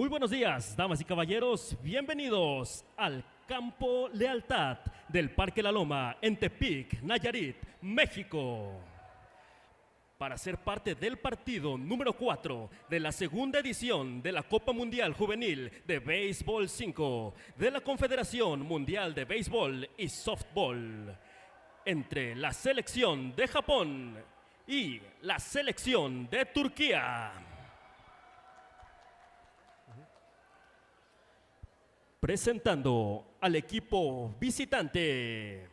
Muy buenos días, damas y caballeros. Bienvenidos al Campo Lealtad del Parque La Loma en Tepic, Nayarit, México. Para ser parte del partido número 4 de la segunda edición de la Copa Mundial Juvenil de Béisbol 5 de la Confederación Mundial de Béisbol y Softball entre la selección de Japón y la selección de Turquía. Presentando al equipo visitante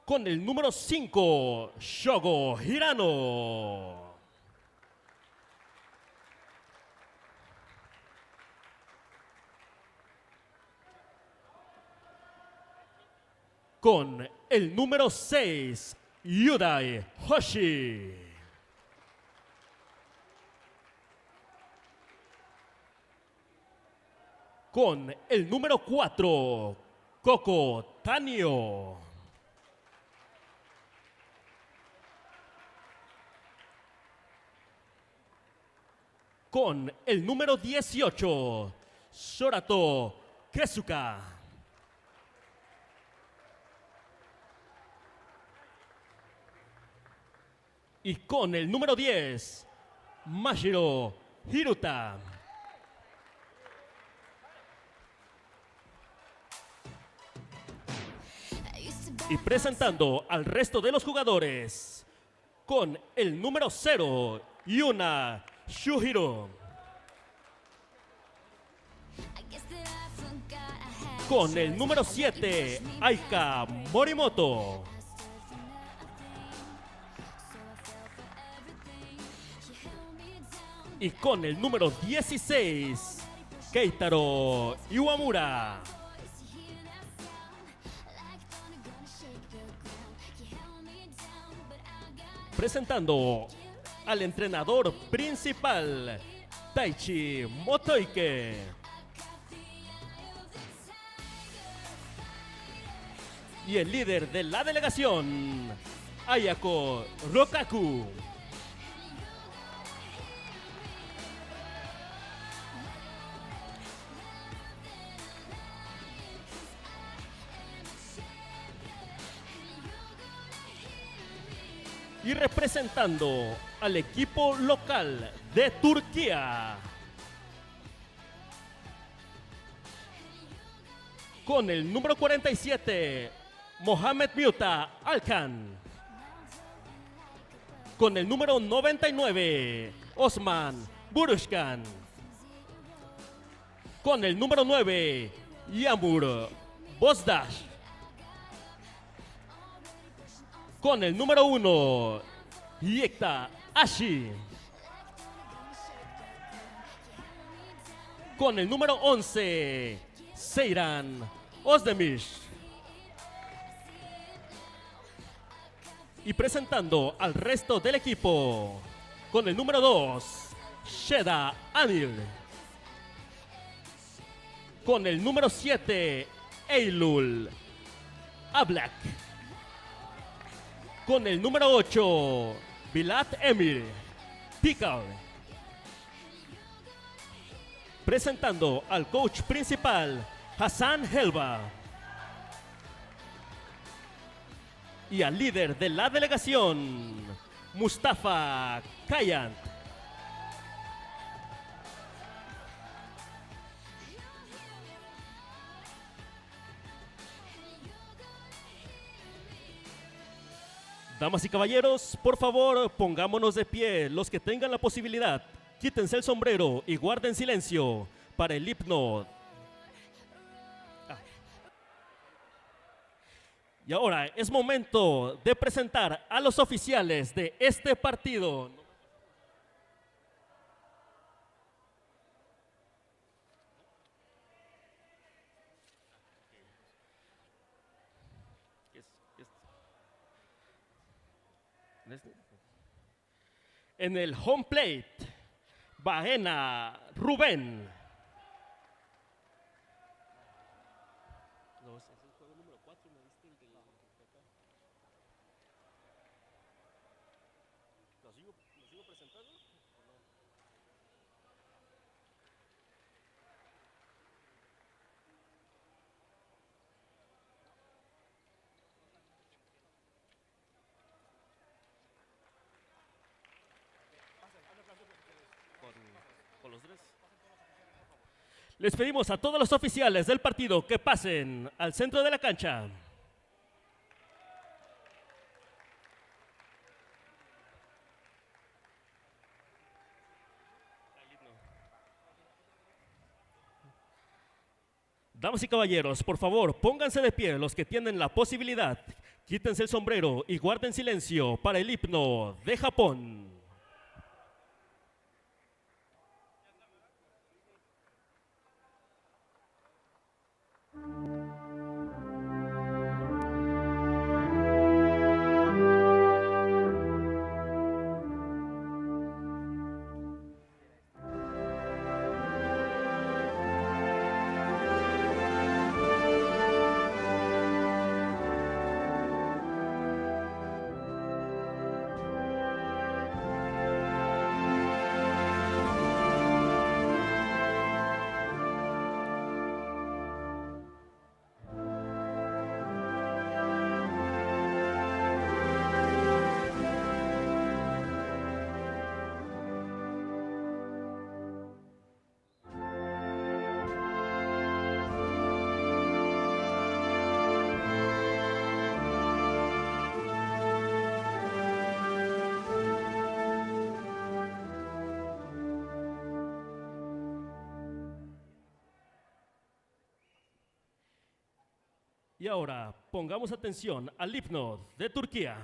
con el número 5, Shogo Hirano. Con el número 6, Yudai Hoshi. Con el número 4, Koko Tanio. Con el número 18, Shorato Kesuka. Y con el número 10, Mashiro Hiruta. Y presentando al resto de los jugadores, con el número 0, Yuna Shuhiro. Con el número 7, Aika Morimoto. Y con el número 16, Keitaro Iwamura. Presentando al entrenador principal, Taichi Motoike. Y el líder de la delegación, Ayako Rokaku. Y representando al equipo local de Turquía, con el número 47, Mohamed Miuta Alkan. Con el número 99, Osman Burushkan. Con el número 9, Yamur Bozdash. Con el número 1, Yekta Ashi. Con el número 11, Seyran Ozdemir. Y presentando al resto del equipo, con el número 2, Sheda Anil. Con el número 7, Eylul Ablak. Con el número 8, Bilat Emir Pikal. Presentando al coach principal, Hassan Helba. Y al líder de la delegación, Mustafa Kayant. Damas y caballeros, por favor, pongámonos de pie. Los que tengan la posibilidad, quítense el sombrero y guarden silencio para el himno. Y ahora es momento de presentar a los oficiales de este partido. En el home plate, Baena Rubén. Les pedimos a todos los oficiales del partido que pasen al centro de la cancha. Damas y caballeros, por favor, pónganse de pie los que tienen la posibilidad. Quítense el sombrero y guarden silencio para el himno de Japón. Y ahora pongamos atención al himno de Turquía.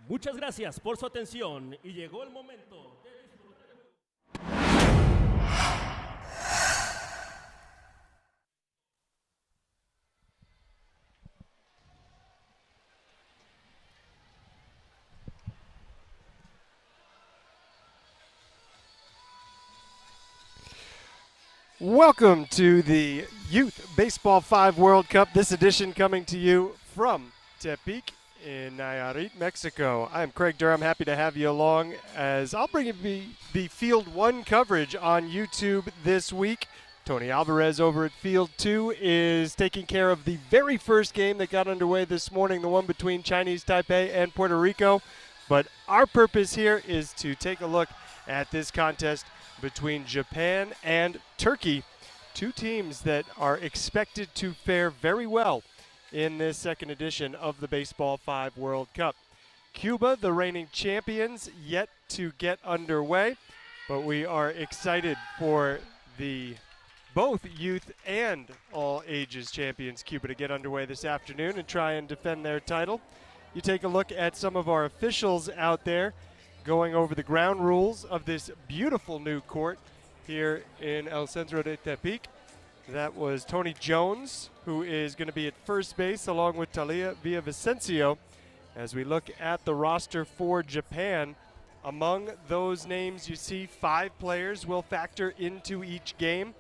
Muchas gracias por su atención y llegó el momento de disfrutar. Welcome to the Youth Baseball 5 World Cup, this edition coming to you from Tepic in Nayarit, Mexico. I'm Craig Durham, happy to have you along as I'll bring you the Field 1 coverage on YouTube this week. Tony Alvarez over at Field 2 is taking care of the very first game that got underway this morning, the one between Chinese Taipei and Puerto Rico. But our purpose here is to take a look at this contest between Japan and Turkey, two teams that are expected to fare very well in this second edition of the Baseball 5 World Cup. Cuba, the reigning champions, yet to get underway, but we are excited for the both youth and all ages champions Cuba to get underway this afternoon and try and defend their title. You take a look at some of our officials out there going over the ground rules of this beautiful new court here in El Centro de Tepic. That was Tony Jones, who is going to be at first base along with Talia Villavicencio. As we look at the roster for Japan, among those names you see 5 players will factor into each game.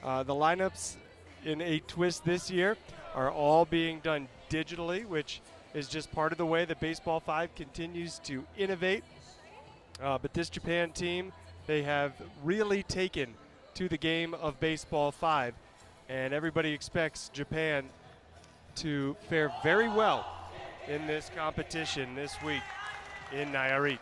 The lineups in a twist this year are all being done digitally, which is just part of the way that Baseball 5 continues to innovate. But this Japan team, they have really taken to the game of Baseball 5. And everybody expects Japan to fare very well in this competition this week in Nayarit.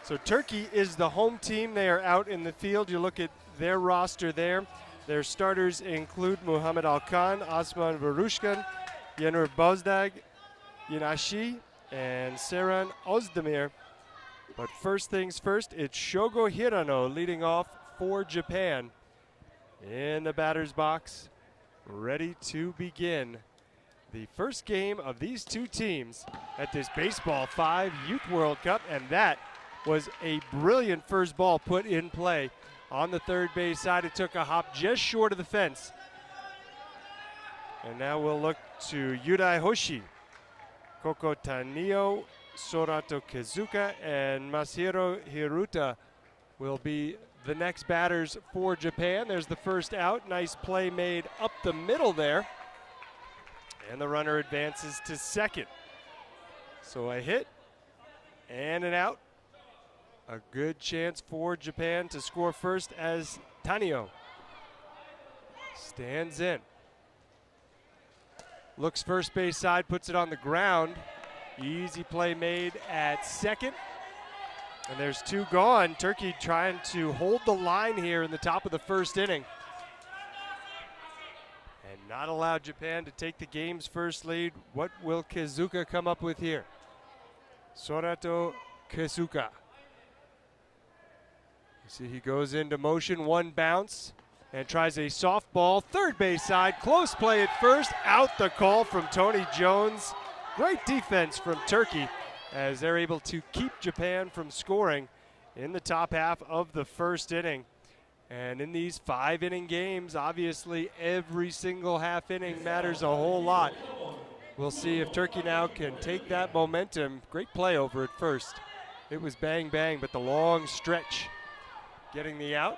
So Turkey is the home team. They are out in the field. You look at their roster there. Their starters include Muhammad Alkan, Osman Varushkan, Yenur Bozdag, Yinashi, and Seiran Ozdemir. But first things first, it's Shogo Hirano leading off for Japan in the batter's box, ready to begin the first game of these two teams at this Baseball 5 Youth World Cup, and that was a brilliant first ball put in play on the third base side. It took a hop just short of the fence. And now we'll look to Yudai Hoshi, Koko Tanio, Sorato Kizuka, and Masahiro Hiruta will be the next batters for Japan. There's the first out. Nice play made up the middle there. And the runner advances to second. So a hit and an out. A good chance for Japan to score first as Tanio stands in. Looks first base side, puts it on the ground. Easy play made at second. And there's two gone. Turkey trying to hold the line here in the top of the first inning. And not allow Japan to take the game's first lead. What will Kizuka come up with here? Sorato Kizuka. You see he goes into motion, one bounce, and tries a softball. Third base side, close play at first. Out the call from Tony Jones. Great defense from Turkey as they're able to keep Japan from scoring in the top half of the first inning. And in these 5-inning games, obviously every single half inning matters a whole lot. We'll see if Turkey now can take that momentum. Great play over at first. It was bang bang, but the long stretch getting the out.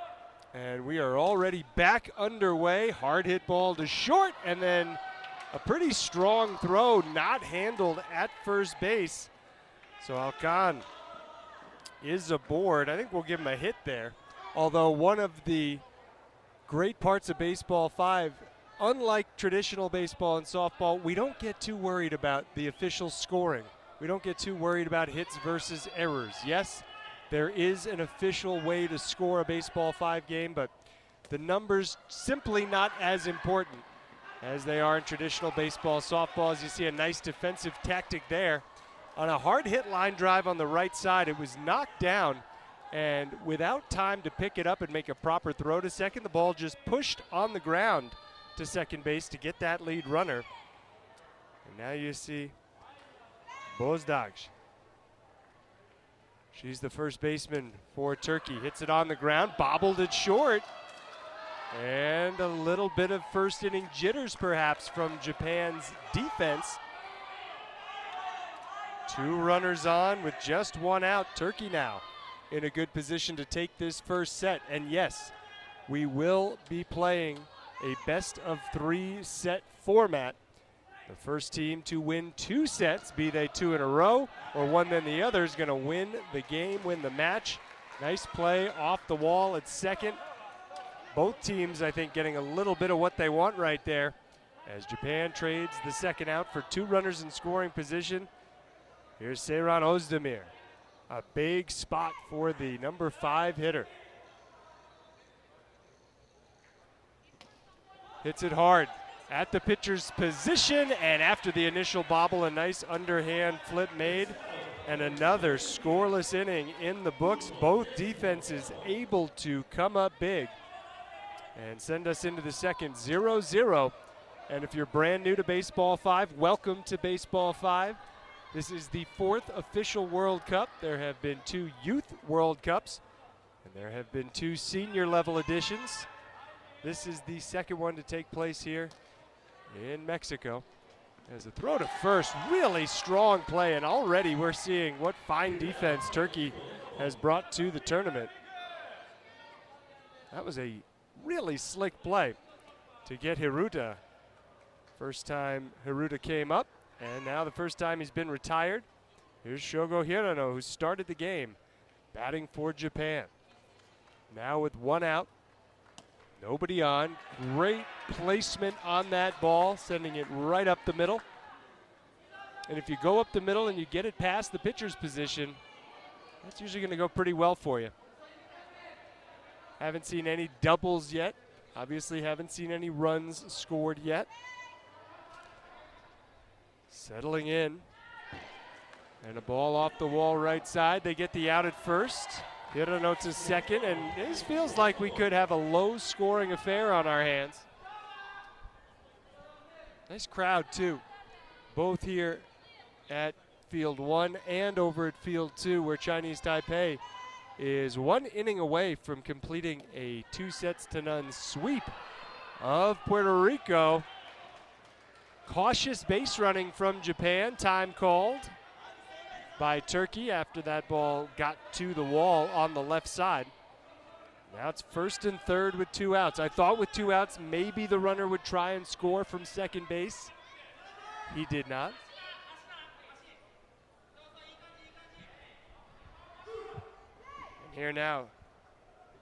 And we are already back underway. Hard hit ball to short, and then a pretty strong throw not handled at first base. So Alcan is aboard. I think we'll give him a hit there. Although one of the great parts of Baseball 5, unlike traditional baseball and softball, we don't get too worried about the official scoring. We don't get too worried about hits versus errors. Yes, there is an official way to score a Baseball 5 game, but the numbers simply not as important as they are in traditional baseball, softball. As you see, a nice defensive tactic there. On a hard hit line drive on the right side, it was knocked down, and without time to pick it up and make a proper throw to second, the ball just pushed on the ground to second base to get that lead runner. And now you see Bozdag. She's the first baseman for Turkey. Hits it on the ground, bobbled it short. And a little bit of first inning jitters perhaps from Japan's defense. Two runners on with just one out. Turkey now in a good position to take this first set. And yes, we will be playing a best of 3 set format. The first team to win 2 sets, be they 2 in a row or one then the other, is going to win the game, win the match. Nice play off the wall at second. Both teams, I think, getting a little bit of what they want right there as Japan trades the second out for 2 runners in scoring position. Here's Seiran Ozdemir. A big spot for the number 5 hitter. Hits it hard at the pitcher's position, and after the initial bobble, a nice underhand flip made, and another scoreless inning in the books. Both defenses able to come up big and send us into the second 0-0. And if you're brand new to Baseball 5, welcome to Baseball 5. This is the 4th official World Cup. There have been 2 Youth World Cups, and there have been 2 senior level editions. This is the second one to take place here in Mexico. As a throw to first, really strong play, and already we're seeing what fine defense Turkey has brought to the tournament. That was a really slick play to get Hiruta. First time Hiruta came up, and now the first time he's been retired. Here's Shogo Hirano, who started the game, batting for Japan. Now with 1 out, nobody on. Great placement on that ball, sending it right up the middle. And if you go up the middle and you get it past the pitcher's position, that's usually going to go pretty well for you. Haven't seen any doubles yet. Obviously haven't seen any runs scored yet. Settling in. And a ball off the wall right side. They get the out at first. Hirano to second, and this feels like we could have a low-scoring affair on our hands. Nice crowd, too. Both here at Field 1 and over at Field 2, where Chinese Taipei is 1 inning away from completing a 2-0 sweep of Puerto Rico. Cautious base running from Japan, time called by Turkey after that ball got to the wall on the left side. Now it's 1st and 3rd with 2 outs. I thought with 2 outs maybe the runner would try and score from second base. He did not. And here now,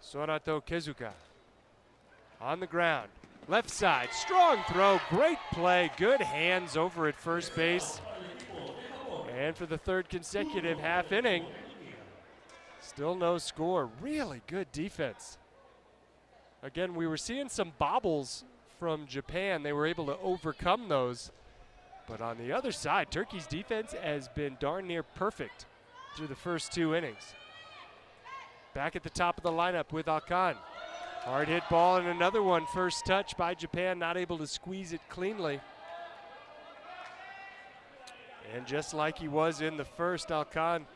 Sorato Kezuka on the ground. Left side, strong throw, great play, good hands over at first base. And for the 3rd consecutive half inning, still no score. Really good defense. Again, we were seeing some bobbles from Japan. They were able to overcome those. But on the other side, Turkey's defense has been darn near perfect through the first 2 innings. Back at the top of the lineup with Alkan. Hard hit ball and another one. First touch by Japan, not able to squeeze it cleanly. And just like he was in the first, Alkan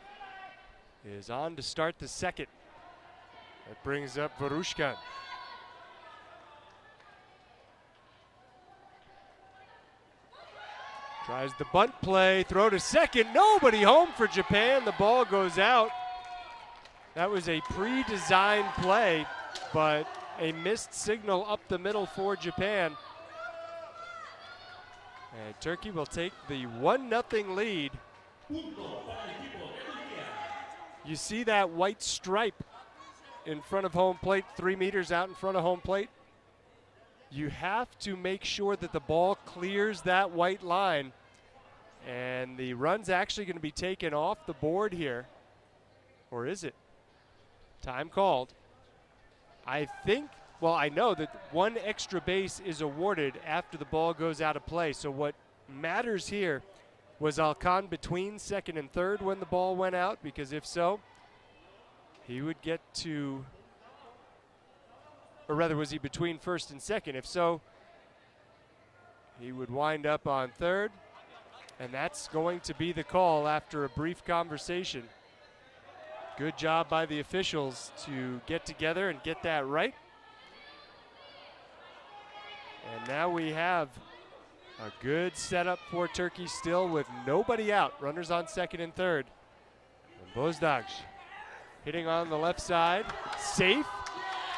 is on to start the second. That brings up Varushkan. Tries the bunt play, throw to second, nobody home for Japan. The ball goes out. That was a pre-designed play, but a missed signal up the middle for Japan. And Turkey will take the 1-0 lead. You see that white stripe in front of home plate, 3 meters out in front of home plate? You have to make sure that the ball clears that white line. And the run's actually going to be taken off the board here. Or is it? Time called. I think, well, I know that 1 extra base is awarded after the ball goes out of play. So what matters here, was Alkan between second and third when the ball went out? Because if so, he would get to, or rather was he between first and second? If so, he would wind up on third. And that's going to be the call after a brief conversation. Good job by the officials to get together and get that right. And now we have a good setup for Turkey still with nobody out. Runners on second and third. And Bozdag hitting on the left side. Safe.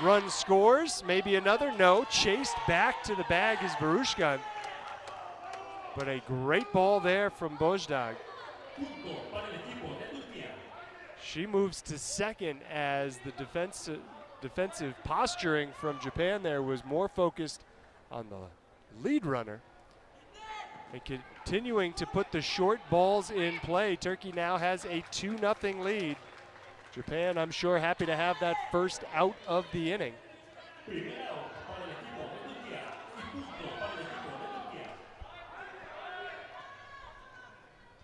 Run scores. Maybe another. No. Chased back to the bag is Varushkan. But a great ball there from Bozdag. She moves to second as the defensive posturing from Japan there was more focused on the lead runner. And continuing to put the short balls in play, Turkey now has a 2-0 lead. Japan, I'm sure, happy to have that first out of the inning.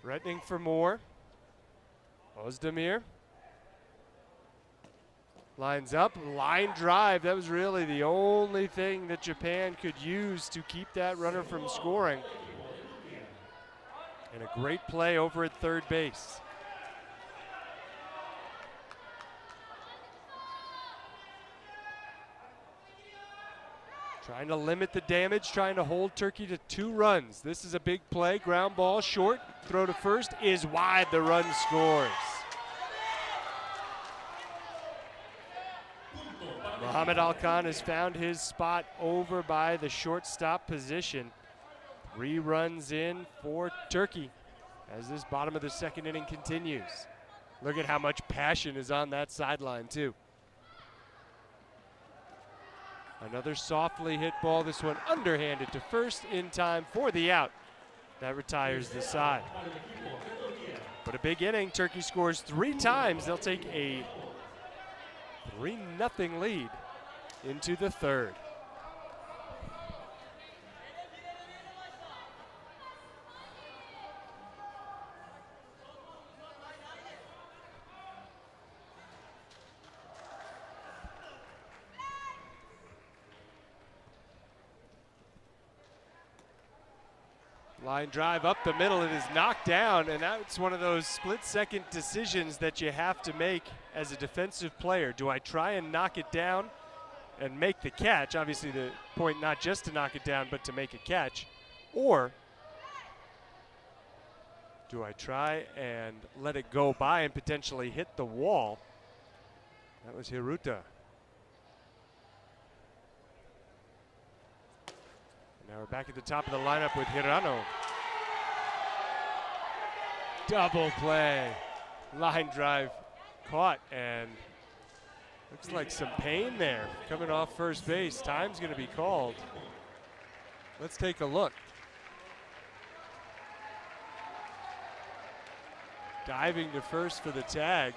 Threatening for more. Ozdemir lines up, line drive. That was really the only thing that Japan could use to keep that runner from scoring. And a great play over at third base. Trying to limit the damage, trying to hold Turkey to 2 runs. This is a big play, ground ball, short, throw to first is wide, the run scores. Mohamed Alkan has found his spot over by the shortstop position. 3 runs in for Turkey as this bottom of the second inning continues. Look at how much passion is on that sideline too. Another softly hit ball, this one underhanded to first in time for the out. That retires the side. But a big inning, Turkey scores 3 times. They'll take a 3-0 lead into the third. Line drive up the middle. It is knocked down, and that's one of those split-second decisions that you have to make as a defensive player. Do I try and knock it down and make the catch? Obviously the point not just to knock it down, but to make a catch. Or do I try and let it go by and potentially hit the wall? That was Hiruta. Now we're back at the top of the lineup with Hirano. Double play. Line drive caught, and looks like some pain there coming off first base. Time's going to be called. Let's take a look. Diving to first for the tag.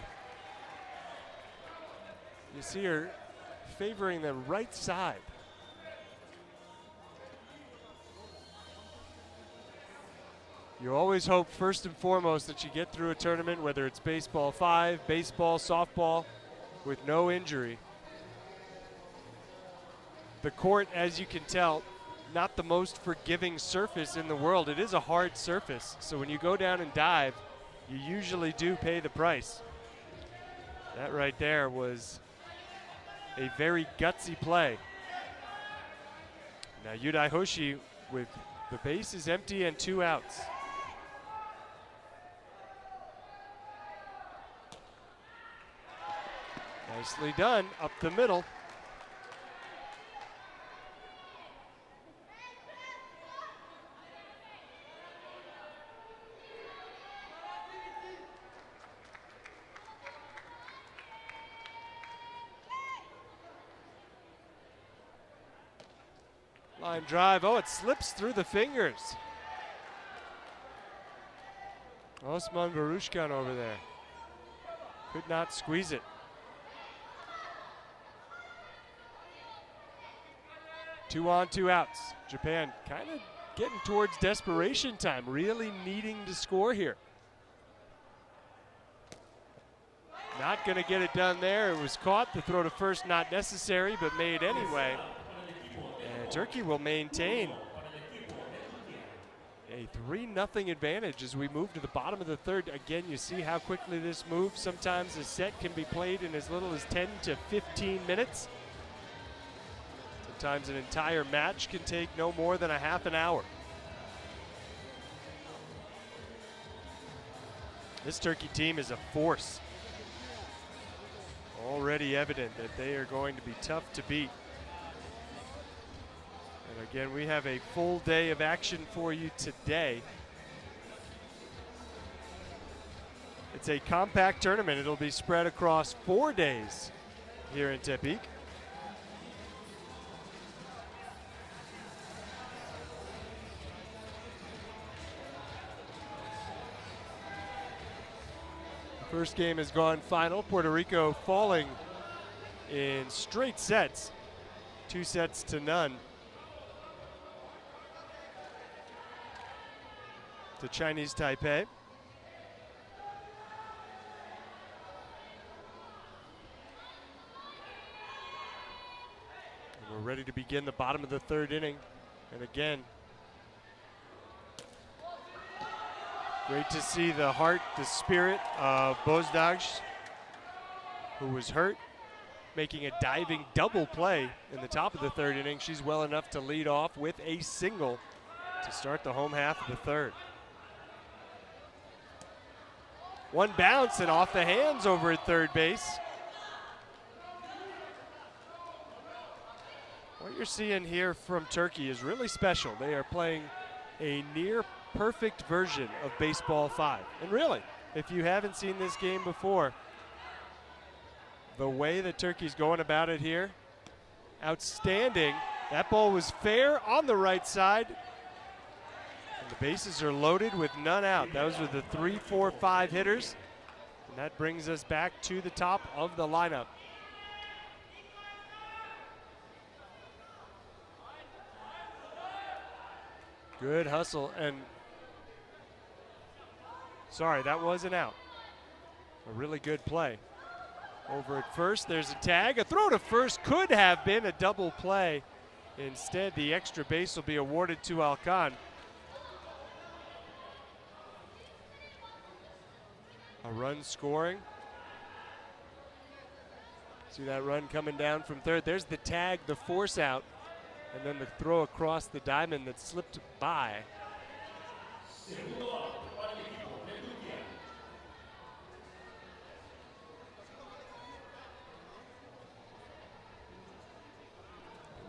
You see her favoring the right side. You always hope first and foremost that you get through a tournament, whether it's baseball 5, baseball, softball, with no injury. The court, as you can tell, not the most forgiving surface in the world. It is a hard surface, so when you go down and dive, you usually do pay the price. That right there was a very gutsy play. Now Yudai Hoshi with the bases empty and 2 outs. Nicely done, up the middle. Line drive, oh, it slips through the fingers. Osman Barushkan over there. Could not squeeze it. 2 on, 2 outs. Japan kind of getting towards desperation time, really needing to score here. Not going to get it done there. It was caught. The throw to first not necessary, but made anyway. And Turkey will maintain a 3-0 advantage as we move to the bottom of the third. Again, you see how quickly this moves. Sometimes a set can be played in as little as 10 to 15 minutes. Sometimes an entire match can take no more than a half an hour. This Turkey team is a force. Already evident that they are going to be tough to beat. And again, we have a full day of action for you today. It's a compact tournament. It'll be spread across 4 days here in Tepic. First game has gone final. Puerto Rico falling in straight sets, 2 sets to none, to Chinese Taipei. And we're ready to begin the bottom of the third inning. And again, great to see the heart, the spirit of Bozdaj, who was hurt, making a diving double play in the top of the third inning. She's well enough to lead off with a single to start the home half of the third. One bounce and off the hands over at third base. What you're seeing here from Turkey is really special. They are playing a near perfect version of Baseball 5. And really, if you haven't seen this game before, the way that Turkey's going about it here, outstanding. That ball was fair on the right side. And the bases are loaded with none out. Those were the 3, 4, 5 hitters. And that brings us back to the top of the lineup. Good hustle, and sorry, that was an out. A really good play. Over at first, there's a tag. A throw to first could have been a double play. Instead, the extra base will be awarded to Alcan. run scoring. See that run coming down from third. There's the tag, the force out, and then the throw across the diamond that slipped by.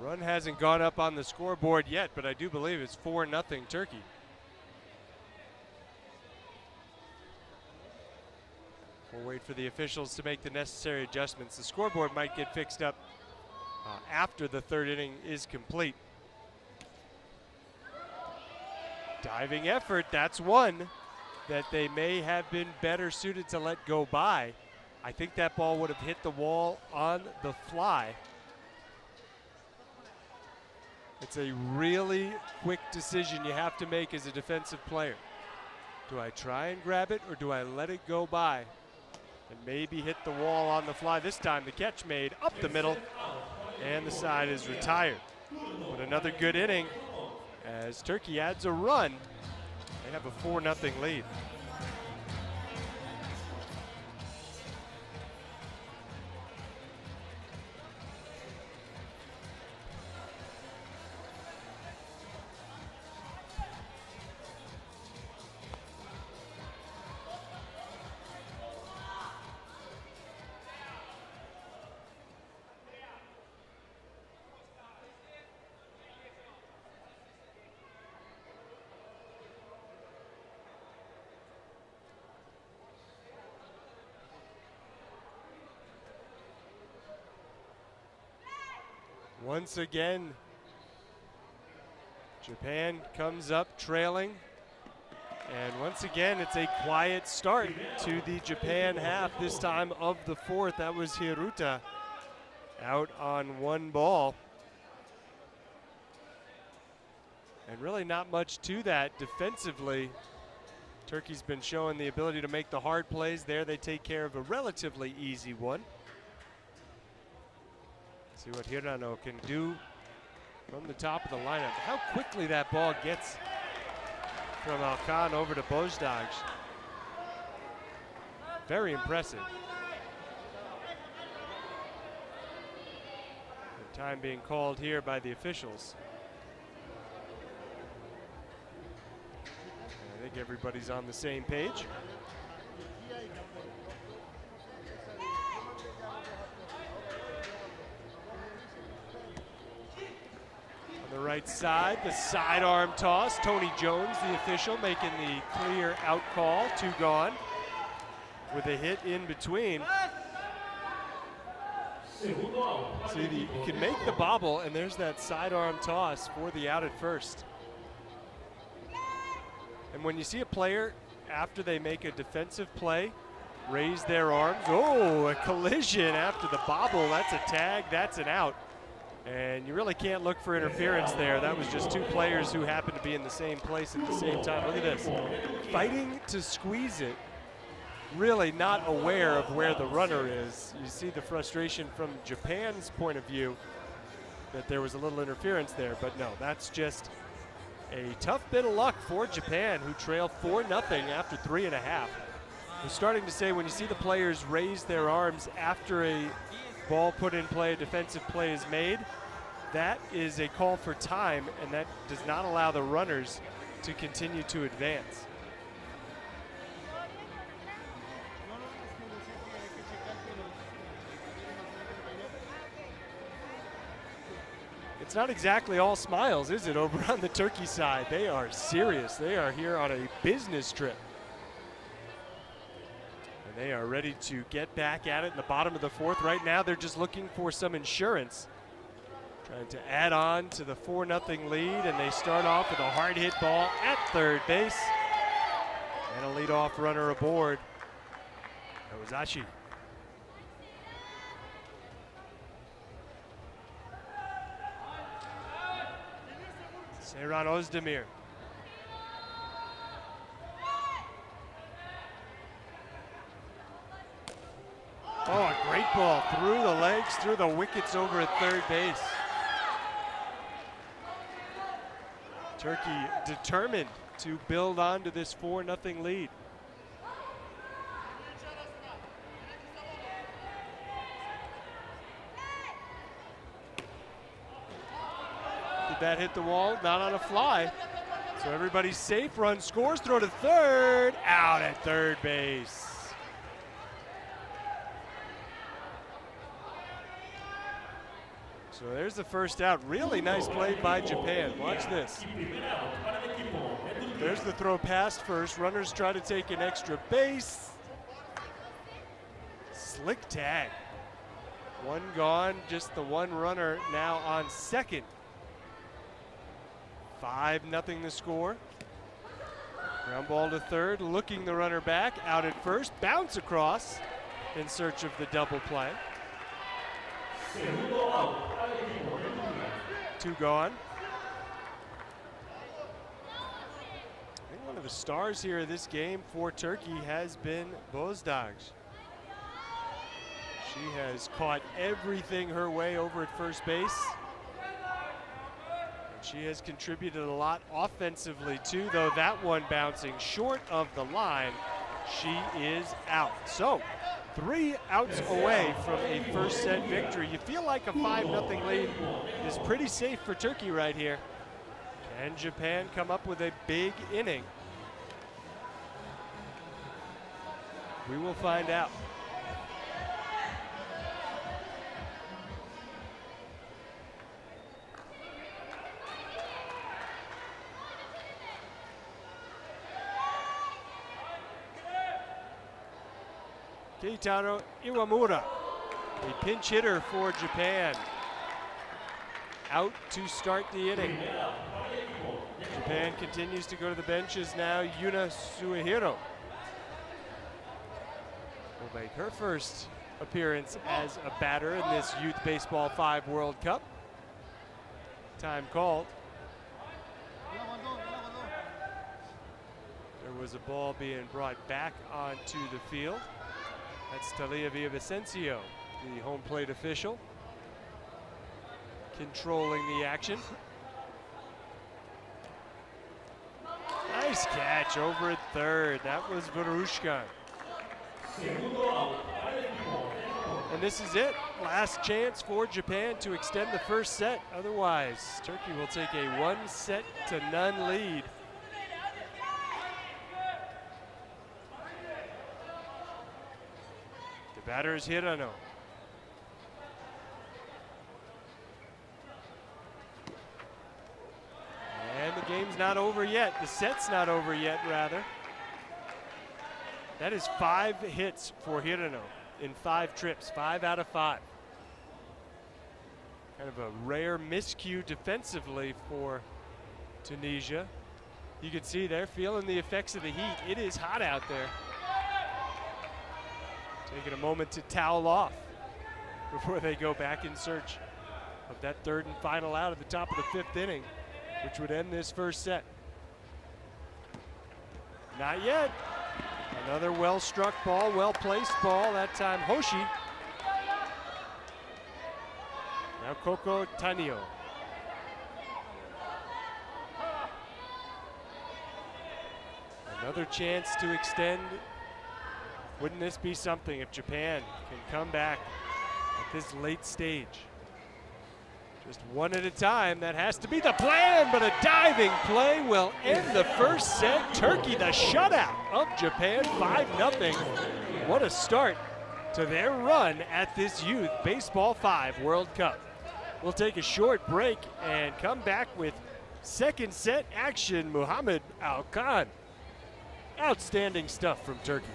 Run hasn't gone up on the scoreboard yet, but I do believe it's 4-0 Turkey. We'll wait for the officials to make the necessary adjustments. The scoreboard might get fixed up after the third inning is complete. Diving effort, that's one that they may have been better suited to let go by. I think that ball would have hit the wall on the fly. It's a really quick decision you have to make as a defensive player. Do I try and grab it, or do I let it go by and maybe hit the wall on the fly? This time the catch made up the middle, and the side is retired. But another good inning as Turkey adds a run. They have a 4-0 lead. Once again, Japan comes up trailing. And once again, it's a quiet start to the Japan half, this time of the fourth. That was Hiruta out on one ball. And really not much to that defensively. Turkey's been showing the ability to make the hard plays there. They take care of a relatively easy one. See what Hirano can do from the top of the lineup. How quickly that ball gets from Alkan over to Bozdaj. Very impressive. The time being called here by the officials. I think everybody's on the same page. On the right side, the sidearm toss. Tony Jones, the official, making the clear out call. Two gone with a hit in between. See, you can make the bobble, and there's that sidearm toss for the out at first. And when you see a player, after they make a defensive play, raise their arms. Oh, a collision after the bobble. That's a tag, that's an out. And you really can't look for interference there. That was just two players who happened to be in the same place at the same time. Look at this. Fighting to squeeze it. Really not aware of where the runner is. You see the frustration from Japan's point of view that there was a little interference there. But no, that's just a tough bit of luck for Japan, who trail 4-0 after 3.5. We're starting to say when you see the players raise their arms after a ball put in play, a defensive play is made, that is a call for time, and that does not allow the runners to continue to advance. It's not exactly all smiles, is it, over on the Turkey side? They are serious. They are here on a business trip. And they are ready to get back at it in the bottom of the fourth. Right now, they're just looking for some insurance. Trying to add on to the 4-0 lead, and they start off with a hard hit ball at third base. And a leadoff runner aboard. Ozashi. Seyran Özdemir. Oh, a great ball through the legs, through the wickets over at third base. Turkey determined to build on to this 4-0 lead. Did that hit the wall? Not on a fly. So everybody's safe. Run scores. Throw to third. Out at third base. So there's the first out. Really nice play by Japan. Watch this. There's the throw past first. Runners try to take an extra base. Slick tag. One gone, just the one runner now on second. 5-0 the score. Ground ball to third, looking the runner back, out at first, bounce across in search of the double play. 2 gone. I think one of the stars here of this game for Turkey has been Bozdag. She has caught everything her way over at first base. And she has contributed a lot offensively too, though that one bouncing short of the line. She is out. So 3 outs away from a first set victory. You feel like a 5-0 lead is pretty safe for Turkey right here. Can Japan come up with a big inning? We will find out. Keitaro Iwamura, a pinch hitter for Japan, out to start the inning. Japan continues to go to the benches now. Yuna Suehiro will make her first appearance as a batter in this Youth Baseball 5 World Cup. Time called. There was a ball being brought back onto the field. That's Talia Villavicencio, the home plate official, controlling the action. Nice catch over at third. That was Verushkan. And this is it. Last chance for Japan to extend the first set. Otherwise, Turkey will take a 1-0 lead. Batter is Hirano. And the game's not over yet. The set's not over yet, rather. That is 5 hits for Hirano in 5 trips, 5 out of 5. Kind of a rare miscue defensively for Tunisia. You can see they're feeling the effects of the heat. It is hot out there. Taking a moment to towel off before they go back in search of that third and final out at the top of the 5th inning, which would end this first set. Not yet. Another well-struck ball, well-placed ball, that time Hoshi. Now Coco Tanio. Another chance to extend. Wouldn't this be something if Japan can come back at this late stage? Just one at a time. That has to be the plan, but a diving play will end the first set. Turkey, the shutout of Japan, 5-0. What a start to their run at this Youth Baseball 5 World Cup. We'll take a short break and come back with second set action. Muhammad Al-Khan. Outstanding stuff from Turkey.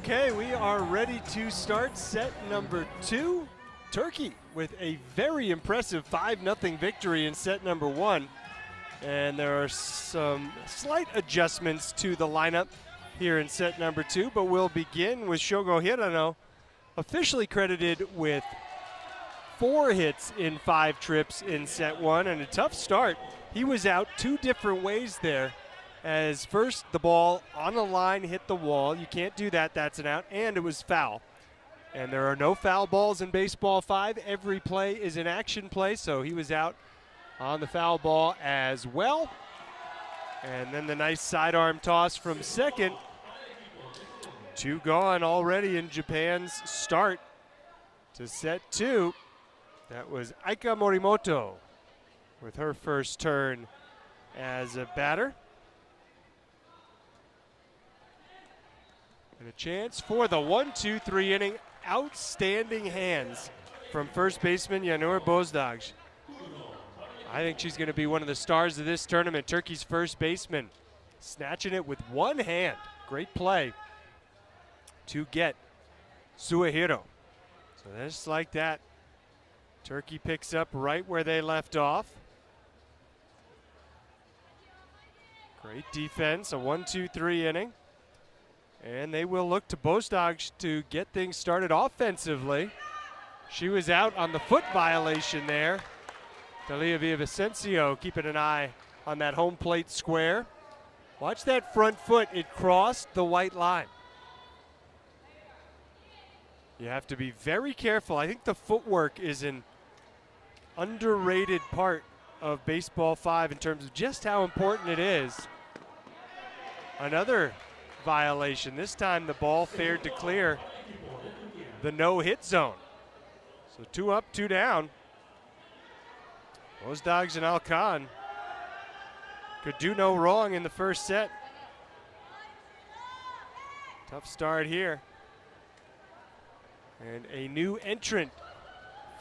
Okay, we are ready to start set number 2. Turkey with a very impressive 5-0 victory in set number 1. And there are some slight adjustments to the lineup here in set number 2, but we'll begin with Shogo Hirano, officially credited with 4 hits in 5 trips in set 1, and a tough start. He was out 2 different ways there. As first, the ball on the line hit the wall. You can't do that, that's an out, and it was foul. And there are no foul balls in Baseball 5. Every play is an action play, so he was out on the foul ball as well. And then the nice sidearm toss from second. 2 gone already in Japan's start to set 2. That was Aika Morimoto with her first turn as a batter. And a chance for the 1-2-3 inning. Outstanding hands from first baseman Yanur Bozdaj. I think she's going to be one of the stars of this tournament. Turkey's first baseman snatching it with one hand. Great play to get Suehiro. So just like that, Turkey picks up right where they left off. Great defense, a 1-2-3 inning. And they will look to Bozdaj to get things started offensively. She was out on the foot violation there. Dalia Villavicencio keeping an eye on that home plate square. Watch that front foot, it crossed the white line. You have to be very careful. I think the footwork is an underrated part of Baseball 5 in terms of just how important it is. Another violation. This time the ball fared to clear the no-hit zone. So 2 up, 2 down. Bozdaj and Alkan could do no wrong in the first set. Tough start here. And a new entrant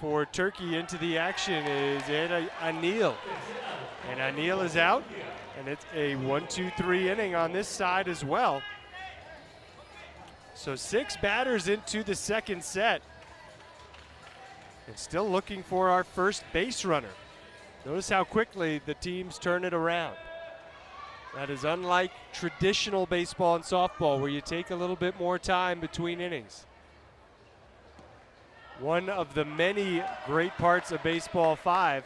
for Turkey into the action is Eda Anil. And Anil is out. And it's a 1-2-3 inning on this side as well. So 6 batters into the second set. And still looking for our first base runner. Notice how quickly the teams turn it around. That is unlike traditional baseball and softball where you take a little bit more time between innings. One of the many great parts of Baseball 5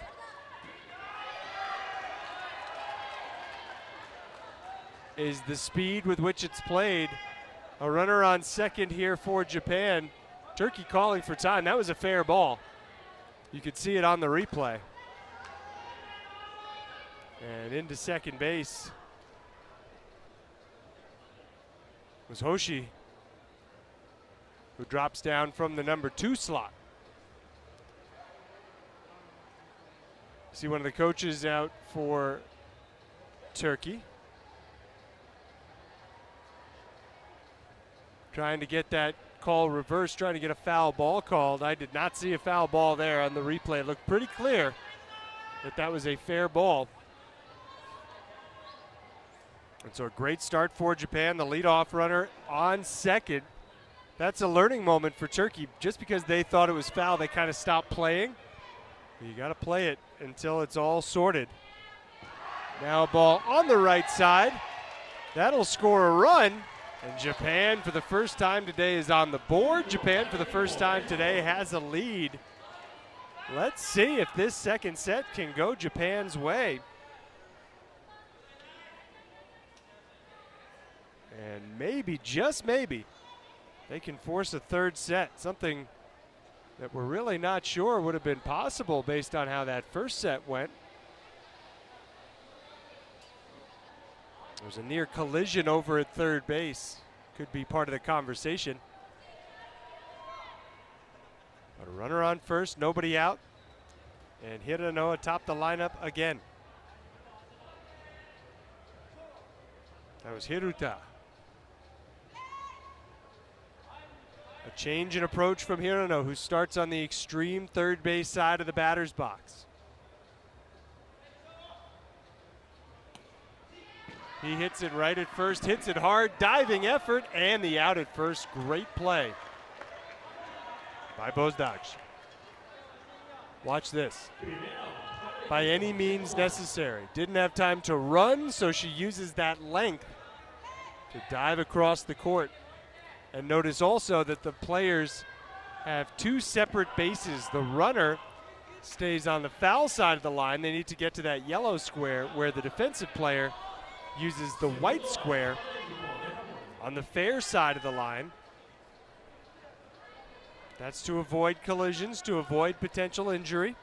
is the speed with which it's played. A runner on second here for Japan. Turkey calling for time. That was a fair ball. You could see it on the replay. And into second base was Hoshi, who drops down from the number 2 slot. See one of the coaches out for Turkey. Trying to get that call reversed, trying to get a foul ball called. I did not see a foul ball there on the replay. It looked pretty clear that that was a fair ball. And so a great start for Japan. The leadoff runner on second. That's a learning moment for Turkey. Just because they thought it was foul, they kind of stopped playing. You got to play it until it's all sorted. Now a ball on the right side. That'll score a run. And Japan, for the first time today, is on the board. Japan, for the first time today, has a lead. Let's see if this second set can go Japan's way. And maybe, just maybe, they can force a third set. Something that we're really not sure would have been possible based on how that first set went. There's a near collision over at third base. Could be part of the conversation. But a runner on first, nobody out. And Hirano atop the lineup again. That was Hiruta. A change in approach from Hirano, who starts on the extreme third base side of the batter's box. He hits it right at first, hits it hard, diving effort, and the out at first. Great play by Bozdaj. Watch this. By any means necessary. Didn't have time to run, so she uses that length to dive across the court. And notice also that the players have two separate bases. The runner stays on the foul side of the line. They need to get to that yellow square, where the defensive player uses the white square on the fair side of the line. That's to avoid collisions, to avoid potential injury.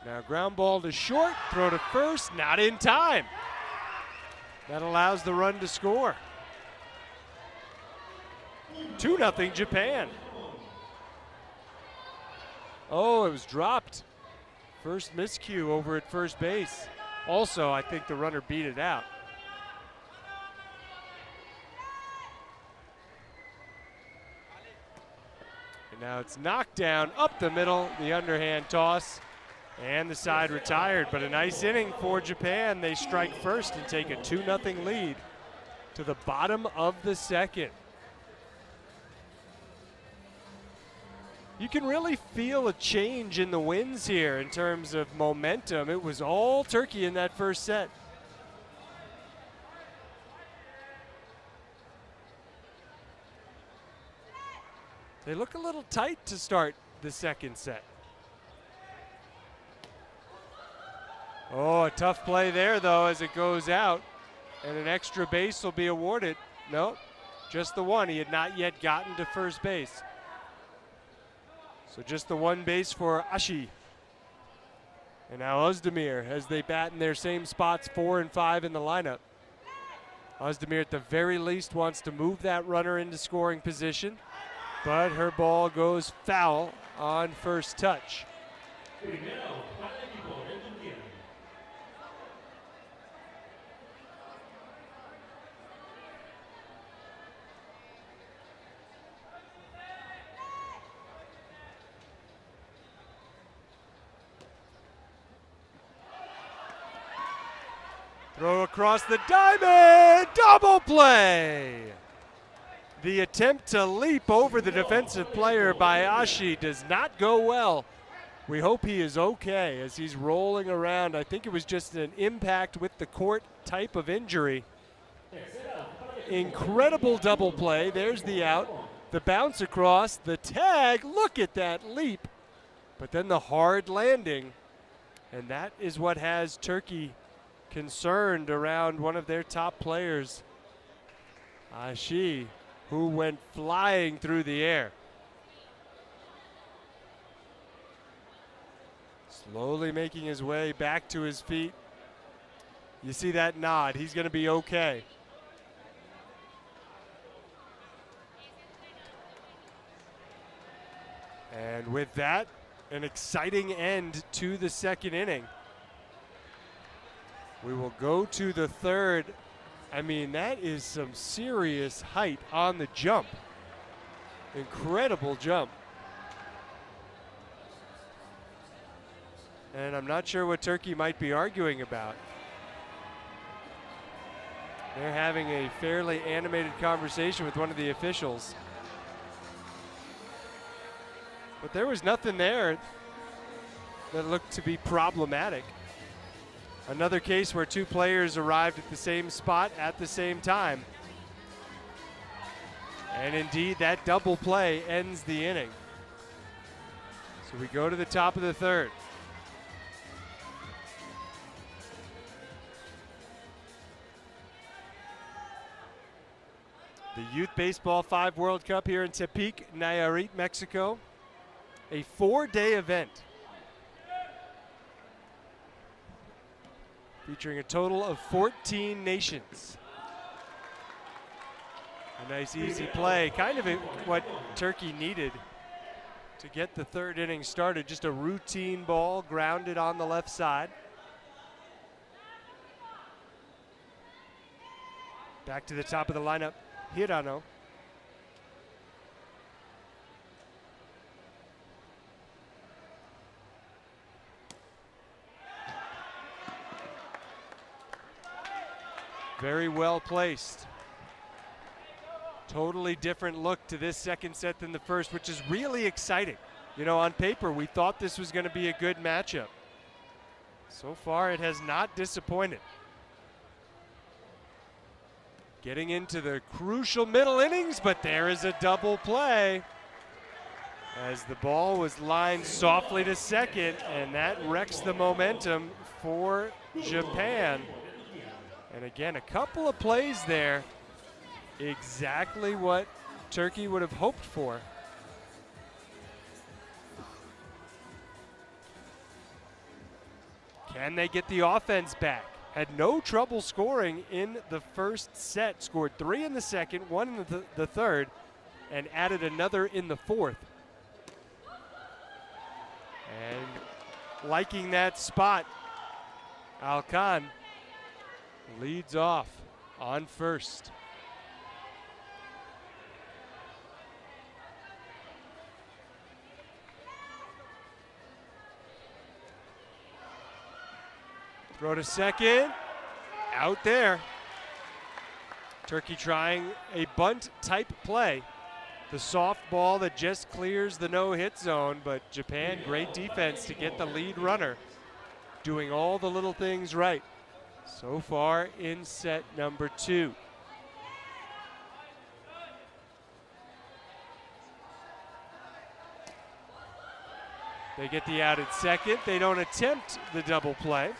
Now ground ball to short, throw to first, not in time. That allows the run to score. 2-0 Japan. Oh, it was dropped. First miscue over at first base. Also, I think the runner beat it out. And now it's knocked down up the middle, the underhand toss, and the side retired. But a nice inning for Japan. They strike first and take a 2-0 lead to the bottom of the second. You can really feel a change in the winds here in terms of momentum. It was all Turkey in that first set. They look a little tight to start the second set. Oh, a tough play there, though, as it goes out. And an extra base will be awarded. Nope, just the one. He had not yet gotten to first base. So just the one base for Ashi. And now Özdemir, as they bat in their same spots, 4 and 5 in the lineup. Özdemir at the very least wants to move that runner into scoring position, but her ball goes foul on first touch. Throw across the diamond, double play. The attempt to leap over the defensive player by Ashi does not go well. We hope he is okay as he's rolling around. I think it was just an impact with the court type of injury. Incredible double play. There's the out. The bounce across, the tag. Look at that leap. But then the hard landing. And that is what has Turkey concerned around one of their top players, Ashi, who went flying through the air. Slowly making his way back to his feet. You see that nod. He's going to be okay. And with that, an exciting end to the second inning. We will go to the third. I mean, that is some serious height on the jump. Incredible jump. And I'm not sure what Turkey might be arguing about. They're having a fairly animated conversation with one of the officials. But there was nothing there that looked to be problematic. Another case where two players arrived at the same spot at the same time. And indeed, that double play ends the inning. So we go to the top of the third. The Youth Baseball 5 World Cup here in Tepic, Nayarit, Mexico. A 4-day event featuring a total of 14 nations. A nice easy play, kind of what Turkey needed to get the third inning started. Just a routine ball grounded on the left side. Back to the top of the lineup, Hirano. Very well placed. Totally different look to this second set than the first, which is really exciting. You know, on paper, we thought this was going to be a good matchup. So far, it has not disappointed. Getting into the crucial middle innings, but there is a double play as the ball was lined softly to second, and that wrecks the momentum for Japan. And again, a couple of plays there, exactly what Turkey would have hoped for. Can they get the offense back? Had no trouble scoring in the first set, scored 3 in the second, 1 in the third, and added another in the fourth. And liking that spot, Alkan leads off on first. Throw to second, out there. Turkey trying a bunt type play. The soft ball that just clears the no-hit zone, but Japan, great defense to get the lead runner, doing all the little things right so far in set number 2. They get the out at second. They don't attempt the double play.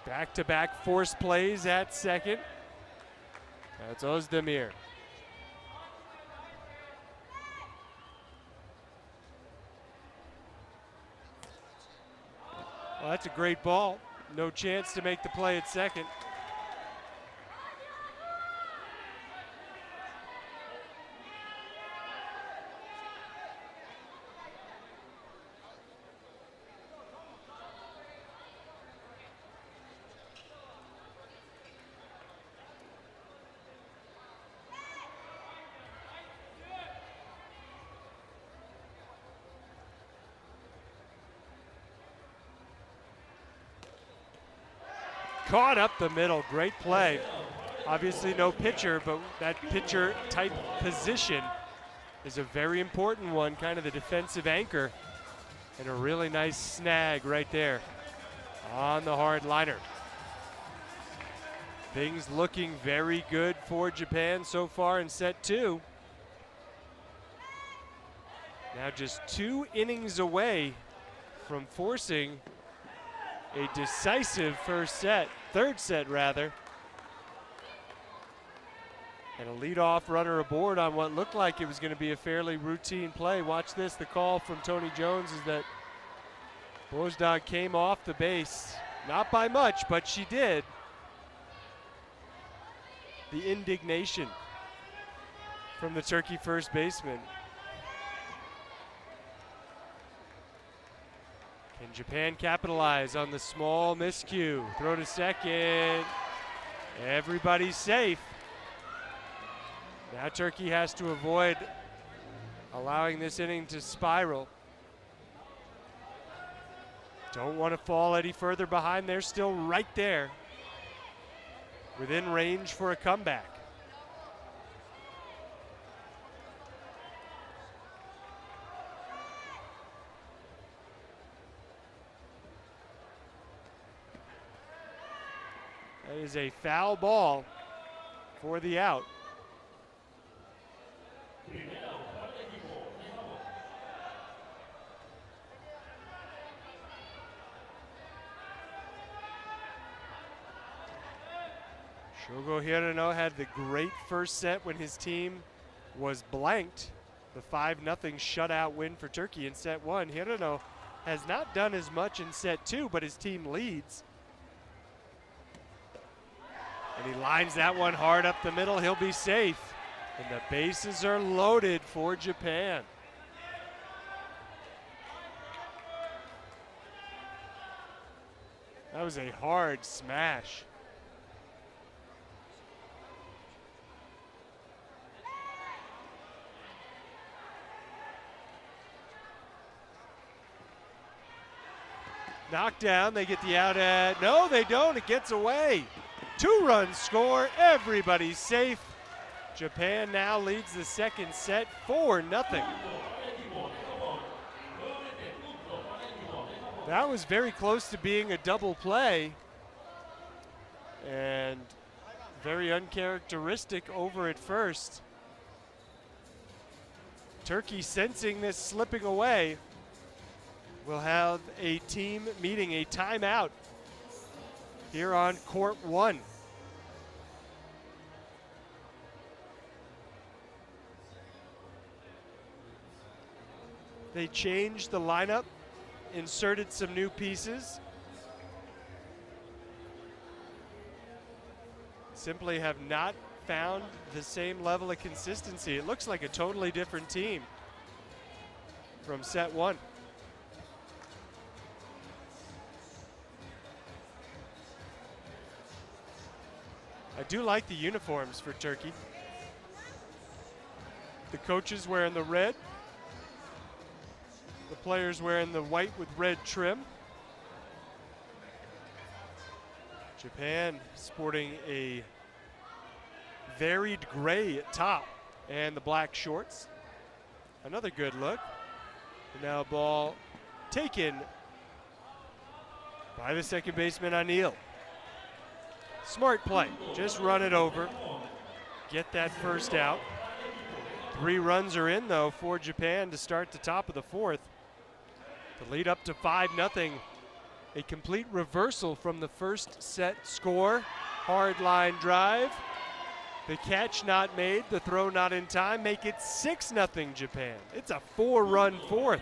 Back-to-back force plays at second. That's Özdemir. Well, that's a great ball. No chance to make the play at second. Caught up the middle, great play. Obviously no pitcher, but that pitcher type position is a very important one, kind of the defensive anchor. And a really nice snag right there on the hard liner. Things looking very good for Japan so far in set 2. Now just 2 innings away from forcing a decisive third set rather. And a leadoff runner aboard on what looked like it was going to be a fairly routine play. Watch this, the call from Tony Jones is that Bozdog came off the base. Not by much, but she did. The indignation from the Turkey first baseman. Can Japan capitalize on the small miscue? Throw to second. Everybody's safe. Now Turkey has to avoid allowing this inning to spiral. Don't want to fall any further behind. They're still right there, within range for a comeback. That is a foul ball for the out. Shogo Hirano had the great first set when his team was blanked. The 5-0 shutout win for Turkey in set 1. Hirano has not done as much in set 2, but his team leads. And he lines that one hard up the middle. He'll be safe. And the bases are loaded for Japan. That was a hard smash. Knocked down, they get the out at, no they don't, it gets away. 2-run score, everybody's safe. Japan now leads the second set 4-0. That was very close to being a double play, and very uncharacteristic over at first. Turkey, sensing this slipping away, will have a team meeting, a timeout here on court 1. They changed the lineup, inserted some new pieces. Simply have not found the same level of consistency. It looks like a totally different team from set 1. I do like the uniforms for Turkey. The coaches wearing the red. The players wearing the white with red trim. Japan sporting a varied gray at top and the black shorts. Another good look. And now a ball taken by the second baseman O'Neill. Smart play, just run it over, get that first out. 3 runs are in though for Japan to start the top of the 4th. To lead up to 5-0, a complete reversal from the first set score. Hard line drive, the catch not made, the throw not in time, make it 6-0 Japan. It's a 4-run 4th.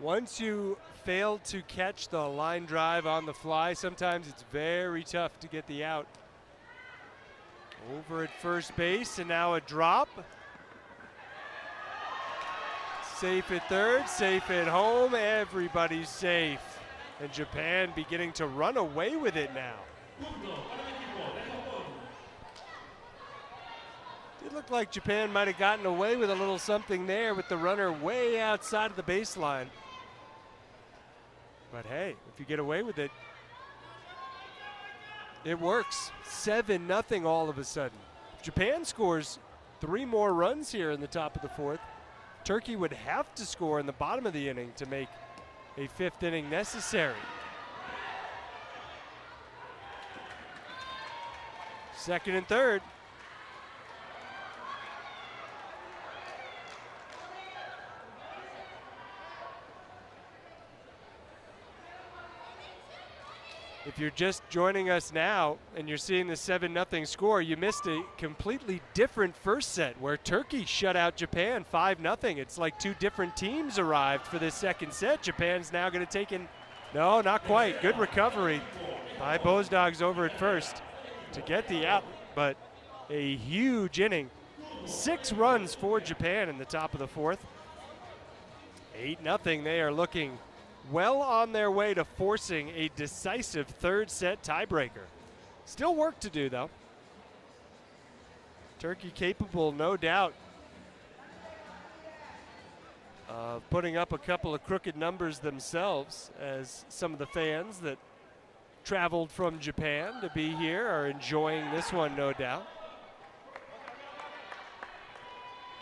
Once you fail to catch the line drive on the fly, sometimes it's very tough to get the out. Over at first base, and now a drop. Safe at third, safe at home, everybody's safe. And Japan beginning to run away with it now. It looked like Japan might have gotten away with a little something there with the runner way outside of the baseline. But hey, if you get away with it, it works. 7-0 all of a sudden. If Japan scores 3 more runs here in the top of the 4th, Turkey would have to score in the bottom of the inning to make a 5th inning necessary. Second and third. If you're just joining us now and you're seeing the 7-0 score, you missed a completely different first set where Turkey shut out Japan 5-0. It's like 2 different teams arrived for this second set. Japan's now going to take in, no, not quite. Good recovery by Bozdogs over at first to get the out, but a huge inning. 6 runs for Japan in the top of the 4th. 8-0, they are looking well on their way to forcing a decisive third set tiebreaker. Still work to do though. Turkey capable, no doubt, of putting up a couple of crooked numbers themselves, as some of the fans that traveled from Japan to be here are enjoying this one, no doubt.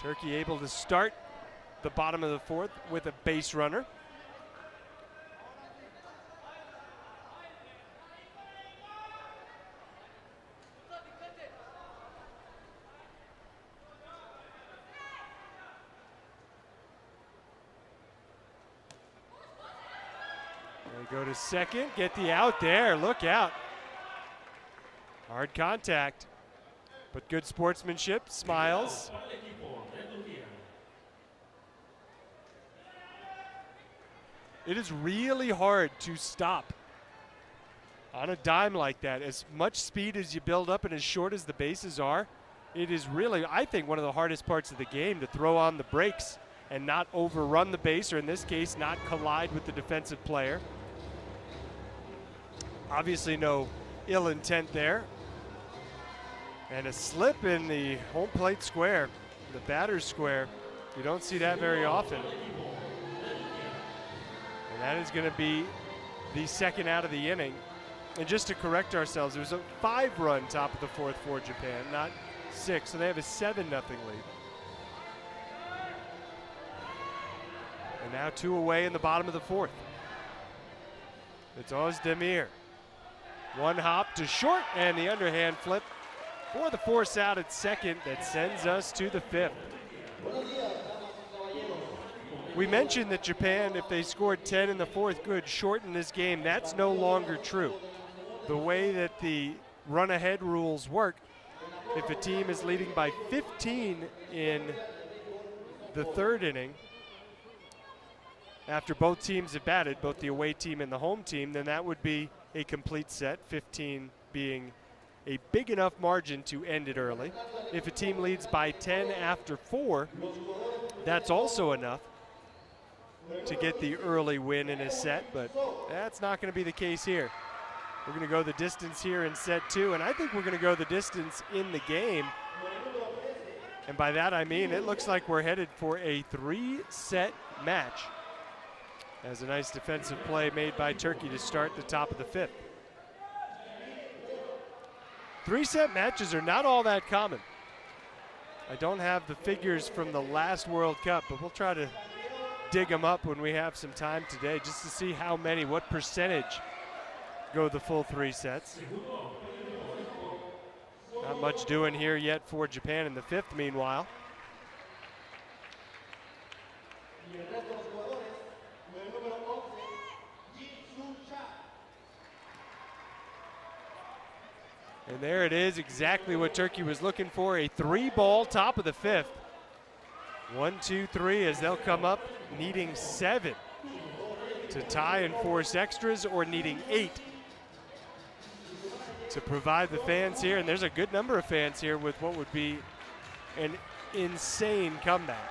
Turkey able to start the bottom of the 4th with a base runner. Go to second, get the out there, look out. Hard contact, but good sportsmanship, smiles. It is really hard to stop on a dime like that. As much speed as you build up and as short as the bases are, it is really, I think, one of the hardest parts of the game to throw on the brakes and not overrun the base, or in this case, not collide with the defensive player. Obviously no ill intent there. And a slip in the home plate square, the batter's square. You don't see that very often. And that is going to be the second out of the inning. And just to correct ourselves, it was a 5-run top of the fourth for Japan, not 6. So they have a 7-0 lead. And now 2 away in the bottom of the fourth. It's Ozdemir. 1 hop to short and the underhand flip for the force out at second that sends us to the 5th. We mentioned that Japan, if they scored 10 in the fourth, could shorten this game. That's no longer true. The way that the run-ahead rules work, if a team is leading by 15 in the 3rd inning, after both teams have batted, both the away team and the home team, then that would be a complete set, 15 being a big enough margin to end it early. If a team leads by 10 after 4, that's also enough to get the early win in a set, but that's not going to be the case here. We're going to go the distance here in set 2, and I think we're going to go the distance in the game. And by that I mean it looks like we're headed for a 3-set match. As a nice defensive play made by Turkey to start the top of the 5th. 3-set matches are not all that common. I don't have the figures from the last World Cup, but we'll try to dig them up when we have some time today just to see how many, what percentage go the full 3 sets. Not much doing here yet for Japan in the 5th, meanwhile. And there it is, exactly what Turkey was looking for, a 3-ball top of the 5th. 1, 2, 3 as they'll come up needing 7 to tie and force extras, or needing 8 to provide the fans here. And there's a good number of fans here with what would be an insane comeback.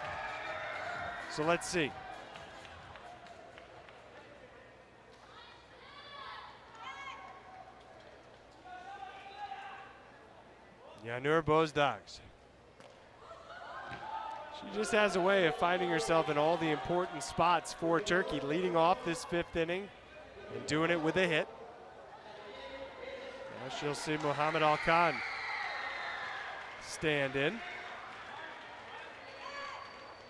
So let's see. Yanur Bozdags. She just has a way of finding herself in all the important spots for Turkey, leading off this 5th inning and doing it with a hit. Now she'll see Muhammad Al-Khan stand in.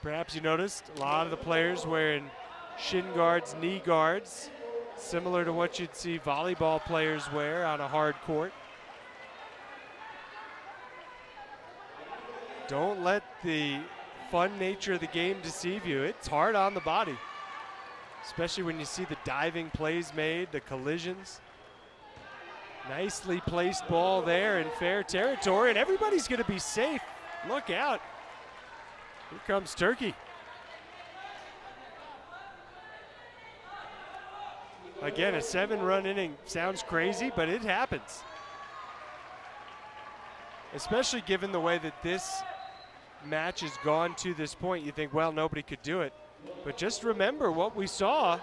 Perhaps you noticed a lot of the players wearing shin guards, knee guards, similar to what you'd see volleyball players wear on a hard court. Don't let the fun nature of the game deceive you. It's hard on the body, especially when you see the diving plays made, the collisions. Nicely placed ball there in fair territory, and everybody's going to be safe. Look out. Here comes Turkey. Again, a 7-run inning sounds crazy, but it happens. Especially given the way that this match has gone to this point, you think, well, nobody could do it. But just remember what we saw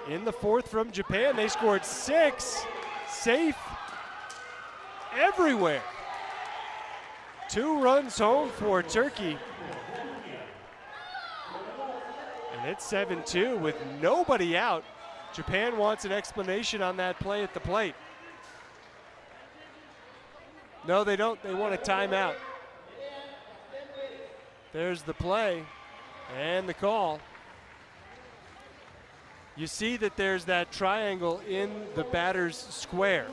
in the 4th from Japan. They scored 6, safe everywhere. 2 runs home for Turkey. And it's 7-2 with nobody out. Japan wants an explanation on that play at the plate. No, they don't. They want a timeout. There's the play and the call. You see that there's that triangle in the batter's square.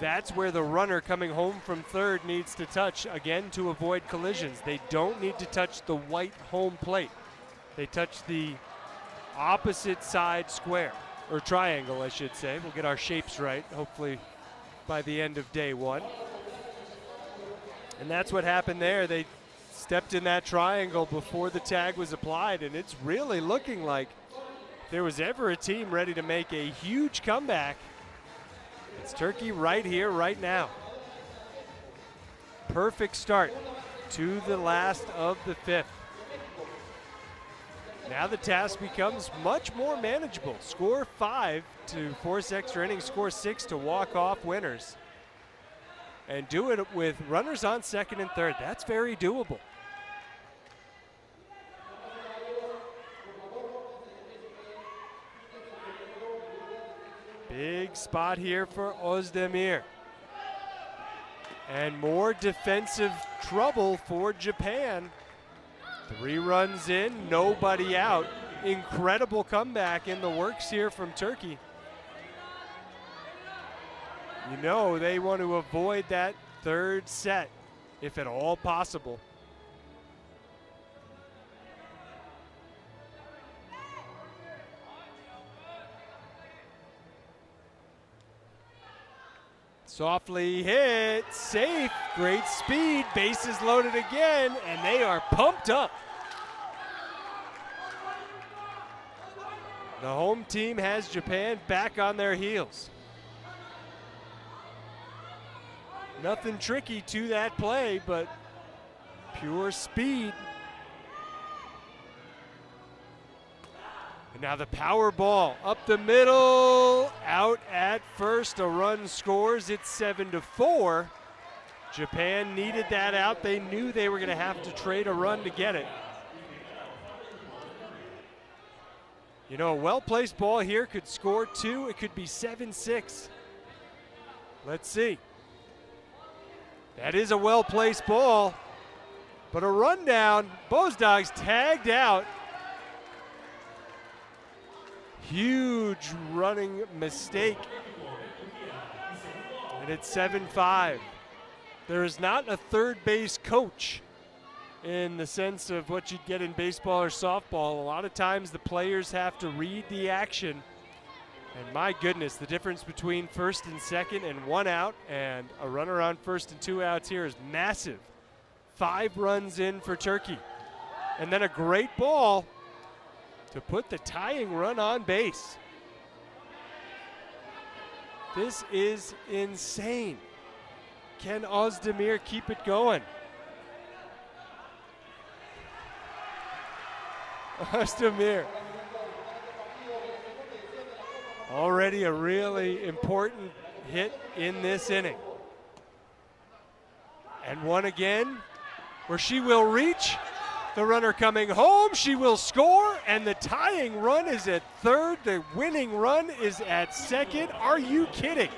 That's where the runner coming home from 3rd needs to touch, again, to avoid collisions. They don't need to touch the white home plate. They touch the opposite side square, or triangle, I should say. We'll get our shapes right, hopefully, by the end of day 1. And that's what happened there. They stepped in that triangle before the tag was applied, and it's really looking like if there was ever a team ready to make a huge comeback, it's Turkey right here, right now. Perfect start to the last of the 5th. Now the task becomes much more manageable. Score 5 to force extra innings, score 6 to walk off winners. and do it with runners on second and third. That's very doable. Big spot here for Özdemir. And more defensive trouble for Japan. 3 runs in, nobody out. Incredible comeback in the works here from Turkey. You know they want to avoid that third set if at all possible. Softly hit, safe, great speed, bases loaded again, and they are pumped up. The home team has Japan back on their heels. Nothing tricky to that play, but pure speed. And now the power ball up the middle, out at first. A run scores. It's 7-4. Japan needed that out. They knew they were going to have to trade a run to get it. You know, a well-placed ball here could score 2. It could be 7-6. Let's see. That is a well-placed ball, but a rundown. Bozdogs tagged out. Huge running mistake. And it's 7-5. There is not a third base coach in the sense of what you'd get in baseball or softball. A lot of times the players have to read the action. And my goodness, the difference between first and second and 1 out and a runner on first and 2 outs here is massive. 5 runs in for Turkey. And then a great ball to put the tying run on base. This is insane. Can Özdemir keep it going? Özdemir. Already a really important hit in this inning. And one again where she will reach. The runner coming home, she will score, and the tying run is at third. The winning run is at second. Are you kidding?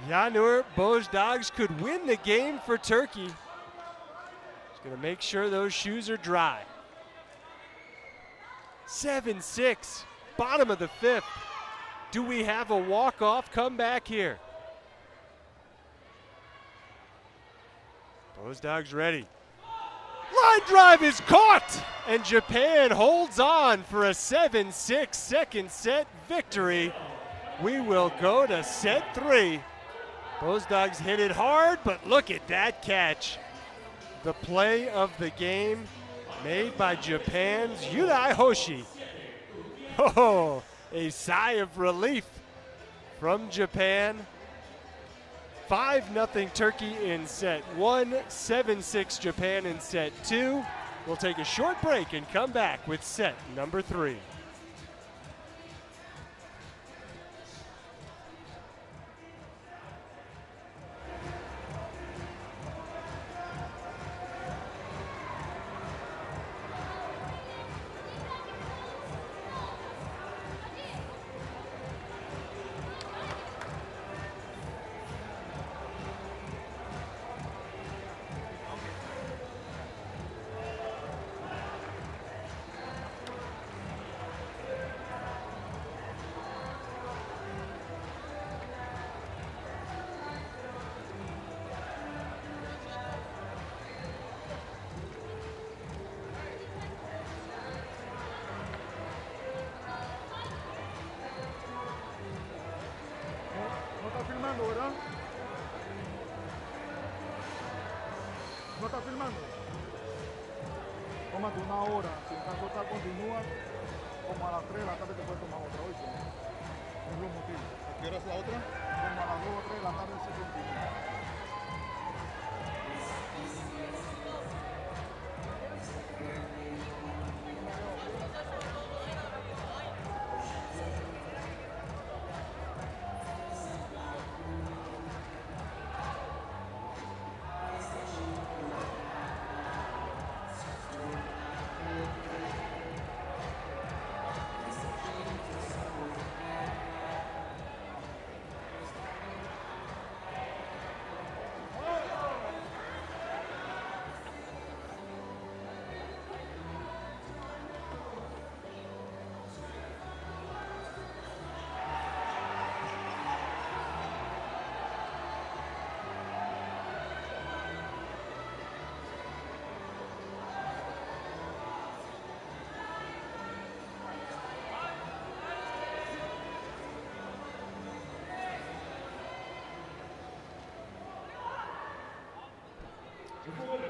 Yanur Bozdogs could win the game for Turkey. He's going to make sure those shoes are dry. 7-6, bottom of the 5th. Do we have a walk-off comeback here? Bozdogs ready. Line drive is caught, and Japan holds on for a 7-6 second set victory. We will go to set 3. Bozdogs hit it hard, but look at that catch. The play of the game made by Japan's Yudai Hoshi. Oh, a sigh of relief from Japan. 5-0 Turkey in set 1, 7-6 Japan in set 2. We'll take a short break and come back with set number 3. ¿Verdad? ¿No está filmando? Tómate 1 hora. Si en caso tal continúa, como a las 3 de la tarde te puedes tomar otra vez. Es los motivos. ¿A qué hora es la otra? Como a las 2 o 3 de la tarde se continúa.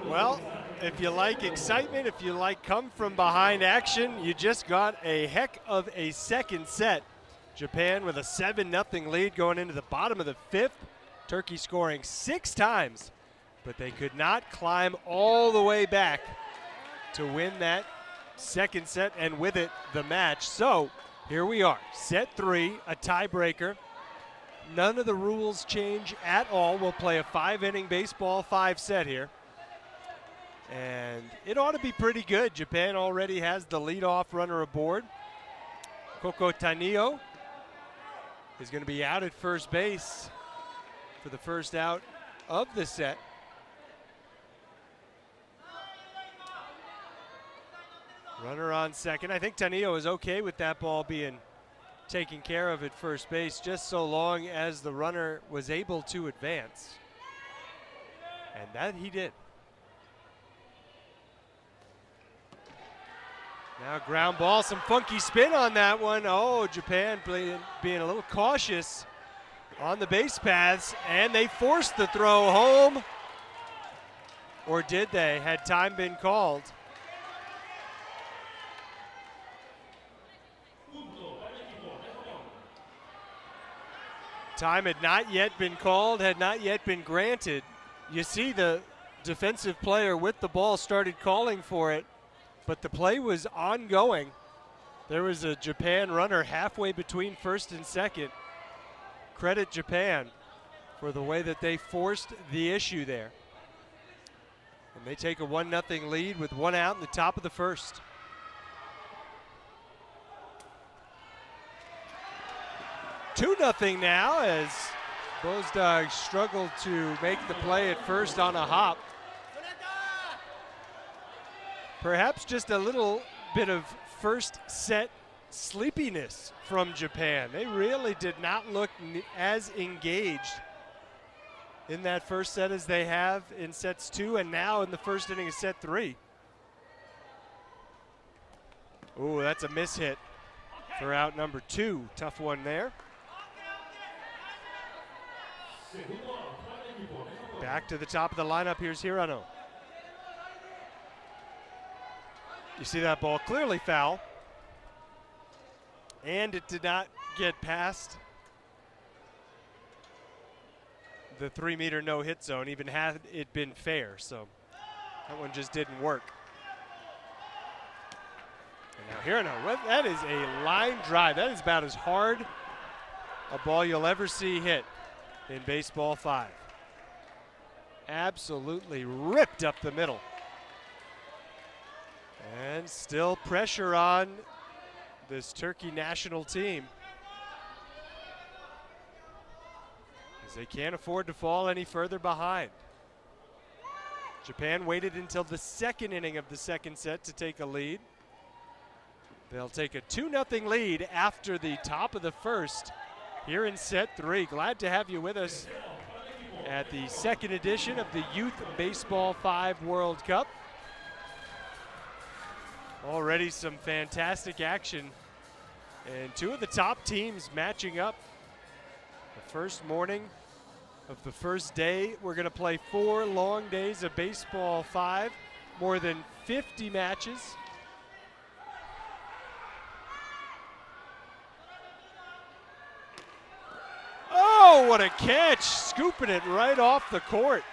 Well, if you like excitement, if you like come from behind action, you just got a heck of a second set. Japan with a 7-0 lead going into the bottom of the fifth. Turkey scoring 6 times, but they could not climb all the way back to win that second set and with it the match. So here we are, set 3, a tiebreaker. None of the rules change at all. We'll play a 5-inning baseball 5 set here. And it ought to be pretty good. Japan already has the leadoff runner aboard. Koko Tanio is going to be out at first base for the first out of the set. Runner on second. I think Tanio is okay with that ball being taken care of at first base, just so long as the runner was able to advance. And that he did. Now ground ball, some funky spin on that one. Oh, Japan being a little cautious on the base paths, and they forced the throw home. Or did they? Had time been called? Time had not yet been called, had not yet been granted. You see the defensive player with the ball started calling for it, but the play was ongoing. There was a Japan runner halfway between first and second. Credit Japan for the way that they forced the issue there. And they take a 1-0 lead with 1 out in the top of the first. Two 2-0 now as Bozdag struggled to make the play at first on a hop. Perhaps just a little bit of first set sleepiness from Japan. They really did not look as engaged in that first set as they have in sets 2 and now in the first inning of set 3. Ooh, that's a mishit for out number 2. Tough one there. Back to the top of the lineup. Here's Hirano. You see that ball clearly foul. And it did not get past the 3-meter no-hit zone, even had it been fair. So that one just didn't work. And now Hirano, that is a line drive. That is about as hard a ball you'll ever see hit in baseball 5. Absolutely ripped up the middle. And still pressure on this Turkey national team, as they can't afford to fall any further behind. Japan waited until the second inning of the second set to take a lead. They'll take a 2-0 lead after the top of the first here in set 3. Glad to have you with us at the second edition of the Youth Baseball 5 World Cup. Already some fantastic action, and two of the top teams matching up. The first morning of the first day, we're going to play 4 long days of baseball 5, more than 50 matches. Oh, what a catch, scooping it right off the court.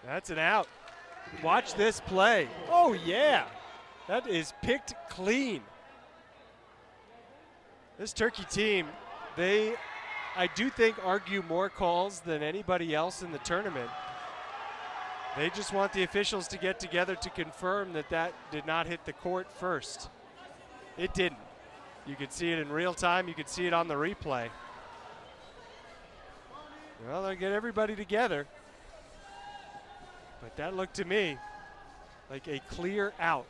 That's an out. Watch this play. Oh, yeah. That is picked clean. This Turkey team, they, I do think, argue more calls than anybody else in the tournament. They just want the officials to get together to confirm that that did not hit the court first. It didn't. You could see it in real time. You could see it on the replay. Well, they'll get everybody together. But that looked to me like a clear out.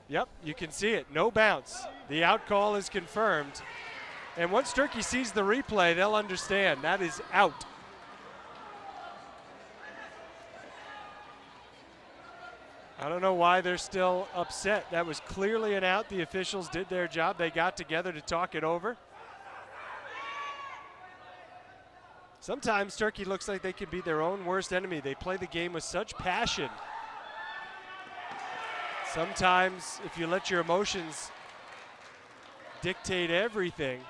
Yep, you can see it. No bounce. The out call is confirmed. And once Turkey sees the replay, they'll understand that is out. I don't know why they're still upset. That was clearly an out. The officials did their job. They got together to talk it over. Sometimes Turkey looks like they can be their own worst enemy. They play the game with such passion. Sometimes if you let your emotions dictate everything,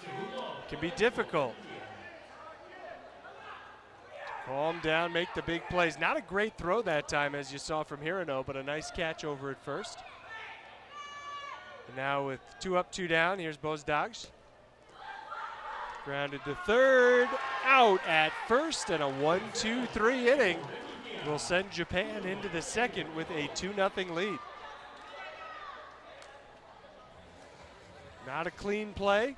it can be difficult. Calm down, make the big plays. Not a great throw that time, as you saw from Hirano, but a nice catch over at first. And now with 2 up, 2 down, here's Bozdags. Grounded to third, out at first, and a 1-2-3 inning will send Japan into the second with a 2-0 lead. Not a clean play,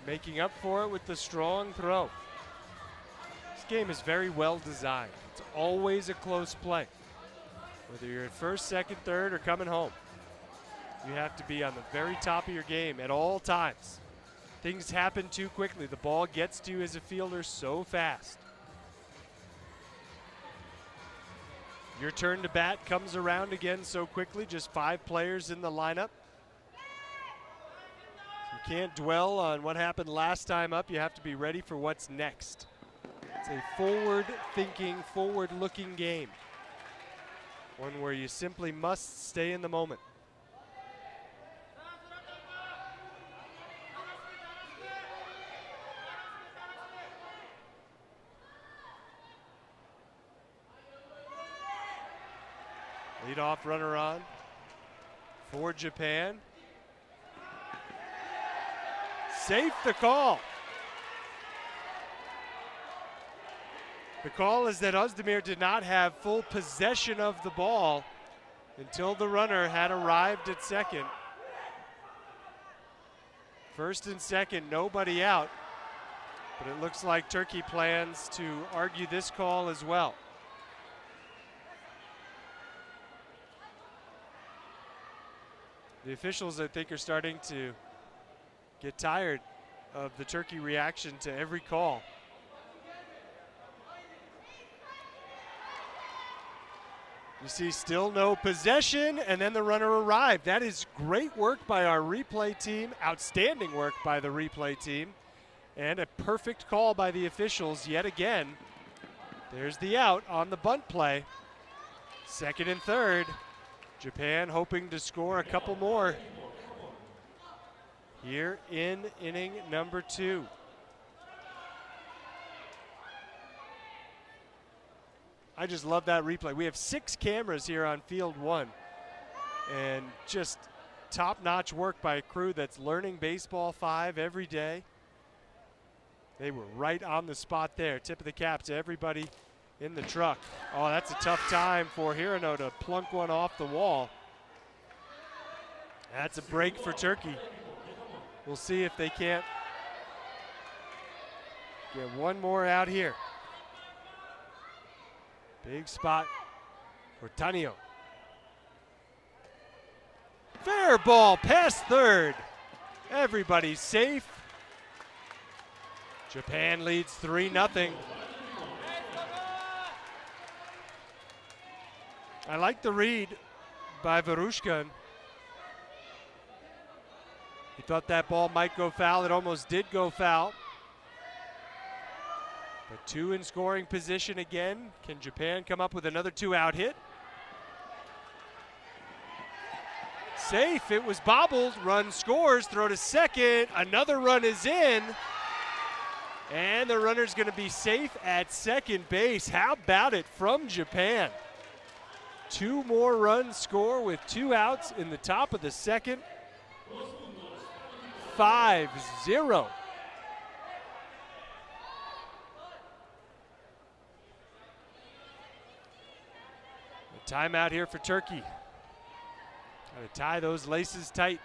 making up for it with the strong throw. This game is very well designed. It's always a close play. Whether you're at first, second, third, or coming home, you have to be on the very top of your game at all times. Things happen too quickly. The ball gets to you as a fielder so fast. Your turn to bat comes around again so quickly, just 5 players in the lineup. You can't dwell on what happened last time up. You have to be ready for what's next. It's a forward-thinking, forward-looking game. One where you simply must stay in the moment. Leadoff runner on for Japan. Safe the call. The call is that Özdemir did not have full possession of the ball until the runner had arrived at second. First and second, nobody out. But it looks like Turkey plans to argue this call as well. The officials, I think, are starting to get tired of the Turkey reaction to every call. You see still no possession, and then the runner arrived. That is great work by our replay team, outstanding work by the replay team, and a perfect call by the officials yet again. There's the out on the bunt play. Second and third. Japan hoping to score a couple more here in inning number 2. I just love that replay. We have 6 cameras here on field 1, and just top-notch work by a crew that's learning Baseball 5 every day. They were right on the spot there. Tip of the cap to everybody in the truck. Oh, that's a tough time for Hirano to plunk one off the wall. That's a break for Turkey. We'll see if they can't get one more out here. Big spot for Tanio. Fair ball past third. Everybody's safe. Japan leads 3-0. I like the read by Verushkin. He thought that ball might go foul. It almost did go foul. But 2 in scoring position again. Can Japan come up with another 2-out hit? Safe. It was bobbled. Run scores. Throw to second. Another run is in. And the runner's going to be safe at second base. How about it from Japan? 2 more runs score with 2 outs in the top of the second. 5-0. A timeout here for Turkey. Got to tie those laces tight.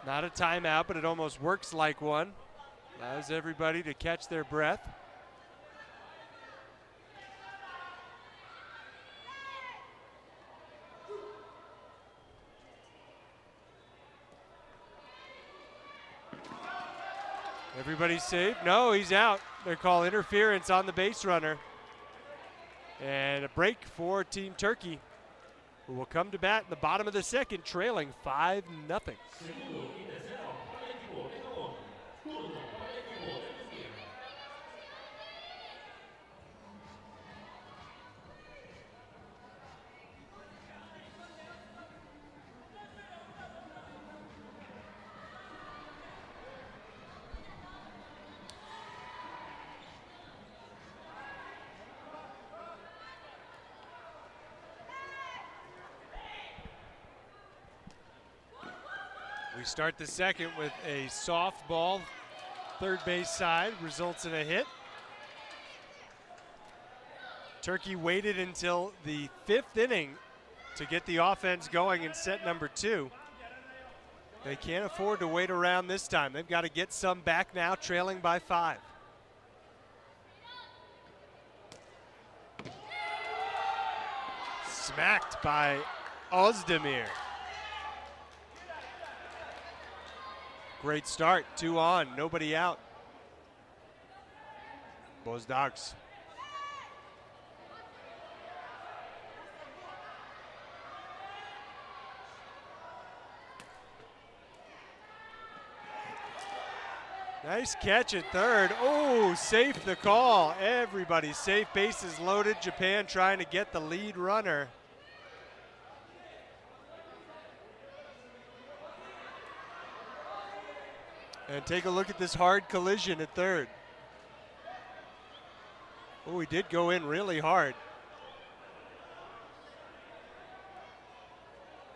Not a timeout, but it almost works like one. Allows everybody to catch their breath. Everybody's safe. No, he's out. They call interference on the base runner. And a break for Team Turkey, who will come to bat in the bottom of the second, trailing 5-0. We start the second with a soft ball, third base side, results in a hit. Turkey waited until the 5th inning to get the offense going in set number 2. They can't afford to wait around this time. They've got to get some back now, trailing by 5. Smacked by Ozdemir. Great start, 2 on, nobody out. Bozdags. Nice catch at third. Oh, safe the call. Everybody's safe, bases loaded. Japan trying to get the lead runner. And take a look at this hard collision at third. Oh, he did go in really hard.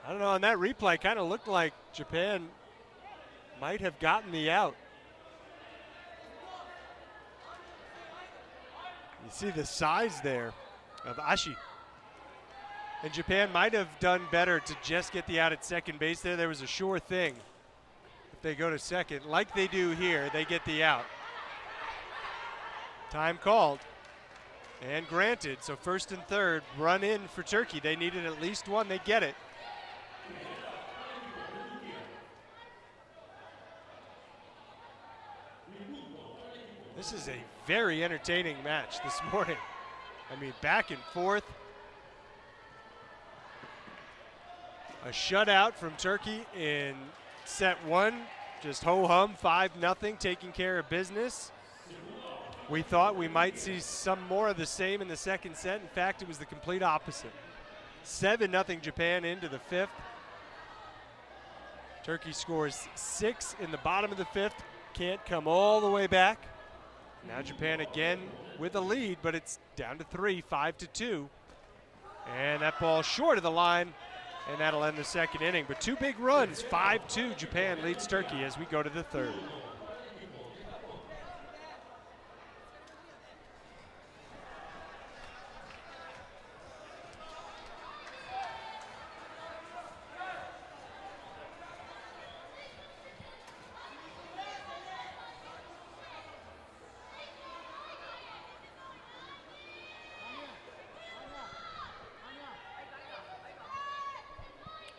I don't know, on that replay, kind of looked like Japan might have gotten the out. You see the size there of Ashi. And Japan might have done better to just get the out at second base there. There was a sure thing. They go to second, like they do here, they get the out. Time called and granted. So first and third, run in for Turkey. They needed at least one, they get it. This is a very entertaining match this morning. I mean, back and forth. A shutout from Turkey in set 1, just ho-hum, 5-0, taking care of business. We thought we might see some more of the same in the second set. In fact, it was the complete opposite. 7-0 Japan into the 5th. Turkey scores 6 in the bottom of the 5th. Can't come all the way back. Now Japan again with a lead, but it's down to 3, 5-2. And that ball short of the line. And that'll end the second inning. But 2 big runs, 5-2. Japan leads Turkey as we go to the third.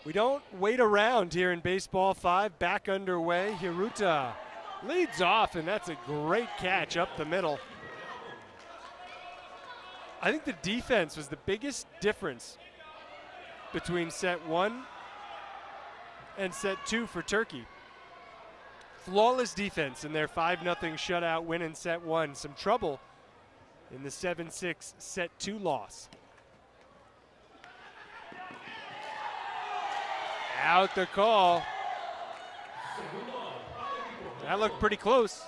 We don't wait around here in Baseball 5. Back underway. Hiruta leads off, and that's a great catch up the middle. I think the defense was the biggest difference between set 1 and set 2 for Turkey. Flawless defense in their 5-0 shutout win in set 1. Some trouble in the 7-6 set 2 loss. Out the call. That looked pretty close.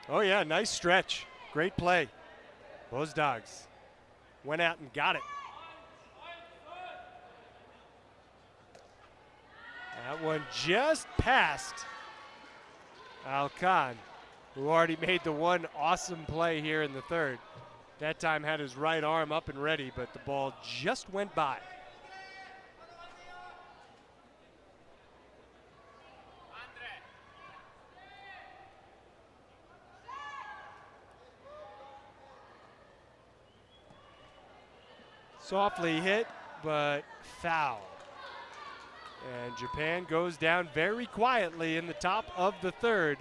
Oh yeah, nice stretch. Great play. Bozdags went out and got it. That one just past Alkan, who already made the one awesome play here in the third. That time had his right arm up and ready, but the ball just went by. Softly hit, but foul. And Japan goes down very quietly in the top of the third.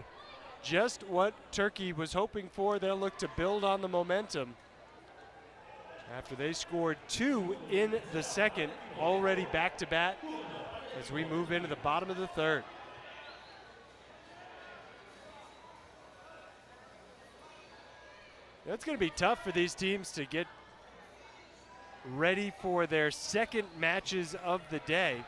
Just what Turkey was hoping for. They'll look to build on the momentum after they scored 2 in the second, already back to bat as we move into the bottom of the third. It's going to be tough for these teams to get ready for their second matches of the day.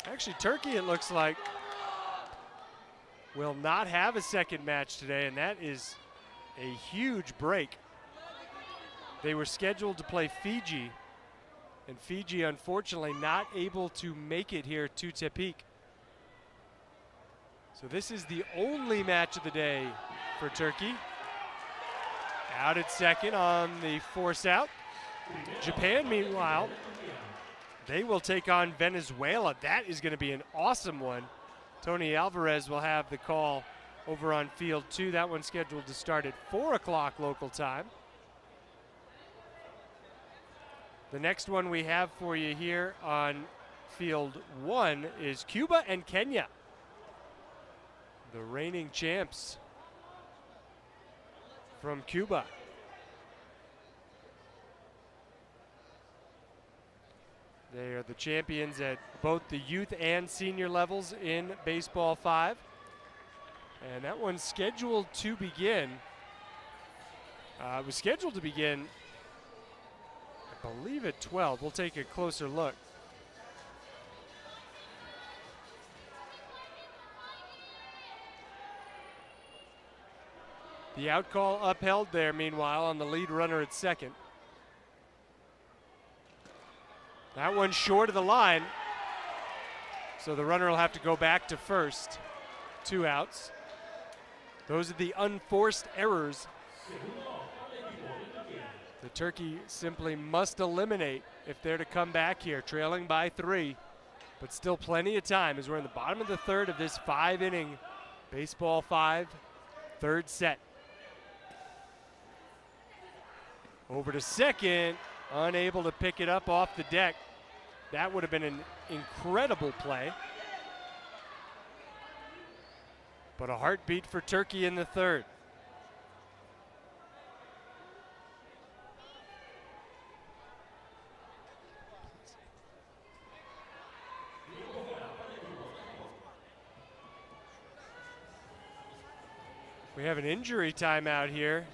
Actually, Turkey, it looks like, will not have a second match today, and that is a huge break. They were scheduled to play Fiji, and Fiji unfortunately not able to make it here to Tepic. So this is the only match of the day for Turkey. Out at second on the force out. Japan, meanwhile, they will take on Venezuela. That is going to be an awesome one. Tony Alvarez will have the call over on field 2. That one's scheduled to start at 4 o'clock local time. The next one we have for you here on field 1 is Cuba and Kenya, the reigning champs from Cuba. They are the champions at both the youth and senior levels in Baseball 5. And that one's scheduled to begin. It was scheduled to begin, I believe, at 12. We'll take a closer look. The out call upheld there, meanwhile, on the lead runner at second. That one's short of the line, so the runner will have to go back to first. 2 outs. Those are the unforced errors the Turkey simply must eliminate if they're to come back here, trailing by 3, but still plenty of time as we're in the bottom of the third of this 5-inning Baseball 5 third set. Over to second, unable to pick it up off the deck. That would have been an incredible play. But a heartbeat for Turkey in the third. We have an injury timeout here.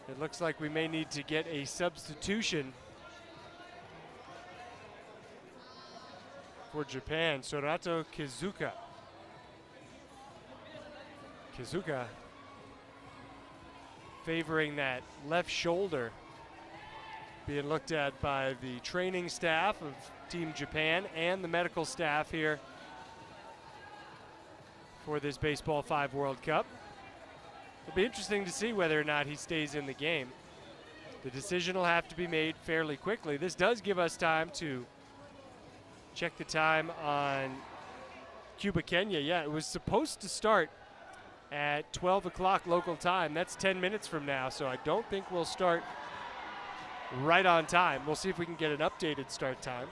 It looks like we may need to get a substitution for Japan. Sorato Kizuka. Kizuka favoring that left shoulder, being looked at by the training staff of Team Japan and the medical staff here for this Baseball 5 World Cup. It'll be interesting to see whether or not he stays in the game. The decision will have to be made fairly quickly. This does give us time to check the time on Cuba, Kenya. Yeah, it was supposed to start at 12 o'clock local time. That's 10 minutes from now, so I don't think we'll start right on time. We'll see if we can get an updated start time.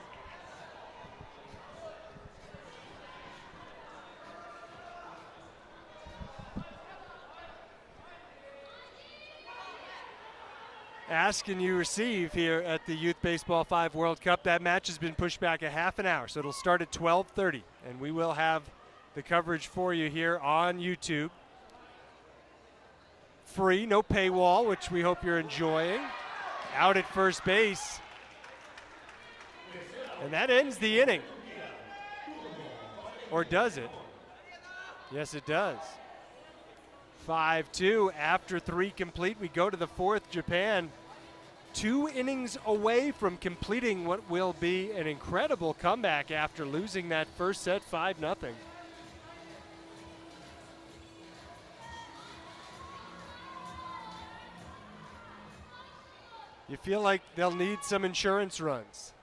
Ask and you receive here at the Youth Baseball 5 World Cup. That match has been pushed back a half an hour, so it'll start at 12:30, and we will have the coverage for you here on YouTube. Free, no paywall, which we hope you're enjoying. Out at first base, and that ends the inning. Or does it? Yes, it does. 5-2 after 3 complete. We go to the 4th. Japan 2 innings away from completing what will be an incredible comeback after losing that first set 5-0. You feel like they'll need some insurance runs.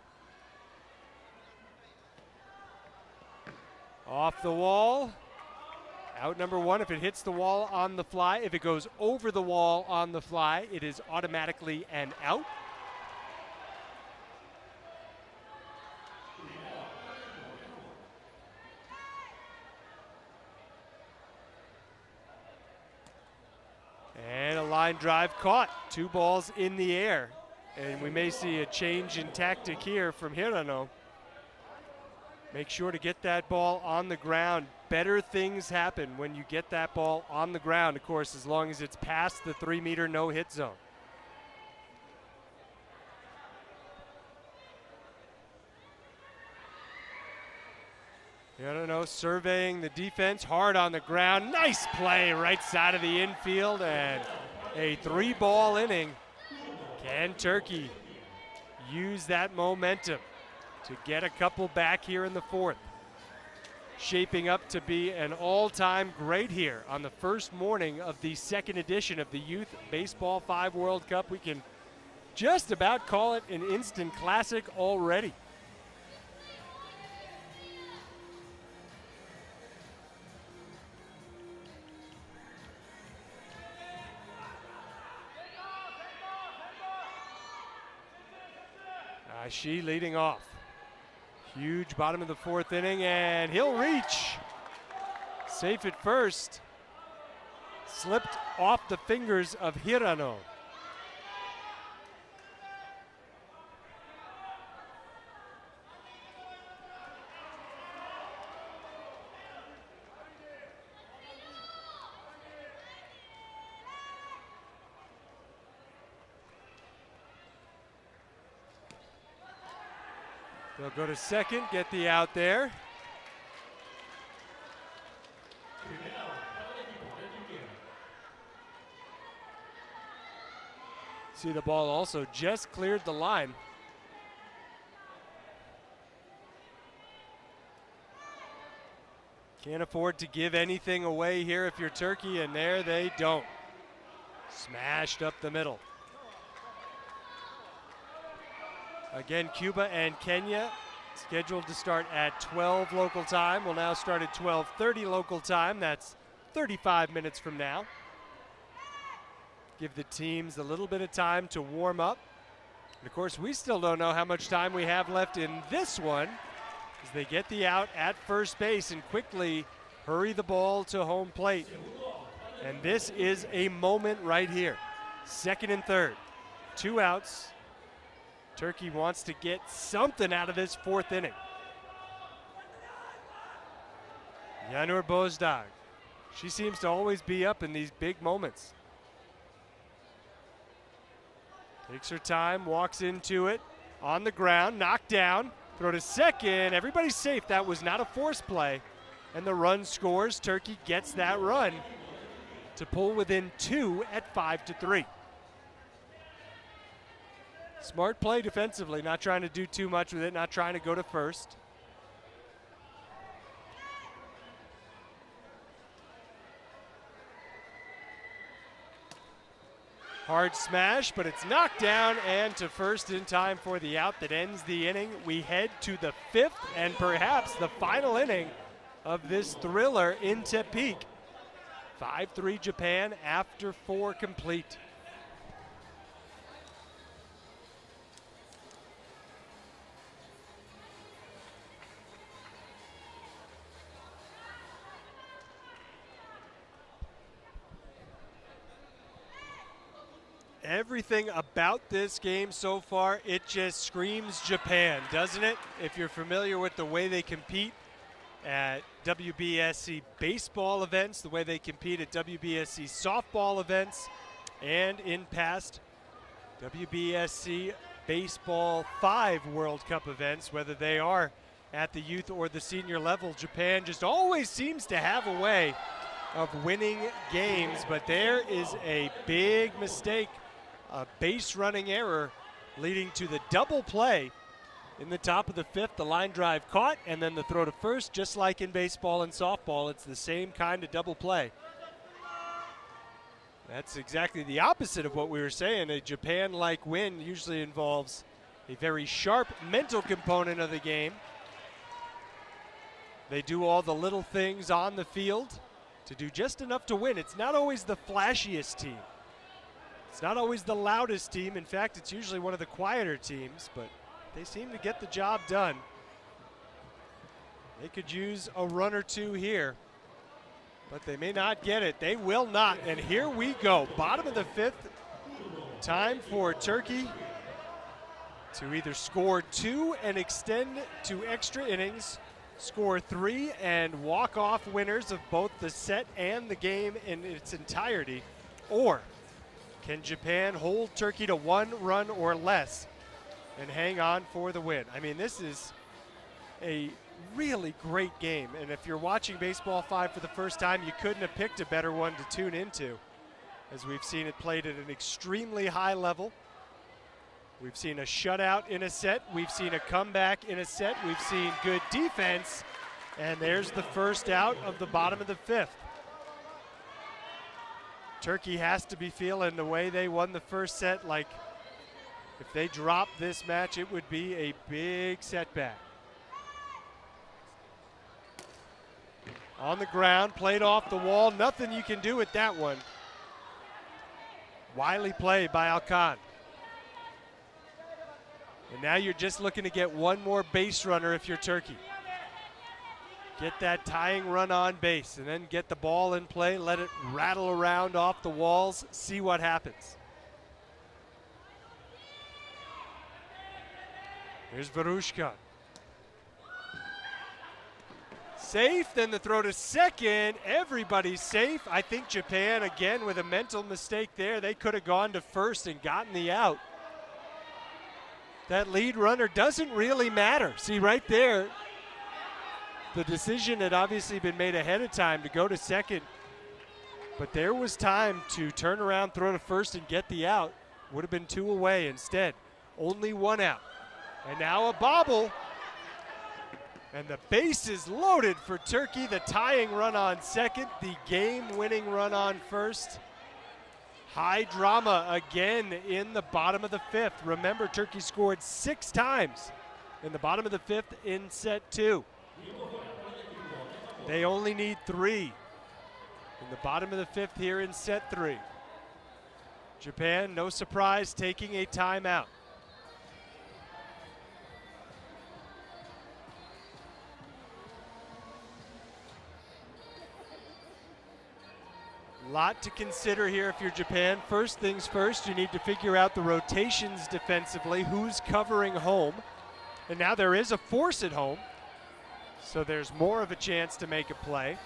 Off the wall. Out number one. If it hits the wall on the fly, if it goes over the wall on the fly, it is automatically an out. And a line drive caught. 2 balls in the air. And we may see a change in tactic here from Hirano. Make sure to get that ball on the ground. Better things happen when you get that ball on the ground, of course, as long as it's past the 3-meter no-hit zone. Hirano surveying the defense, hard on the ground. Nice play right side of the infield, and a 3-ball inning. Can Turkey use that momentum to get a couple back here in the 4th? Shaping up to be an all-time great here on the first morning of the 2nd edition of the Youth Baseball 5 World Cup. We can just about call it an instant classic already. She leading off. Huge bottom of the 4th inning, and he'll reach. Safe at first. Slipped off the fingers of Hirano. They'll go to second, get the out there. See, the ball also just cleared the line. Can't afford to give anything away here if you're Turkey, and there they don't. Smashed up the middle. Again, Cuba and Kenya scheduled to start at 12 local time. Will now start at 12:30 local time. That's 35 minutes from now. Give the teams a little bit of time to warm up. And of course, we still don't know how much time we have left in this one as they get the out at first base and quickly hurry the ball to home plate. And this is a moment right here. 2nd and 3rd. 2 outs. Turkey wants to get something out of this 4th inning. Yanur Bozdag. She seems to always be up in these big moments. Takes her time, walks into it, on the ground, knocked down, throw to second. Everybody's safe. That was not a force play. And the run scores. Turkey gets that run to pull within 2 at 5-3. Smart play defensively, not trying to do too much with it, not trying to go to first. Hard smash, but it's knocked down and to first in time for the out that ends the inning. We head to the 5th and perhaps the final inning of this thriller in Tepic. 5-3 Japan after 4 complete. Everything about this game so far, it just screams Japan, doesn't it? If you're familiar with the way they compete at WBSC baseball events, the way they compete at WBSC softball events, and in past WBSC Baseball 5 World Cup events, whether they are at the youth or the senior level, Japan just always seems to have a way of winning games, but there is a big mistake. A base running error leading to the double play in the top of the 5th. The line drive caught, and then the throw to first, just like in baseball and softball. It's the same kind of double play. That's exactly the opposite of what we were saying. A Japan-like win usually involves a very sharp mental component of the game. They do all the little things on the field to do just enough to win. It's not always the flashiest team. It's not always the loudest team. In fact, it's usually one of the quieter teams, but they seem to get the job done. They could use a run or two here, but they may not get it. They will not, and here we go. Bottom of the fifth, time for Turkey to either score 2 and extend to extra innings, score 3 and walk off winners of both the set and the game in its entirety, or can Japan hold Turkey to 1 run or less and hang on for the win? I mean, this is a really great game, and if you're watching Baseball 5 for the first time, you couldn't have picked a better one to tune into, as we've seen it played at an extremely high level. We've seen a shutout in a set. We've seen a comeback in a set. We've seen good defense. And there's the first out of the bottom of the fifth. Turkey has to be feeling the way they won the first set, like if they drop this match, it would be a big setback. On the ground, played off the wall. Nothing you can do with that one. Wily play by Alkan. And now you're just looking to get one more base runner if you're Turkey. Get that tying run on base and then get the ball in play, let it rattle around off the walls, see what happens. Here's Varushka. Safe, then the throw to second. Everybody's safe. I think Japan, again, with a mental mistake there, they could have gone to first and gotten the out. That lead runner doesn't really matter. See, right there, the decision had obviously been made ahead of time to go to second, but there was time to turn around, throw to first, and get the out. Would have been 2 away instead. Only 1 out. And now a bobble. And the base is loaded for Turkey. The tying run on second, the game-winning run on first. High drama again in the bottom of the fifth. Remember, Turkey scored 6 times in the bottom of the fifth in set 2. They only need 3 in the bottom of the fifth here in set 3. Japan, no surprise, taking a timeout. Lot to consider here if you're Japan. First things first, you need to figure out the rotations defensively, who's covering home. And now there is a force at home, so there's more of a chance to make a play.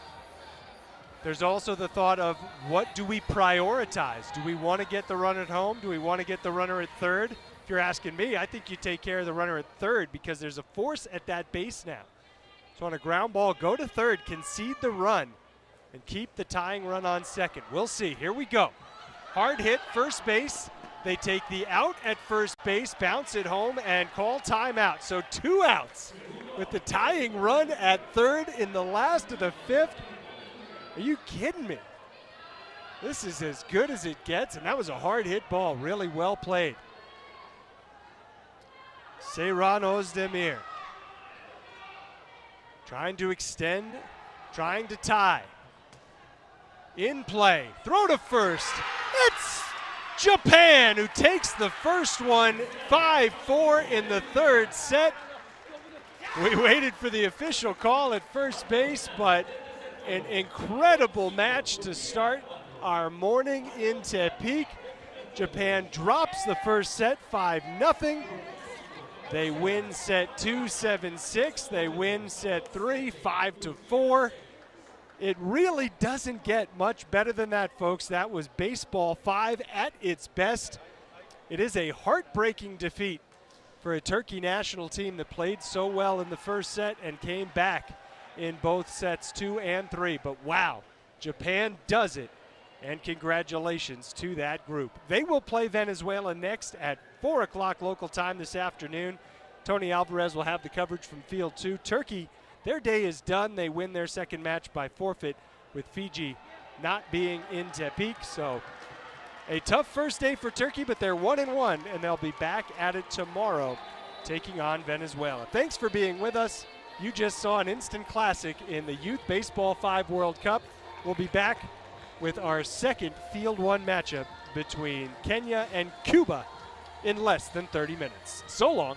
There's also the thought of, what do we prioritize? Do we want to get the run at home? Do we want to get the runner at third? If you're asking me, I think you take care of the runner at third because there's a force at that base now. So on a ground ball, go to third, concede the run, and keep the tying run on second. We'll see. Here we go. Hard hit, first base. They take the out at first base, bounce it home, and call timeout. So 2 outs with the tying run at third in the last of the fifth. Are you kidding me? This is as good as it gets, and that was a hard hit ball. Really well played. Seyran Özdemir trying to extend, trying to tie. In play, throw to first. It's Japan who takes the first one, 5-4 in the third set. We waited for the official call at first base, but an incredible match to start our morning in Tepic. Japan drops the first set, 5-0. They win set 2, 7-6. They win set 3, 5-4. It really doesn't get much better than that, folks. That was Baseball 5 at its best. It is a heartbreaking defeat for a Turkey national team that played so well in the first set and came back in both sets 2 and 3. But wow, Japan does it, and congratulations to that group. They will play Venezuela next at 4 o'clock local time this afternoon. Tony Alvarez will have the coverage from Field 2. Turkey, their day is done. They win their second match by forfeit, with Fiji not being in Tepic. So a tough first day for Turkey, but they're 1-1, and they'll be back at it tomorrow, taking on Venezuela. Thanks for being with us. You just saw an instant classic in the Youth Baseball 5 World Cup. We'll be back with our second Field 1 matchup between Kenya and Cuba in less than 30 minutes. So long.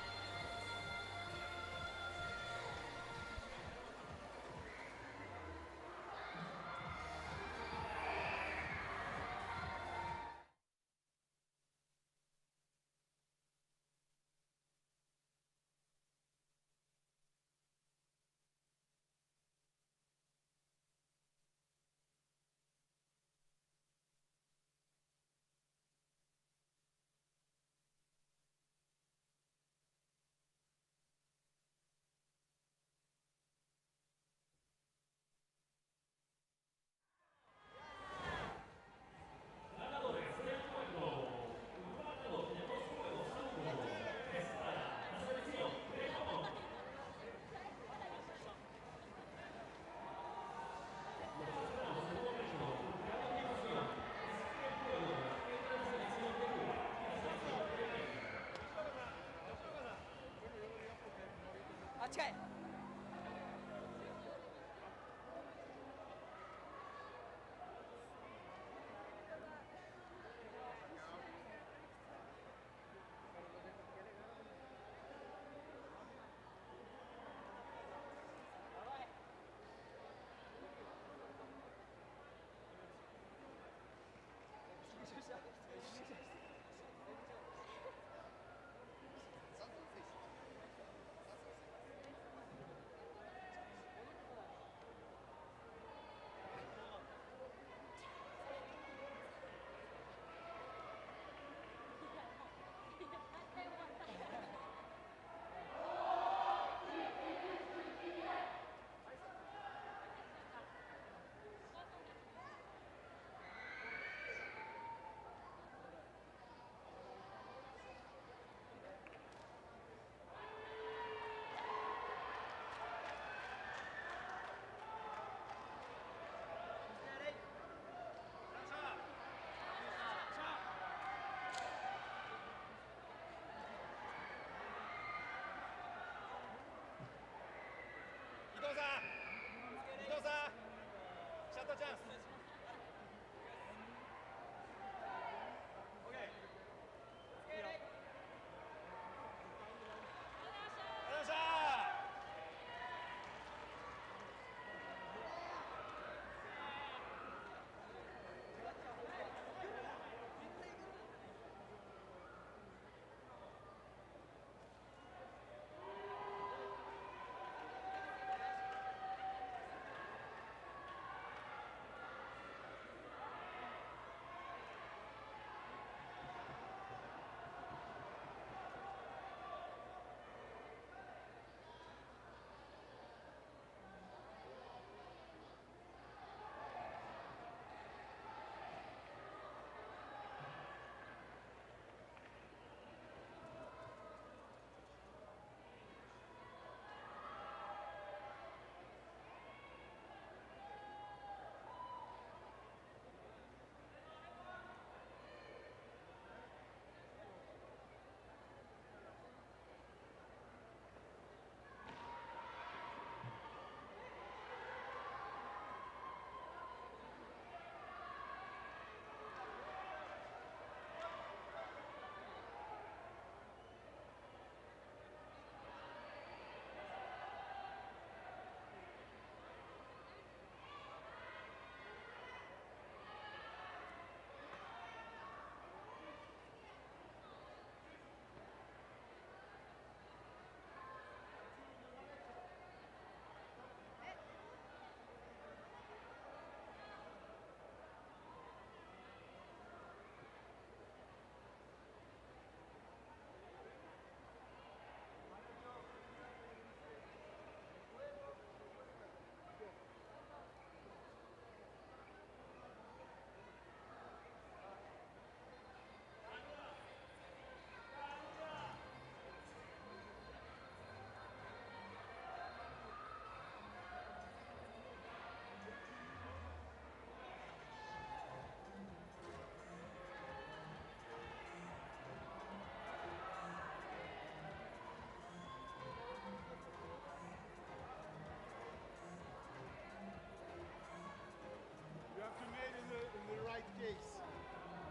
case.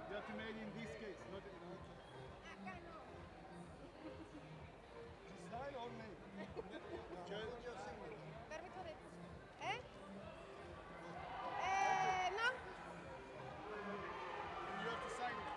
You have to make it in this case, not in Acá no. sign or name. Permiso de... ¿Eh? No. You have to sign it.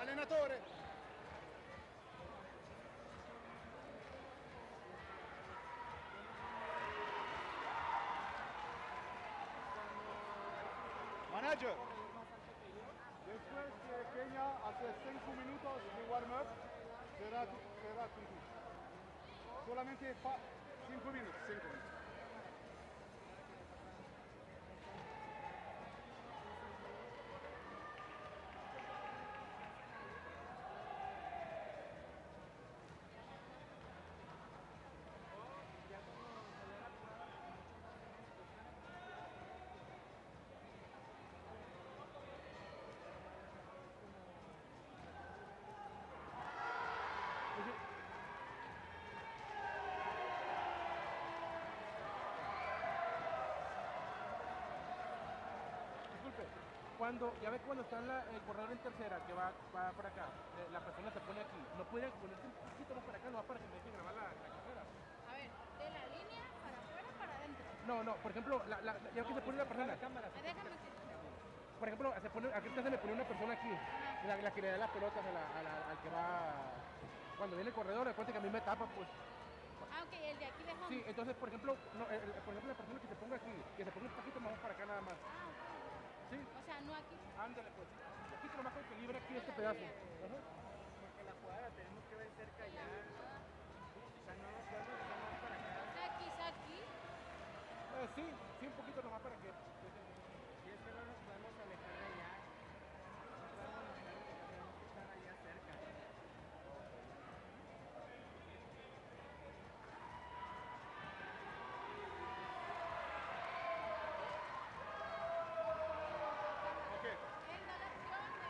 Allenatore! Manager! Después que Kenia hace 5 minutos de warm-up, será concluido. Solamente 5 minutos, 5 minutos. Ya ves cuando está el corredor en tercera, que va para acá, la persona se pone aquí, no puede ponerse un poquito más para acá, no va para que me deje grabar la carrera. A ver, de la línea para afuera, para adentro. No, por ejemplo, ya que se pone una persona. Déjame que... Por ejemplo, aquí se me pone una persona aquí, la que le da las pelotas al que va. Cuando viene el corredor, de cuenta que a mí me tapa, pues. Ah, ok, el de aquí de home. Sí, entonces, por ejemplo, la persona que se ponga aquí, que se ponga un poquito más para acá nada más. Ah, ok. Sí, O sea, no aquí. ándale, pues. Aquí nomás con que libre aquí este pedazo. Ajá. Porque la jugada la tenemos que ver cerca ya. O sea, no nos podemos dejar más para acá. Saki, Saki. Sí, un poquito nomás para que. Y es que no nos podemos alejar de allá. No podemos alejar, tenemos que estar allá cerca. Ok. Él da la opción de...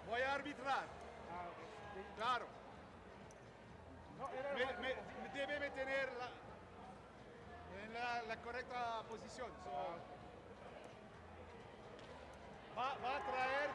Voy a arbitrar. Ah, ok. Sí. Claro. No, era Debe mantener en la correcta posición. So, va a traer.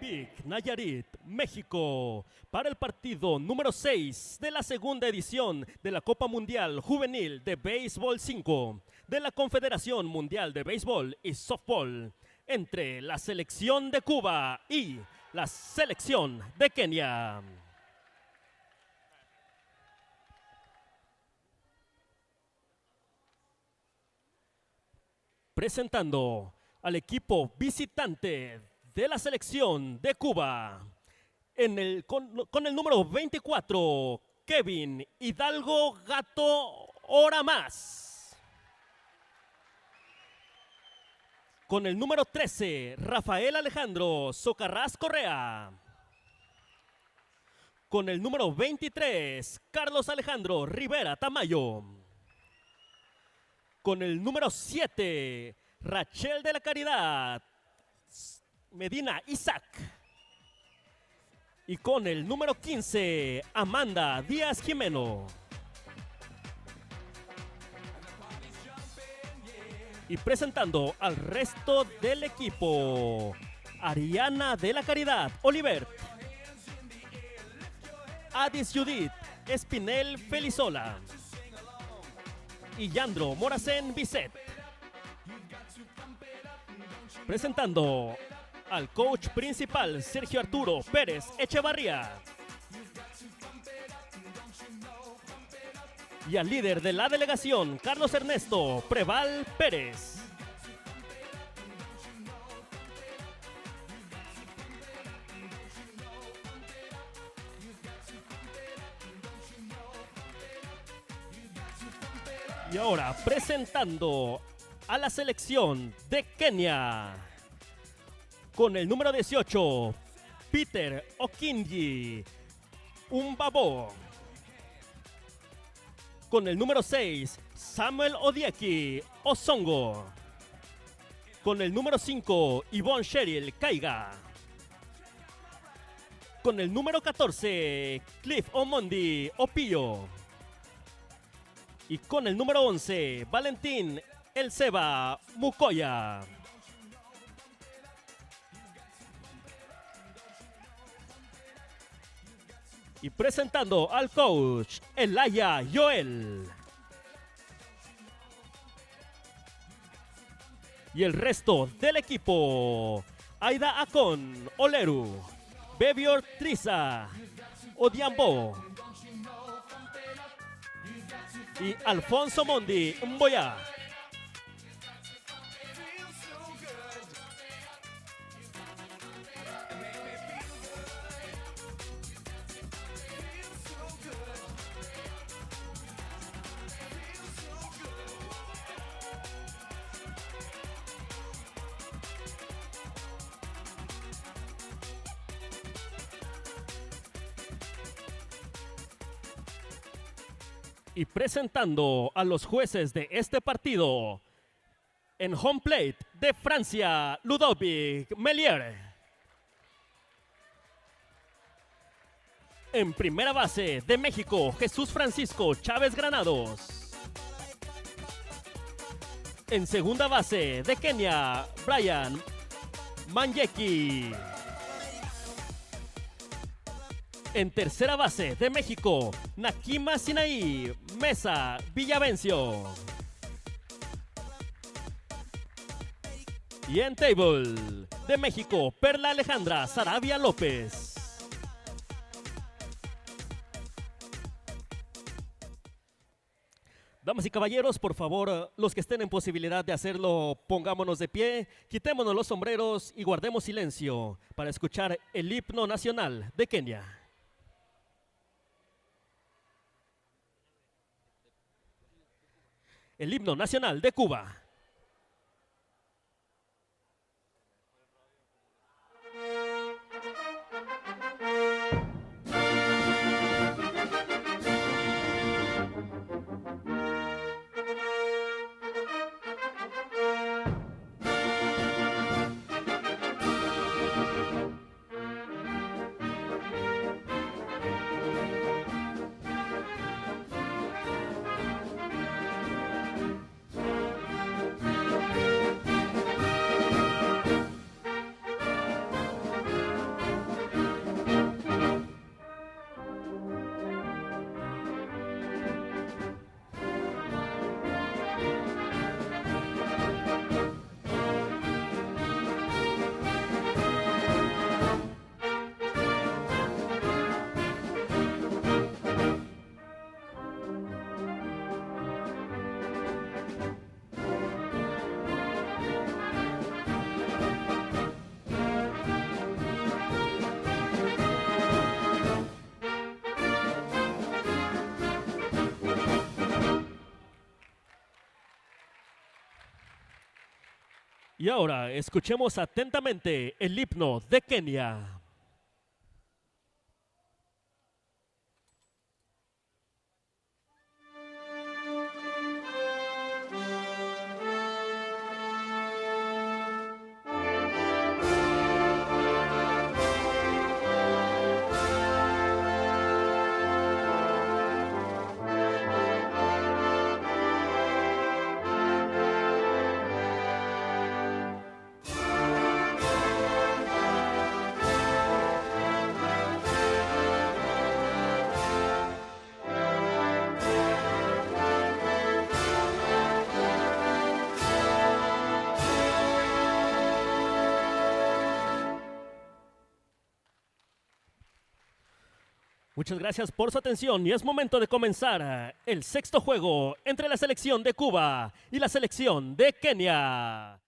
Tepic, Nayarit, México, para el partido número 6 de la segunda edición de la Copa Mundial Juvenil de Béisbol 5 de la Confederación Mundial de Béisbol y Softball entre la selección de Cuba y la selección de Kenia. Presentando al equipo visitante de la selección de Cuba, con el número 24, Kevin Hidalgo Gato Oramas. Con el número 13, Rafael Alejandro Socarrás Correa. Con el número 23, Carlos Alejandro Rivera Tamayo. Con el número 7, Rachel de la Caridad Medina Isaac. Y con el número 15, Amanda Díaz Jimeno. Y presentando al resto del equipo, Ariana de la Caridad Oliver, Adis Judith Espinel Felizola y Yandro Moracén Bisset. Presentando al coach principal Sergio Arturo Pérez Echevarría y al líder de la delegación Carlos Ernesto Preval Pérez. Y ahora presentando a la selección de Kenia. Con el número 18, Peter Okinji Umbabo. Con el número 6, Samuel Odieki Osongo. Con el número 5, Yvonne Cheryl Caiga. Con el número 14, Cliff Omondi Opillo. Y con el número 11, Valentín El Seba Mucoya. Y presentando al coach Elaya Joel. Y el resto del equipo: Aida Acon Oleru, Bebior Triza Odiambo y Alfonso Mondi Mboya. Y presentando a los jueces de este partido, en home plate de Francia, Ludovic Melier. En primera base de México, Jesús Francisco Chávez Granados. En segunda base de Kenia, Brian Manyeki. En tercera base de México, Nakima Sinaí Mesa Villavencio. Y en table de México, Perla Alejandra Sarabia López. Damas y caballeros, por favor, los que estén en posibilidad de hacerlo, pongámonos de pie, quitémonos los sombreros y guardemos silencio para escuchar el himno nacional de Kenia. El himno nacional de Cuba. Y ahora escuchemos atentamente el himno de Kenia. Muchas gracias por su atención y es momento de comenzar el sexto juego entre la selección de Cuba y la selección de Kenia.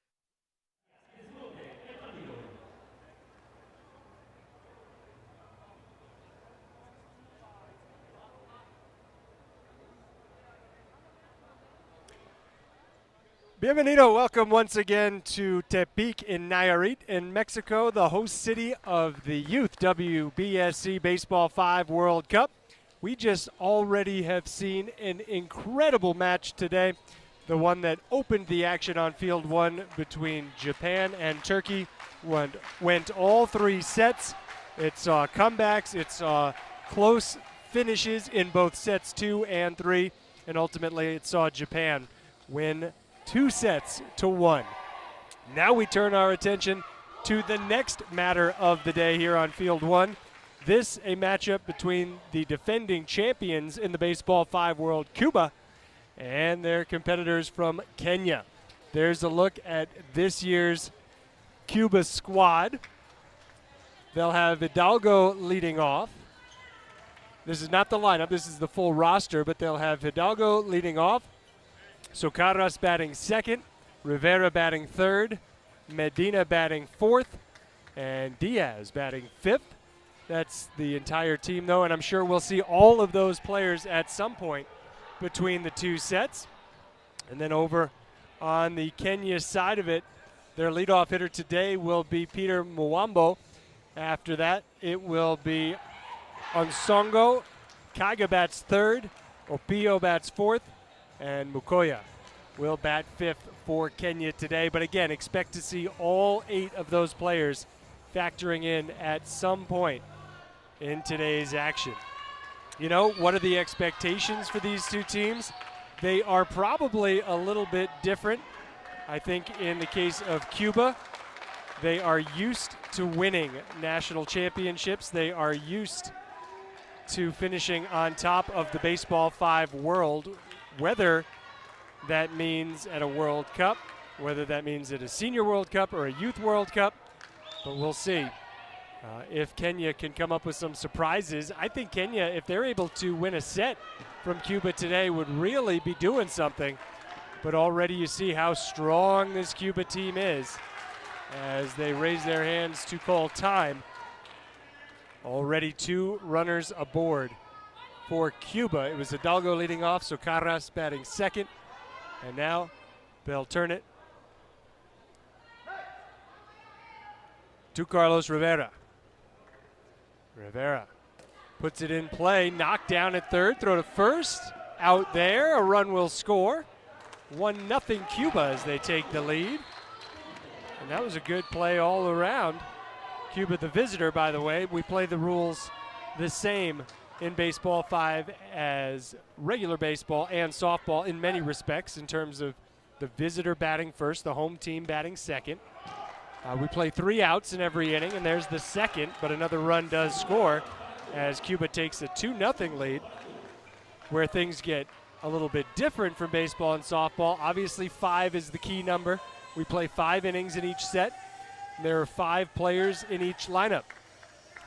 Bienvenido, welcome once again to Tepic in Nayarit in Mexico, the host city of the Youth WBSC Baseball 5 World Cup. We just already have seen an incredible match today, the one that opened the action on field one between Japan and Turkey. Went all three sets. It saw comebacks, it saw close finishes in both sets 2 and 3, and ultimately it saw Japan win 2-1. Now we turn our attention to the next matter of the day here on field one. This a matchup between the defending champions in the Baseball 5 World, Cuba, and their competitors from Kenya. There's a look at this year's Cuba squad. They'll have Hidalgo leading off. This is not the lineup, this is the full roster, but they'll have Hidalgo leading off. Socarras batting second, Rivera batting third, Medina batting fourth, and Diaz batting fifth. That's the entire team, though, and I'm sure we'll see all of those players at some point between the two sets. And then over on the Kenya side of it, their leadoff hitter today will be Peter Mwambo. After that, it will be Onsongo. Kaga bats third, Opio bats fourth, and Mukoya will bat fifth for Kenya today. But again, expect to see all 8 of those players factoring in at some point in today's action. You know, what are the expectations for these two teams? They are probably a little bit different. I think in the case of Cuba, they are used to winning national championships. They are used to finishing on top of the Baseball 5 World, whether that means at a World Cup, whether that means at a Senior World Cup or a Youth World Cup, but we'll see if Kenya can come up with some surprises. I think Kenya, if they're able to win a set from Cuba today, would really be doing something. But already you see how strong this Cuba team is as they raise their hands to call time. Already 2 runners aboard for Cuba. It was Hidalgo leading off, Socarras batting second, and now they'll turn it to Carlos Rivera. Rivera puts it in play, knocked down at third, throw to first, out there, a run will score. 1-0 Cuba as they take the lead. And that was a good play all around. Cuba the visitor, by the way. We play the rules the same in Baseball 5 as regular baseball and softball in many respects in terms of the visitor batting first, the home team batting second. We play 3 outs in every inning, and there's the second, but another run does score as Cuba takes a 2-0 lead. Where things get a little bit different from baseball and softball, obviously 5 is the key number. We play 5 innings in each set. There are 5 players in each lineup.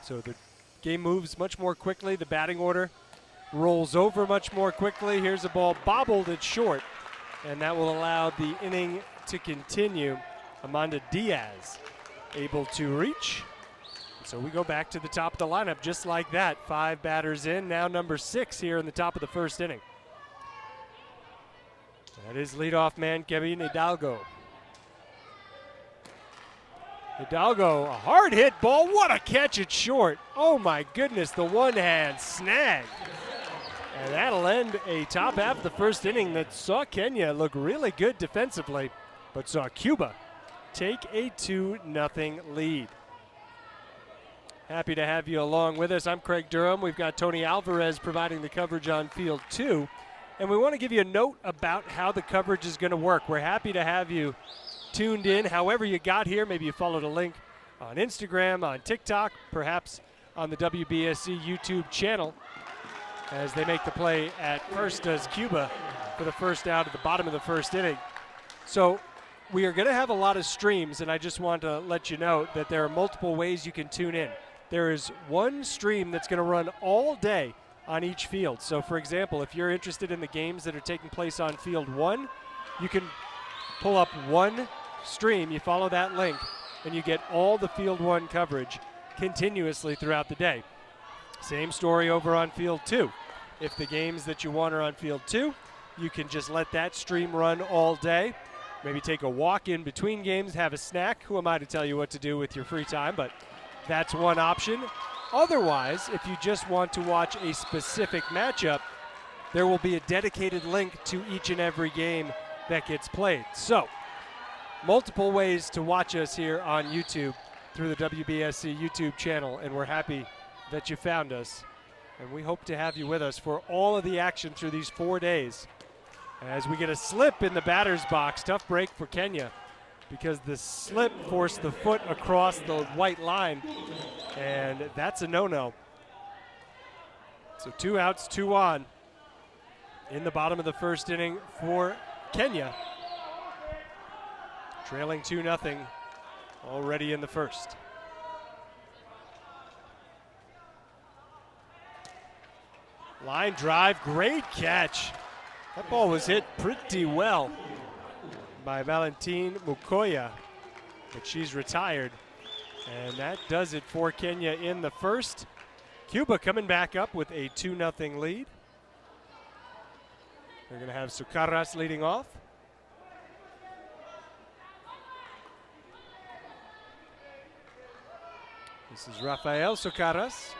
So the game moves much more quickly. The batting order rolls over much more quickly. Here's a ball bobbled at short, and that will allow the inning to continue. Amanda Diaz able to reach. So we go back to the top of the lineup just like that. 5 batters in, now number 6 here in the top of the first inning. That is leadoff man Kevin Hidalgo. Hidalgo, a hard hit ball. What a catch it short. Oh my goodness, the one hand snag. And that'll end a top half of the first inning that saw Kenya look really good defensively, but saw Cuba take a 2-0 lead. Happy to have you along with us. I'm Craig Durham. We've got Tony Alvarez providing the coverage on field 2. And we want to give you a note about how the coverage is going to work. We're happy to have you tuned in however you got here. Maybe you followed a link on Instagram, on TikTok, perhaps on the WBSC YouTube channel as they make the play at first does Cuba for the first out at the bottom of the first inning. So we are going to have a lot of streams, and I just want to let you know that there are multiple ways you can tune in. There is one stream that's going to run all day on each field. So for example, if you're interested in the games that are taking place on field 1, you can pull up one stream, you follow that link, and you get all the field 1 coverage continuously throughout the day. Same story over on field 2. If the games that you want are on field 2, you can just let that stream run all day. Maybe take a walk in between games, have a snack. Who am I to tell you what to do with your free time? But that's one option. Otherwise, if you just want to watch a specific matchup, there will be a dedicated link to each and every game that gets played. So, multiple ways to watch us here on YouTube through the WBSC YouTube channel, and we're happy that you found us. And we hope to have you with us for all of the action through these 4 days. As we get a slip in the batter's box, tough break for Kenya because the slip forced the foot across the white line, and that's a no-no. So 2 outs, 2 on in the bottom of the first inning for Kenya. Trailing 2-0 already in the first. Line drive, great catch. That ball was hit pretty well by Valentine Mukoya, but she's retired. And that does it for Kenya in the first. Cuba coming back up with a 2-0 lead. They're going to have Socarras leading off. This is Rafael Socarras.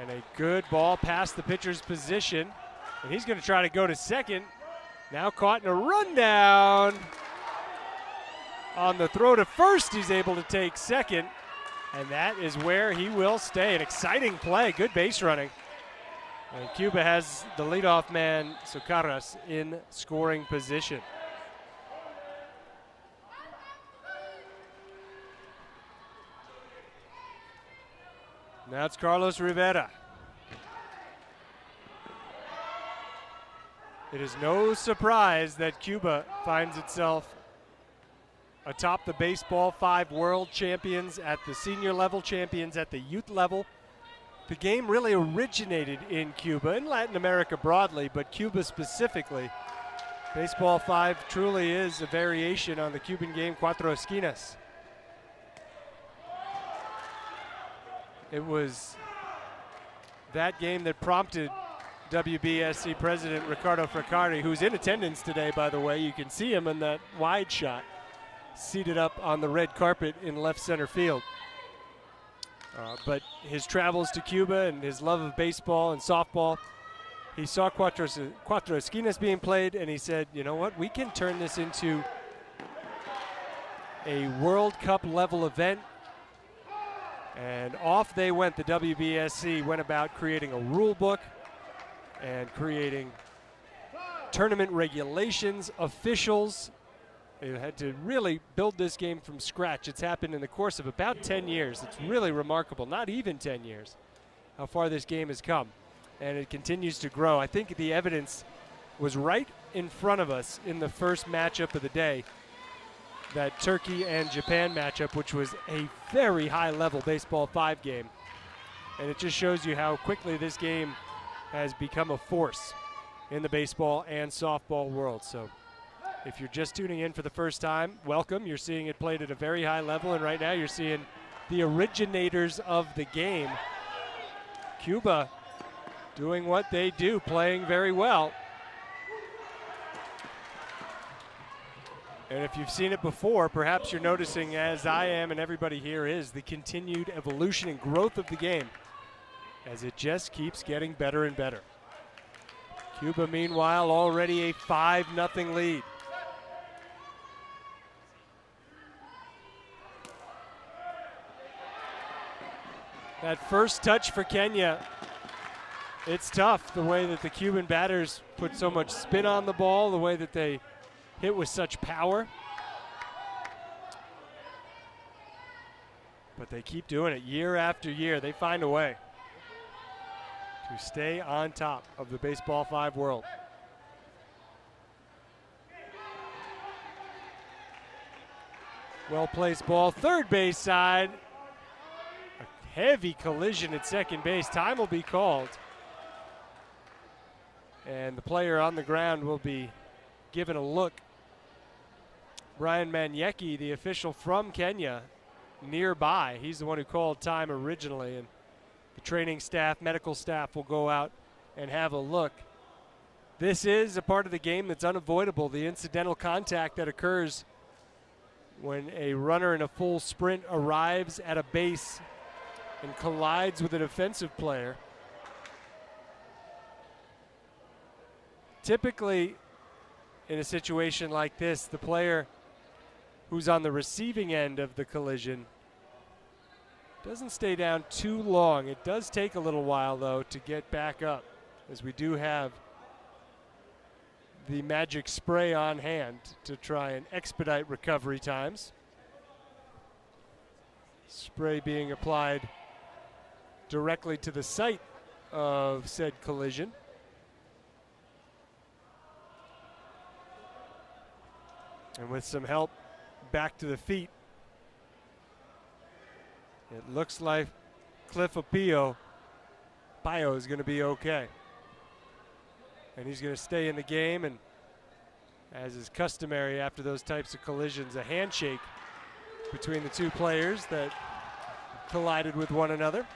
And a good ball past the pitcher's position. And he's going to try to go to second. Now caught in a rundown. On the throw to first, he's able to take second. And that is where he will stay. An exciting play, good base running. And Cuba has the leadoff man, Socarras, in scoring position. Now it's Carlos Rivera. It is no surprise that Cuba finds itself atop the Baseball5 world champions at the senior level, champions at the youth level. The game really originated in Cuba and Latin America broadly, but Cuba specifically. Baseball5 truly is a variation on the Cuban game, Cuatro Esquinas. It was that game that prompted WBSC President Ricardo Fracari, who's in attendance today, by the way. You can see him in that wide shot, seated up on the red carpet in left center field. But his travels to Cuba and his love of baseball and softball, he saw Cuatro Esquinas being played, and he said, you know what, we can turn this into a World Cup level event. And off they went. The WBSC went about creating a rule book and creating tournament regulations, officials. They had to really build this game from scratch. It's happened in the course of about 10 years. It's really remarkable, not even 10 years, how far this game has come. And it continues to grow. I think the evidence was right in front of us in the first matchup of the day. That Turkey and Japan matchup, which was a very high-level Baseball5 game. And it just shows you how quickly this game has become a force in the baseball and softball world. So if you're just tuning in for the first time, welcome. You're seeing it played at a very high level, and right now you're seeing the originators of the game, Cuba, doing what they do, playing very well. And if you've seen it before, perhaps you're noticing, as I am and everybody here is, the continued evolution and growth of the game as it just keeps getting better and better. Cuba, meanwhile, already a 5-0 lead. That first touch for Kenya, it's tough, the way that the Cuban batters put so much spin on the ball, the way that they hit with such power. But they keep doing it year after year. They find a way to stay on top of the Baseball 5 world. Well-placed ball, third base side. A heavy collision at second base. Time will be called. And the player on the ground will be given a look. Brian Manyeki, the official from Kenya, nearby. He's the one who called time originally, and the training staff, medical staff will go out and have a look. This is a part of the game that's unavoidable, the incidental contact that occurs when a runner in a full sprint arrives at a base and collides with an offensive player. Typically, in a situation like this, the player who's on the receiving end of the collision doesn't stay down too long. It does take a little while, though, to get back up, as we do have the magic spray on hand to try and expedite recovery times. Spray being applied directly to the site of said collision. And with some help back to the feet, it looks like Cliff Apio is going to be okay. And he's going to stay in the game, and as is customary after those types of collisions, a handshake between the two players that collided with one another.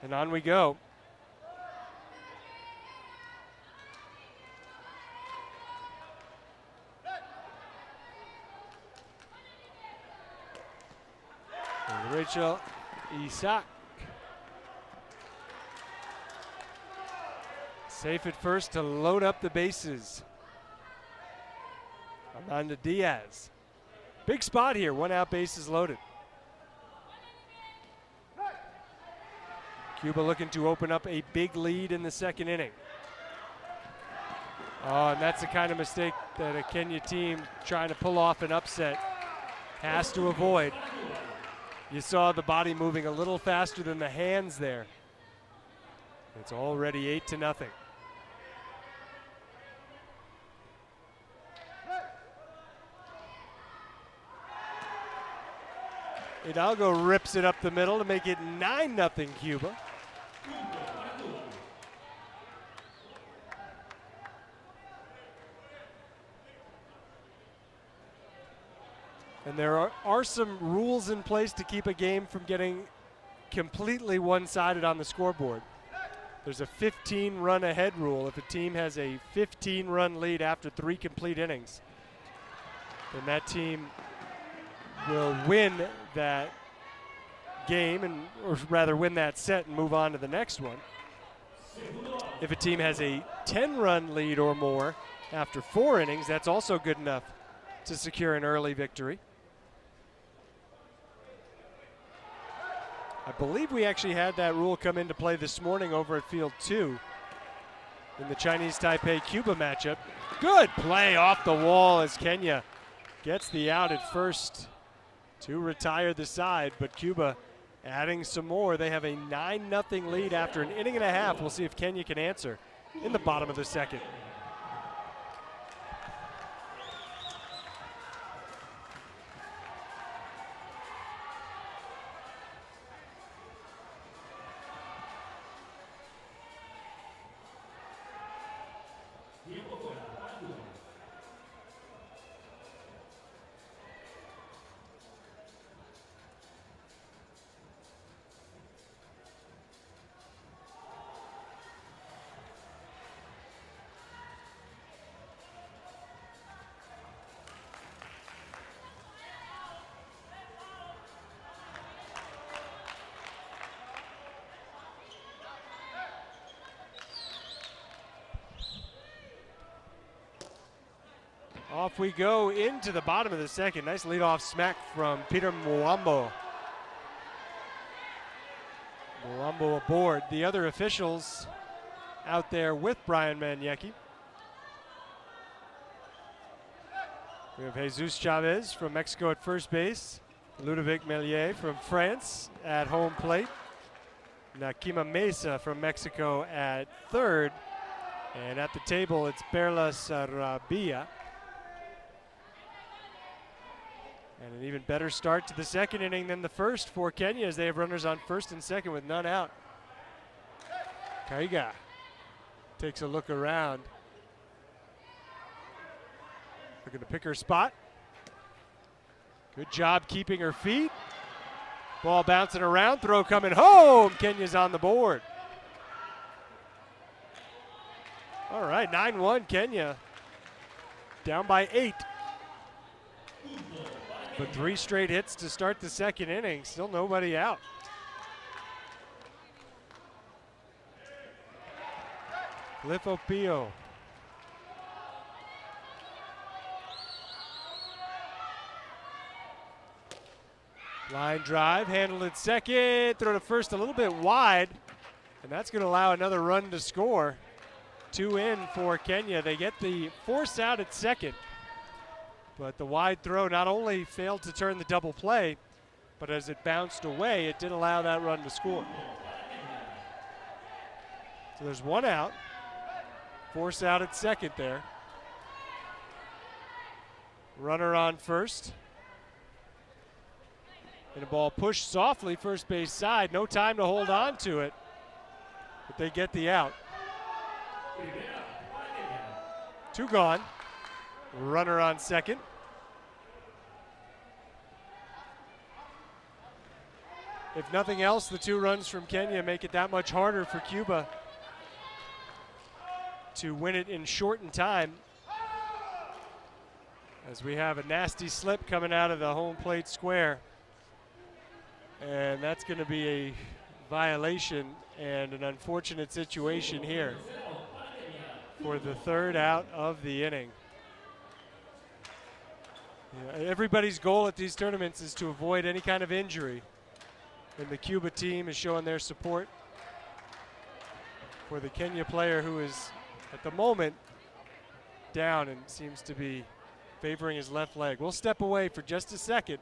And on we go. And Rachel Isaac. Safe at first to load up the bases. Amanda Diaz. Big spot here, 1 out, bases loaded. Cuba looking to open up a big lead in the second inning. Oh, and that's the kind of mistake that a Kenya team trying to pull off an upset has to avoid. You saw the body moving a little faster than the hands there. It's already 8-0. Hidalgo rips it up the middle to make it 9-0 Cuba. And there are some rules in place to keep a game from getting completely one-sided on the scoreboard. There's a 15-run ahead rule. If a team has a 15-run lead after 3 complete innings, then that team will win that game, or rather win that set and move on to the next one. If a team has a 10-run lead or more after 4 innings, that's also good enough to secure an early victory. I believe we actually had that rule come into play this morning over at Field 2 in the Chinese Taipei-Cuba matchup. Good play off the wall as Kenya gets the out at first to retire the side, but Cuba adding some more. They have a 9-0 lead after an inning and a half. We'll see if Kenya can answer in the bottom of the second. off we go into the bottom of the second. Nice leadoff smack from Peter Mwambo. Mwambo aboard. The other officials out there with Brian Maniecki. We have Jesus Chavez from Mexico at first base. Ludovic Melier from France at home plate. Nakima Mesa from Mexico at third. And at the table, it's Perla Sarabia. And an even better start to the second inning than the first for Kenya, as they have runners on first and second with none out. Kaiga takes a look around. Looking to pick her spot. Good job keeping her feet. Ball bouncing around, throw coming home. Kenya's on the board. All right, 9-1 Kenya. Down by 8. But 3 straight hits to start the second inning. Still nobody out. Cliff Opio. Line drive, handled at second, throw to first a little bit wide, and that's going to allow another run to score. 2 in for Kenya. They get the force out at second, but the wide throw not only failed to turn the double play, but as it bounced away, it did allow that run to score. So there's 1 out. Force out at second there. Runner on first. And the ball pushed softly first base side. No time to hold on to it, but they get the out. 2 gone. Runner on second. If nothing else, the 2 runs from Kenya make it that much harder for Cuba to win it in shortened time, as we have a nasty slip coming out of the home plate square. And that's going to be a violation and an unfortunate situation here for the 3rd out of the inning. Yeah, everybody's goal at these tournaments is to avoid any kind of injury, and the Cuba team is showing their support for the Kenya player who is at the moment down and seems to be favoring his left leg. We'll step away for just a second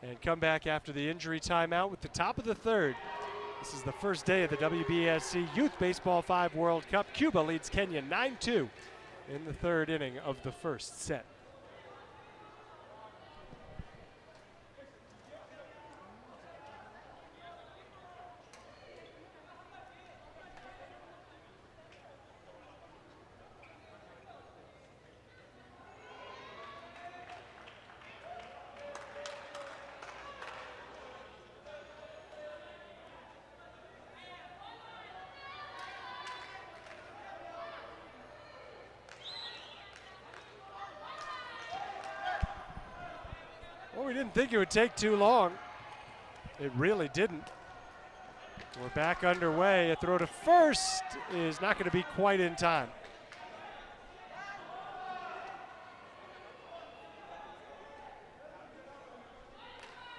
and come back after the injury timeout with the top of the 3rd. This is the first day of the WBSC Youth Baseball 5 World Cup. Cuba leads Kenya 9-2 in the 3rd inning of the first set. Well, we didn't think it would take too long. It really didn't. We're back underway. A throw to first is not going to be quite in time.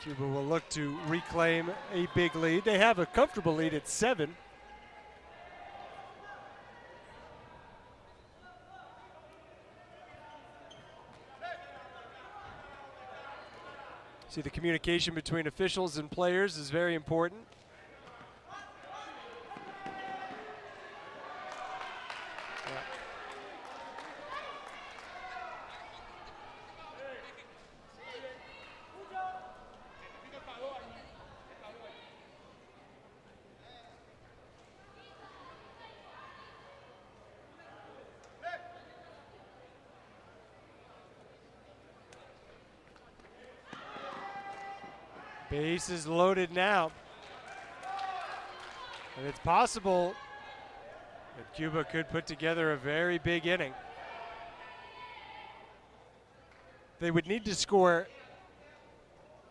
Cuba will look to reclaim a big lead. They have a comfortable lead at 7. See, the communication between officials and players is very important. Bases loaded now. And it's possible that Cuba could put together a very big inning. They would need to score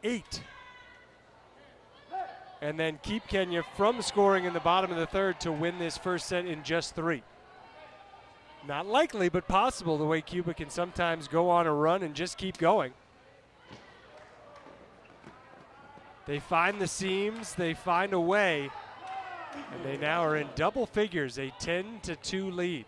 8 and then keep Kenya from scoring in the bottom of the 3rd to win this first set in just 3. Not likely, but possible, the way Cuba can sometimes go on a run and just keep going. They find the seams, they find a way, and they now are in double figures, a 10-2 lead.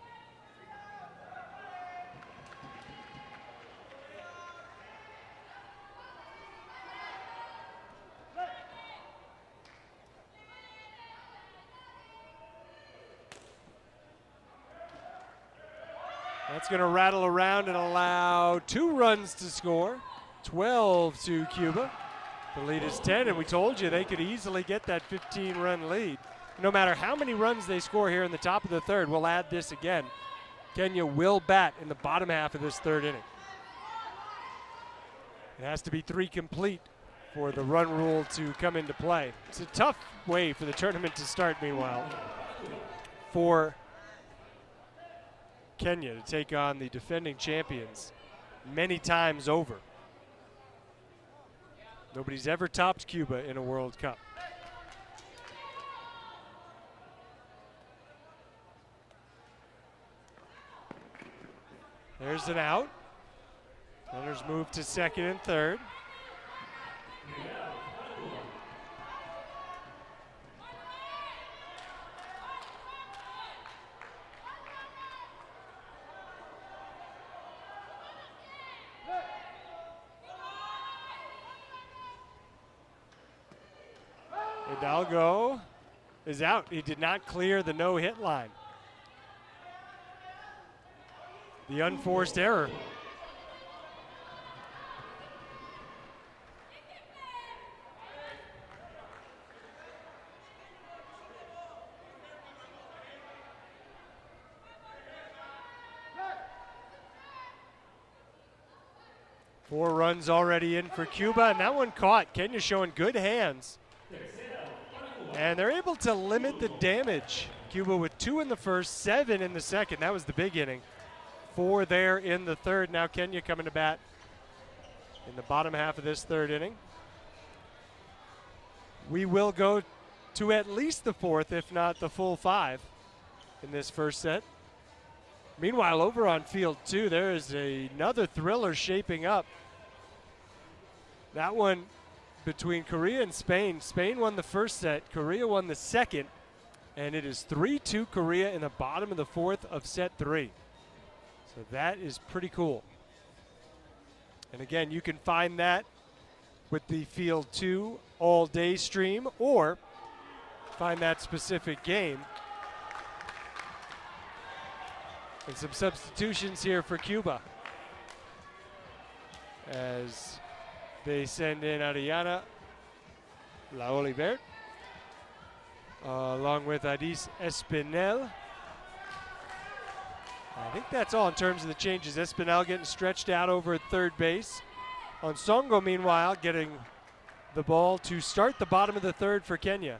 That's going to rattle around and allow 2 runs to score. 12 to Cuba. The lead is 10, and we told you they could easily get that 15-run lead. No matter how many runs they score here in the top of the third, we'll add this again. Kenya will bat in the bottom half of this third inning. It has to be 3 complete for the run rule to come into play. It's a tough way for the tournament to start, meanwhile, for Kenya to take on the defending champions many times over. Nobody's ever topped Cuba in a World Cup. There's an out. Runners move to second and third. Hidalgo is out. He did not clear the no-hit line. The unforced error. Four runs already in for Cuba, and that one caught. Kenya showing good hands. And they're able to limit the damage. Cuba with 2 in the first, 7 in the second. That was the big inning. 4 there in the third. Now Kenya coming to bat in the bottom half of this third inning. We will go to at least the fourth, if not the full 5 in this first set. Meanwhile, over on field 2, there is another thriller shaping up. That one between Korea and Spain. Spain won the first set, Korea won the second, and it is 3-2 Korea in the bottom of the fourth of set 3. So that is pretty cool. And again, you can find that with the Field 2 all-day stream, or find that specific game. And some substitutions here for Cuba as they send in Ariana La Olivert along with Adis Espinel. I think that's all in terms of the changes. Espinel getting stretched out over at third base. Onsongo, meanwhile, getting the ball to start the bottom of the third for Kenya.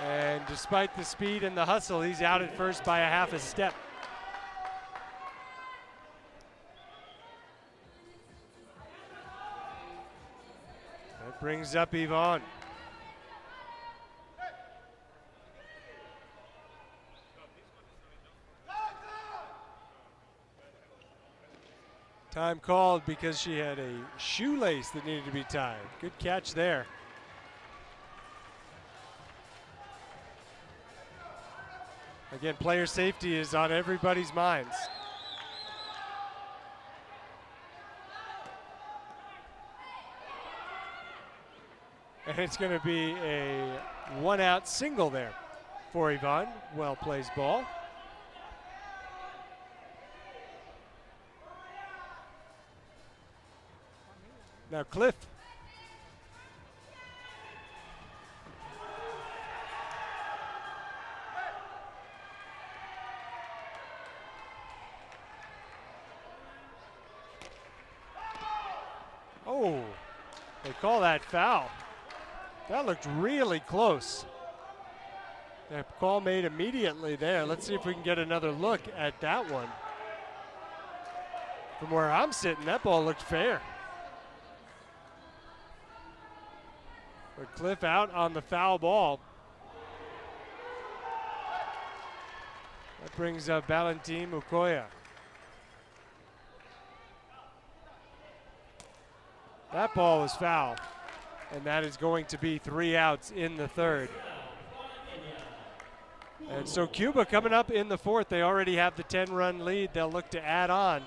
And despite the speed and the hustle, he's out at first by a half a step. That brings up Yvonne. Time called because she had a shoelace that needed to be tied. Good catch there. Again, player safety is on everybody's minds. And it's going to be a one-out single there for Yvonne. Well-placed ball. Now Cliff. Oh, they call that foul. That looked really close. That call made immediately there. Let's see if we can get another look at that one. From where I'm sitting, that ball looked fair. But Cliff out on the foul ball. That brings up Valentin Mukoya. That ball was foul, and that is going to be 3 outs in the third. And so Cuba coming up in the fourth. They already have the 10-run lead. They'll look to add on.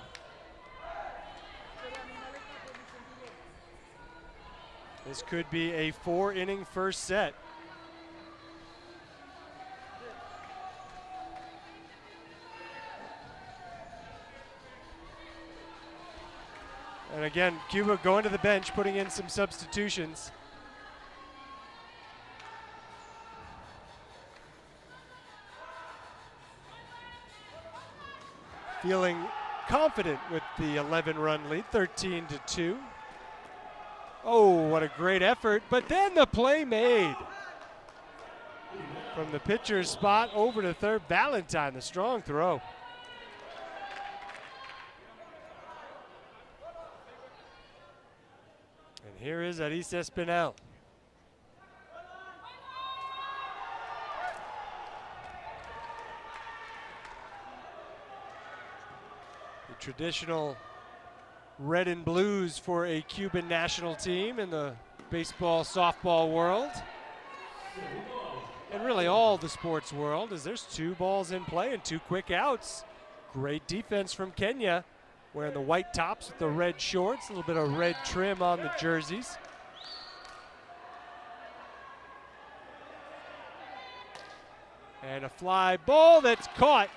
This could be a 4-inning first set. And again, Cuba going to the bench, putting in some substitutions. Feeling confident with the 11-run lead, 13-2. Oh, what a great effort, but then the play made. From the pitcher's spot over to third, Valentine, the strong throw. And here is Aris Espinel. The traditional red and blues for a Cuban national team in the baseball, softball world. And really all the sports world, as there's 2 balls in play and 2 quick outs. Great defense from Kenya, wearing the white tops with the red shorts, a little bit of red trim on the jerseys. And a fly ball that's caught.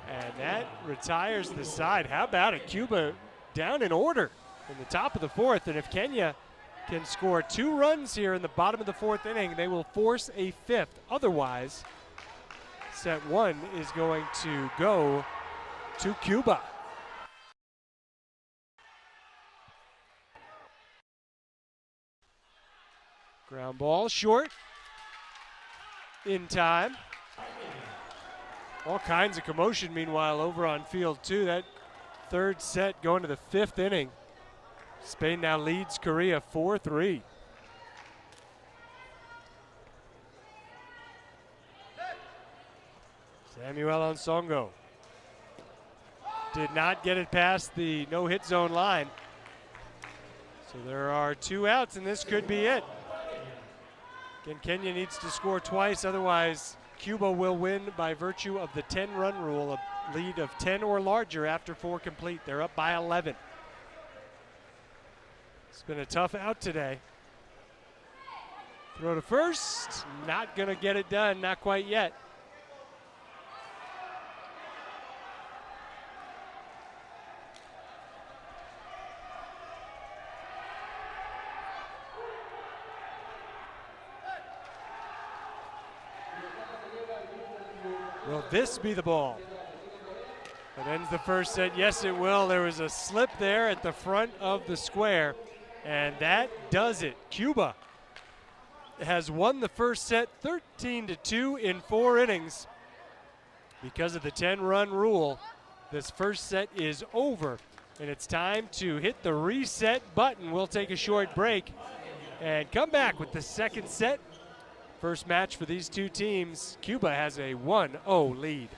And that retires the side. How about it? Cuba down in order in the top of the fourth. And if Kenya can score 2 runs here in the bottom of the fourth inning, they will force a 5th. Otherwise, set 1 is going to go to Cuba. Ground ball short. In time. All kinds of commotion meanwhile over on field 2. That third set going to the 5th inning. Spain now leads Korea 4-3. Samuel Onsongo did not get it past the no-hit zone line. So there are 2 outs, and this could be it. Again, Kenya needs to score twice, otherwise Cuba will win by virtue of the 10-run rule, a lead of 10 or larger after 4 complete. They're up by 11. It's been a tough out today. Throw to first, not gonna get it done, not quite yet. Will this be the ball that ends the first set? Yes, it will. There was a slip there at the front of the square, and that does it. Cuba has won the first set 13-2 in 4 innings. Because of the 10-run rule, this first set is over, and it's time to hit the reset button. We'll take a short break and come back with the second set. First match for these 2 teams. Cuba has a 1-0 lead.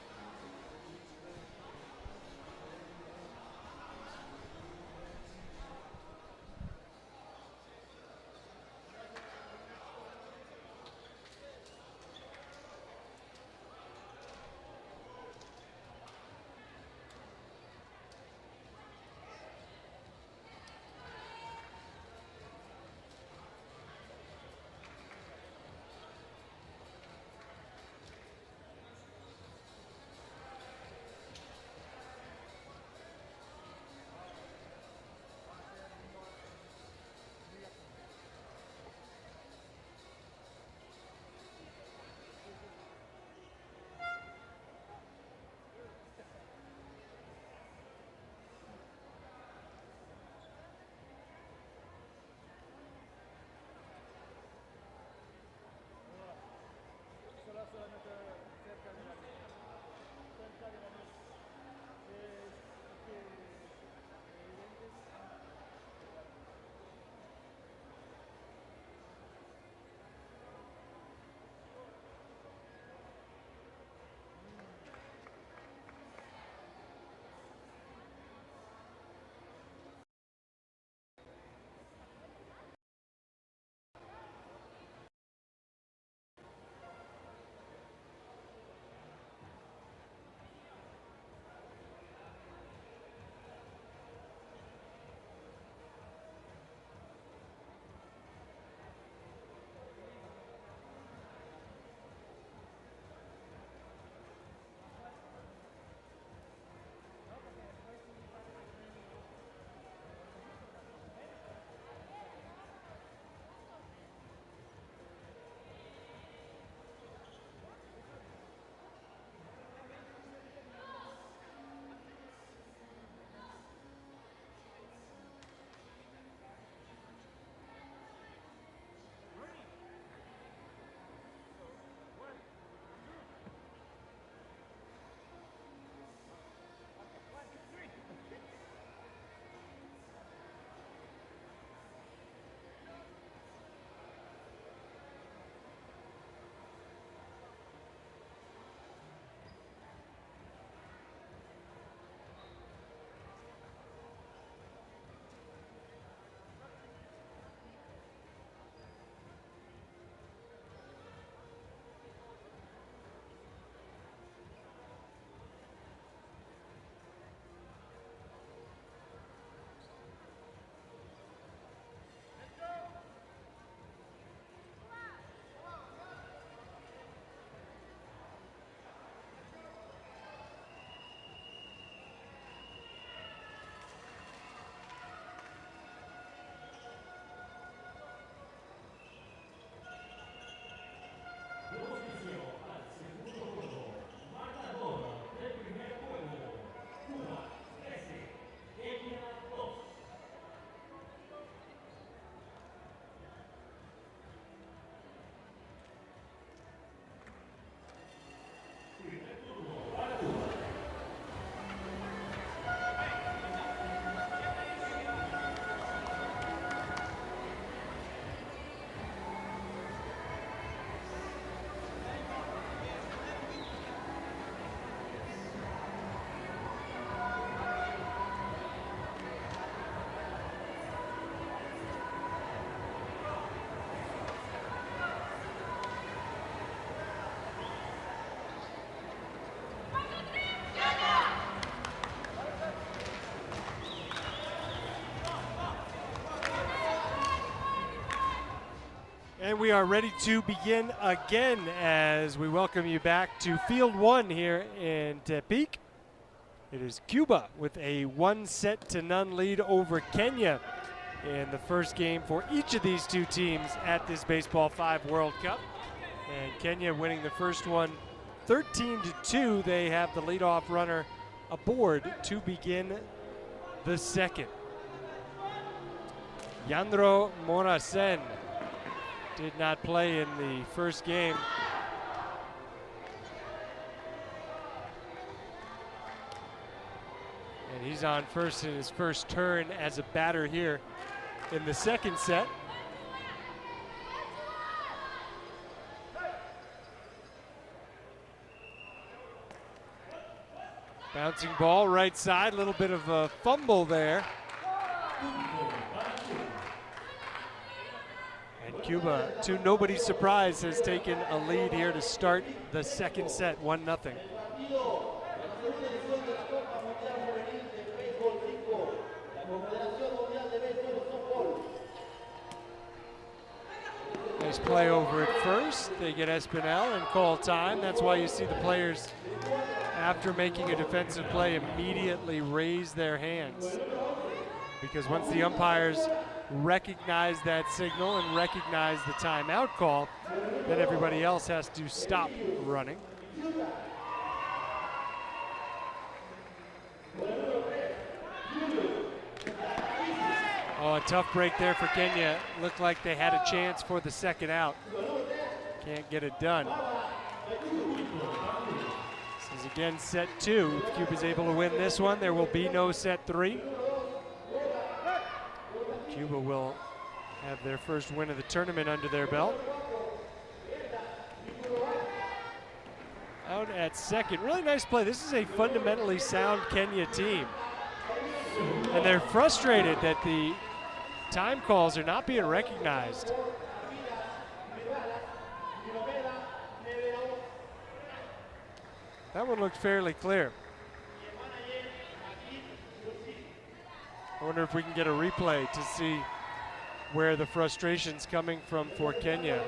And we are ready to begin again as we welcome you back to Field 1 here in Tepic. It is Cuba with a 1-0 lead over Kenya in the first game for each of these two teams at this Baseball 5 World Cup. And Kenya winning the first one 13-2. They have the leadoff runner aboard to begin the second. Yandro Morasen did not play in the first game. And he's on first in his first turn as a batter here in the second set. Bouncing ball right side, a little bit of a fumble there. And Cuba, to nobody's surprise, has taken a lead here to start the second set, 1-0. Nice play over at first. They get Espinal and call time. That's why you see the players, after making a defensive play, immediately raise their hands. Because once the umpires recognize that signal and recognize the timeout call, then everybody else has to stop running. Oh, a tough break there for Kenya. Looked like they had a chance for the second out. Can't get it done. This is again set 2. If Cuba's able to win this one, there will be no set 3. Cuba will have their first win of the tournament under their belt. Out at second, really nice play. This is a fundamentally sound Kenya team. And they're frustrated that the time calls are not being recognized. That one looked fairly clear. I wonder if we can get a replay to see where the frustration's coming from for Kenya.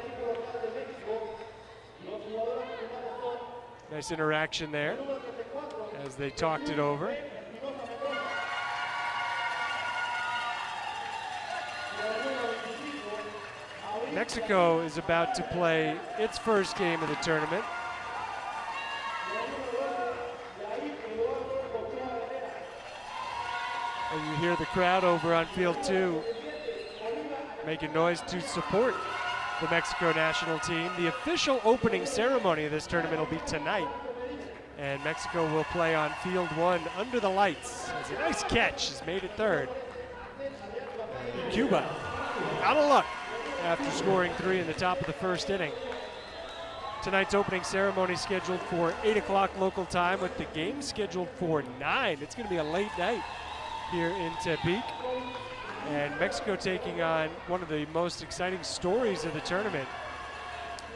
Nice interaction there as they talked it over. Mexico is about to play its first game of the tournament. And you hear the crowd over on field 2 making noise to support the Mexico national team. The official opening ceremony of this tournament will be tonight. And Mexico will play on field 1 under the lights. As a nice catch is made at third. Cuba out of luck after scoring 3 in the top of the first inning. Tonight's opening ceremony scheduled for 8 o'clock local time with the game scheduled for 9. It's going to be a late night here in Tepic. And Mexico taking on one of the most exciting stories of the tournament.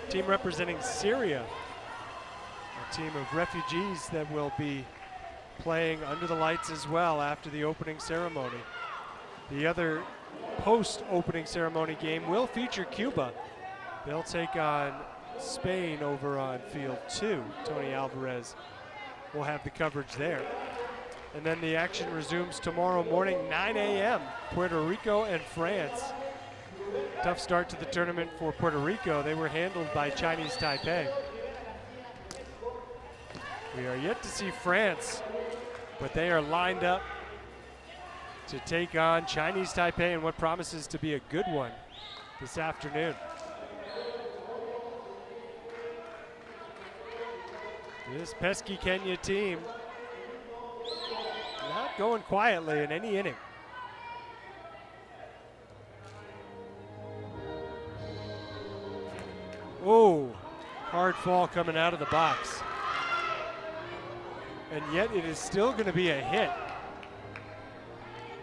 Team representing Syria. A team of refugees that will be playing under the lights as well after the opening ceremony. The other post-opening ceremony game will feature Cuba. They'll take on Spain over on field 2. Tony Alvarez will have the coverage there. And then the action resumes tomorrow morning, 9 a.m., Puerto Rico and France. Tough start to the tournament for Puerto Rico. They were handled by Chinese Taipei. We are yet to see France, but they are lined up to take on Chinese Taipei in what promises to be a good one this afternoon. This pesky Kenya team not going quietly in any inning. Oh, hard fall coming out of the box. And yet it is still going to be a hit.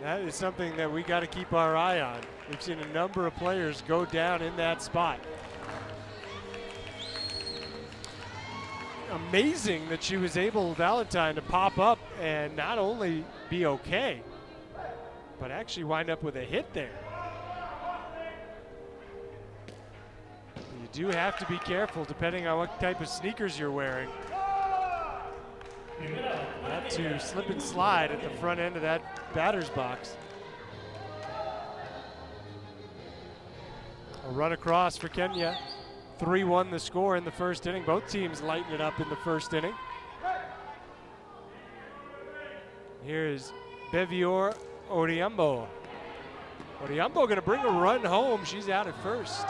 That is something that we got to keep our eye on. We've seen a number of players go down in that spot. Amazing that she was able, Valentine, to pop up and not only be okay, but actually wind up with a hit there. You do have to be careful depending on what type of sneakers you're wearing. Not to slip and slide at the front end of that batter's box. A run across for Kenya. 3-1 the score in the first inning. Both teams lighten it up in the first inning. Here is Bevior Oriambo. Oriambo going to bring a run home. She's out at first.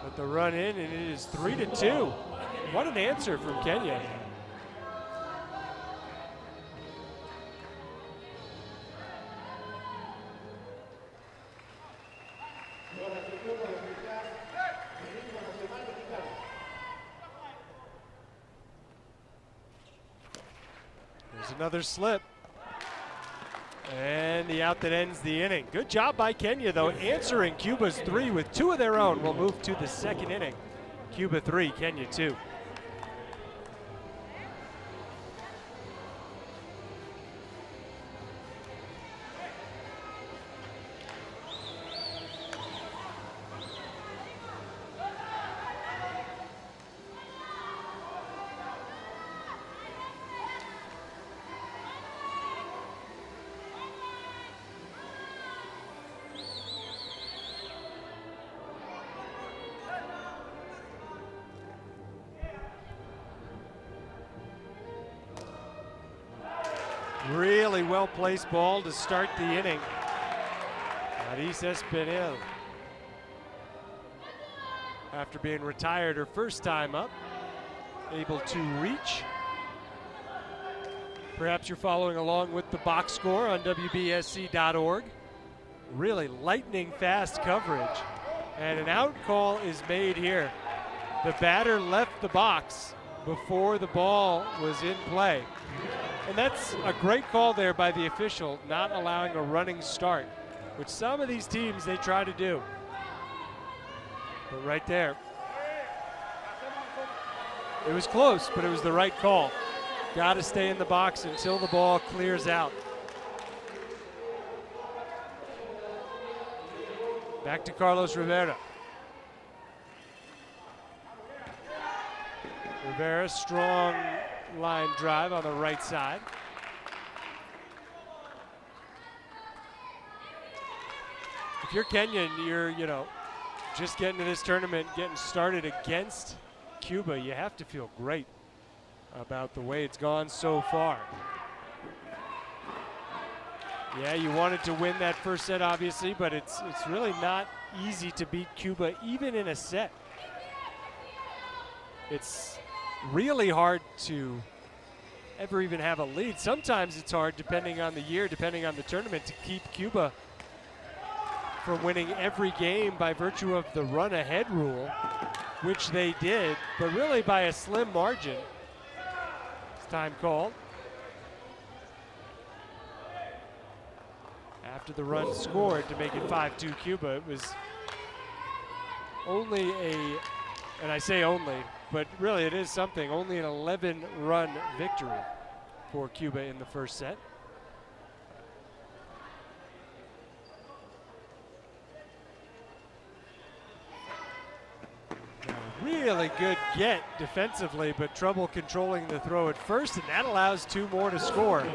But the run in, and it is 3-2. What an answer from Kenya. There's another slip. And the out that ends the inning. Good job by Kenya, though, answering Cuba's 3 with 2 of their own. We'll move to the second inning. Cuba 3, Kenya 2. Really well-placed ball to start the inning. Maris Espinel, after being retired her first time up, able to reach. Perhaps you're following along with the box score on WBSC.org. Really lightning fast coverage. And an out call is made here. The batter left the box before the ball was in play. And that's a great call there by the official, not allowing a running start, which some of these teams, they try to do. But right there, it was close, but it was the right call. Got to stay in the box until the ball clears out. Back to Carlos Rivera. Rivera, strong line drive on the right side. If you're Kenyan, you're, just getting to this tournament, getting started against Cuba, you have to feel great about the way it's gone so far. Yeah, you wanted to win that first set, obviously, but it's really not easy to beat Cuba, even in a set. It's really hard to ever even have a lead. Sometimes it's hard, depending on the year, depending on the tournament, to keep Cuba from winning every game by virtue of the run-ahead rule, which they did, but really by a slim margin. It's time called. After the run scored to make it 5-2 Cuba, it was only and I say only, but really it is something, only an 11-run victory for Cuba in the first set. Really good get defensively, but trouble controlling the throw at first, and that allows 2 more to score.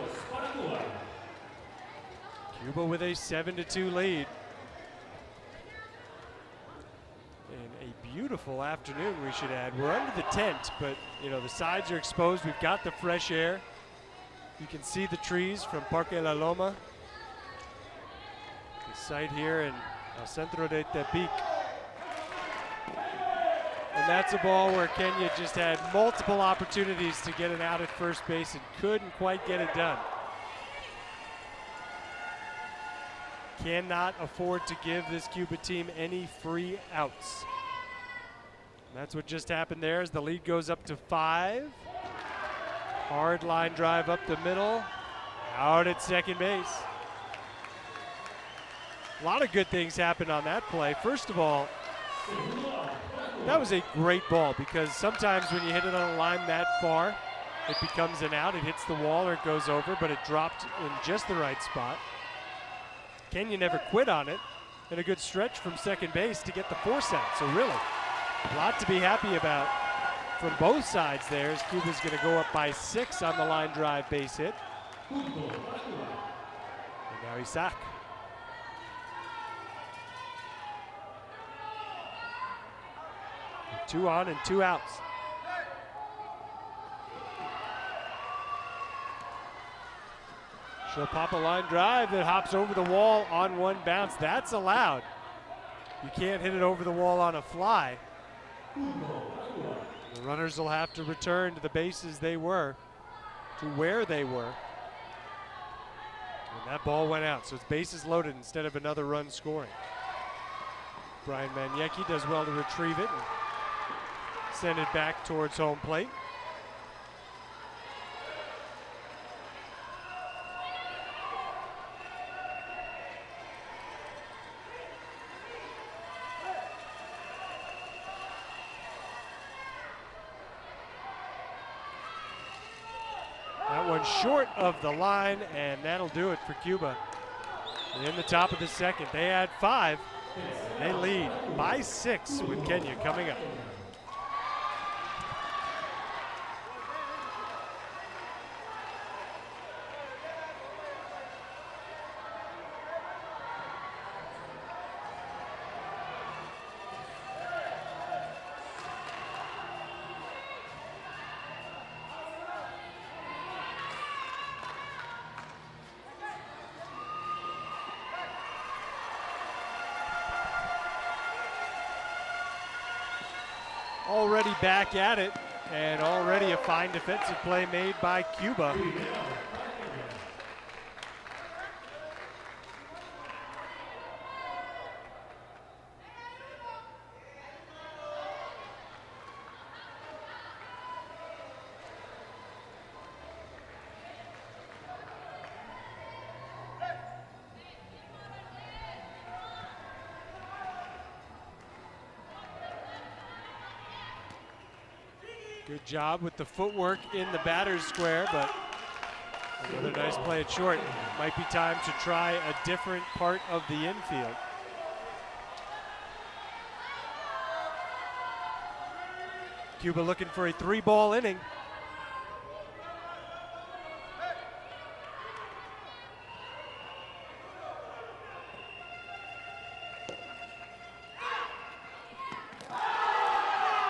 Cuba with a 7-2 lead. And a beautiful afternoon, we should add. We're under the tent, but the sides are exposed. We've got the fresh air. You can see the trees from Parque La Loma. The site here in El Centro de Tepic. And that's a ball where Kenya just had multiple opportunities to get it out at first base and couldn't quite get it done. Cannot afford to give this Cuba team any free outs. And that's what just happened there as the lead goes up to 5. Hard line drive up the middle, out at second base. A lot of good things happened on that play. First of all, that was a great ball, because sometimes when you hit it on a line that far, it becomes an out. It hits the wall or it goes over, but it dropped in just the right spot. Kenya never quit on it, and a good stretch from second base to get the force out. So really, A lot to be happy about from both sides there, as Cuba's going to go up by 6 on the line drive base hit. And now Isaac. With 2 on and 2 outs. She'll pop a line drive that hops over the wall on 1 bounce. That's allowed. You can't hit it over the wall on a fly. The runners will have to return to the bases they were, to where they were. And that ball went out, so it's bases loaded instead of another run scoring. Brian Maniecki does well to retrieve it and send it back towards home plate. That one short of the line, and that'll do it for Cuba. In the top of the second, they add 5. They lead by 6 with Kenya coming up. Already back at it, and already a fine defensive play made by Cuba. Good job with the footwork in the batter's square, but another nice play at short. Might be time to try a different part of the infield. Cuba looking for a 3-ball inning.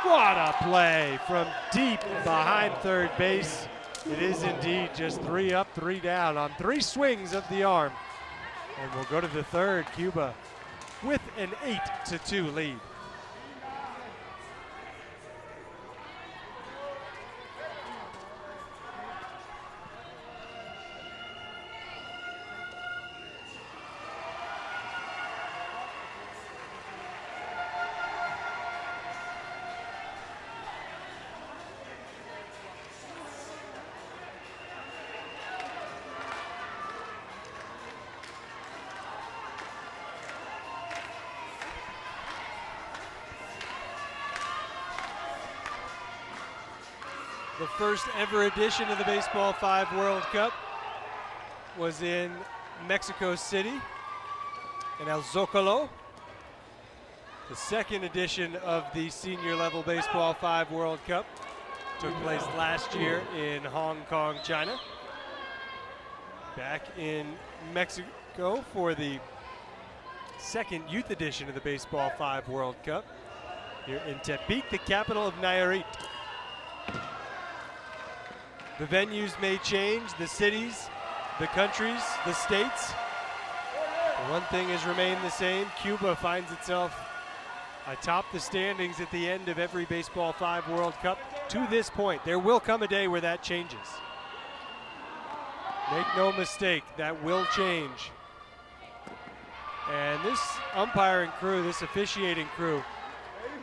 What a play from deep behind third base. It is indeed just 3 up, 3 down on 3 swings of the arm. And we'll go to the third, Cuba with an 8-2 lead. The first ever edition of the Baseball 5 World Cup was in Mexico City in El Zocalo. The second edition of the senior level Baseball 5 World Cup took place last year in Hong Kong, China. Back in Mexico for the second youth edition of the Baseball 5 World Cup here in Tepic, the capital of Nayarit. The venues may change, the cities, the countries, the states. But one thing has remained the same. Cuba finds itself atop the standings at the end of every Baseball 5 World Cup to this point. There will come a day where that changes. Make no mistake, that will change. And this umpiring crew, this officiating crew,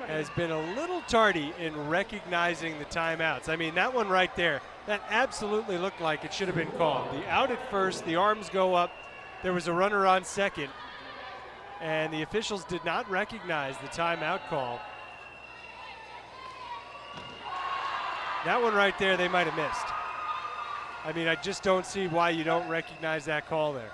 has been a little tardy in recognizing the timeouts. I mean, that one right there, that absolutely looked like it should have been called. The out at first, the arms go up, there was a runner on second, and the officials did not recognize the timeout call. That one right there, they might have missed. I mean, I just don't see why you don't recognize that call there.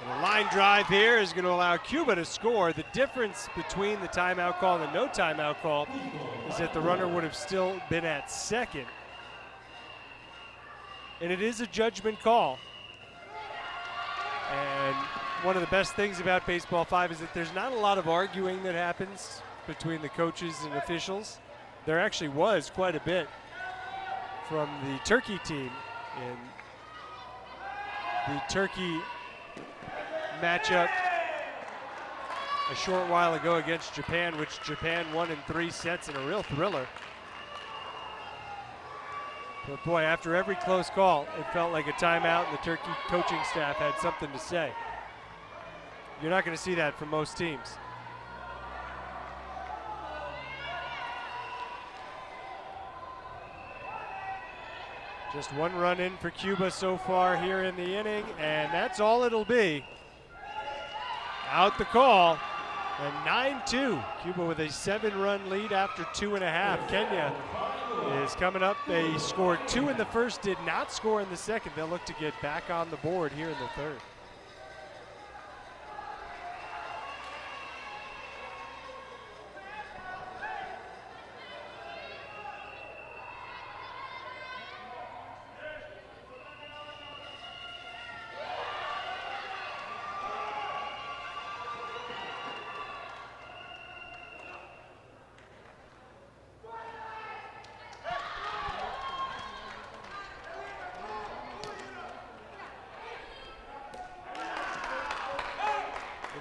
And a line line drive here is going to allow Cuba to score. The difference between the timeout call and the no timeout call is that the runner would have still been at second. And it is a judgment call. And one of the best things about Baseball 5 is that there's not a lot of arguing that happens between the coaches and officials. There actually was quite a bit from the Turkey team in the Turkey matchup a short while ago against Japan, which Japan won in 3 sets in a real thriller. But boy, after every close call, it felt like a timeout, and the Turkey coaching staff had something to say. You're not going to see that from most teams. Just 1 run in for Cuba so far here in the inning, and that's all it'll be. Out the call, and 9-2. Cuba with a 7-run lead after 2.5. Kenya is coming up. They scored 2 in the first, did not score in the second. They'll look to get back on the board here in the third.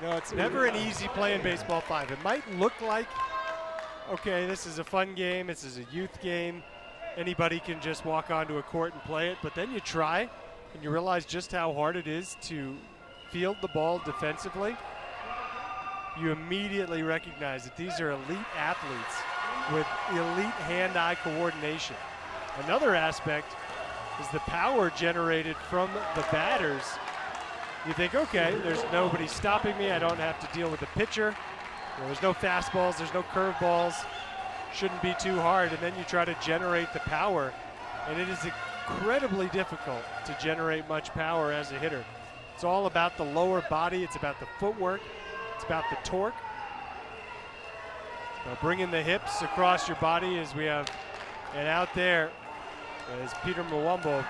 You know, it's never an easy play in Baseball 5. It might look like, okay, this is a fun game, this is a youth game, anybody can just walk onto a court and play it, but then you try and you realize just how hard it is to field the ball defensively. You immediately recognize that these are elite athletes with elite hand-eye coordination. Another aspect is the power generated from the batters. You think, okay, there's nobody stopping me. I don't have to deal with the pitcher. You know, there's no fastballs, there's no curveballs. Shouldn't be too hard. And then you try to generate the power. And it is incredibly difficult to generate much power as a hitter. It's all about the lower body. It's about the footwork. It's about the torque. So bringing the hips across your body as we have, and out there as Peter Mwambo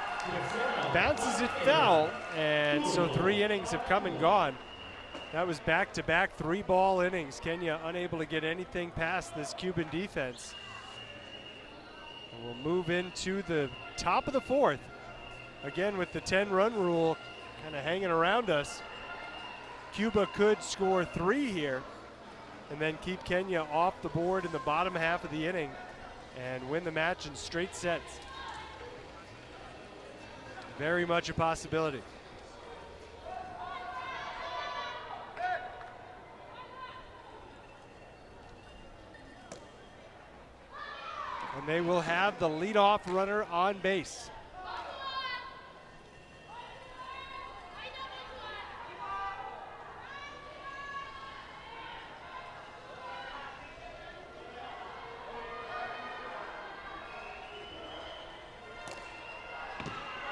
bounces it foul, and so 3 innings have come and gone. That was back-to-back 3-ball innings. Kenya unable to get anything past this Cuban defense. And we'll move into the top of the 4th. Again, with the 10-run rule kind of hanging around us, Cuba could score 3 here and then keep Kenya off the board in the bottom half of the inning and win the match in straight sets. Very much a possibility. And they will have the leadoff runner on base.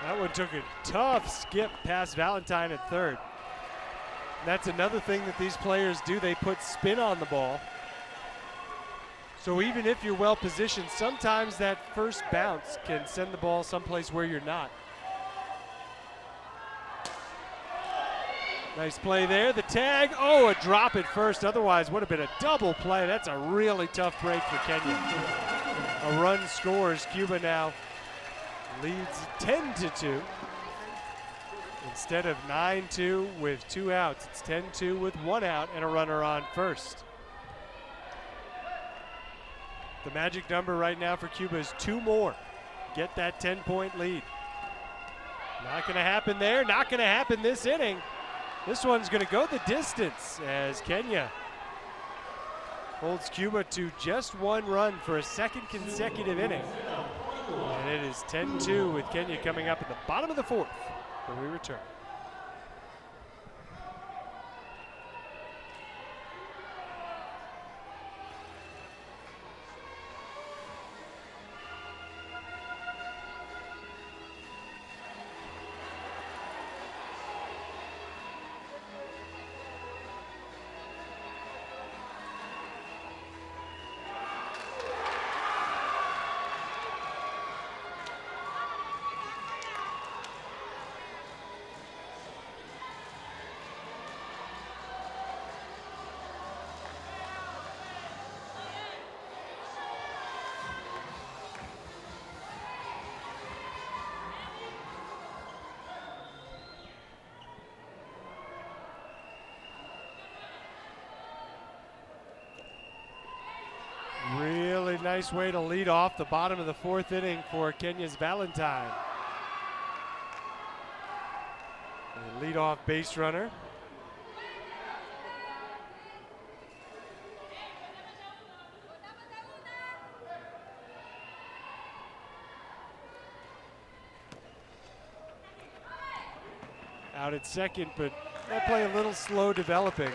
That one took a tough skip past Valentine at third. And that's another thing that these players do. They put spin on the ball. So even if you're well positioned, sometimes that first bounce can send the ball someplace where you're not. Nice play there. The tag. Oh, a drop at first. Otherwise, would have been a double play. That's a really tough break for Kenya. A run scores. Cuba now leads 10-2. Instead of 9-2 with 2 outs, it's 10-2 with 1 out and a runner on first. The magic number right now for Cuba is 2 more. Get that 10-point lead. Not going to happen there. Not going to happen this inning. This one's going to go the distance as Kenya holds Cuba to just 1 run for a second consecutive inning. And it is 10-2 with Kenya coming up at the bottom of the 4th when we return. nice way to lead off the bottom of the 4th inning for Kenya's Valentine. A leadoff base runner. Out at second, but that play a little slow developing.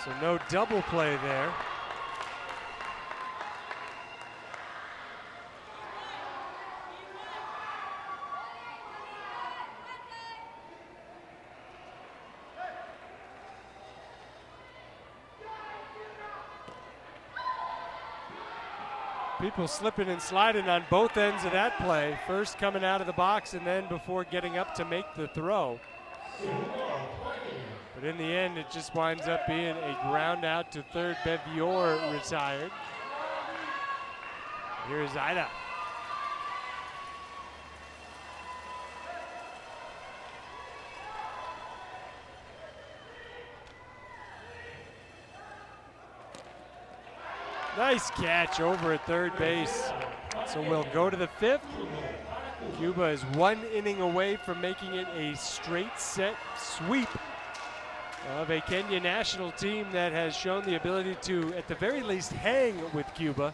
So no double play there. People slipping and sliding on both ends of that play. First coming out of the box and then before getting up to make the throw. But in the end, it just winds up being a ground out to third. Bevior retired. Here's Ida. Nice catch over at third base. So we'll go to the 5th. Cuba is 1 inning away from making it a straight set sweep of a Kenya national team that has shown the ability to, at the very least, hang with Cuba,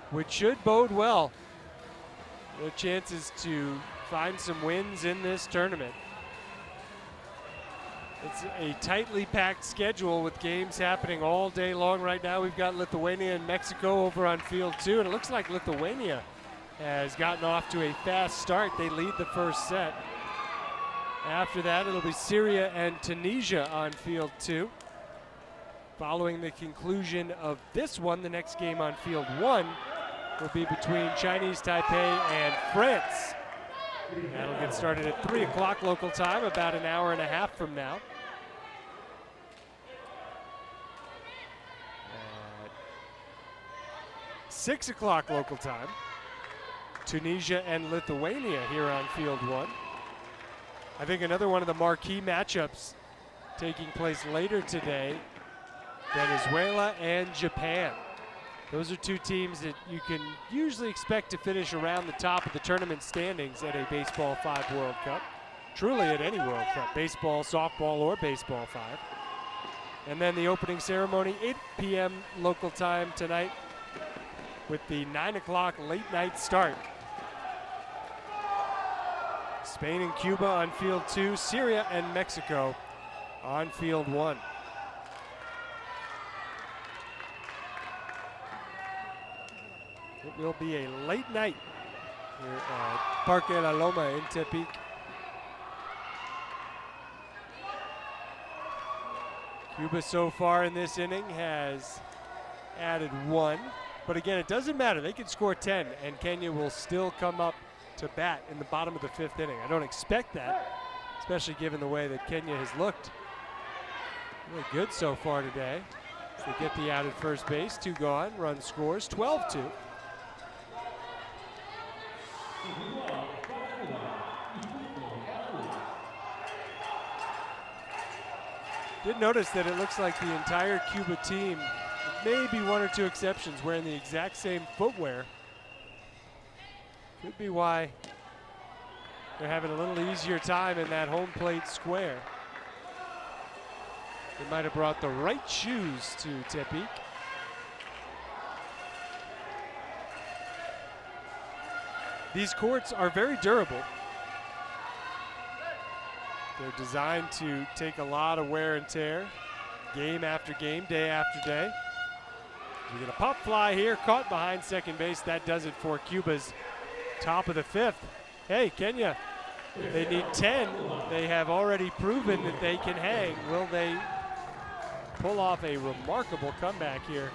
which should bode well. Their chances to find some wins in this tournament. It's a tightly packed schedule with games happening all day long right now. We've got Lithuania and Mexico over on field 2, and it looks like Lithuania has gotten off to a fast start. They lead the first set. After that, it'll be Syria and Tunisia on field 2. Following the conclusion of this one, the next game on field 1 will be between Chinese Taipei and France. That'll get started at 3 o'clock local time, about an hour and a half from now. At 6 o'clock local time, Tunisia and Lithuania here on field 1. I think another one of the marquee matchups taking place later today, Venezuela and Japan. Those are two teams that you can usually expect to finish around the top of the tournament standings at a Baseball 5 World Cup. Truly at any World Cup, baseball, softball, or Baseball 5. And then the opening ceremony, 8 p.m. local time tonight with the 9 o'clock late night start. Spain and Cuba on field 2, Syria and Mexico on field 1. It will be a late night here at Parque La Loma in Tepic. Cuba so far in this inning has added 1, but again, it doesn't matter. They can score 10 and Kenya will still come up to bat in the bottom of the 5th inning. I don't expect that, especially given the way that Kenya has looked really good so far today. They get the out at first base, 2 gone, run scores, 12-2. Did notice that it looks like the entire Cuba team, maybe 1 or 2 exceptions, wearing the exact same footwear. Could be why they're having a little easier time in that home plate square. They might have brought the right shoes to Tepic. These courts are very durable. They're designed to take a lot of wear and tear, game after game, day after day. We get a pop fly here, caught behind second base. That does it for Cuba's top of the 5th. Hey, Kenya, they need 10. They have already proven that they can hang. Will they pull off a remarkable comeback here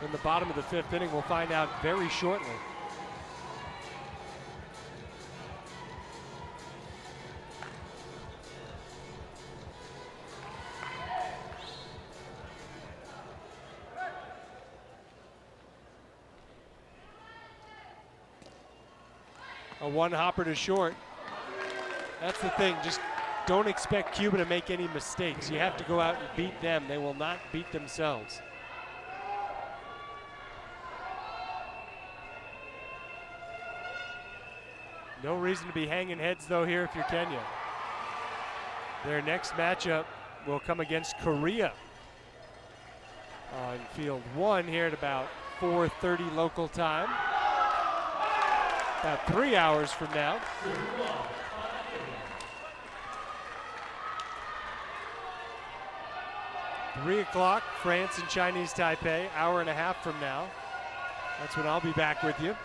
in the bottom of the 5th inning? We'll find out very shortly. A 1-hopper to short. That's the thing, just don't expect Cuba to make any mistakes. You have to go out and beat them. They will not beat themselves. No reason to be hanging heads, though, here if you're Kenya. Their next matchup will come against Korea on field 1 here at about 4:30 local time. About 3 hours from now. Three o'clock, France and Chinese Taipei, hour and a half from now. That's when I'll be back with you.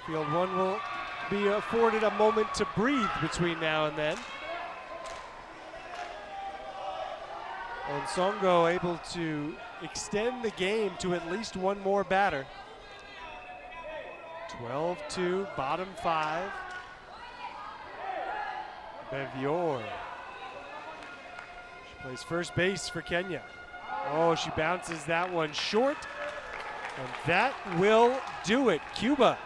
Field 1 will be afforded a moment to breathe between now and then. And Songo able to extend the game to at least one more batter. 12-2, bottom 5. Bevior. She plays first base for Kenya. Oh, she bounces that one short. And that will do it. Cuba,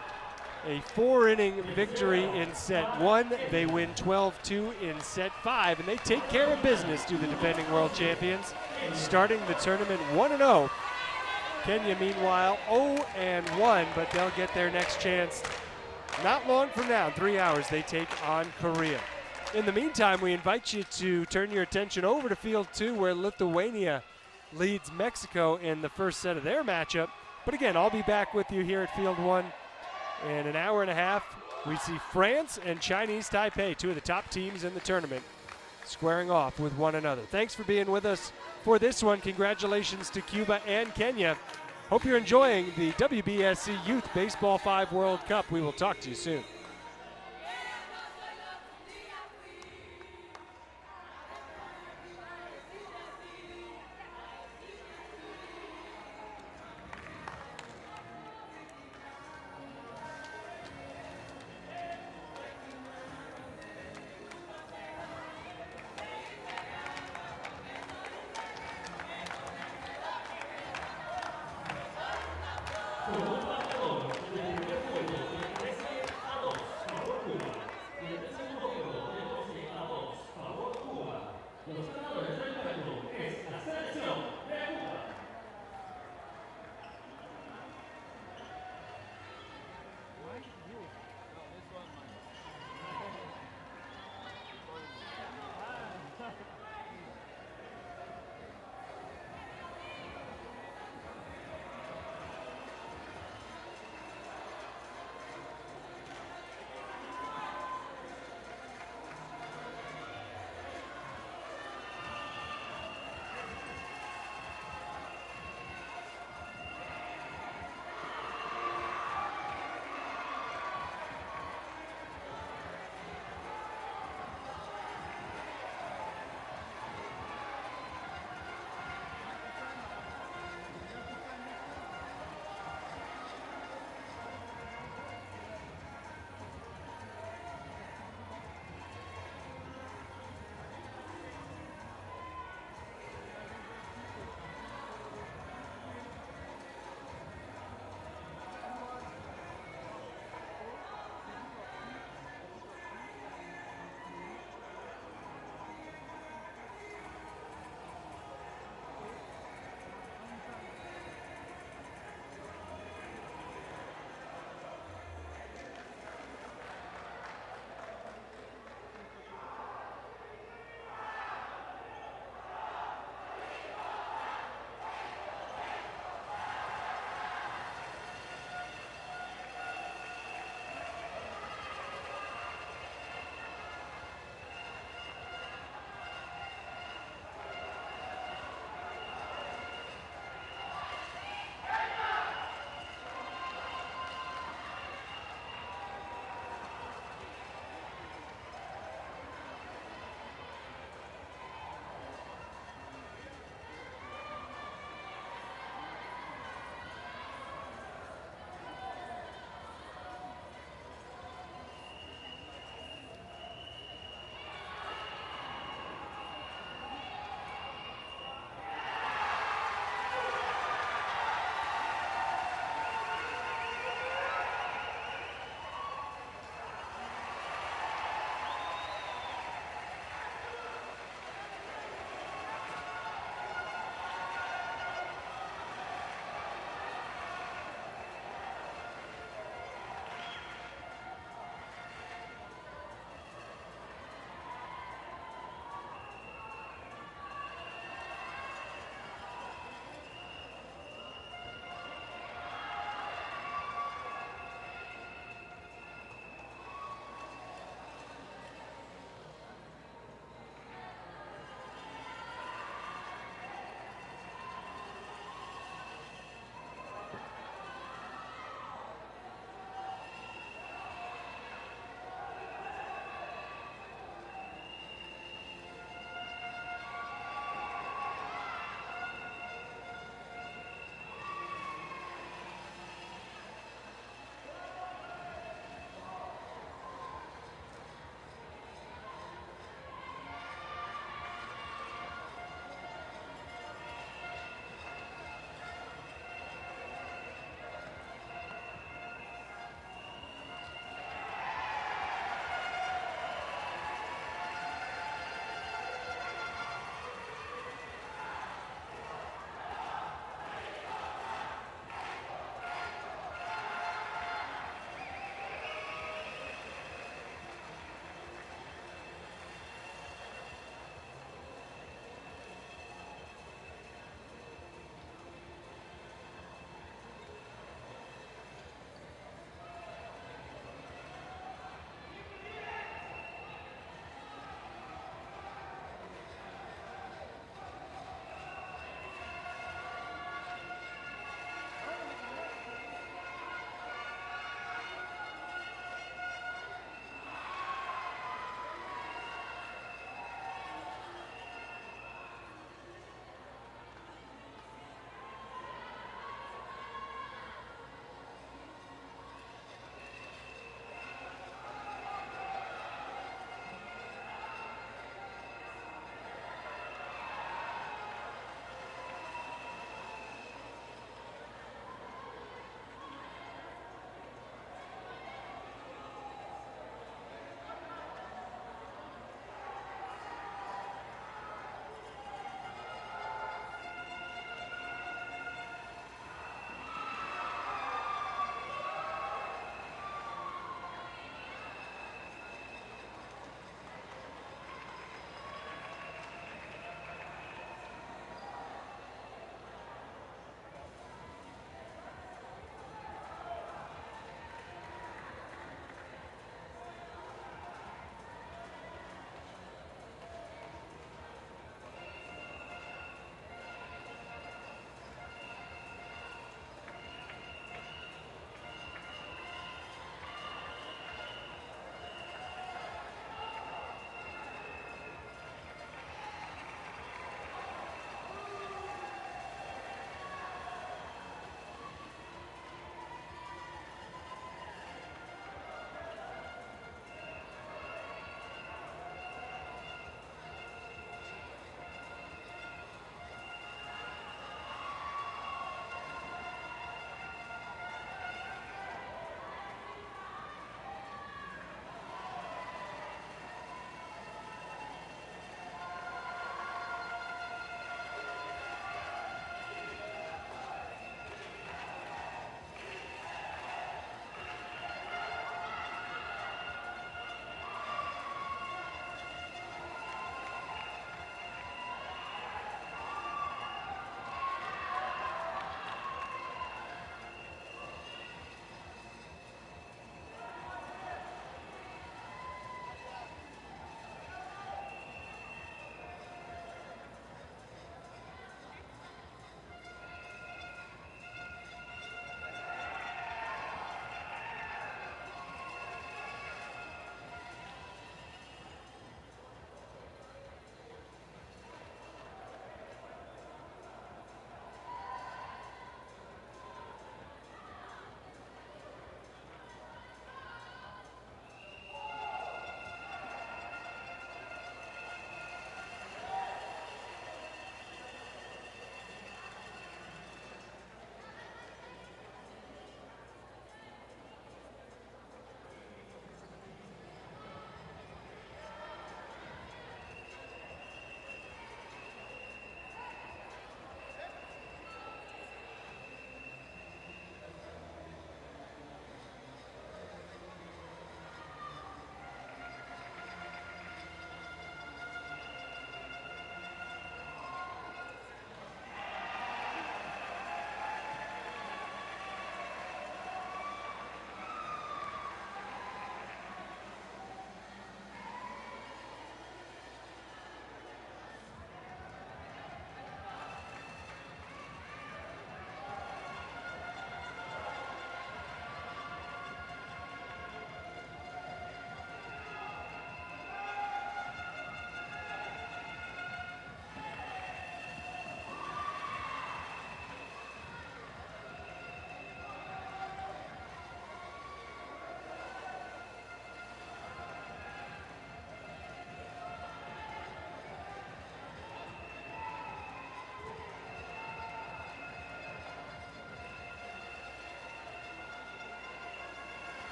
a 4-inning victory in set 1. They win 12-2 in set 5, and they take care of business to the defending world champions, starting the tournament 1-0. Kenya, meanwhile, 0-1, but they'll get their next chance not long from now. In 3 hours, they take on Korea. In the meantime, we invite you to turn your attention over to field 2, where Lithuania leads Mexico in the first set of their matchup. But again, I'll be back with you here at field 1 in an hour and a half. We see France and Chinese Taipei, 2 of the top teams in the tournament, squaring off with one another. Thanks for being with us for this one. Congratulations to Cuba and Kenya. Hope you're enjoying the WBSC Youth Baseball 5 World Cup. We will talk to you soon.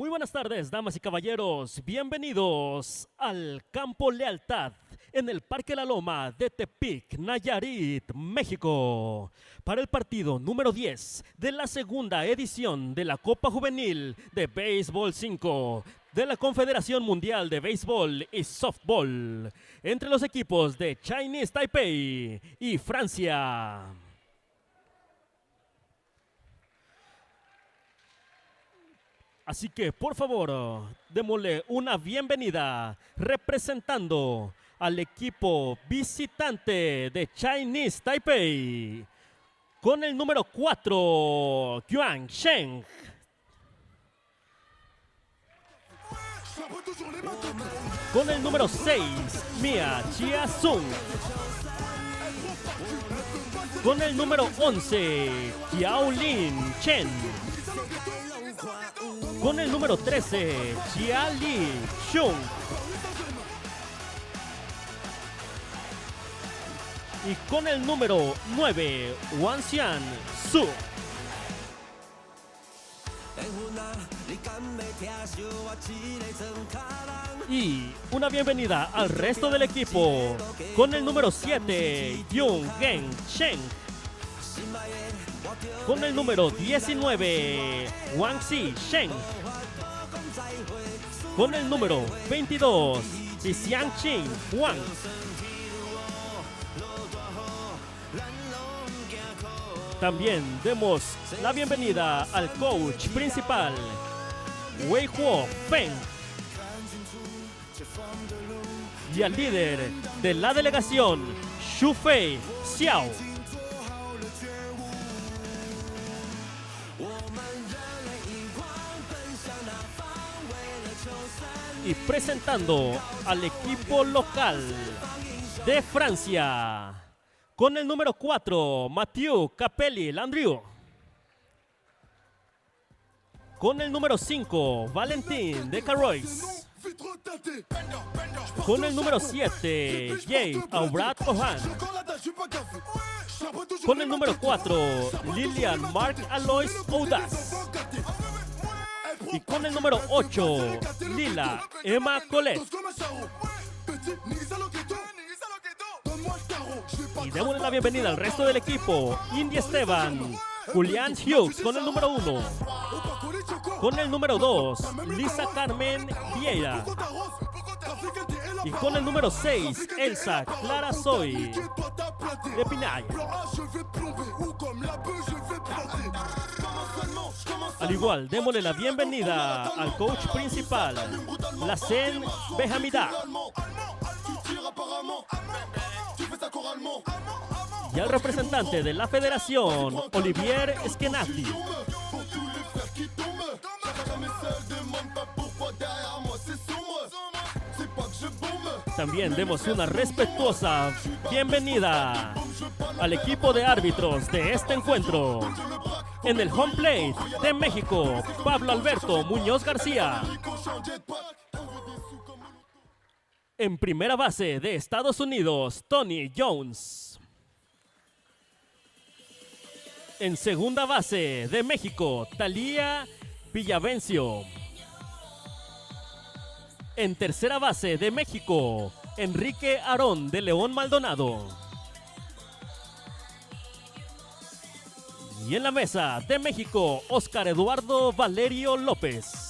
Muy buenas tardes, damas y caballeros. Bienvenidos al Campo Lealtad en el Parque La Loma de Tepic, Nayarit, México, para el partido número 10 de la segunda edición de la Copa Juvenil de Baseball5 de la Confederación Mundial de Béisbol y Softball entre los equipos de Chinese Taipei y Francia. Así que, por favor, démosle una bienvenida representando al equipo visitante de Chinese Taipei con el número 4, Yuan Sheng. Con el número 6, Mia Chia Sung. Con el número 11, Kiao Lin Chen. Con el número 13, Chia Li Shung. Y con el número 9, Wang Xian Su. Y una bienvenida al resto del equipo con el número 7, Yung Gen Sheng. Con el número 19, Wang Xi Sheng. Con el número 22, Xiangqing Wang. También demos la bienvenida al coach principal, Wei Huo Feng. Y al líder de la delegación, Xu Fei Xiao. Y presentando al equipo local de Francia, con el número 4, Mathieu Capelli Landrieu. Con el número 5, Valentin de Carrois. Con el número 7, Jay Aubrat Ohan. Con el número 4, Lilian Marc Alois Audaz. Y con el número 8, Lila Emma Colette. Y démosle la bienvenida al resto del equipo. Indy Esteban, Julián Hughes con el número 1. Con el número 2, Lisa Carmen Vieira. Y con el número 6, Elsa Clara Soy de Pinay. Al igual, démosle la bienvenida al coach principal, Lassen Behamida. Y al representante de la federación, Olivier Eskenazi. También demos una respetuosa bienvenida al equipo de árbitros de este encuentro. En el home plate de México, Pablo Alberto Muñoz García. En primera base de Estados Unidos, Tony Jones. En segunda base de México, Talía Villavencio. En tercera base de México, Enrique Aarón de León Maldonado. Y en la mesa de México, Oscar Eduardo Valerio López.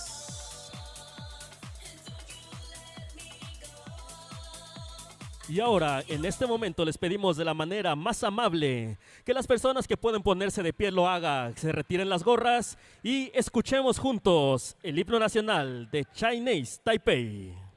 Y ahora, en este momento, les pedimos de la manera más amable que las personas que pueden ponerse de pie lo hagan, se retiren las gorras y escuchemos juntos el himno nacional de Chinese Taipei.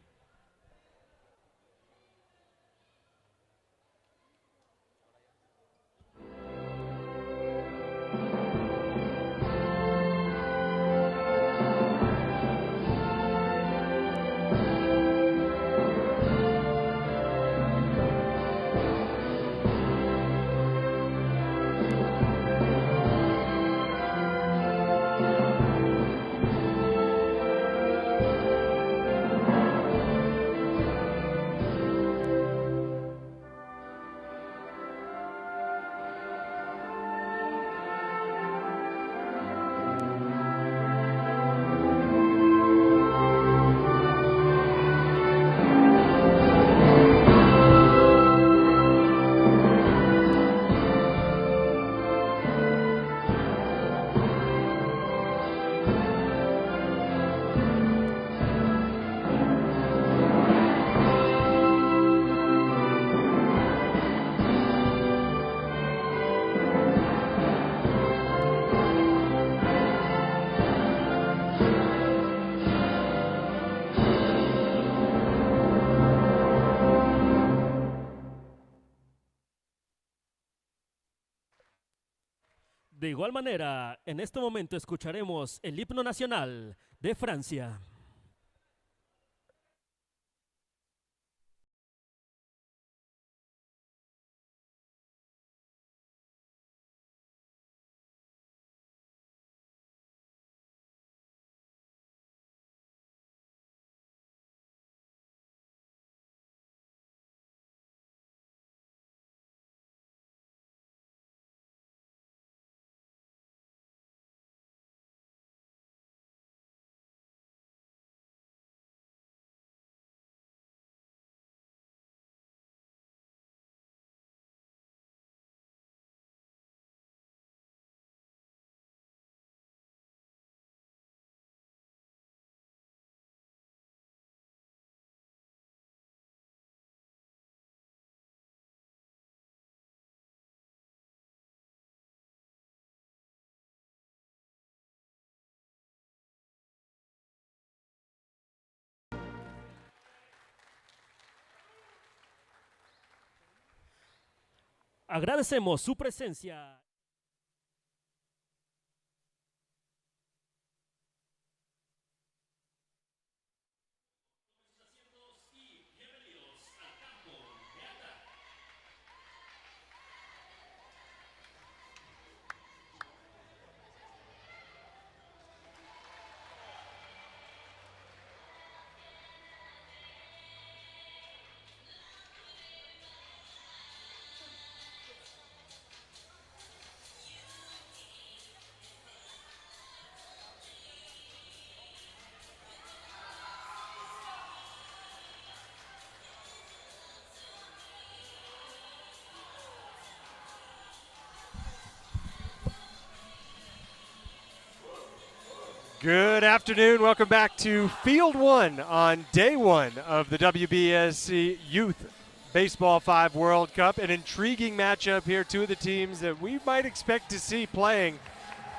De igual manera, en este momento escucharemos el himno nacional de Francia. Agradecemos su presencia. Good afternoon. Welcome back to Field 1 on day 1 of the WBSC Youth Baseball 5 World Cup. An intriguing matchup here. Two of the teams that we might expect to see playing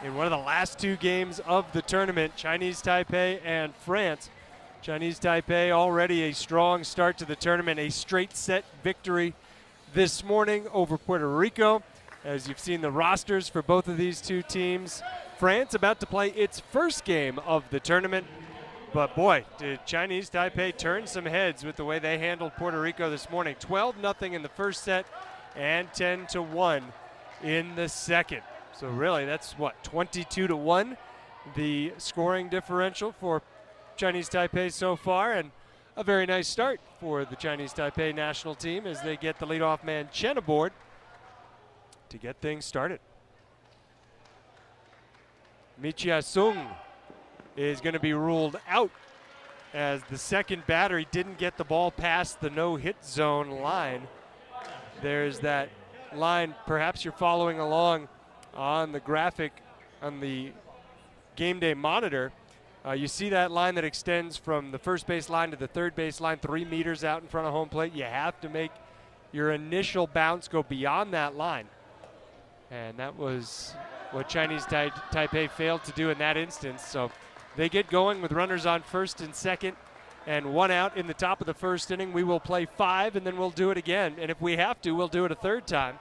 in one of the last two games of the tournament, Chinese Taipei and France. Chinese Taipei already a strong start to the tournament, a straight set victory this morning over Puerto Rico. As you've seen the rosters for both of these two teams, France about to play its first game of the tournament. But boy, did Chinese Taipei turn some heads with the way they handled Puerto Rico this morning. 12-0 in the first set and 10-1 in the second. So really, that's what, 22-1, the scoring differential for Chinese Taipei so far, and a very nice start for the Chinese Taipei national team as they get the leadoff man Chen aboard to get things started. Michia Sung is going to be ruled out as the second batter. He didn't get the ball past the no-hit zone line. There's that line, perhaps you're following along on the graphic on the game day monitor. You see that line that extends from the first base line to the third base line, 3 meters out in front of home plate. You have to make your initial bounce go beyond that line. And that was what Chinese Taipei failed to do in that instance. So they get going with runners on first and second and 1 out in the top of the first inning. We will play 5 and then we'll do it again. And if we have to, we'll do it a third time.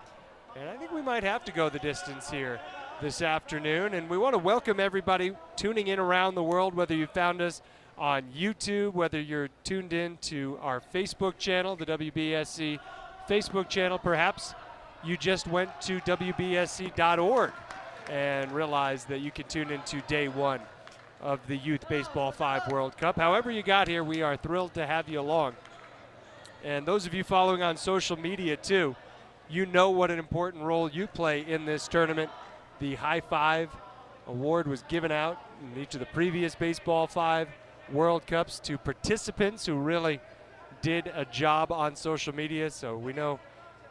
And I think we might have to go the distance here this afternoon. And we want to welcome everybody tuning in around the world, whether you found us on YouTube, whether you're tuned in to our Facebook channel, the WBSC Facebook channel. Perhaps you just went to WBSC.org and realized that you can tune into day 1 of the Youth Baseball 5 World Cup. However you got here, we are thrilled to have you along. And those of you following on social media too, you know what an important role you play in this tournament. The High Five Award was given out in each of the previous Baseball 5 World Cups to participants who really did a job on social media. So we know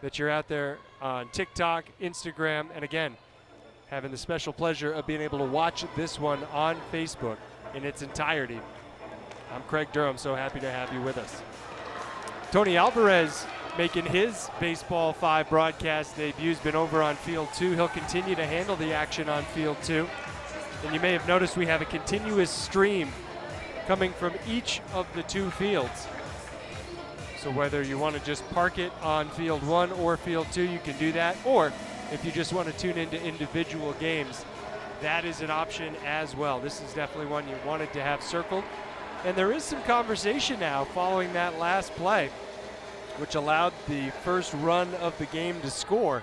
that you're out there on TikTok, Instagram, and again, having the special pleasure of being able to watch this one on Facebook in its entirety. I'm Craig Durham, so happy to have you with us. Tony Alvarez making his Baseball 5 broadcast debut. Has been over on Field 2. He'll continue to handle the action on Field 2. And you may have noticed we have a continuous stream coming from each of the two fields. So whether you want to just park it on Field 1 or Field 2, you can do that. Or if you just want to tune into individual games, that is an option as well. This is definitely one you wanted to have circled. And there is some conversation now following that last play, which allowed the first run of the game to score.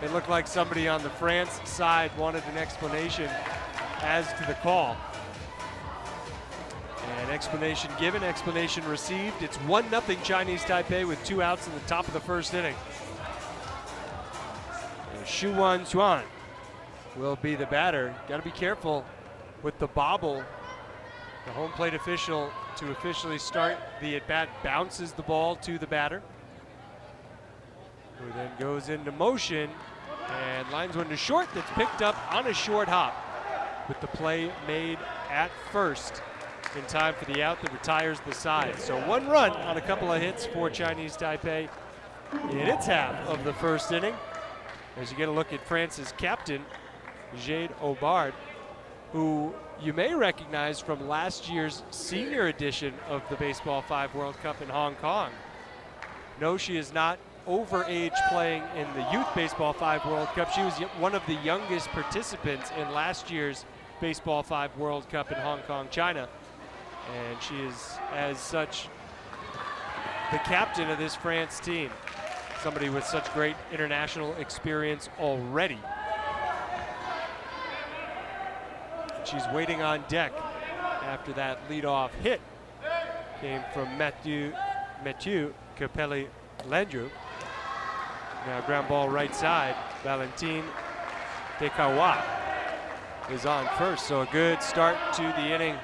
It looked like somebody on the France side wanted an explanation as to the call. And explanation given, explanation received. It's 1-0 Chinese Taipei with 2 outs in the top of the first inning. And Xu Wanchuan will be the batter. Got to be careful with the bobble. The home plate official to officially start the at-bat bounces the ball to the batter, who then goes into motion and lines one to short. That's picked up on a short hop with the play made at first in time for the out that retires the side. So 1 run on a couple of hits for Chinese Taipei in its half of the first inning. As you get a look at France's captain, Jade Aubard, who you may recognize from last year's senior edition of the Baseball 5 World Cup in Hong Kong. No, she is not overage playing in the Youth Baseball 5 World Cup. She was one of the youngest participants in last year's Baseball 5 World Cup in Hong Kong, China. And she is, as such, the captain of this France team. Somebody with such great international experience already. She's waiting on deck after that leadoff hit came from Mathieu Capelli-Landreau. Now ground ball right side. Valentin Dekawa is on first. So a good start to the inning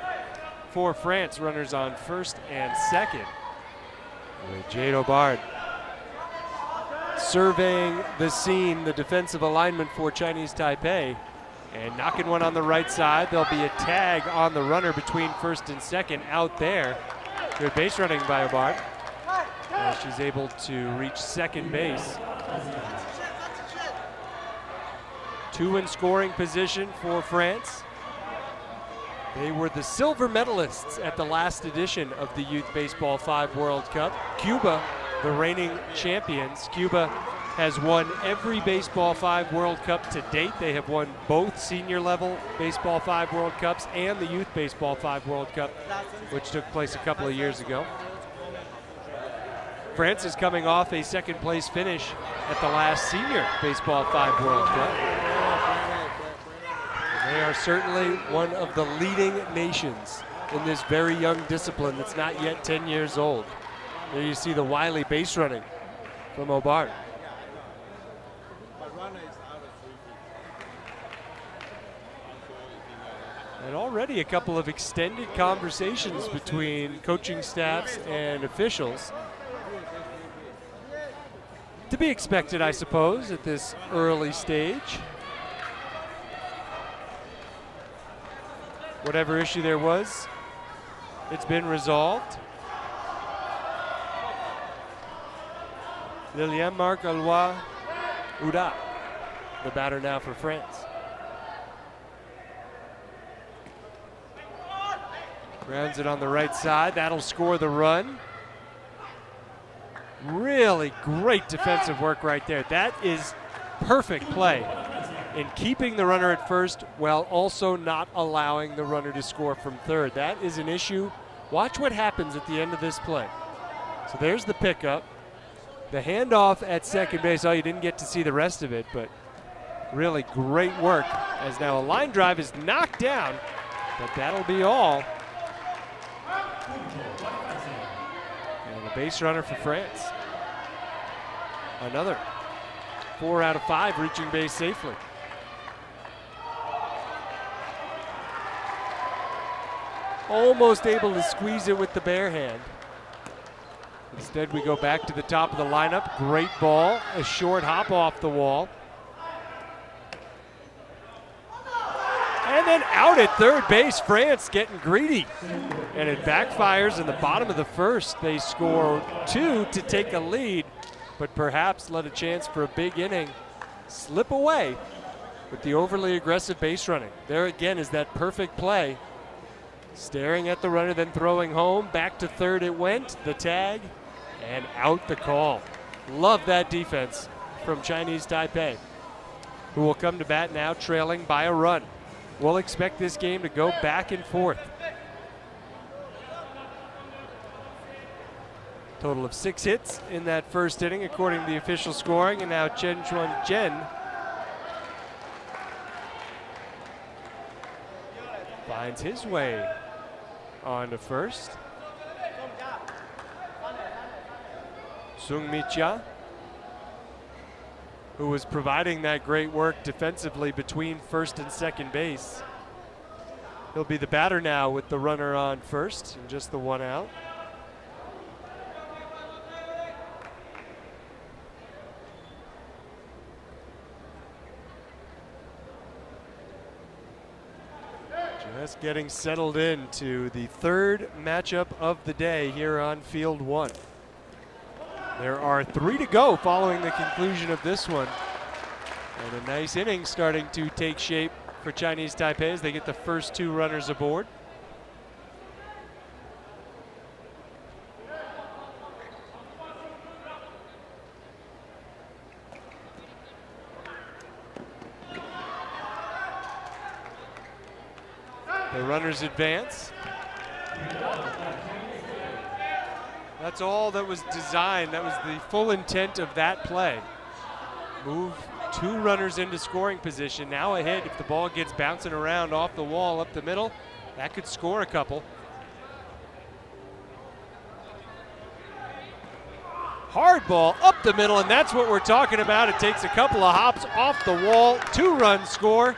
for France. Runners on first and second, with Jade Aubard surveying the scene, the defensive alignment for Chinese Taipei, and knocking one on the right side. There'll be a tag on the runner between first and second out there. Good base running by Aubard. She's able to reach second base. 2 in scoring position for France. They were the silver medalists at the last edition of the Youth Baseball 5 World Cup. Cuba, the reigning champions. Cuba has won every Baseball 5 World Cup to date. They have won both senior level Baseball 5 World Cups and the Youth Baseball 5 World Cup, which took place a couple of years ago. France is coming off a second place finish at the last senior Baseball 5 World Cup. And they are certainly one of the leading nations in this very young discipline that's not yet 10 years old. There you see the wily base running from Aubard. And already a couple of extended conversations between coaching staffs and officials. To be expected, I suppose, at this early stage. Whatever issue there was, it's been resolved. Lilian Marc Alois Ouda, the batter now for France. Grounds it on the right side. That'll score the run. Really great defensive work right there. That is perfect play in keeping the runner at first while also not allowing the runner to score from third. That is an issue. Watch what happens at the end of this play. So there's the pickup. The handoff at second base. Oh, you didn't get to see the rest of it, but really great work, as now a line drive is knocked down, but that'll be all. And a base runner for France. Another 4 out of 5 reaching base safely. Almost able to squeeze it with the bare hand. Instead, we go back to the top of the lineup. Great ball, a short hop off the wall. And then out at third base, France getting greedy. And it backfires in the bottom of the first. They score 2 to take a lead, but perhaps let a chance for a big inning slip away with the overly aggressive base running. There again is that perfect play. Staring at the runner, then throwing home. Back to third it went. The tag. And out the call. Love that defense from Chinese Taipei, who will come to bat now trailing by a run. We'll expect this game to go back and forth. Total of 6 hits in that first inning according to the official scoring, and now Chen Chuan-chen finds his way on to first. Sung Mi-cha, who was providing that great work defensively between first and second base. He'll be the batter now with the runner on first and just the one out. Just getting settled into the third matchup of the day here on Field 1. There are 3 to go following the conclusion of this one. And a nice inning starting to take shape for Chinese Taipei as they get the first 2 runners aboard. The runners advance. That's all that was designed. That was the full intent of that play. Move 2 runners into scoring position. Now a hit. If the ball gets bouncing around off the wall up the middle, that could score a couple. Hard ball up the middle, and that's what we're talking about. It takes a couple of hops off the wall. 2-run score.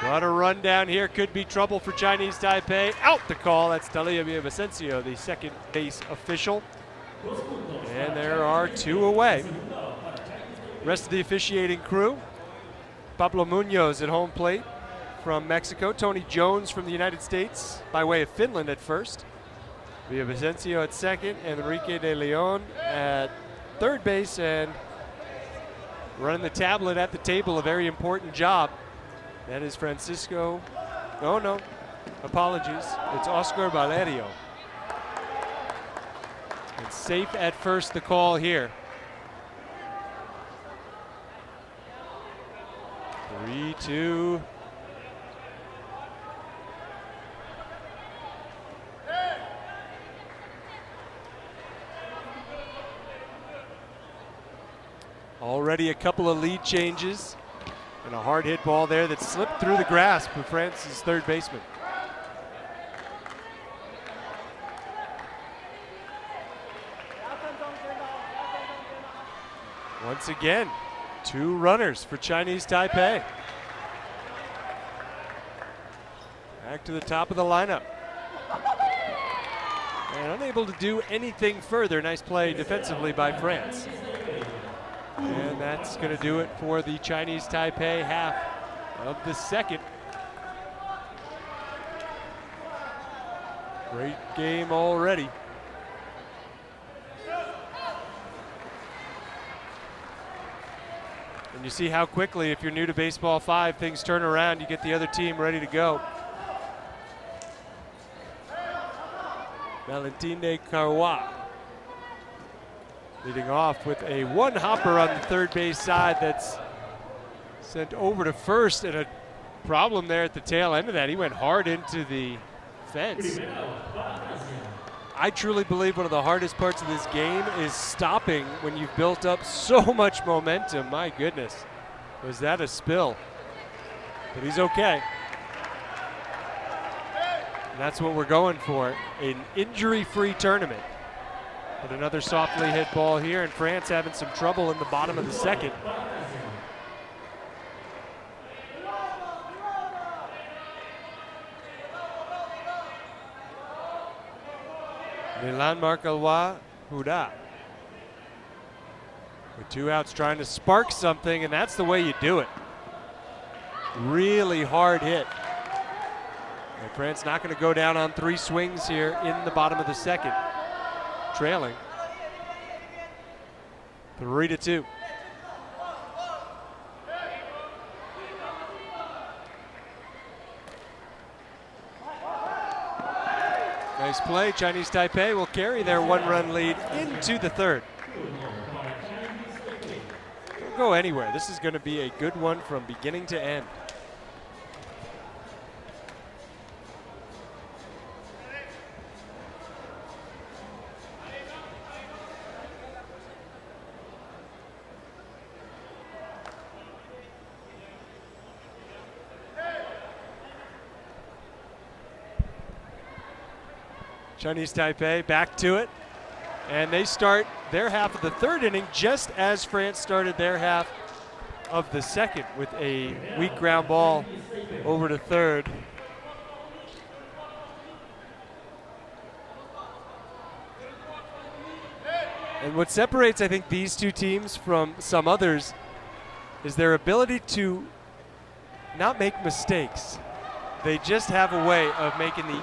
But a run down here could be trouble for Chinese Taipei. Out the call. That's WBSC, the second base official. And there are 2 away. Rest of the officiating crew: Pablo Munoz at home plate from Mexico. Tony Jones from the United States by way of Finland at first. Villavicencio at second. Enrique de Leon at third base. And running the tablet at the table, a very important job. That is Francisco. Oh, no. Apologies. It's Oscar Valerio. And safe at first, the call here. 3-2. Already a couple of lead changes. And a hard hit ball there that slipped through the grasp of France's third baseman. Once again, 2 runners for Chinese Taipei. Back to the top of the lineup. And unable to do anything further. Nice play defensively by France. And that's going to do it for the Chinese Taipei half of the second. Great game already. And you see how quickly, if you're new to Baseball 5, things turn around. You get the other team ready to go. Valentin de Carrois leading off with a 1-hopper on the third base side that's sent over to first, and a problem there at the tail end of that. He went hard into the fence. I truly believe one of the hardest parts of this game is stopping when you've built up so much momentum. My goodness, was that a spill? But he's okay. And that's what we're going for, an injury-free tournament. But another softly hit ball here, and France having some trouble in the bottom of the second. Milan Marcalois Huda with 2 outs trying to spark something, and that's the way you do it. Really hard hit. And France not going to go down on 3 swings here in the bottom of the second. Trailing 3-2. Nice play. Chinese Taipei will carry their 1-run lead into the third. Don't go anywhere. This is going to be a good one from beginning to end. Chinese Taipei back to it, and they start their half of the third inning just as France started their half of the second with a weak ground ball over to third. And what separates, I think, these two teams from some others is their ability to not make mistakes. They just have a way of making the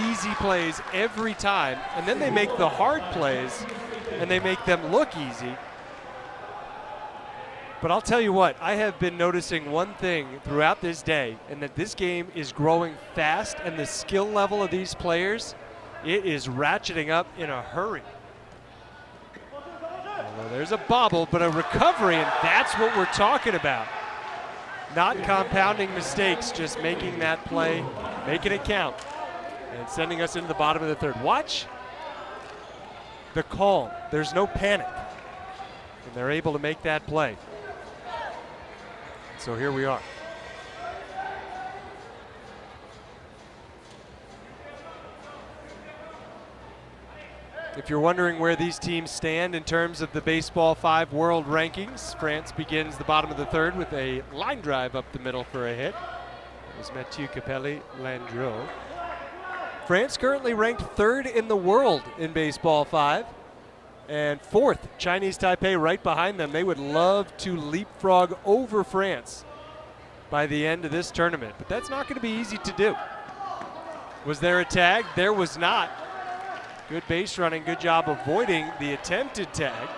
easy plays every time, and then they make the hard plays and they make them look easy. But I'll tell you what, I have been noticing one thing throughout this day, and that this game is growing fast, and the skill level of these players, it is ratcheting up in a hurry. Although there's a bobble, but a recovery, and that's what we're talking about. Not compounding mistakes, just making that play, making it count, and sending us into the bottom of the third. Watch the calm. There's no panic, and they're able to make that play. So here we are. If you're wondering where these teams stand in terms of the Baseball 5 World Rankings, France begins the bottom of the third with a line drive up the middle for a hit. That was Mathieu Capelli-Landreau. France currently ranked third in the world in Baseball 5, and fourth, Chinese Taipei right behind them. They would love to leapfrog over France by the end of this tournament, but that's not going to be easy to do. Was there a tag? There was not. Good base running, good job avoiding the attempted tag.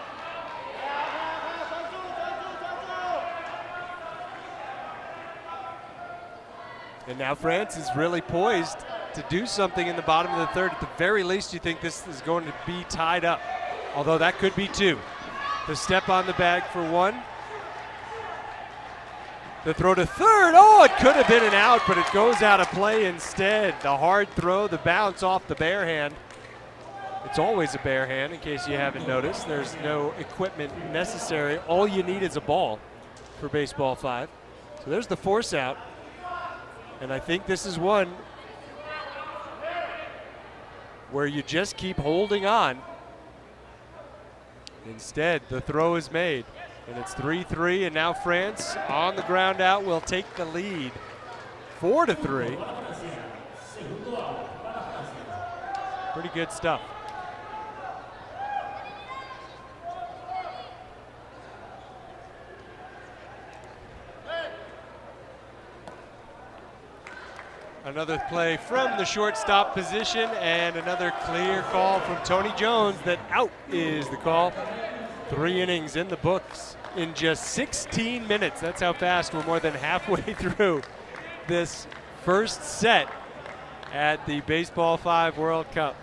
And now France is really poised to do something in the bottom of the third. At the very least, you think this is going to be tied up, although that could be two. The step on the bag for one. The throw to third. Oh, it could have been an out, but it goes out of play instead. The hard throw, the bounce off the bare hand. It's always a bare hand, in case you haven't noticed. There's no equipment necessary. All you need is a ball for Baseball 5. So there's the force out. And I think this is one where you just keep holding on. Instead, the throw is made. And it's 3-3, and now France on the ground out will take the lead 4-3. Pretty good stuff. Another play from the shortstop position, and another clear call from Tony Jones that out is the call. 3 innings in the books in just 16 minutes. That's how fast we're more than halfway through this first set at the Baseball 5 World Cup.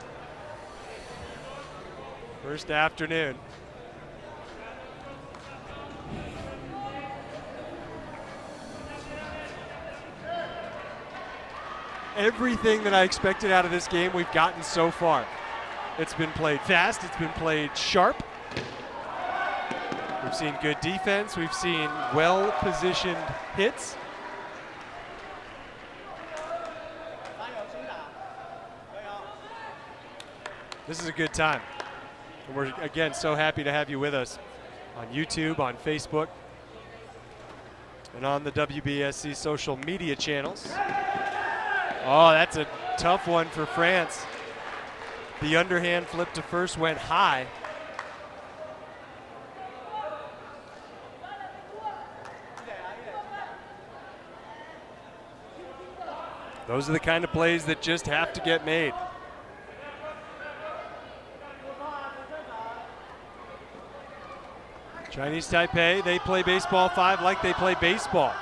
First afternoon. Everything that I expected out of this game we've gotten so far. It's been played fast, it's been played sharp. We've seen good defense, we've seen well-positioned hits. This is a good time. And we're, again, so happy to have you with us on YouTube, on Facebook, and on the WBSC social media channels. Oh, that's a tough one for France. The underhand flip to first went high. Those are the kind of plays that just have to get made. Chinese Taipei, they play Baseball 5 like they play baseball.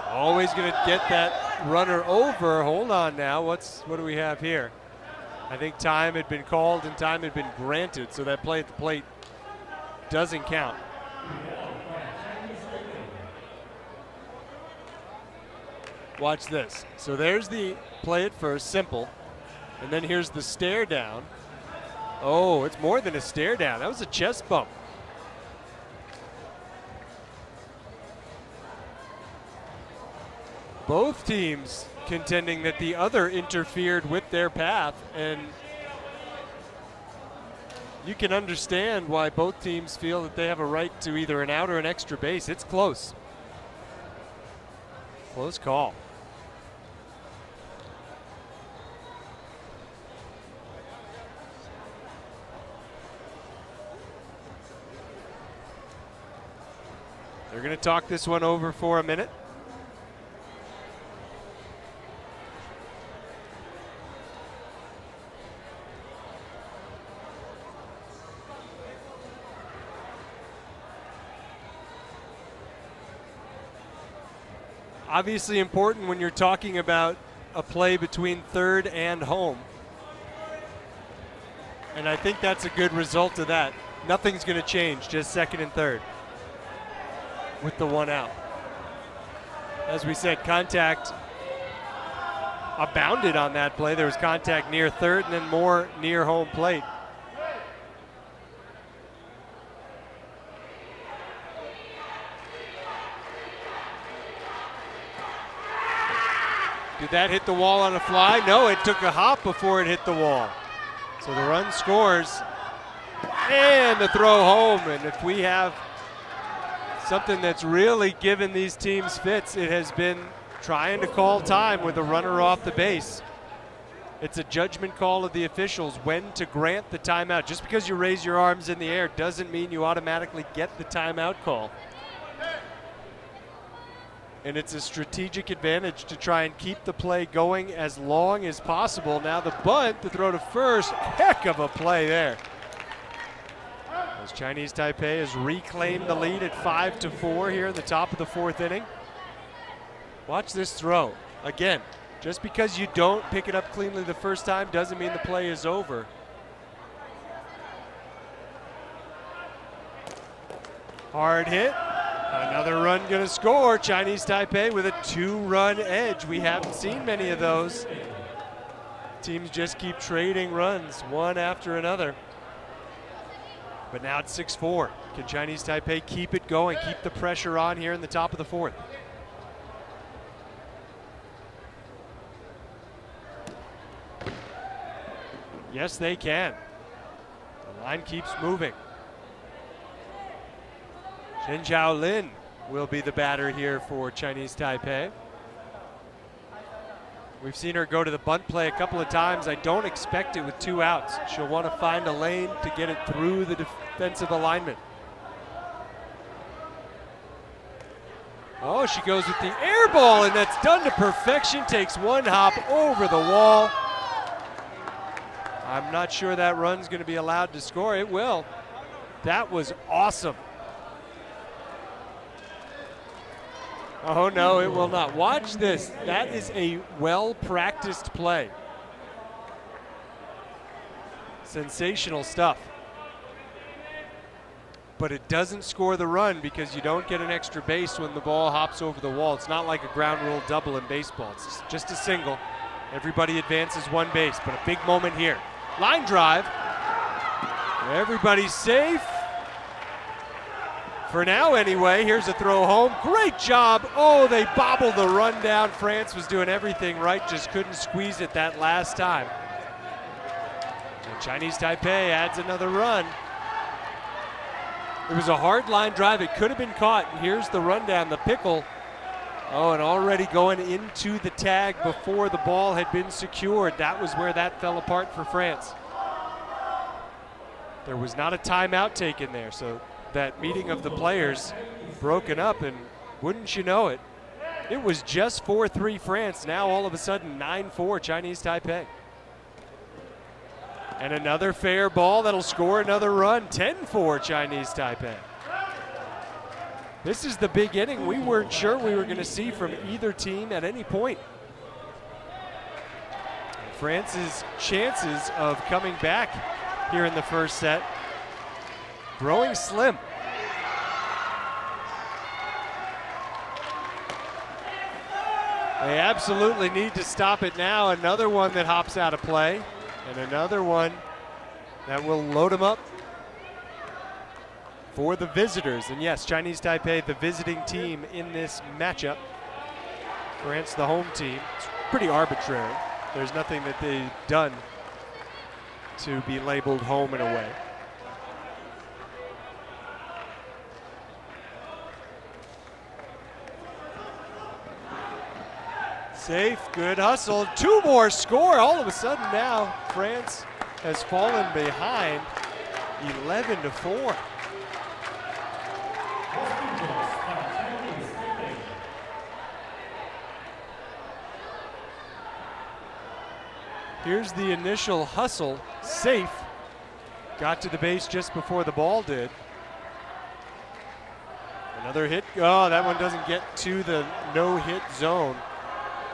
Always going to get that runner over. Hold on now. What do we have here? I think time had been called and time had been granted, so that play at the plate doesn't count. Watch this. So there's the play at first, simple. And then here's the stare down. Oh, it's more than a stare down. That was a chest bump. Both teams contending that the other interfered with their path, and you can understand why both teams feel that they have a right to either an out or an extra base. It's close. Close call. They're going to talk this one over for a minute. Obviously important when you're talking about a play between third and home. And I think that's a good result of that. Nothing's going to change, just second and third with the one out. As we said, contact abounded on that play. There was contact near third and then more near home plate. Did that hit the wall on a fly? No, it took a hop before it hit the wall. So the run scores and the throw home. And if we have something that's really given these teams fits, it has been trying to call time with a runner off the base. It's a judgment call of the officials when to grant the timeout. Just because you raise your arms in the air doesn't mean you automatically get the timeout call. And it's a strategic advantage to try and keep the play going as long as possible. Now the bunt, the throw to first, heck of a play there. As Chinese Taipei has reclaimed the lead at 5-4 here in the top of the fourth inning. Watch this throw. Again, just because you don't pick it up cleanly the first time doesn't mean the play is over. Hard hit. Another run gonna score. Chinese Taipei with a 2-run edge. We haven't seen many of those. Teams just keep trading runs one after another. But now it's 6-4. Can Chinese Taipei keep it going, keep the pressure on here in the top of the fourth? Yes, they can. The line keeps moving. Shen Zhaolin will be the batter here for Chinese Taipei. We've seen her go to the bunt play a couple of times. I don't expect it with 2 outs. She'll want to find a lane to get it through the defensive alignment. Oh, she goes with the air ball, and that's done to perfection. Takes one hop over the wall. I'm not sure that run's going to be allowed to score. It will. That was awesome. Oh, no, it will not. Watch this. That is a well-practiced play. Sensational stuff. But it doesn't score the run because you don't get an extra base when the ball hops over the wall. It's not like a ground rule double in baseball. It's just a single. Everybody advances one base, but a big moment here. Line drive. Everybody's safe. For now, anyway. Here's a throw home. Great job. Oh, they bobbled the run down. France was doing everything right, just couldn't squeeze it that last time. And Chinese Taipei adds another run. It was a hard line drive. It could have been caught. And here's the rundown, the pickle. Oh, and already going into the tag before the ball had been secured. That was where that fell apart for France. There was not a timeout taken there, so that meeting of the players broken up, and wouldn't you know it, it was just 4-3 France. Now all of a sudden 9-4 Chinese Taipei. And another fair ball that'll score another run. 10-4 Chinese Taipei. This is the big inning we weren't sure we were going to see from either team at any point. France's chances of coming back here in the first set growing slim. They absolutely need to stop it now. Another one that hops out of play, and another one that will load them up for the visitors. And yes, Chinese Taipei, the visiting team in this matchup. France, the home team. It's pretty arbitrary. There's nothing that they've done to be labeled home and away. Safe, good hustle. Two more score. All of a sudden now, France has fallen behind 11-4. Here's the initial hustle. Safe. Got to the base just before the ball did. Another hit. Oh, that one doesn't get to the no-hit zone.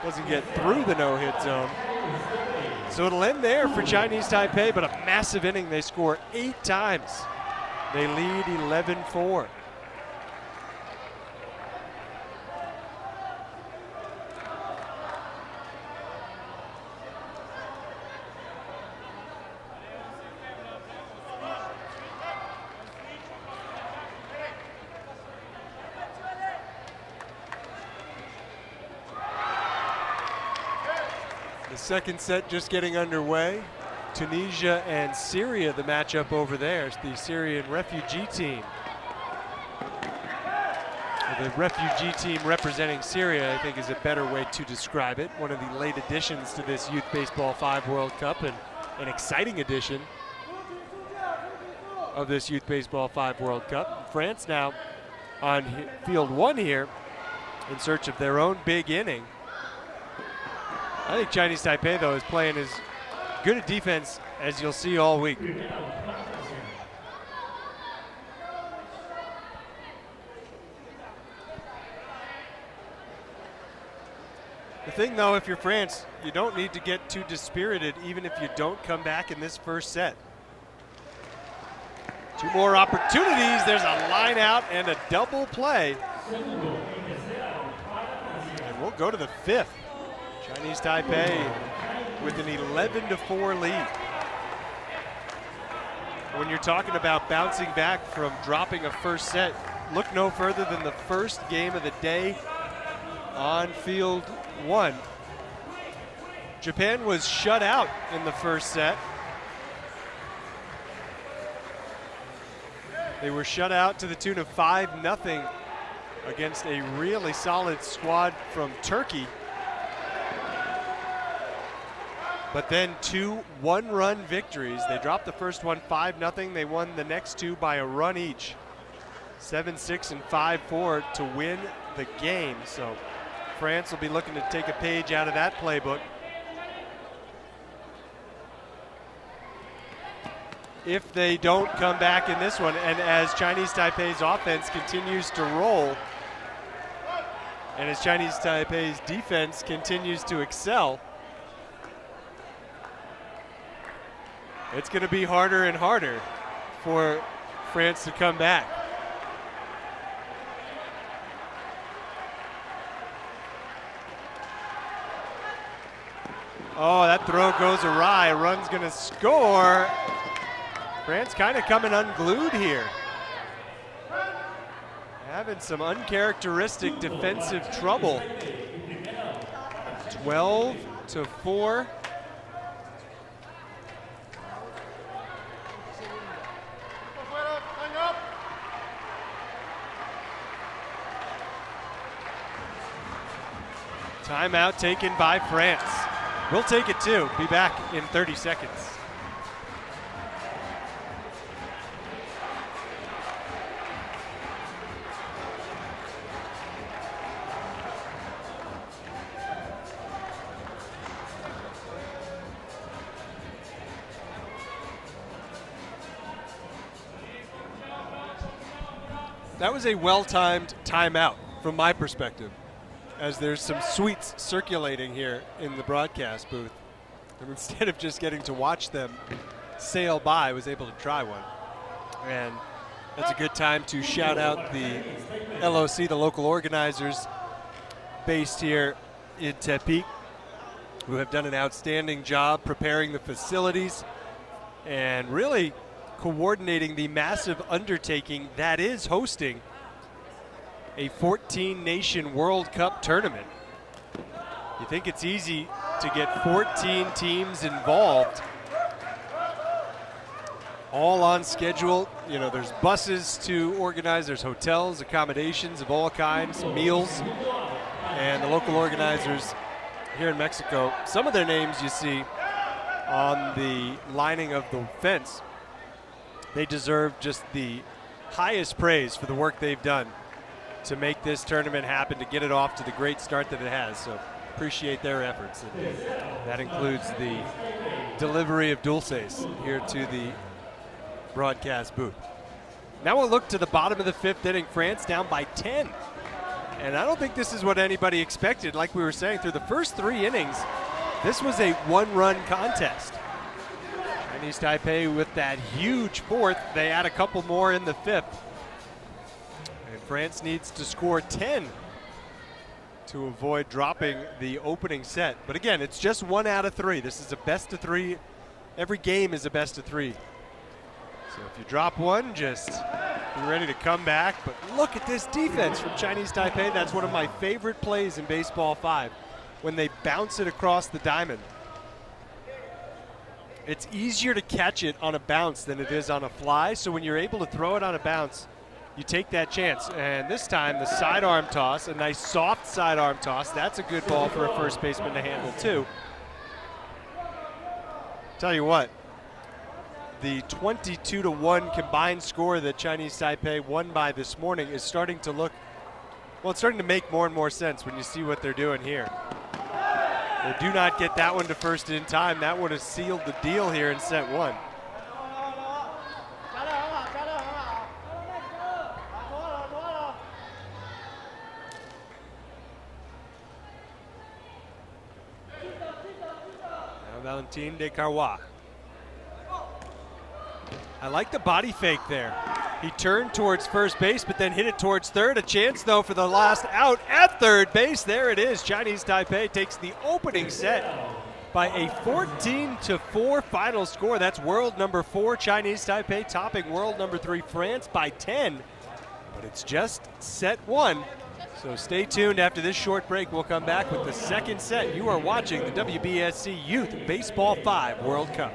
Doesn't get through the no-hit zone. So it'll end there for Chinese Taipei, but a massive inning. They score 8 times. They lead 11-4. Second set just getting underway. Tunisia and Syria, the matchup over there. It's the Syrian refugee team. The refugee team representing Syria, I think, is a better way to describe it. One of the late additions to this Youth Baseball 5 World Cup, and an exciting addition of this Youth Baseball 5 World Cup. France now on field 1 here in search of their own big inning. I think Chinese Taipei, though, is playing as good a defense as you'll see all week. The thing, though, if you're France, you don't need to get too dispirited even if you don't come back in this first set. 2 more opportunities. There's a line out and a double play. And we'll go to the 5th. Chinese Taipei with an 11-4 lead. When you're talking about bouncing back from dropping a first set, look no further than the first game of the day on field 1. Japan was shut out in the first set. They were shut out to the tune of 5-0 against a really solid squad from Turkey. But then 2 one-run victories. They dropped the first one 5-0. They won the next 2 by a run each. 7-6 and 5-4 to win the game. So France will be looking to take a page out of that playbook. If they don't come back in this one, and as Chinese Taipei's offense continues to roll, and as Chinese Taipei's defense continues to excel, it's going to be harder and harder for France to come back. Oh, that throw goes awry. Run's going to score. France kind of coming unglued here. Having some uncharacteristic defensive trouble. 12-4. Timeout taken by France. We'll take it too. Be back in 30 seconds. That was a well-timed timeout from my perspective, as there's some sweets circulating here in the broadcast booth. And instead of just getting to watch them sail by, I was able to try one. And that's a good time to shout out the LOC, the local organizers based here in Tepic, who have done an outstanding job preparing the facilities and really coordinating the massive undertaking that is hosting a 14-nation World Cup tournament. You think it's easy to get 14 teams involved, all on schedule. You know, there's buses to organize, there's hotels, accommodations of all kinds, meals, and the local organizers here in Mexico, some of their names you see on the lining of the fence. They deserve just the highest praise for the work they've done to make this tournament happen, to get it off to the great start that it has. So appreciate their efforts. And that includes the delivery of dulces here to the broadcast booth. Now we'll look to the bottom of the 5th inning. France down by 10. And I don't think this is what anybody expected. Like we were saying, through the first 3 innings, this was a one-run contest. Chinese Taipei with that huge 4th. They add a couple more in the 5th. And France needs to score 10 to avoid dropping the opening set. But again, it's just 1 out of 3. This is a best of 3. Every game is a best of 3. So if you drop one, just be ready to come back. But look at this defense from Chinese Taipei. That's one of my favorite plays in Baseball 5, when they bounce it across the diamond. It's easier to catch it on a bounce than it is on a fly. So when you're able to throw it on a bounce, you take that chance. And this time, the sidearm toss, a nice soft sidearm toss. That's a good ball for a first baseman to handle too. Tell you what, the 22-1 combined score that Chinese Taipei won by this morning is starting to look, well, it's starting to make more and more sense when you see what they're doing here. They do not get that one to first in time. That would have sealed the deal here in set 1. Now Valentin de Carrois. I like the body fake there. He turned towards first base, but then hit it towards third. A chance, though, for the last out at third base. There it is. Chinese Taipei takes the opening set by a 14-4 final score. That's world number 4 Chinese Taipei topping world number 3 France by 10. But it's just set 1. So stay tuned. After this short break, we'll come back with the second set. You are watching the WBSC Youth Baseball 5 World Cup.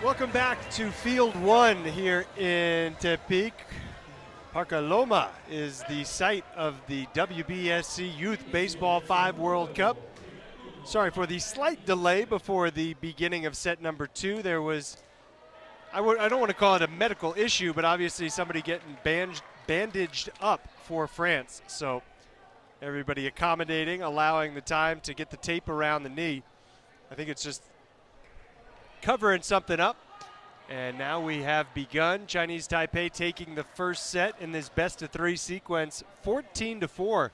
Welcome back to Field 1 here in Tepic. Parque Loma is the site of the WBSC Youth Baseball 5 World Cup. Sorry for the slight delay before the beginning of set number 2. There was, I don't want to call it a medical issue, but obviously somebody getting bandaged up for France. So everybody accommodating, allowing the time to get the tape around the knee. I think it's just covering something up. And now we have begun. Chinese Taipei taking the first set in this best-of-3 sequence, 14-4,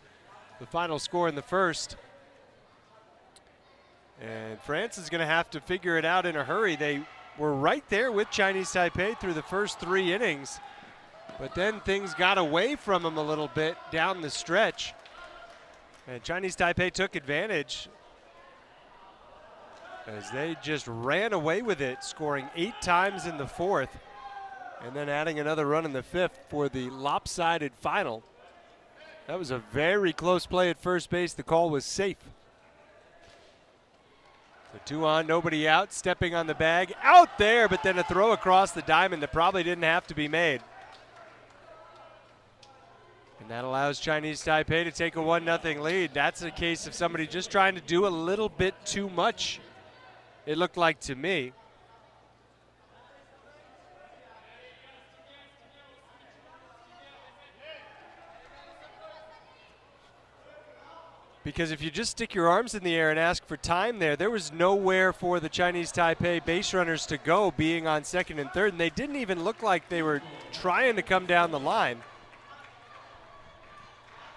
the final score in the first. And France is going to have to figure it out in a hurry. They were right there with Chinese Taipei through the first 3 innings, but then things got away from them a little bit down the stretch. And Chinese Taipei took advantage as they just ran away with it, scoring 8 times in the 4th and then adding another run in the 5th for the lopsided final. That was a very close play at first base. The call was safe. So 2 on, nobody out, stepping on the bag, out there, but then a throw across the diamond that probably didn't have to be made. And that allows Chinese Taipei to take a 1-0 lead. That's a case of somebody just trying to do a little bit too much, it looked like to me. Because if you just stick your arms in the air and ask for time there was nowhere for the Chinese Taipei base runners to go, being on second and third, and they didn't even look like they were trying to come down the line.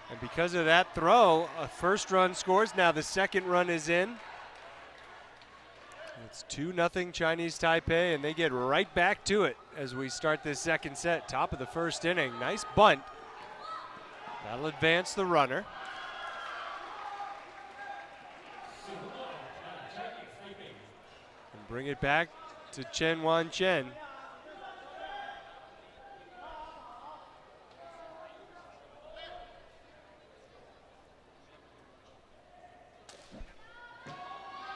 And because of that throw, a first run scores. Now the second run is in. It's 2-0 Chinese Taipei, and they get right back to it as we start this second set. Top of the first inning. Nice bunt. That'll advance the runner. And bring it back to Chen Wan Chen.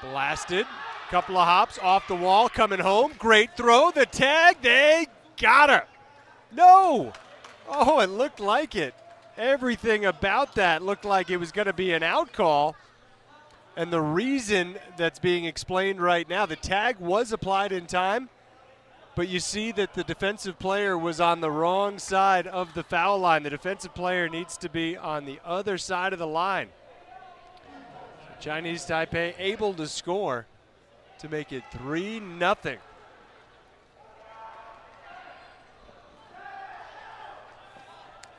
Blasted. Couple of hops off the wall, coming home. Great throw. The tag. They got her. No. Oh, it looked like it. Everything about that looked like it was going to be an out call. And the reason that's being explained right now, the tag was applied in time, but you see that the defensive player was on the wrong side of the foul line. The defensive player needs to be on the other side of the line. Chinese Taipei able to score to make it 3-0.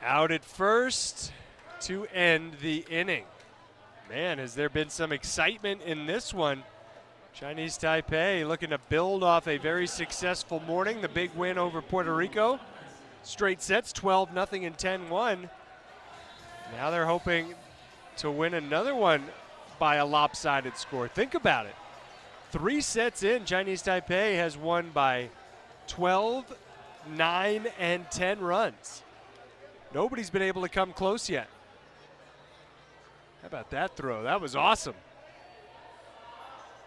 Out at first to end the inning. Man, has there been some excitement in this one. Chinese Taipei looking to build off a very successful morning. The big win over Puerto Rico. Straight sets, 12-0 and 10-1. Now they're hoping to win another one by a lopsided score. Think about it. 3 sets in, Chinese Taipei has won by 12, 9, and 10 runs. Nobody's been able to come close yet. How about that throw? That was awesome.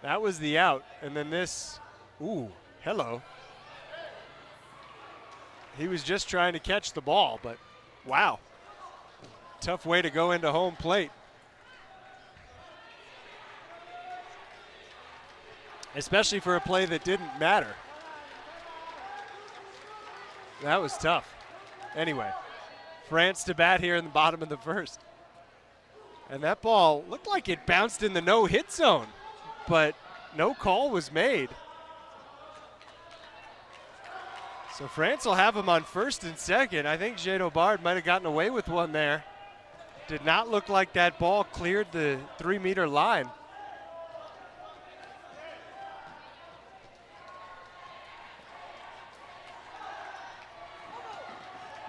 That was the out. And then this, ooh, hello. He was just trying to catch the ball, but wow. Tough way to go into home plate. Especially for a play that didn't matter. That was tough. Anyway, France to bat here in the bottom of the first. And that ball looked like it bounced in the no-hit zone, but no call was made. So France will have him on first and second. I think Jado Bard might have gotten away with one there. Did not look like that ball cleared the 3-meter line.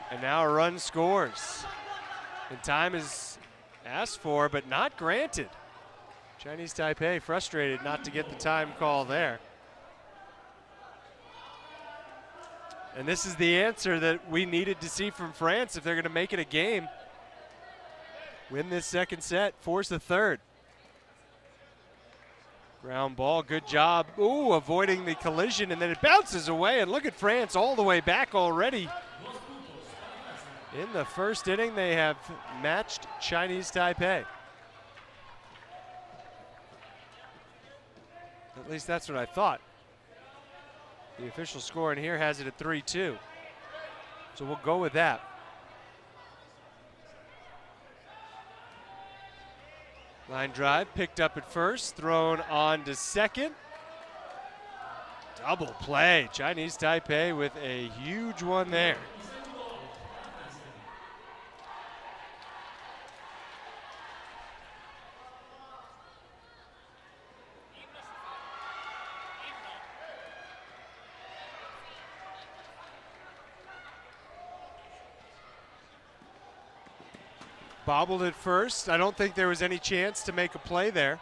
And now a run scores. And time is asked for, but not granted. Chinese Taipei frustrated not to get the time call there. And this is the answer that we needed to see from France if they're going to make it a game. Win this second set, force the third. Ground ball, good job. Ooh, avoiding the collision, and then it bounces away, and look at France all the way back already. In the first inning, they have matched Chinese Taipei. At least that's what I thought. The official score in here has it at 3-2. So we'll go with that. Line drive picked up at first, thrown on to second. Double play. Chinese Taipei with a huge one there. Bobbled at first. I don't think there was any chance to make a play there.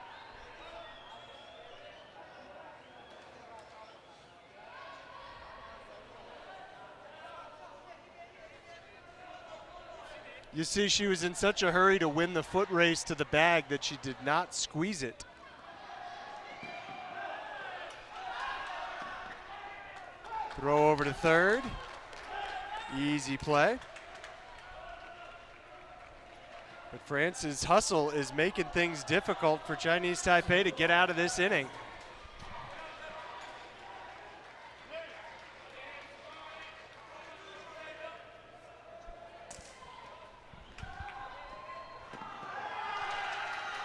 You see, she was in such a hurry to win the foot race to the bag that she did not squeeze it. Throw over to third. Easy play. But France's hustle is making things difficult for Chinese Taipei to get out of this inning.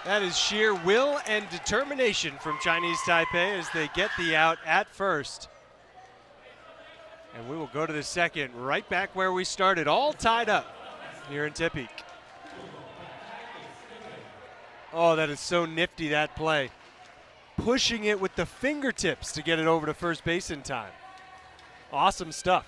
That is sheer will and determination from Chinese Taipei as they get the out at first. And we will go to the second, right back where we started, all tied up here in Tepic. Oh, that is so nifty, that play. Pushing it with the fingertips to get it over to first base in time. Awesome stuff.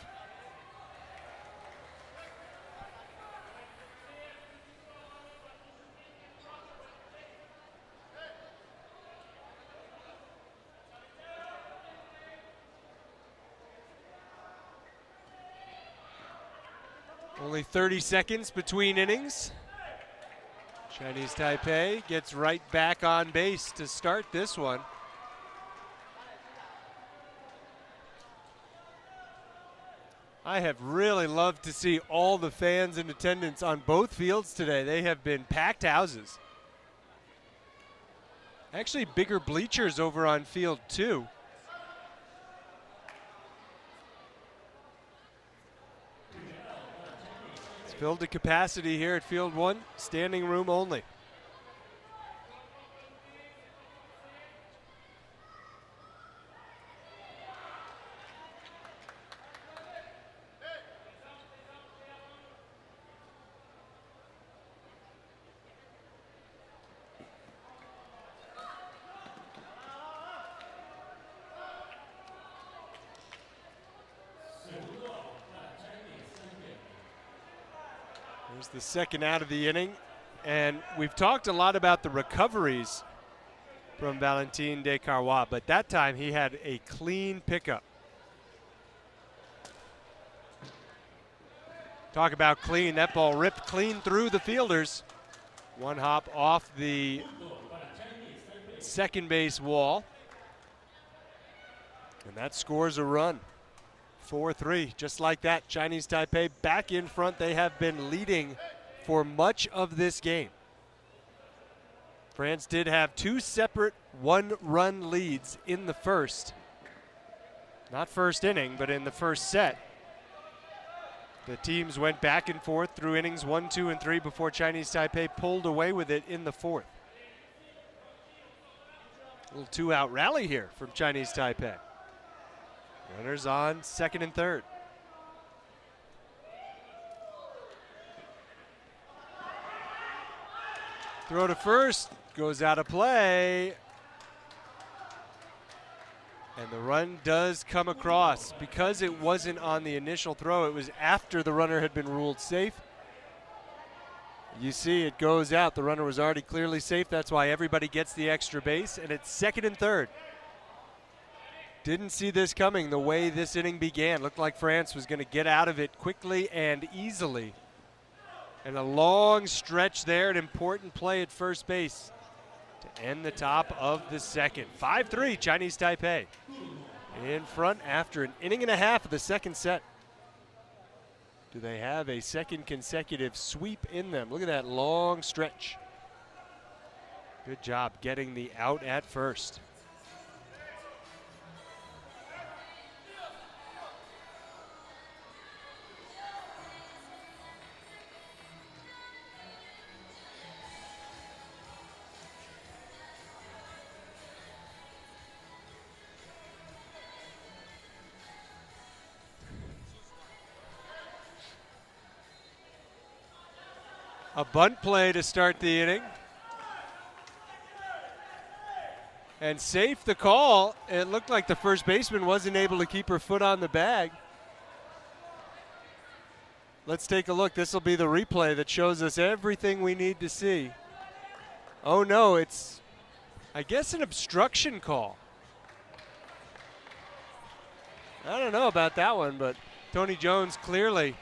Only 30 seconds between innings. Chinese Taipei gets right back on base to start this one. I have really loved to see all the fans in attendance on both fields today. They have been packed houses. Actually, bigger bleachers over on field 2. Filled to capacity here at field 1, standing room only. There's the second out of the inning, and we've talked a lot about the recoveries from Valentin Descarrois, but that time he had a clean pickup. Talk about clean, that ball ripped clean through the fielders. One hop off the second base wall, and that scores a run. 4-3, just like that. Chinese Taipei back in front. They have been leading for much of this game. France did have 2 separate one-run leads in the first. Not first inning, but in the first set. The teams went back and forth through innings 1, 2, and 3 before Chinese Taipei pulled away with it in the fourth. A little 2-out rally here from Chinese Taipei. Runners on second and third. Throw to first, goes out of play. And the run does come across. Because it wasn't on the initial throw, it was after the runner had been ruled safe. You see it goes out. The runner was already clearly safe. That's why everybody gets the extra base, and it's second and third. Didn't see this coming the way this inning began. Looked like France was going to get out of it quickly and easily. And a long stretch there, an important play at first base. to end the top of the second. 5-3 Chinese Taipei in front after an inning and a half of the second set. Do they have a second consecutive sweep in them? Look at that long stretch. Good job getting the out at first. A bunt play to start the inning. And safe the call. It looked like the first baseman wasn't able to keep her foot on the bag. Let's take a look. This will be the replay that shows us everything we need to see. Oh no, it's, I guess, an obstruction call. I don't know about that one, but Tony Jones clearly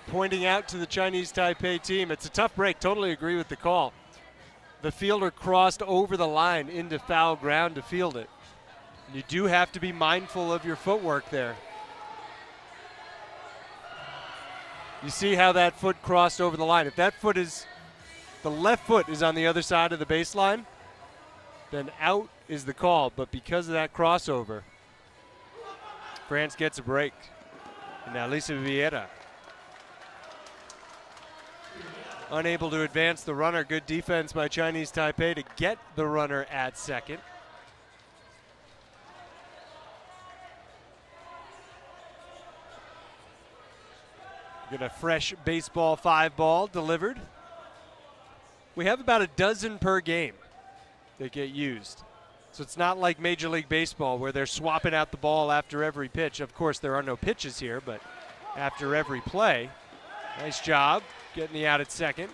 pointing out to the Chinese Taipei team. It's a tough break. Totally agree with the call. The fielder crossed over the line into foul ground to field it. You do have to be mindful of your footwork there. You see how that foot crossed over the line. If that foot is, the left foot is on the other side of the baseline, then out is the call. But because of that crossover, France gets a break. And now Lisa Vieira, unable to advance the runner. Good defense by Chinese Taipei to get the runner at second. Get a fresh baseball 5 ball delivered. We have about a dozen per game that get used. So it's not like Major League Baseball where they're swapping out the ball after every pitch. Of course, there are no pitches here, but after every play. Nice job getting the out at second.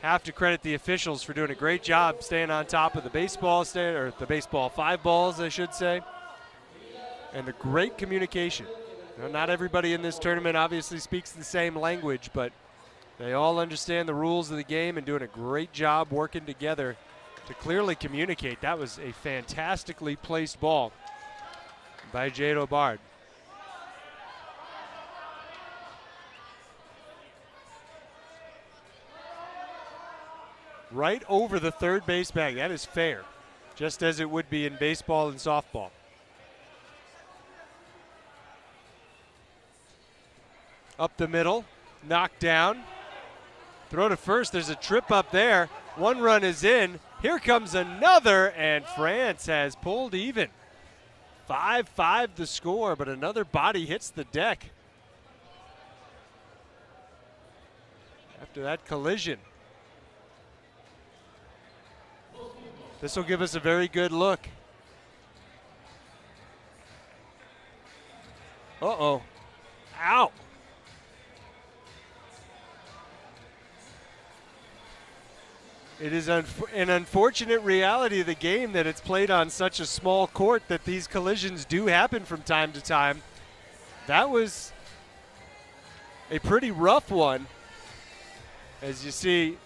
Have to credit the officials for doing a great job staying on top of the baseball, or the baseball 5 balls, I should say. And the great communication. You know, not everybody in this tournament obviously speaks the same language, but they all understand the rules of the game and doing a great job working together to clearly communicate. That was a fantastically placed ball by Jado Bard. Right over the third base bag. That is fair, just as it would be in baseball and softball. Up the middle, knocked down. Throw to first, there's a trip up there. One run is in. Here comes another, and France has pulled even. 5-5 the score, but another body hits the deck after that collision. This will give us a very good look. Uh-oh. Ow. It is an unfortunate reality of the game that it's played on such a small court that these collisions do happen from time to time. That was a pretty rough one. As you see,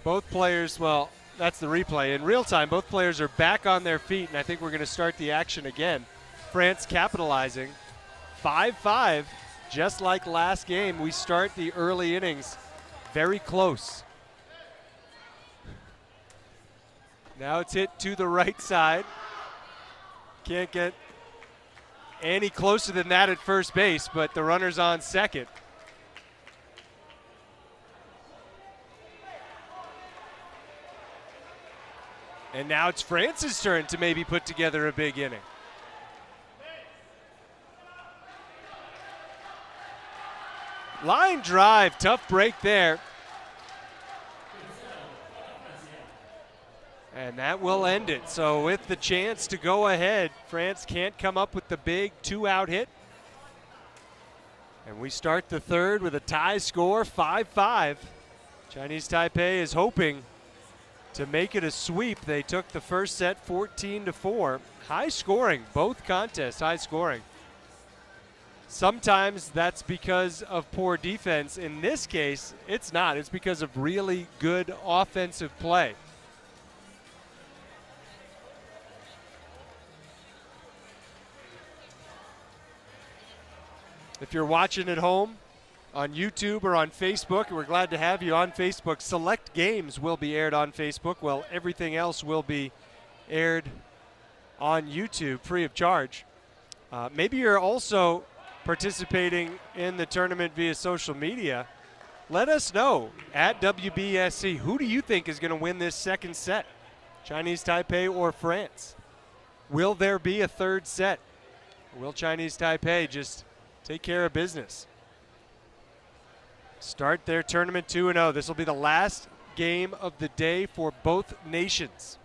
both players, well, that's the replay. In real time, both players are back on their feet, and I think we're going to start the action again. France capitalizing. 5-5, just like last game. We start the early innings very close. Now it's hit to the right side. Can't get any closer than that at first base, but the runner's on second. And now it's France's turn to maybe put together a big inning. Line drive, tough break there. And that will end it. So with the chance to go ahead, France can't come up with the big 2-out hit. And we start the third with a tie score, 5-5. Chinese Taipei is hoping to make it a sweep. They took the first set 14-4. High scoring, both contests high scoring. Sometimes that's because of poor defense. In this case, it's not. It's because of really good offensive play. If you're watching at home on YouTube or on Facebook, we're glad to have you on Facebook. Select games will be aired on Facebook, while everything else will be aired on YouTube free of charge. Maybe you're also participating in the tournament via social media. Let us know at WBSC. Who do you think is going to win this second set? Chinese Taipei or France? Will there be a third set? Or will Chinese Taipei just take care of business? Start their tournament 2-0. This will be the last game of the day for both nations.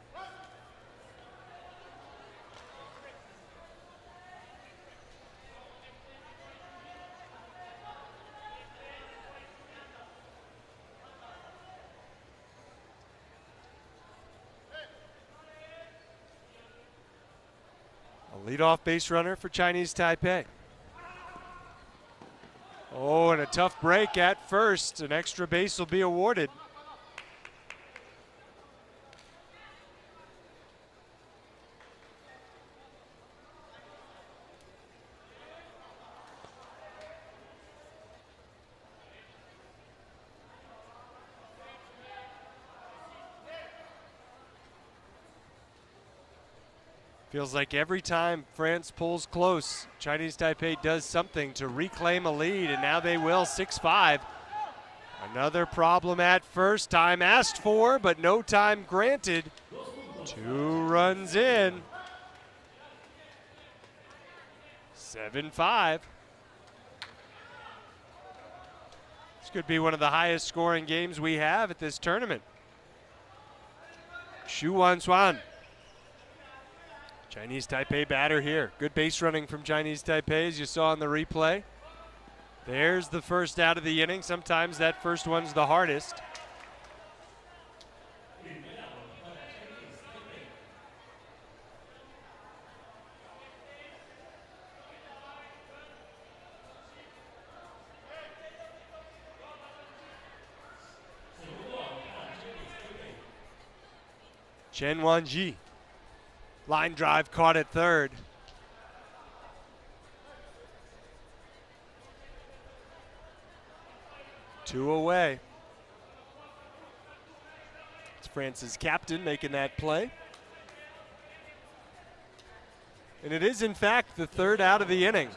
A leadoff base runner for Chinese Taipei. Oh, and a tough break at first. An extra base will be awarded. Feels like every time France pulls close, Chinese Taipei does something to reclaim a lead, and now they will, 6-5. Another problem at first. Time asked for, but no time granted. 2 runs in. 7-5. This could be one of the highest scoring games we have at this tournament. Xu Wanxuan. Chinese Taipei batter here. Good base running from Chinese Taipei, as you saw in the replay. There's the first out of the inning. Sometimes that first one's the hardest. Chen Wanji. Line drive caught at third. Two away. It's France's captain making that play. And it is, in fact, the third out of the inning.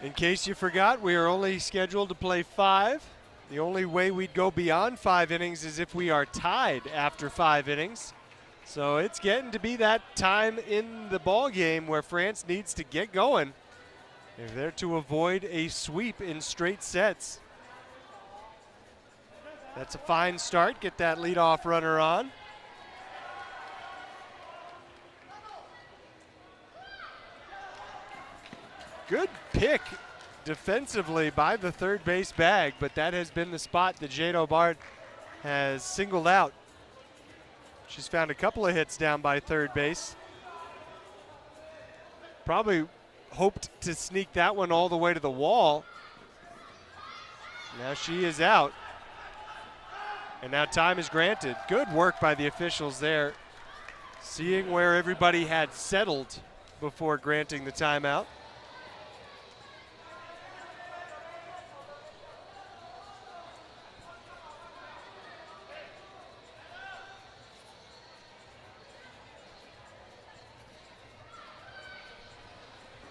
In case you forgot, we are only scheduled to play 5. The only way we'd go beyond 5 innings is if we are tied after 5 innings. So it's getting to be that time in the ball game where France needs to get going if they're to avoid a sweep in straight sets. That's a fine start. Get that leadoff runner on. Good pick defensively by the third base bag, but that has been the spot that Jade Bard has singled out. She's found a couple of hits down by third base. Probably hoped to sneak that one all the way to the wall. Now she is out. And now time is granted. Good work by the officials there, seeing where everybody had settled before granting the timeout.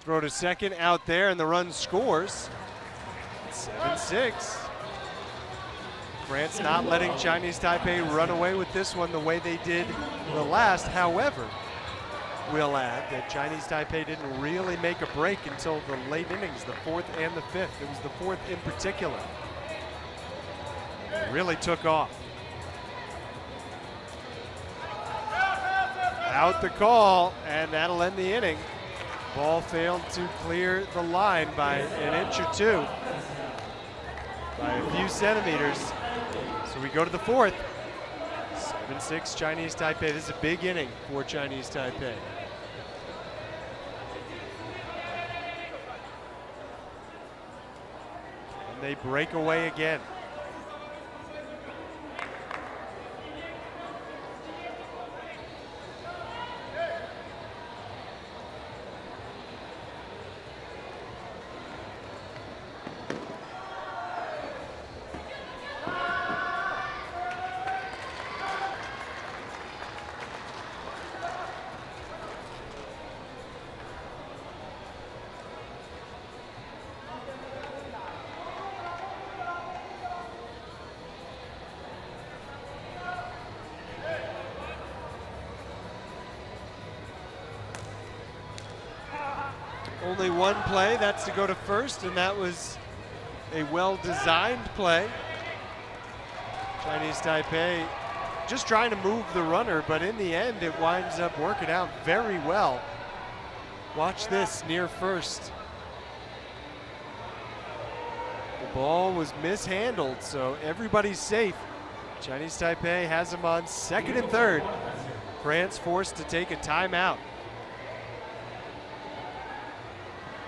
Throw to second out there, and the run scores. 7-6. France not letting Chinese Taipei run away with this one the way they did the last. However, we'll add, that Chinese Taipei didn't really make a break until the late innings, the 4th and the 5th. It was the 4th in particular. It really took off. Out the call, and that'll end the inning. Ball failed to clear the line by an inch or two, by a few centimeters. So we go to the 4th. 7-6 Chinese Taipei. This is a big inning for Chinese Taipei. And they break away again. Only one play, that's to go to first, and that was a well-designed play. Chinese Taipei just trying to move the runner, but in the end it winds up working out very well. Watch this, near first. The ball was mishandled, so everybody's safe. Chinese Taipei has them on 2nd and 3rd. France forced to take a timeout.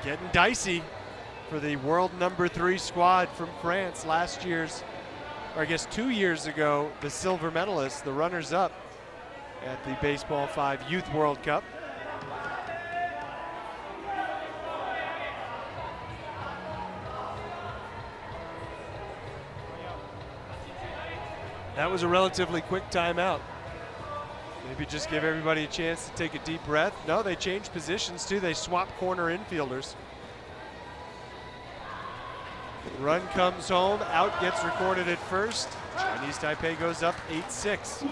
Getting dicey for the world number 3 squad from France. Last year's, or I guess 2 years ago, the silver medalists, the runners-up at the Baseball5 Youth World Cup. That was a relatively quick timeout. Maybe just give everybody a chance to take a deep breath. No, they changed positions too. They swapped corner infielders. Run comes home, out gets recorded at first. Chinese Taipei goes up 8-6.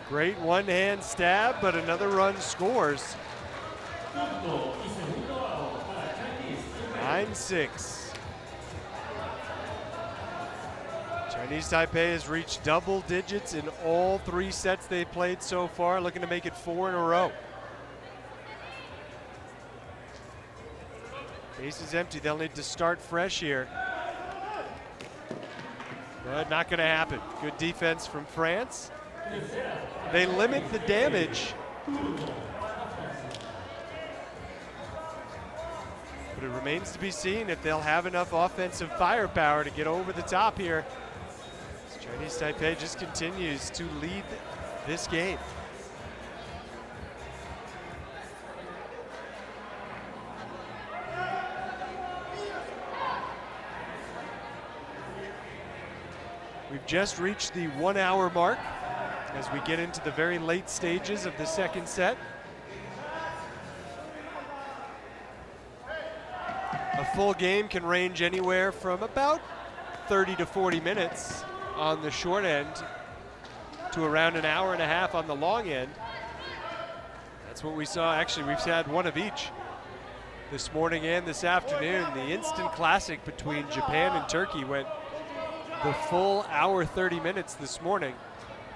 Great one-hand stab, but another run scores. 9-6. Chinese Taipei has reached double digits in all 3 sets they've played so far, looking to make it 4 in a row. Base is empty, they'll need to start fresh here. But not gonna happen. Good defense from France. They limit the damage. But it remains to be seen if they'll have enough offensive firepower to get over the top here. Chinese Taipei just continues to lead this game. We've just reached the 1 hour mark as we get into the very late stages of the second set. A full game can range anywhere from about 30 to 40 minutes on the short end to around an hour and a half on the long end. That's what we saw. Actually, we've had one of each this morning and this afternoon. The instant classic between Japan and Turkey went the full hour 30 minutes this morning,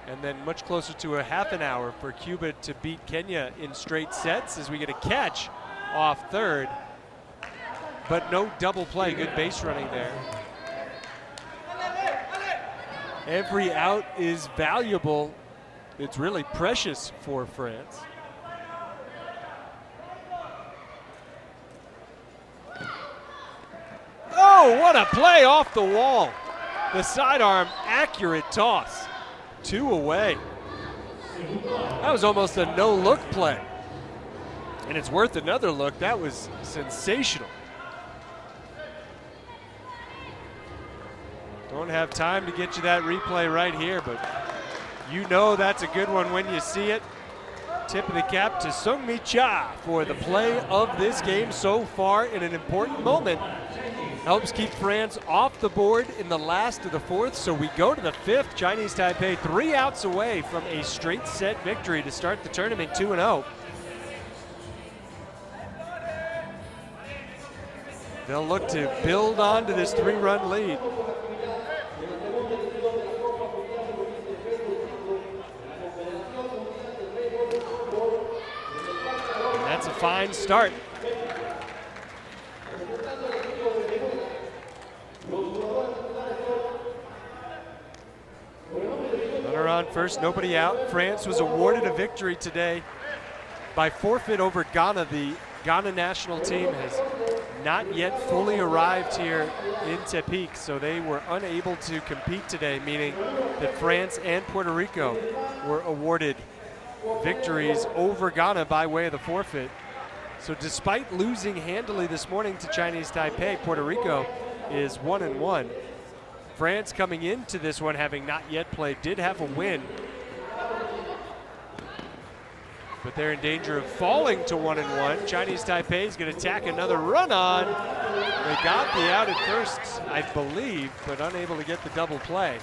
and then much closer to a half an hour for Cuba to beat Kenya in straight sets as we get a catch off third, but no double play. Good base running there. Every out is valuable. It's really precious for France. Oh, what a play off the wall. The sidearm, accurate toss. 2 away. That was almost a no-look play. And it's worth another look. That was sensational. Don't have time to get you that replay right here, but You know that's a good one when you see it. Tip of the cap to Sungmi Cha for the play of this game so far in an important moment. Helps keep France off the board in the last of the fourth, so we go to the fifth. Chinese Taipei 3 outs away from a straight set victory to start the tournament 2-0. They'll look to build on to this 3-run lead. And that's a fine start. Runner on first, nobody out. France was awarded a victory today by forfeit over Ghana. The Ghana national team has not yet fully arrived here in Tepic, so they were unable to compete today, meaning that France and Puerto Rico were awarded victories over Ghana by way of the forfeit. So despite losing handily this morning to Chinese Taipei, Puerto Rico is 1-1. France coming into this one having not yet played did have a win, but they're in danger of falling to 1-1. Chinese Taipei is going to tack another run on. They got the out at first, I believe, but unable to get the double play.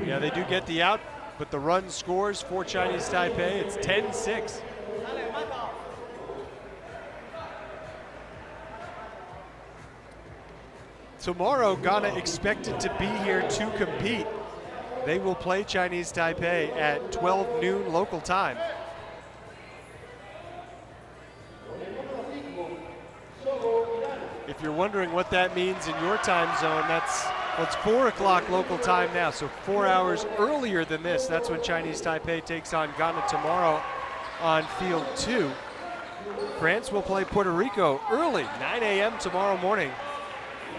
Yeah, they do get the out, but the run scores for Chinese Taipei. It's 10-6. Tomorrow, Ghana expected to be here to compete. They will play Chinese Taipei at 12 noon local time. If you're wondering what that means in your time zone, it's 4 o'clock local time now, so 4 hours earlier than this. That's when Chinese Taipei takes on Ghana tomorrow on field 2. France will play Puerto Rico early, 9 a.m. tomorrow morning,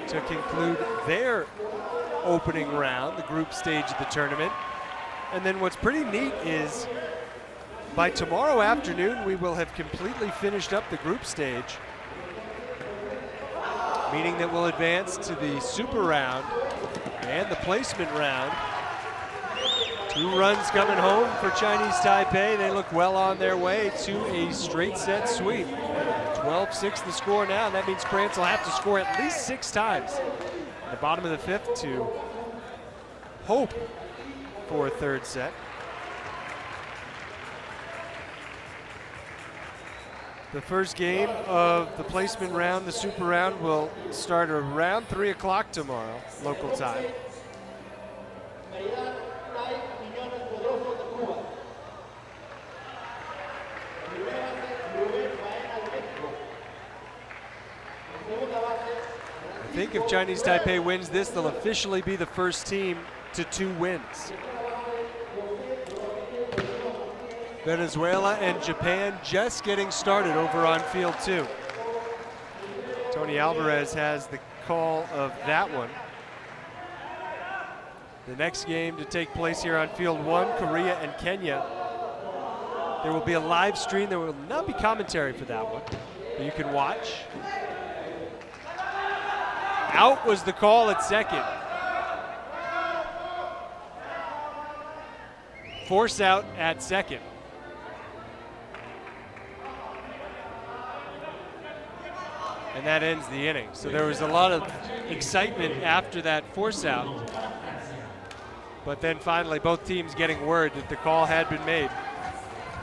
to conclude their opening round, the group stage of the tournament. And then what's pretty neat is by tomorrow afternoon, we will have completely finished up the group stage, meaning that we'll advance to the super round and the placement round. 2 runs coming home for Chinese Taipei. They look well on their way to a straight set sweep. 12-6 the score now, and that means France will have to score at least 6 times at the bottom of the 5th to hope for a 3rd set. The first game of the placement round, the super round, will start around 3 o'clock tomorrow, local time. I think if Chinese Taipei wins this, they'll officially be the first team to 2 wins. Venezuela and Japan just getting started over on field 2. Tony Alvarez has the call of that one. The next game to take place here on field 1, Korea and Kenya. There will be a live stream. There will not be commentary for that one, but you can watch. Out was the call at second. Force out at second. And that ends the inning. So there was a lot of excitement after that force out. But then finally both teams getting word that the call had been made.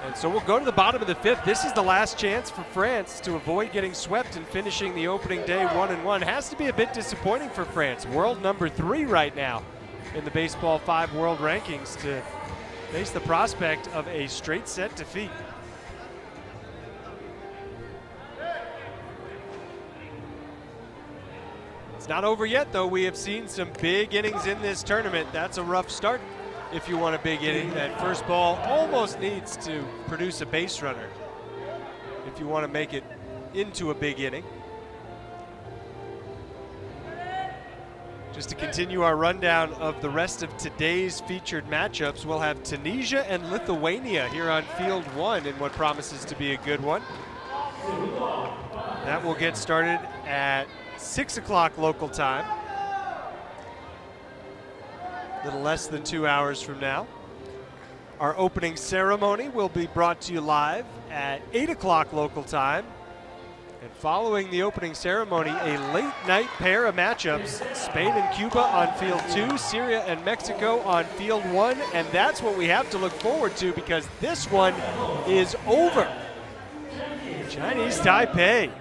And so we'll go to the bottom of the 5th. This is the last chance for France to avoid getting swept and finishing the opening day 1-1. Has to be a bit disappointing for France. World number 3 right now in the Baseball 5 world rankings to face the prospect of a straight set defeat. It's not over yet, though. We have seen some big innings in this tournament. That's a rough start if you want a big inning. That first ball almost needs to produce a base runner if you want to make it into a big inning. Just to continue our rundown of the rest of today's featured matchups, we'll have Tunisia and Lithuania here on field 1 in what promises to be a good one. That will get started at 6 o'clock local time. a little less than 2 hours from now. Our opening ceremony will be brought to you live at 8 o'clock local time. And following the opening ceremony, a late night pair of matchups, Spain and Cuba on field 2, Syria and Mexico on field 1, and that's what we have to look forward to because this one is over. Chinese Taipei,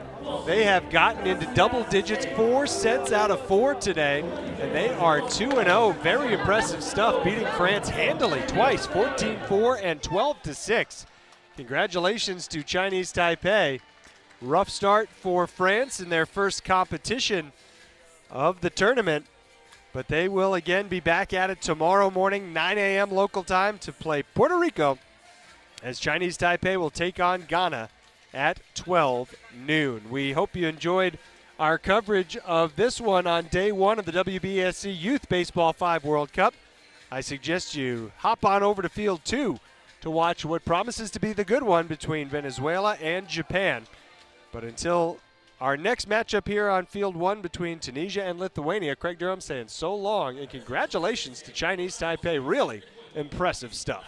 they have gotten into double digits 4 sets out of 4 today, and they are 2-0. Very impressive stuff, beating France handily twice, 14-4 and 12-6. Congratulations to Chinese Taipei. Rough start for France in their first competition of the tournament, but they will again be back at it tomorrow morning, 9 a.m. local time, to play Puerto Rico, as Chinese Taipei will take on Ghana at 12 noon. We hope you enjoyed our coverage of this one on day 1 of the WBSC Youth Baseball 5 World Cup. I suggest you hop on over to field 2 to watch what promises to be the good one between Venezuela and Japan. But until our next matchup here on field 1 between Tunisia and Lithuania, Craig Durham saying so long, and congratulations to Chinese Taipei. Really impressive stuff.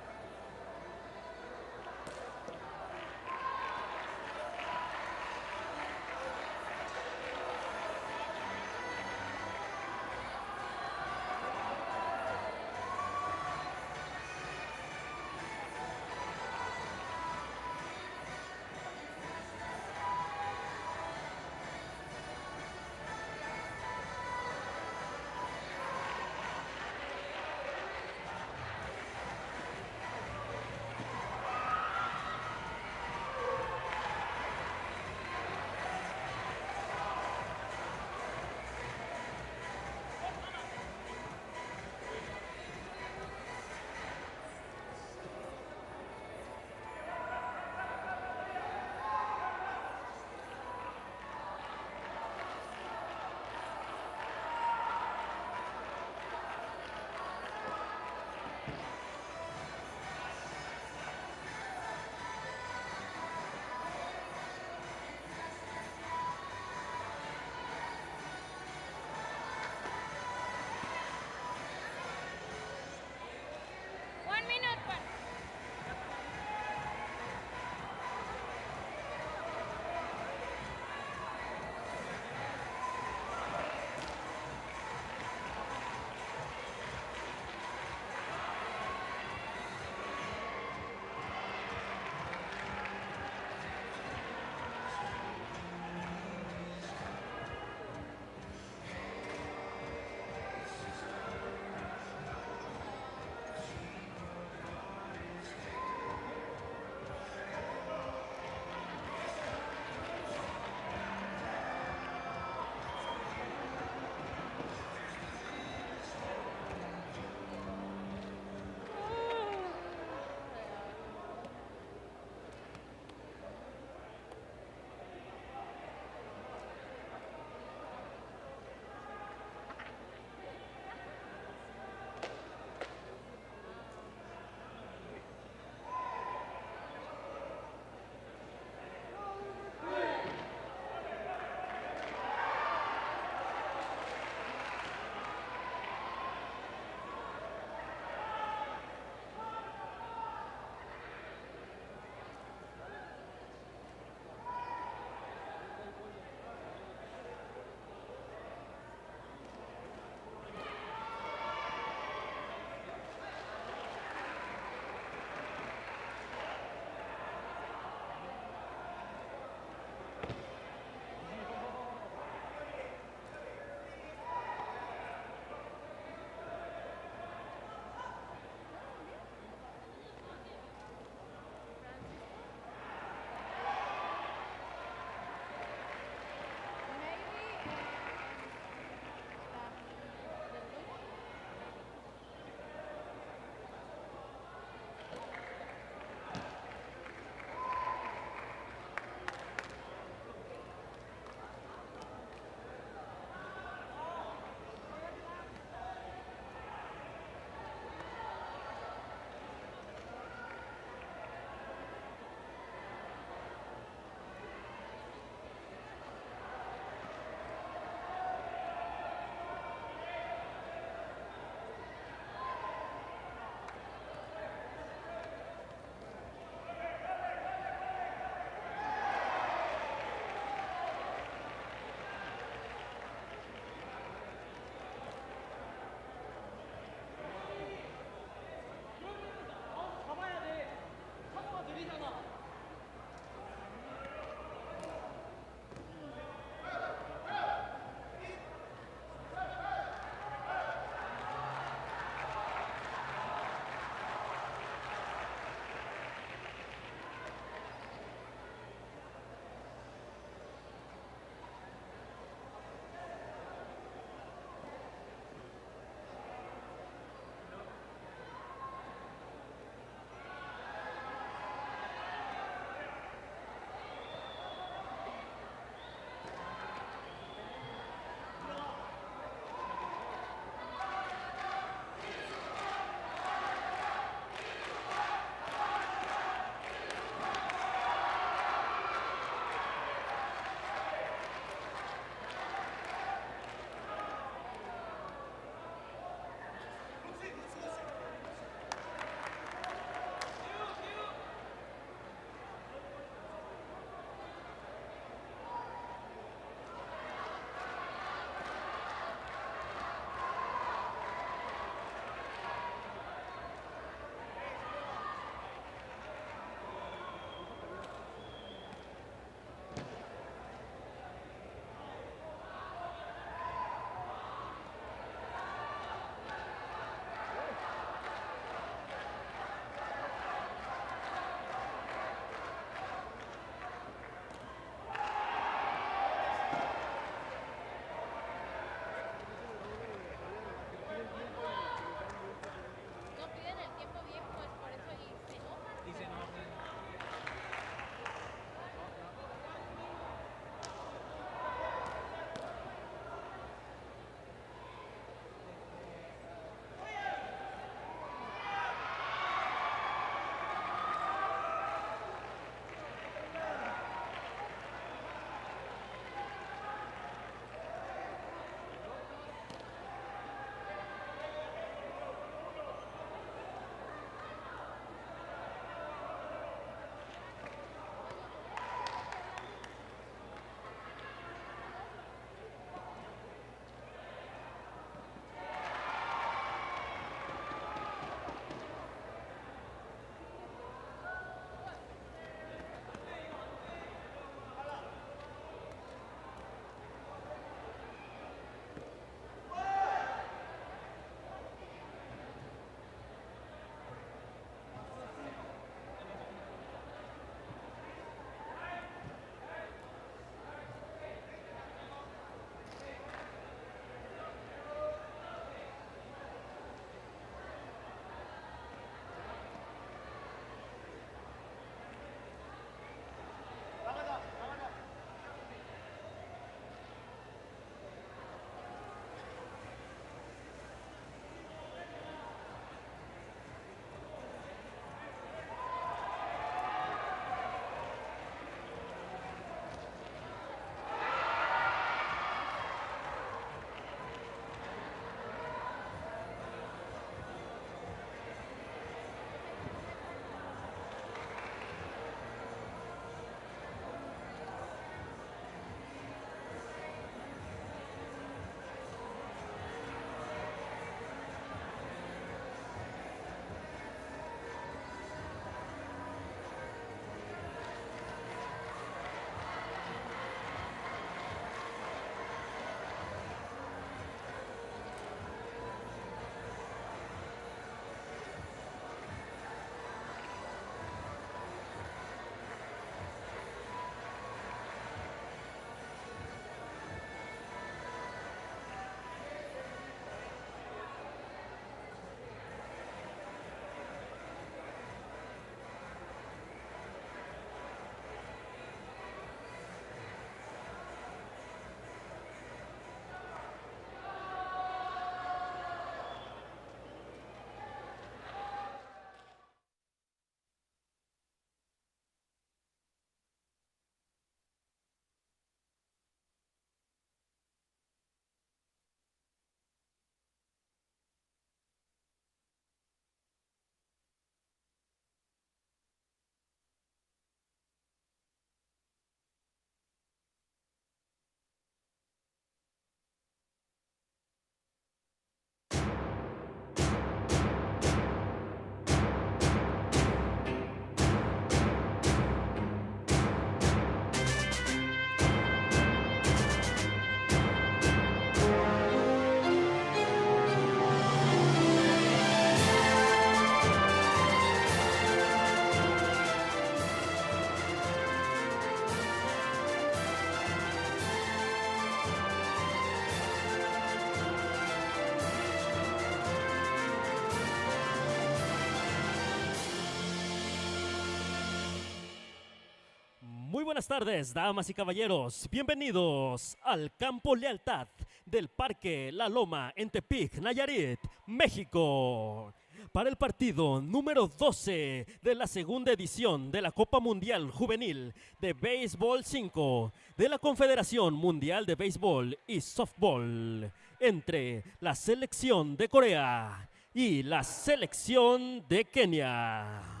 Muy buenas tardes, damas y caballeros. Bienvenidos al Campo Lealtad del Parque La Loma en Tepic, Nayarit, México. Para el partido número 12 de la segunda edición de la Copa Mundial Juvenil de Baseball5 de la Confederación Mundial de Béisbol y Softball entre la selección de Corea y la selección de Kenia.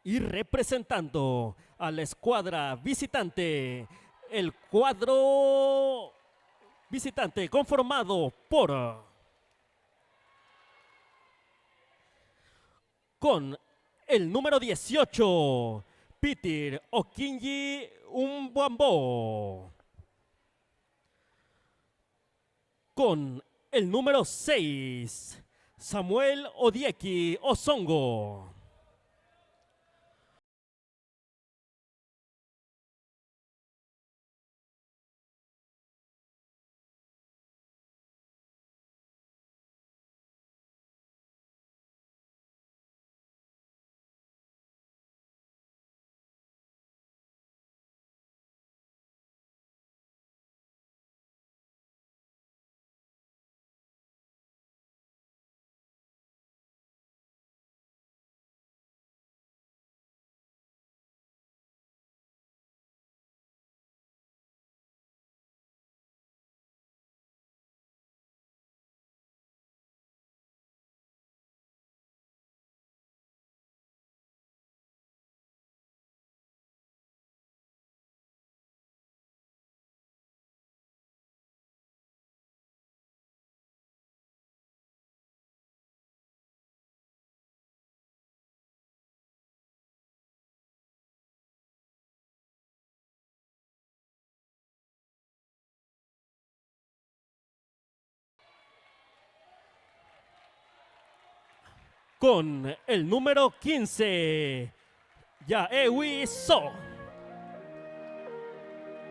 Y representando a la escuadra visitante, el cuadro visitante conformado por con el número 18, Peter Okinji Umbambo. Con el número 6, Samuel Odieki Osongo. Con el número 15, Yaewi So.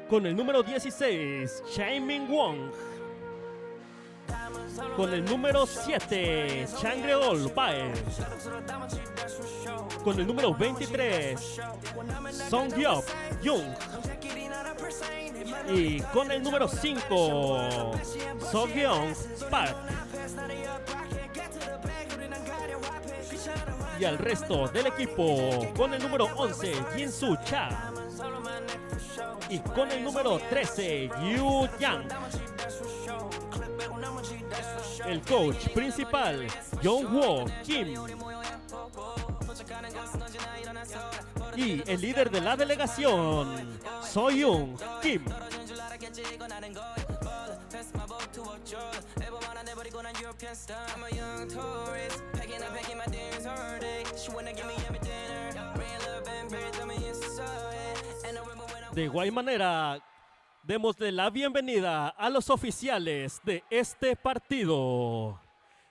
Con el número 16, Chaiming Wong. Con el número 7, Changreol Bae. Con el número 23, Song Hyuk Jung. Y con el número 5, Sogyeong Park. Y al resto del equipo, con el número 11, Jinsu Cha. Y con el número 13, Yu Yang. El coach principal, Jong-Woo Kim. Y el líder de la delegación, So-Young Kim. De igual manera, démosle la bienvenida a los oficiales de este partido.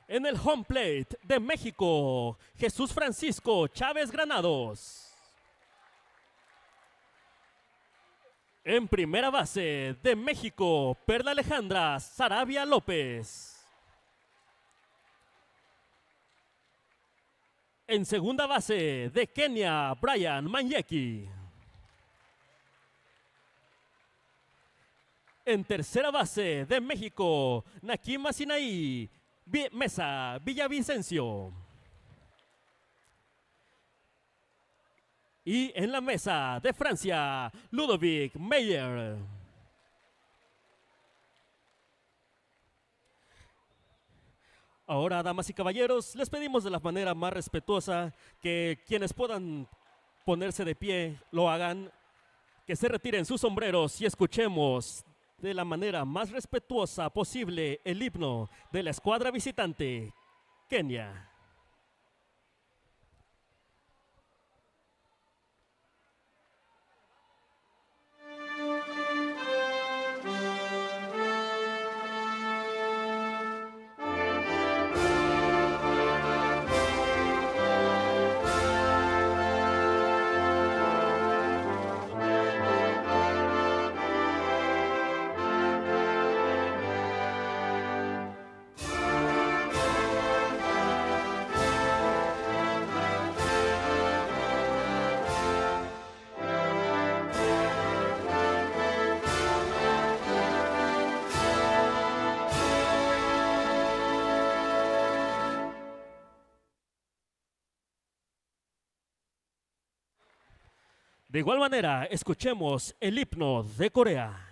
En el home plate de México, Jesús Francisco Chávez Granados. En primera base de México, Perla Alejandra Sarabia López. En segunda base de Kenia, Brian Manyeki. En tercera base de México, Nakima Sinaí Mesa Villavicencio. Y en la mesa de Francia, Ludovic Meyer. Ahora, damas y caballeros, les pedimos de la manera más respetuosa que quienes puedan ponerse de pie lo hagan, que se retiren sus sombreros y escuchemos de la manera más respetuosa posible el himno de la escuadra visitante, Kenia. De igual manera, escuchemos el himno de Corea.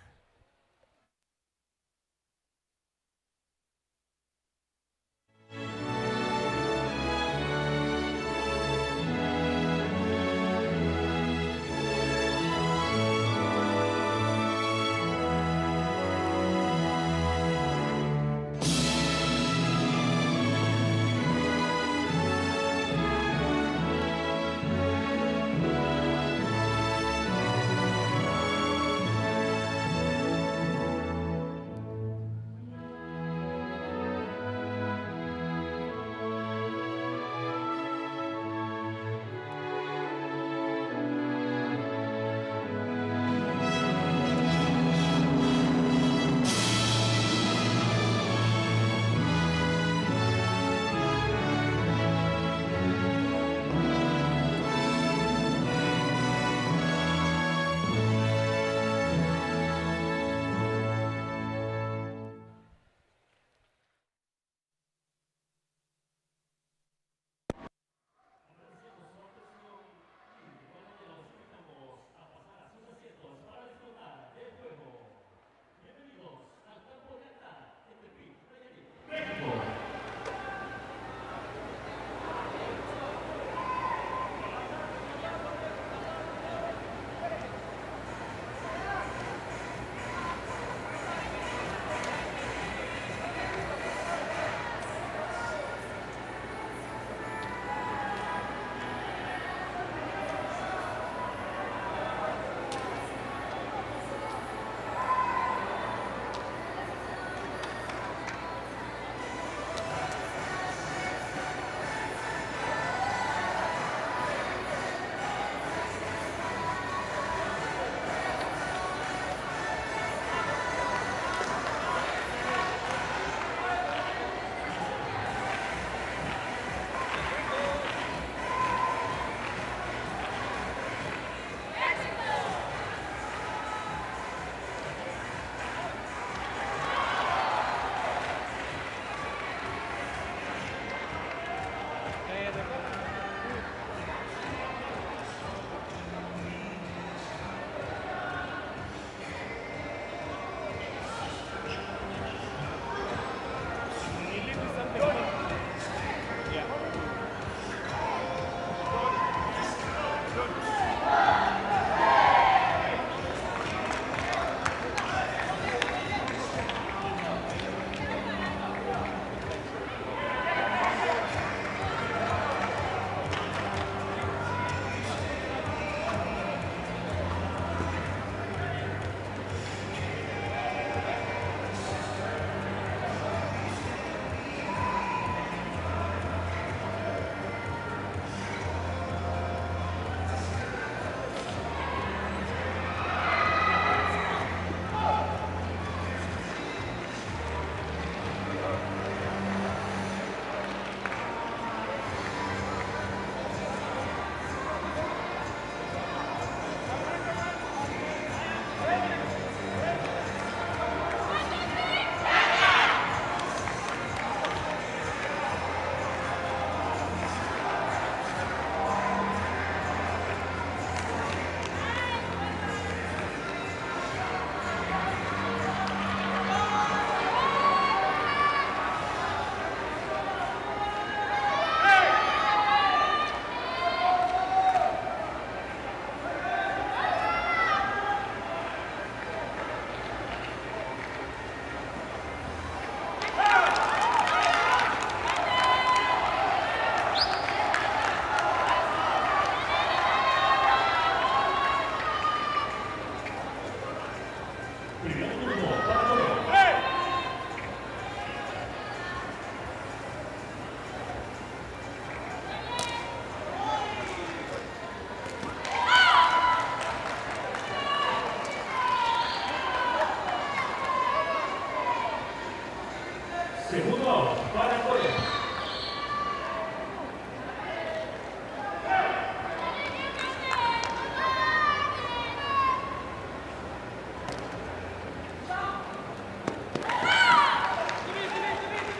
Segundo out para Corea.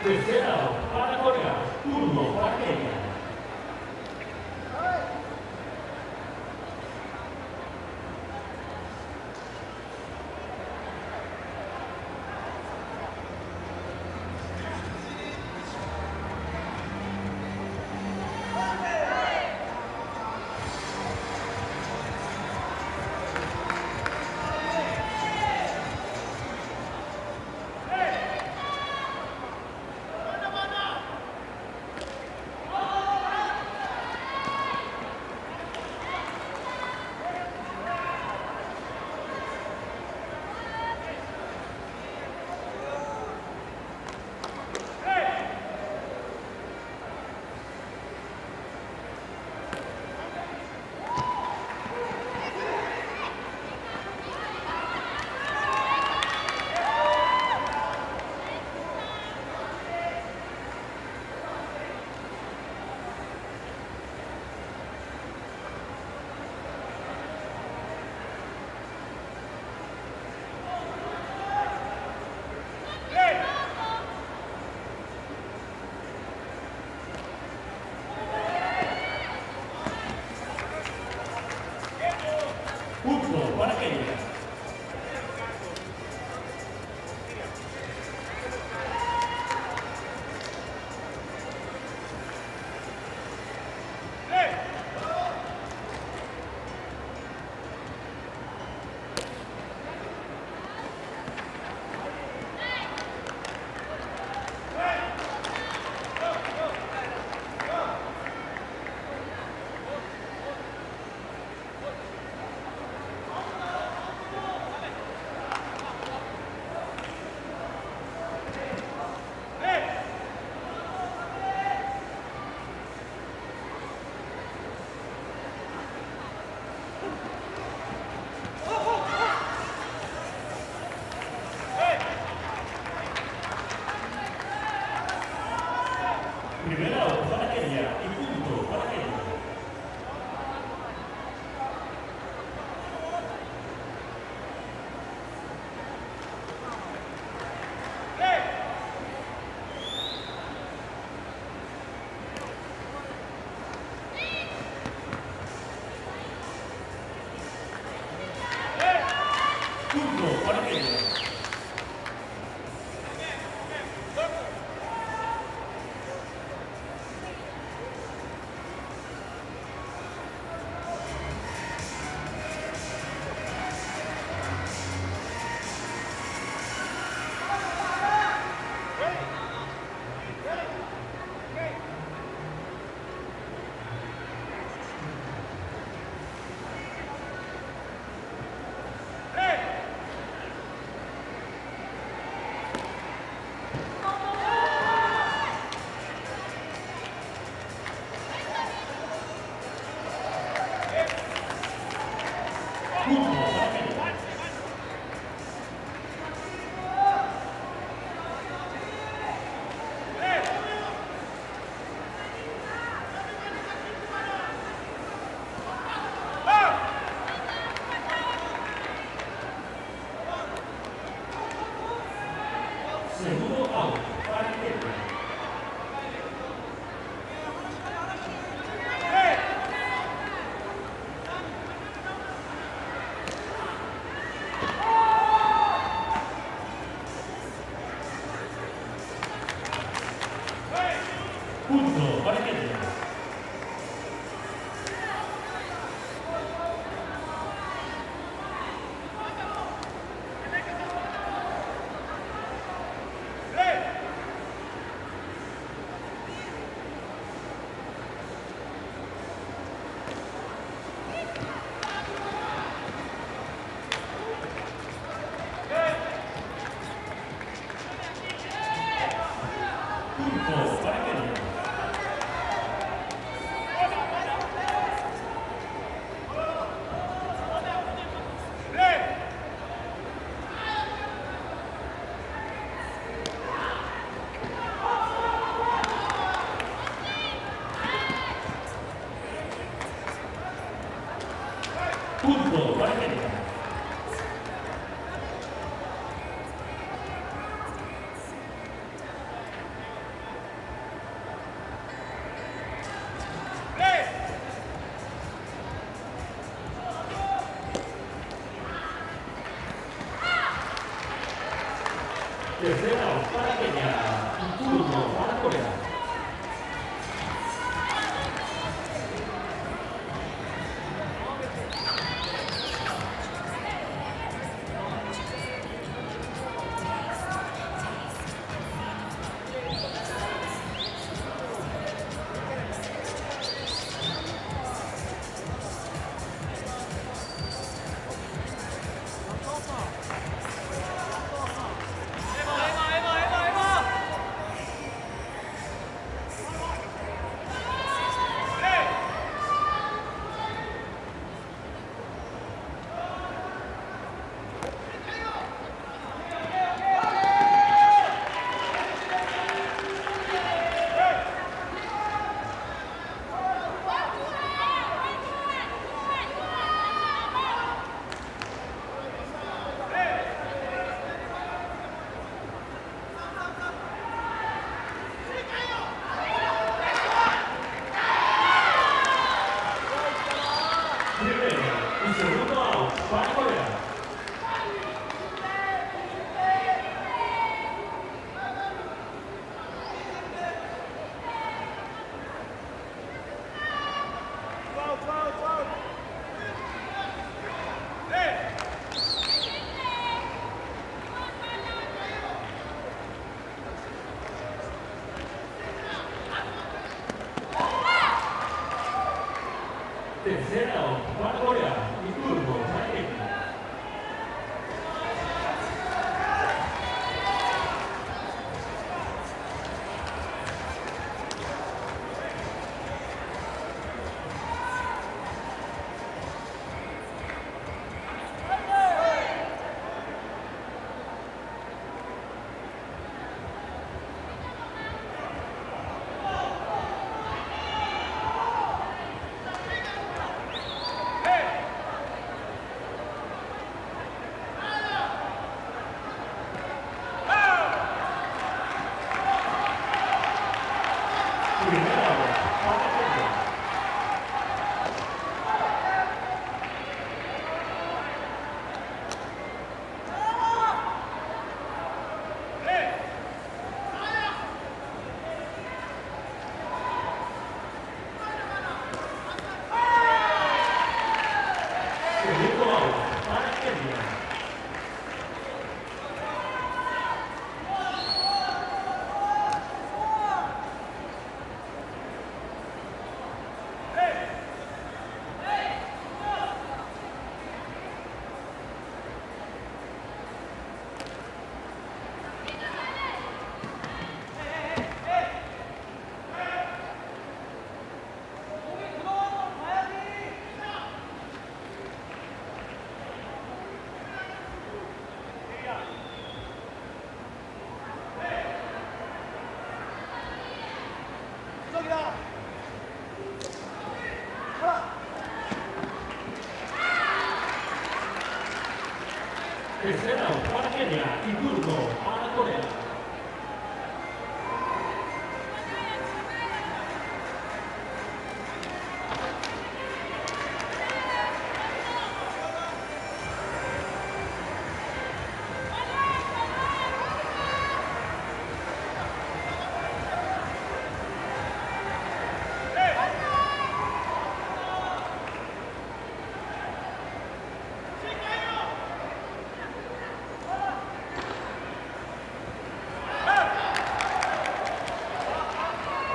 Tercer out para Corea. Turno para Kenia. Punto para Kenia. Segundo out para Kenia. Punto para Kenia. Punto para Kenia. Punto para Kenia. Tercer out para Kenia. Turno para Corea. Tercera para Kenia y turno para Corea.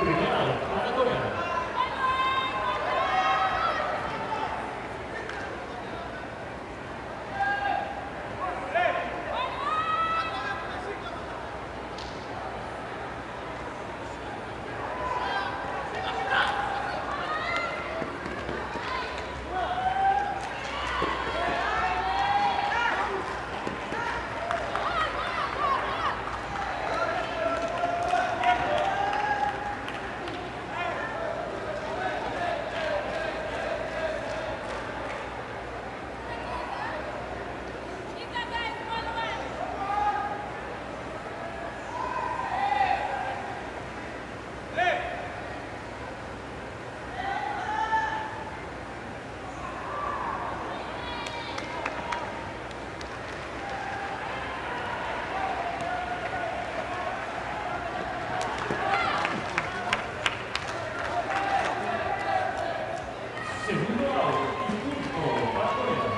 Primera para Corea. Segundo out y turno para Corea.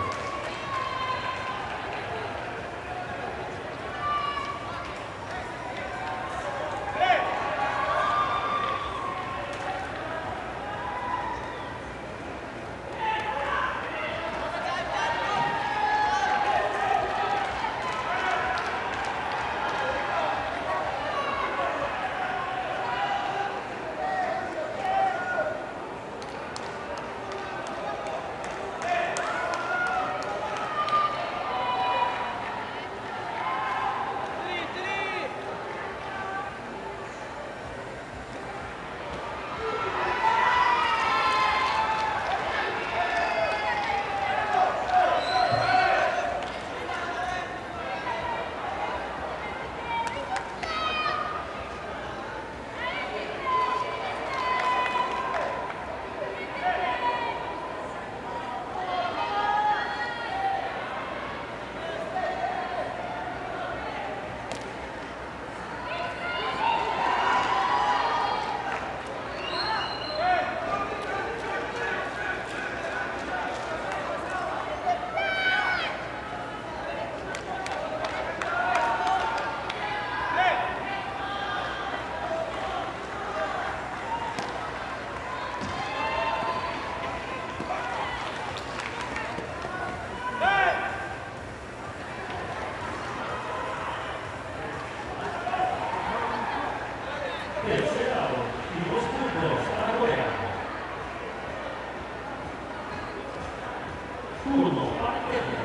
Tercera y dos turnos para Corea. Turno para Kenia.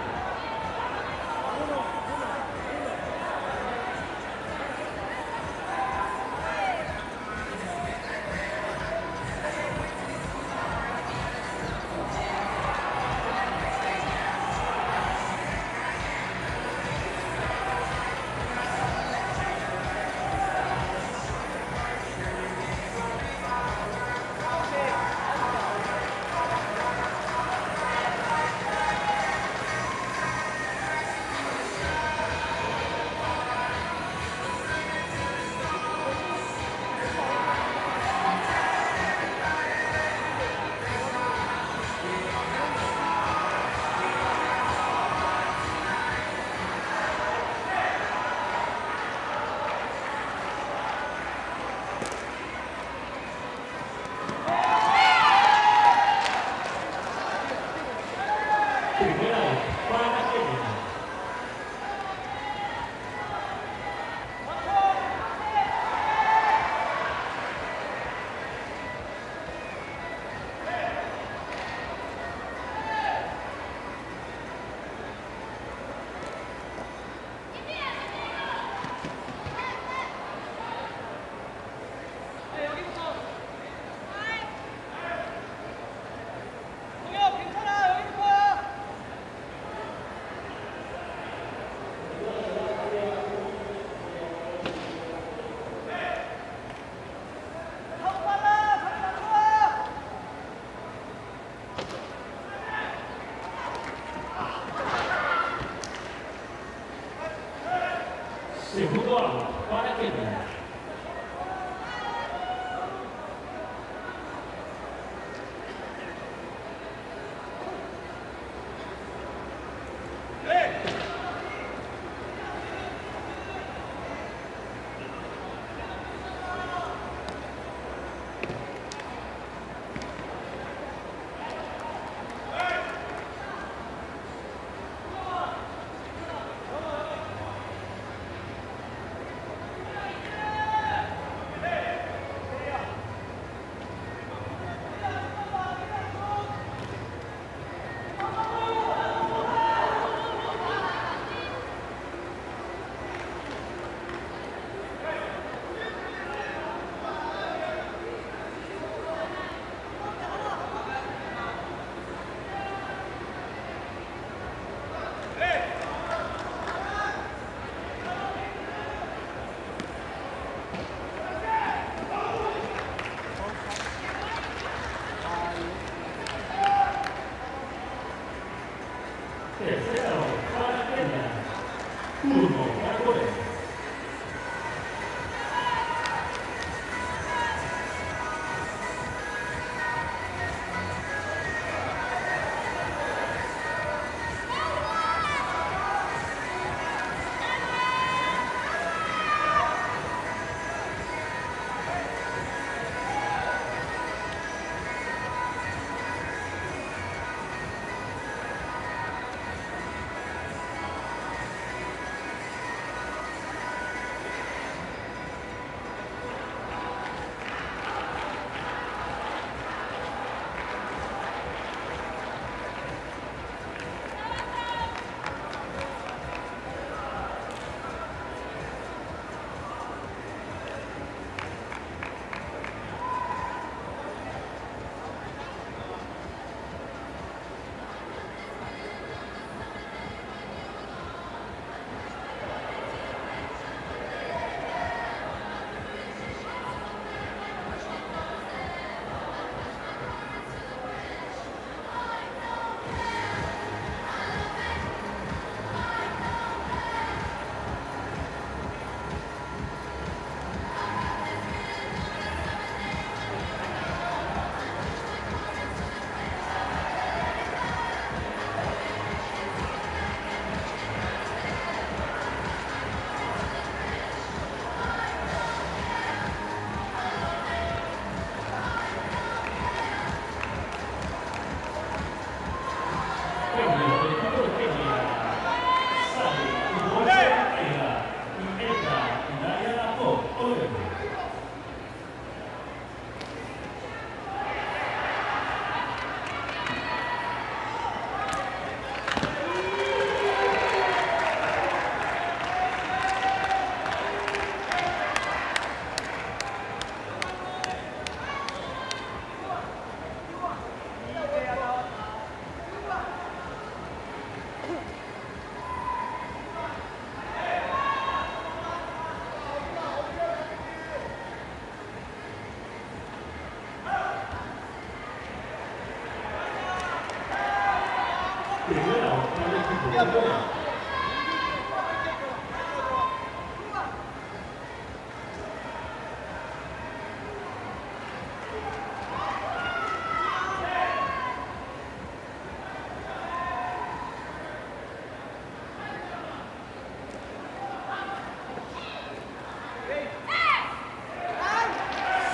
Segundo out para Kenia. Tercero para Kenia. Turno para Corea.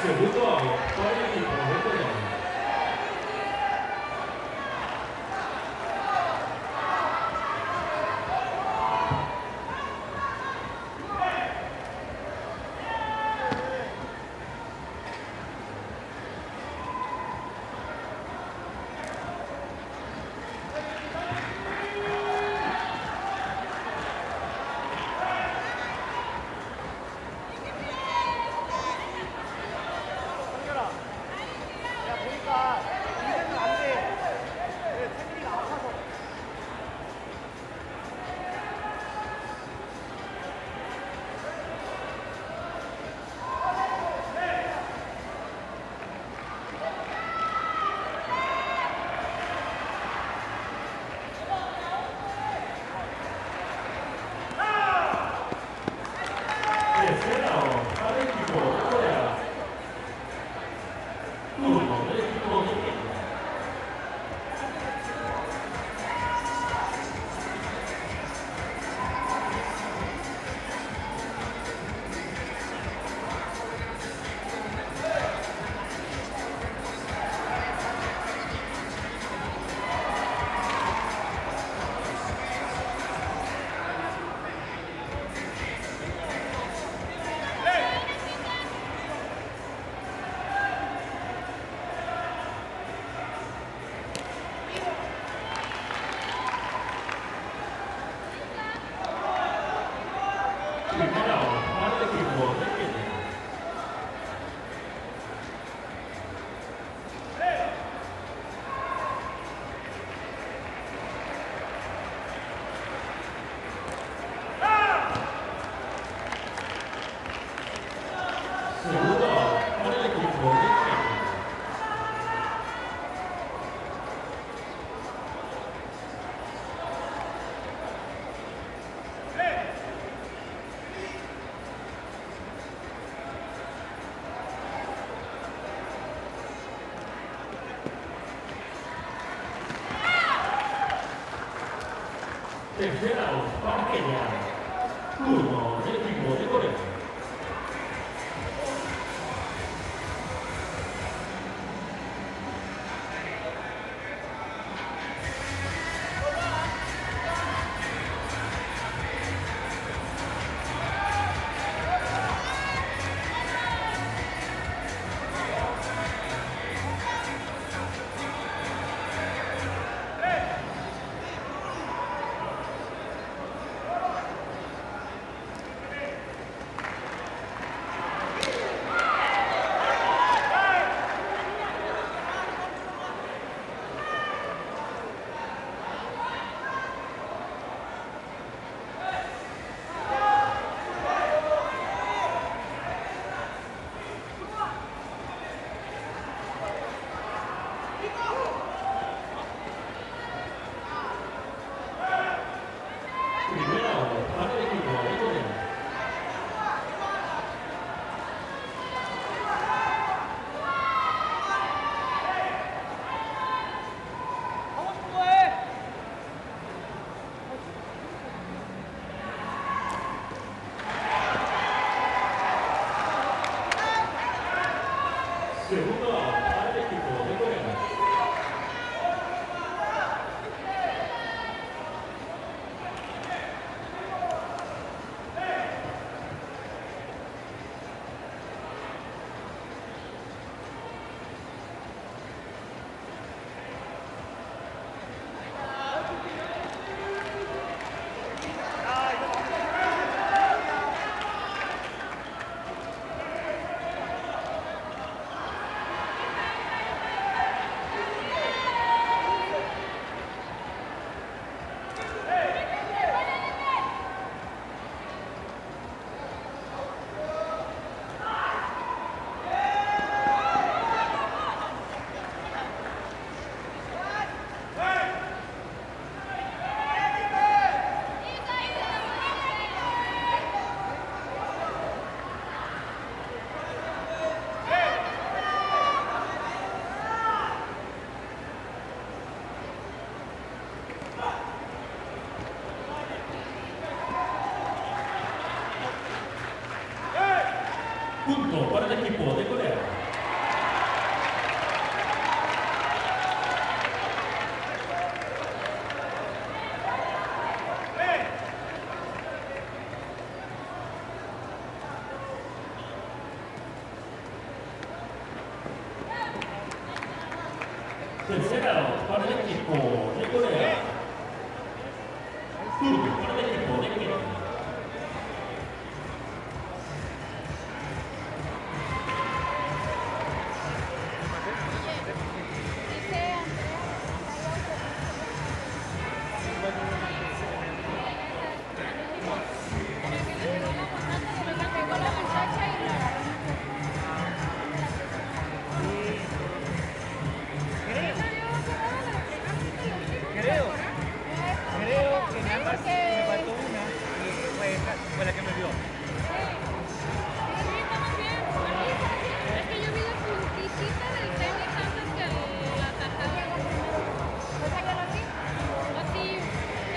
Segundo out para el equipo de Corea. Primera para el equipo de Kenia. Segundo para el equipo de Kenia. Tercera para Kenia. Turno del equipo de Corea. Primera para el equipo de Corea. Segundo para el equipo de Corea. Punto para el equipo de Corea. Tercera para el equipo de Corea. Punto para el equipo de Kenia. Dice Creo que nada más me faltó una y fue esa, fue la que me vio. Es que yo vi la puntitita del tenis antes que la tajada. O sea, que lo vi. Así, ¿ok?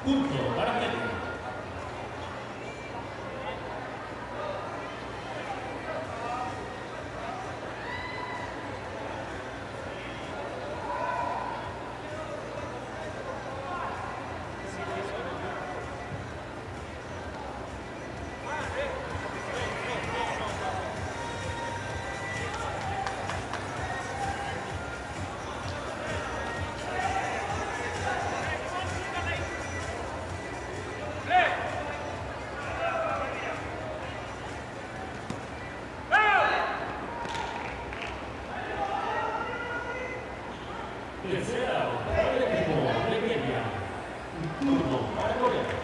Punto para Kenia. Tercera para el equipo de Kenia. Turno para Corea.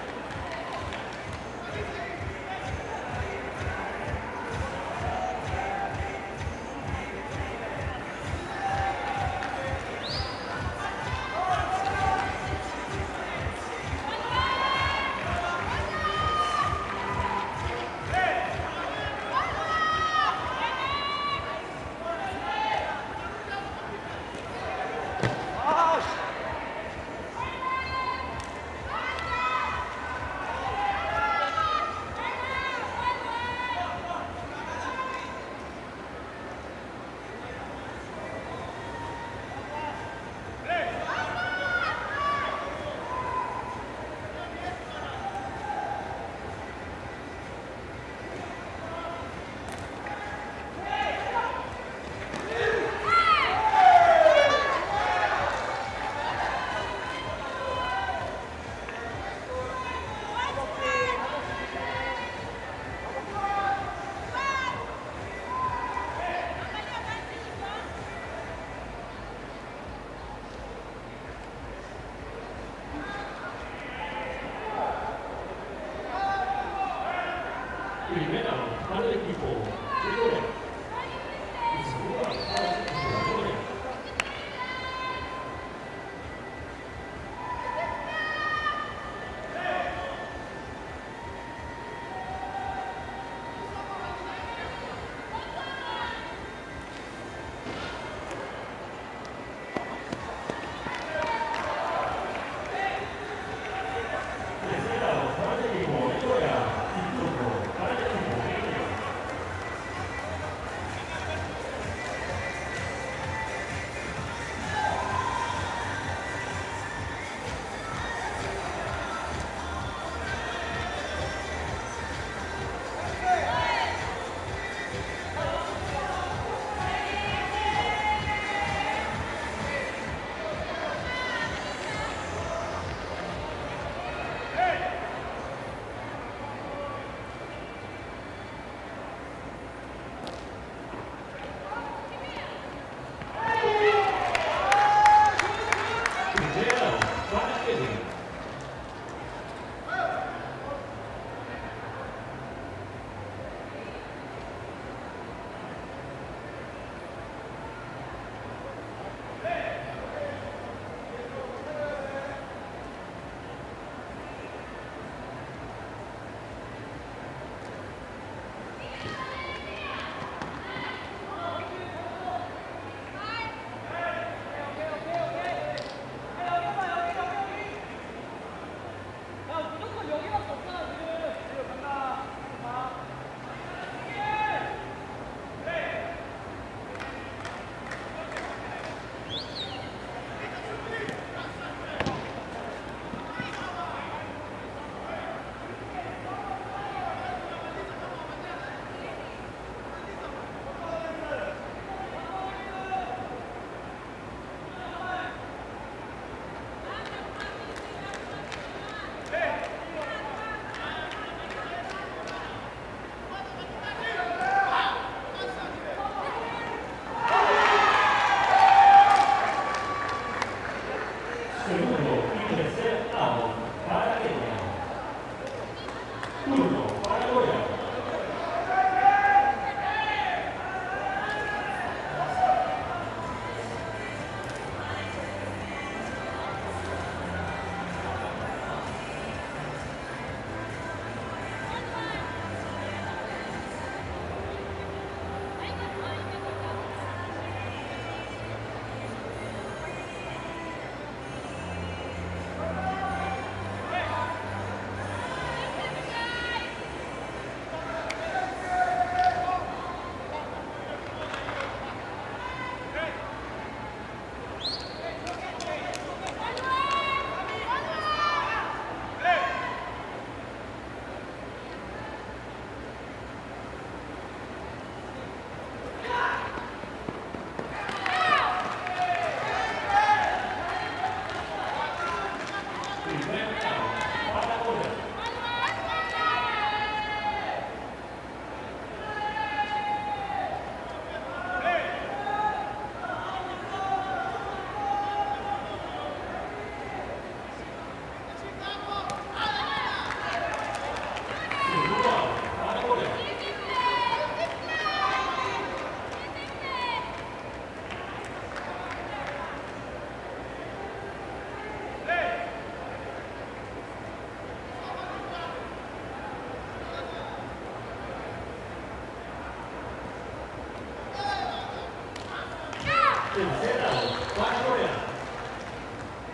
para Corea.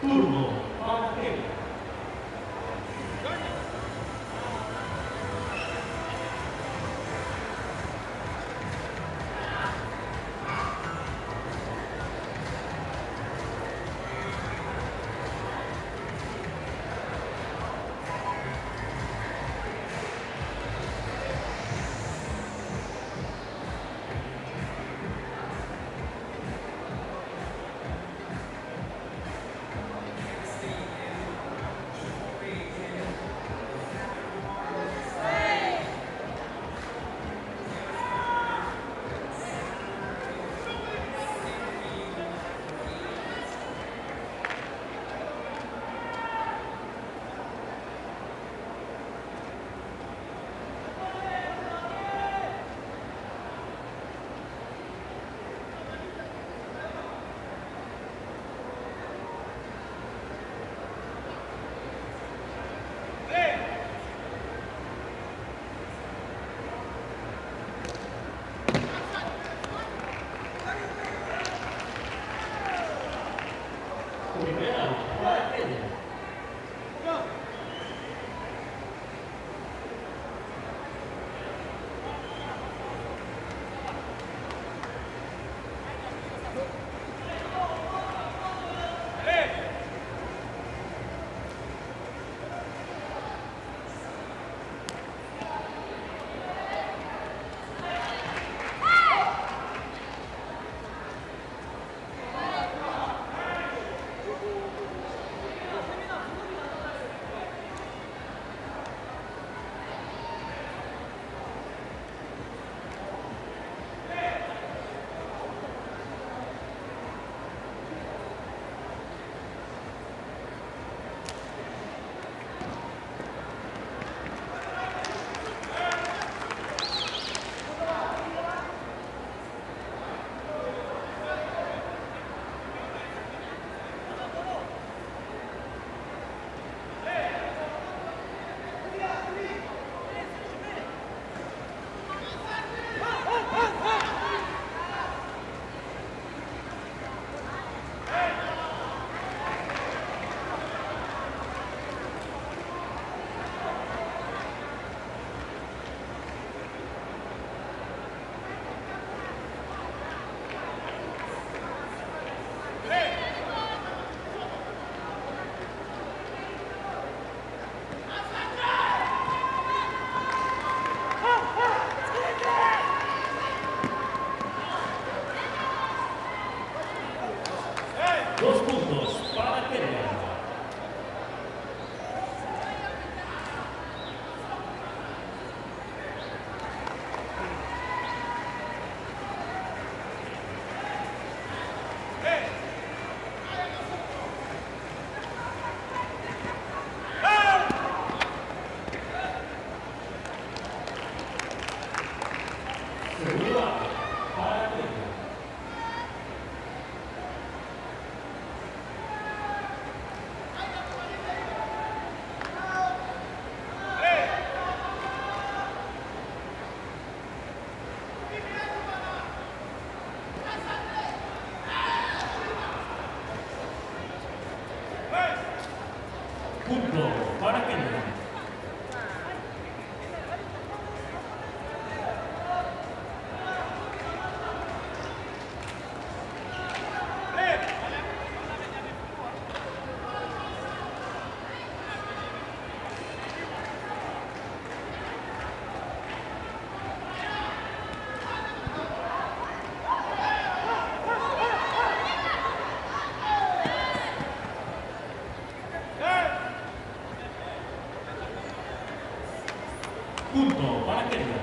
Turno para Kenia. Primera para Kenia. Dos puntos para Kenia. Segunda para Kenia. Punto para Kenia. Punto para Kenia.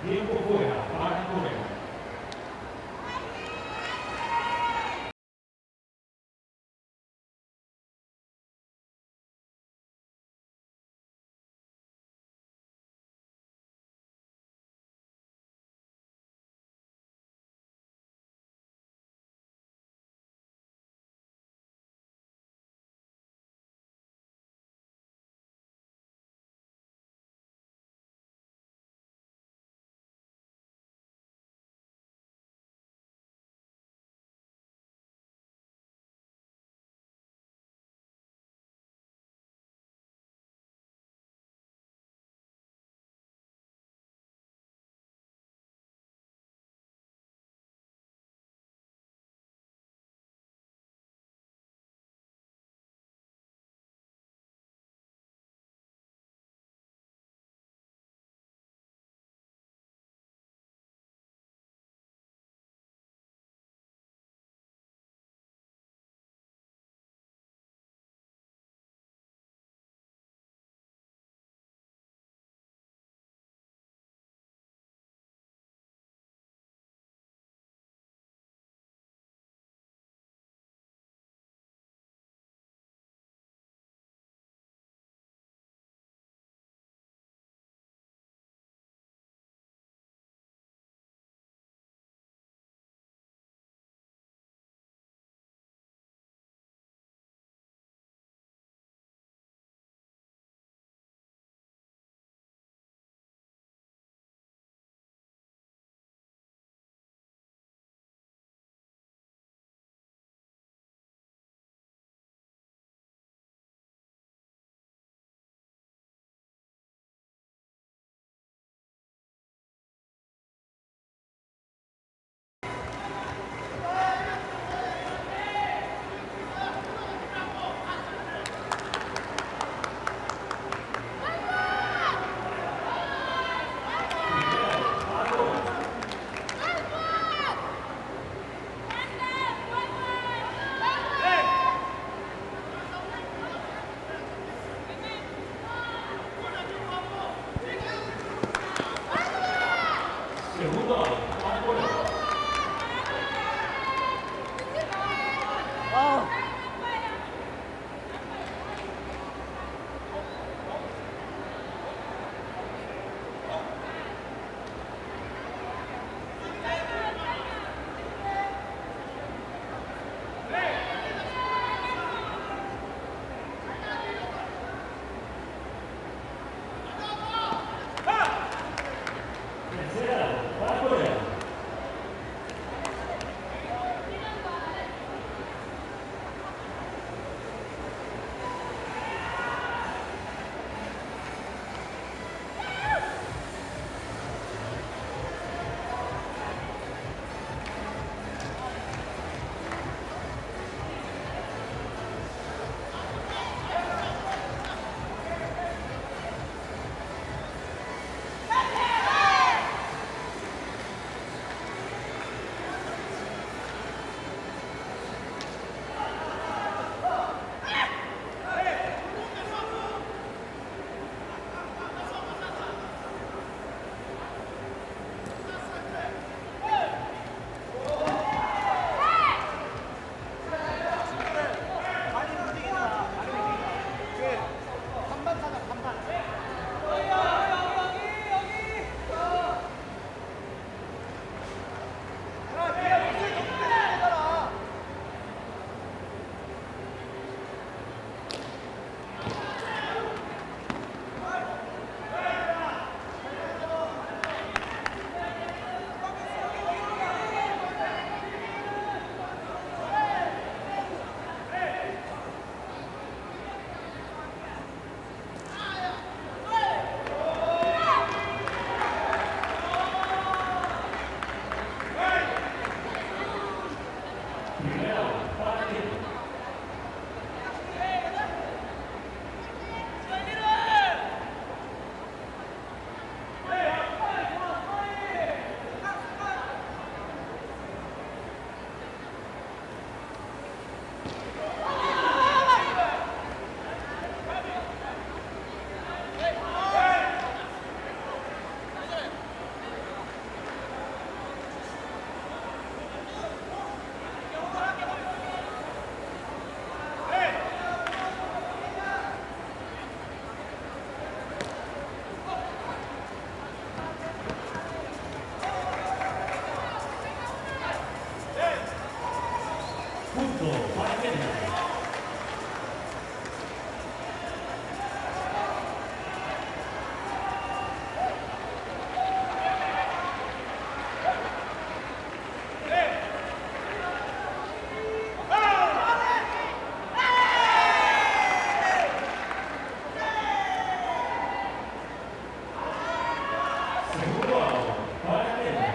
Tiempo fuera para Corea. Punto para Kenia. Segundo out para Kenia.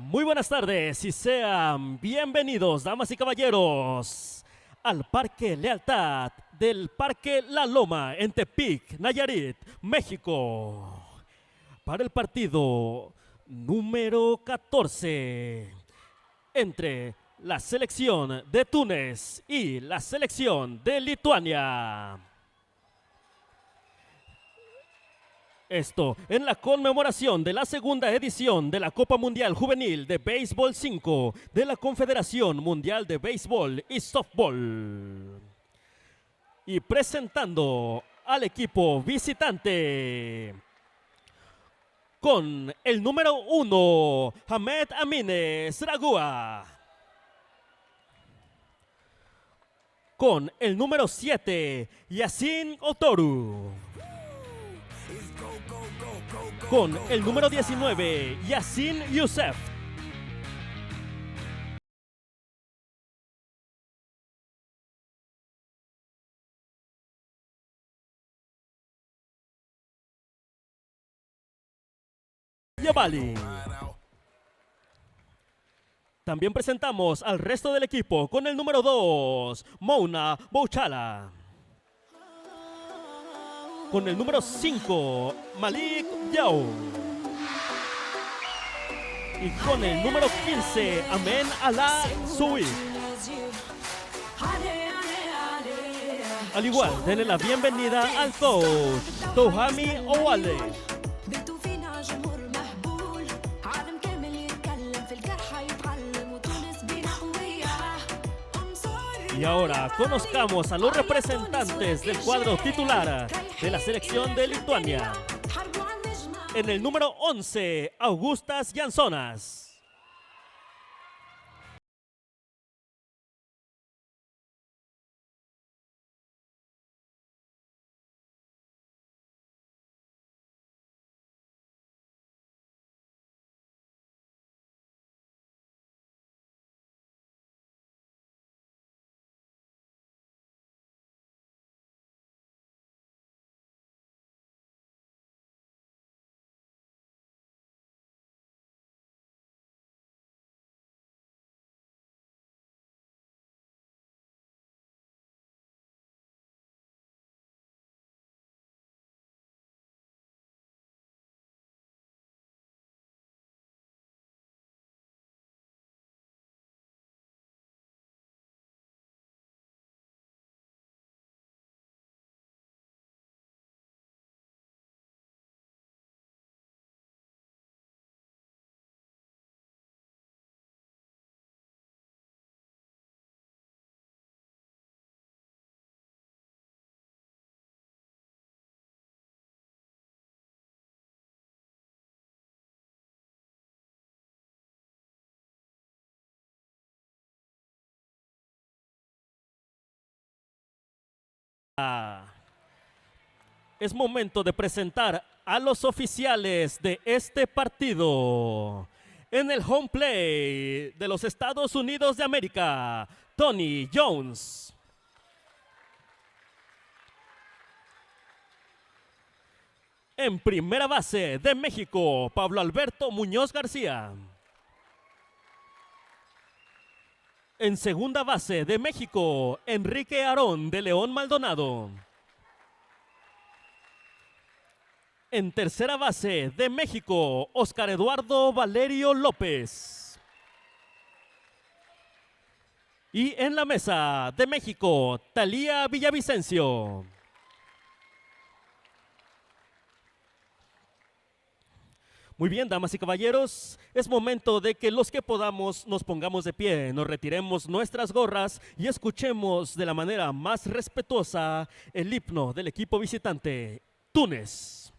Muy buenas tardes y sean bienvenidos, damas y caballeros, al Parque Lealtad del Parque La Loma en Tepic, Nayarit, México, para el partido número 14 entre la selección de Túnez y la selección de Lituania. Esto en la conmemoración de la segunda edición de la Copa Mundial Juvenil de Béisbol 5 de la Confederación Mundial de Béisbol y Softball. Y presentando al equipo visitante con el número 1, Hamed Amine Zragua. Con el número 7, Yassin Otoru. Con el número 19, Yassin Youssef. Yabali. También presentamos al resto del equipo con el número 2, Mouna Bouchala. Con el número 5, Malik Yao. Y con el número 15, Amen Alaa Sui. Al igual, denle la bienvenida al coach, Touhami Owale. Y ahora conozcamos a los representantes del cuadro titular de la selección de Lituania. En el número 11, Augustas Jansonas. Es momento de presentar a los oficiales de este partido. En el home play de los Estados Unidos de América, Tony Jones. En primera base de México, Pablo Alberto Muñoz García. En segunda base de México, Enrique Aarón de León Maldonado. En tercera base de México, Oscar Eduardo Valerio López. Y en la mesa de México, Talía Villavicencio. Muy bien, damas y caballeros, es momento de que los que podamos nos pongamos de pie, nos retiremos nuestras gorras y escuchemos de la manera más respetuosa el himno del equipo visitante, Túnez.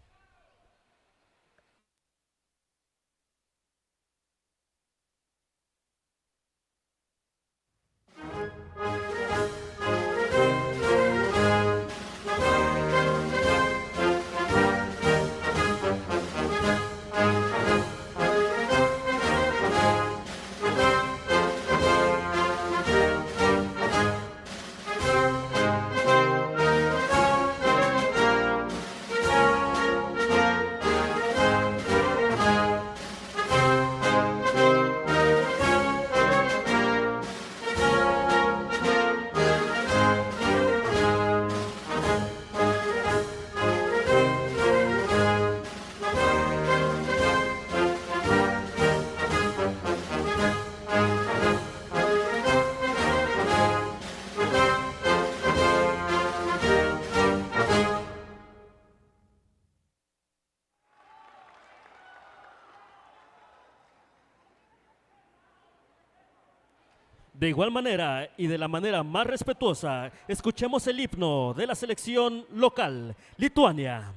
De igual manera y de la manera más respetuosa, escuchemos el himno de la selección local, Lituania.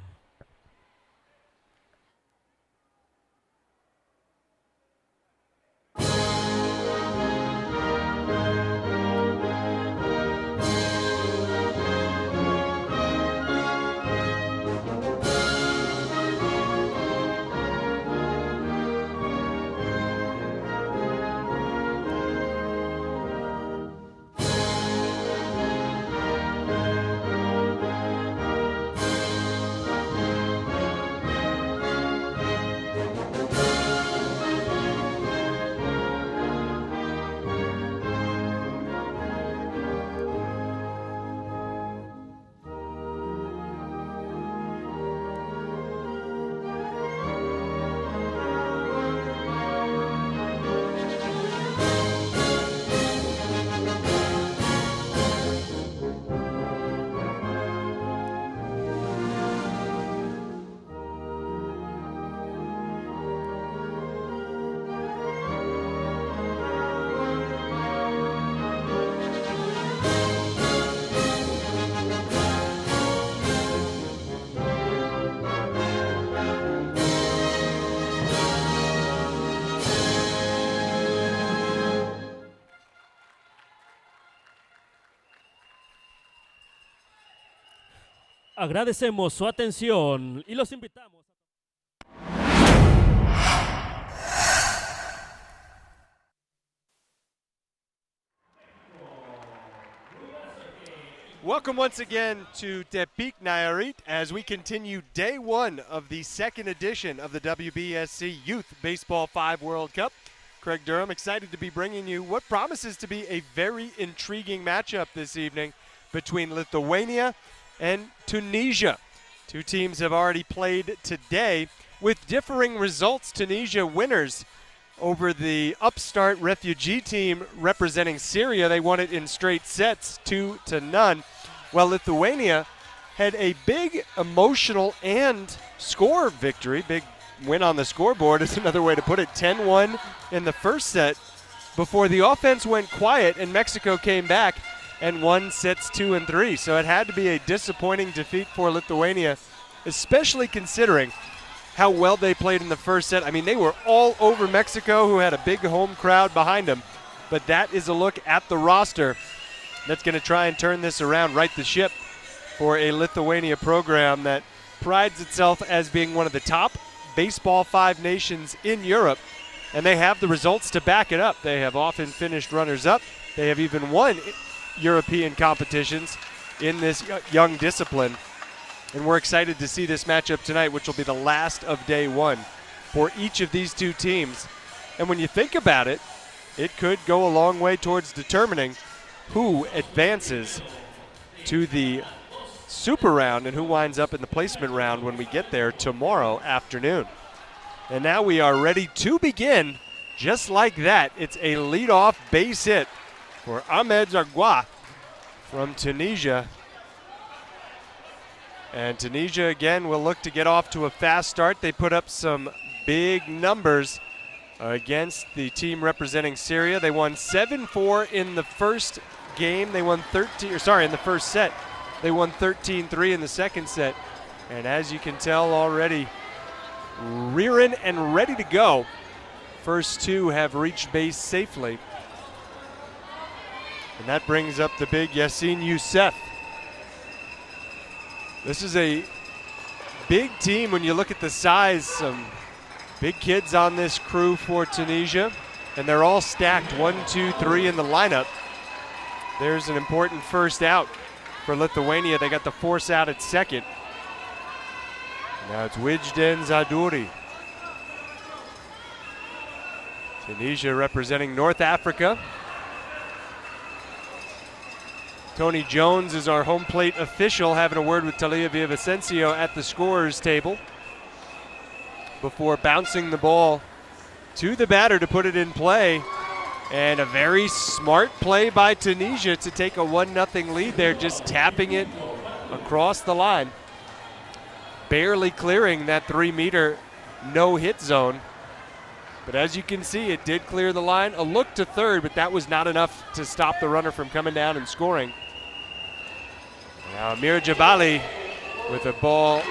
Agradecemos su atención y los invitamos. Welcome once again to Tepic, Nayarit, as we continue day one of the second edition of the WBSC Youth Baseball 5 World Cup. Craig Durham, excited to be bringing you what promises to be a very intriguing matchup this evening between Lithuania and Tunisia. Two teams have already played today with differing results. Tunisia winners over the upstart refugee team representing Syria. They won it in straight sets, 2-0. While Lithuania had a big emotional and score victory. Big win on the scoreboard is another way to put it. 10-1 in the first set before the offense went quiet and Mexico came back and won sets 2 and 3. So it had to be a disappointing defeat for Lithuania, especially considering how well they played in the first set. I mean, they were all over Mexico, who had a big home crowd behind them. But that is a look at the roster that's going to try and turn this around, right the ship for a Lithuania program that prides itself as being one of the top Baseball 5 nations in Europe. And they have the results to back it up. They have often finished runners-up. They have even won European competitions in this young discipline. And we're excited to see this matchup tonight, which will be the last of day one for each of these two teams. And when you think about it, it could go a long way towards determining who advances to the super round and who winds up in the placement round when we get there tomorrow afternoon. And now we are ready to begin. Just like that, it's a leadoff base hit for Ahmed Zargwa from Tunisia. And Tunisia, again, will look to get off to a fast start. They put up some big numbers against the team representing Syria. They won 7-4 in the first game. They won in the first set. They won 13-3 in the second set. And as you can tell already, rearing and ready to go. First two have reached base safely. And that brings up the big Yassine Youssef. This is a big team when you look at the size. Some big kids on this crew for Tunisia. And they're all stacked 1, 2, 3 in the lineup. There's an important first out for Lithuania. They got the force out at second. Now it's Wijden Zaduri. Tunisia representing North Africa. Tony Jones is our home plate official, having a word with Talia Villavicencio at the scorer's table before bouncing the ball to the batter to put it in play. And a very smart play by Tunisia to take a 1-0 lead there, just tapping it across the line. Barely clearing that 3-meter no-hit zone. But as you can see, it did clear the line. A look to third, but that was not enough to stop the runner from coming down and scoring. Now Amir Jabali with a ball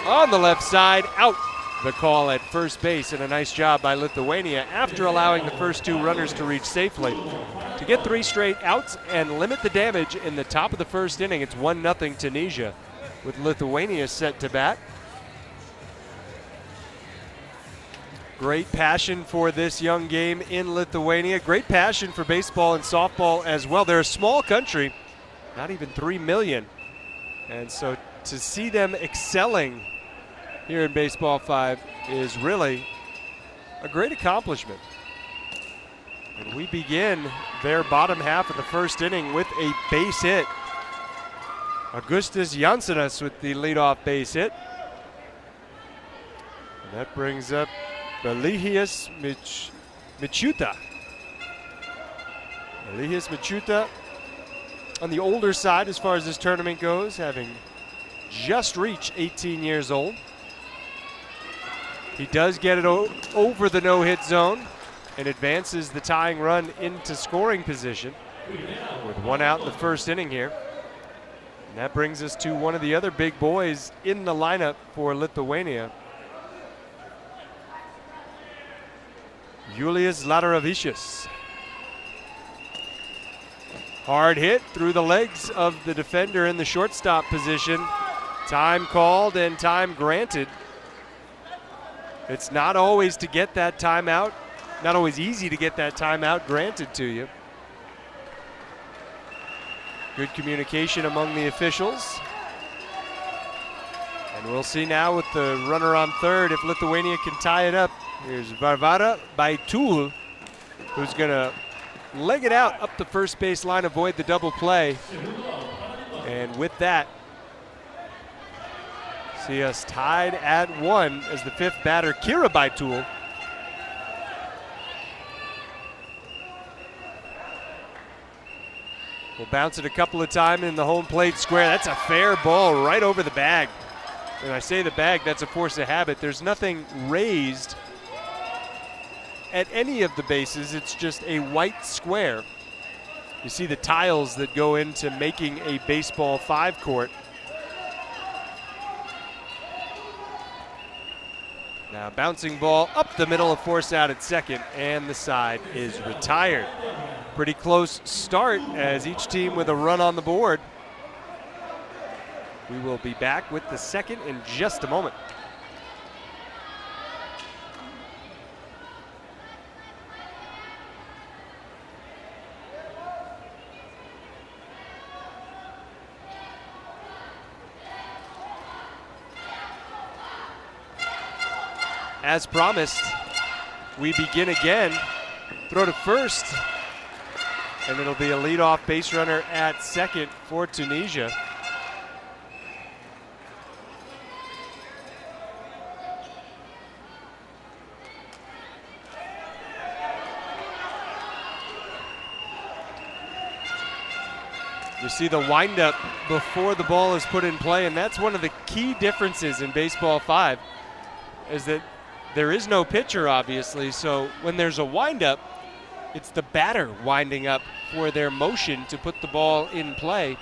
on the left side, out the call at first base, and a nice job by Lithuania after allowing the first two runners to reach safely. To get 3 straight outs and limit the damage in the top of the first inning, it's 1-0 Tunisia with Lithuania set to bat. Great passion for this young game in Lithuania. Great passion for baseball and softball as well. They're a small country, not even 3 million. And so to see them excelling here in Baseball 5 is really a great accomplishment. And we begin their bottom half of the first inning with a base hit. Augustus Jansenas with the leadoff base hit. And that brings up Elias Michuta. Elias Michuta on the older side as far as this tournament goes, having just reached 18 years old. He does get it over the no-hit zone and advances the tying run into scoring position with 1 out in the first inning here. And that brings us to one of the other big boys in the lineup for Lithuania. Julius Ladaravicius. Hard hit through the legs of the defender in the shortstop position. Time called and time granted. It's not always to get that timeout, not always easy to get that timeout granted to you. Good communication among the officials. And we'll see now with the runner on third if Lithuania can tie it up. Here's Varvara Baitul, who's going to leg it out up the first base line, avoid the double play. And with that, see us tied at 1 as the 5th batter, Kira Baitul. Will bounce it a couple of times in the home plate square. That's a fair ball right over the bag. When I say the bag, that's a force of habit. There's nothing raised at any of the bases. It's just a white square. You see the tiles that go into making a Baseball 5 court. Now bouncing ball up the middle, a force out at second, and the side is retired. Pretty close start as each team with a run on the board. We will be back with the second in just a moment. As promised, we begin again. Throw to first, and it'll be a leadoff base runner at second for Tunisia. You see the windup before the ball is put in play, and that's one of the key differences in Baseball 5, is that there is no pitcher, obviously, so when there's a windup, it's the batter winding up for their motion to put the ball in play.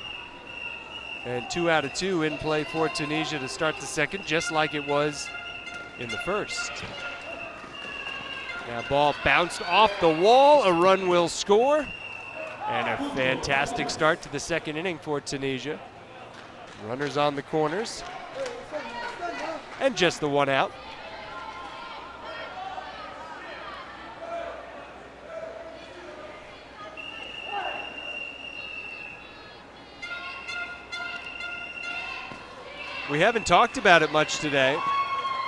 And 2 out of 2 in play for Tunisia to start the second, just like it was in the first. Now ball bounced off the wall, a run will score. And a fantastic start to the second inning for Tunisia. Runners on the corners. And just the 1 out. We haven't talked about it much today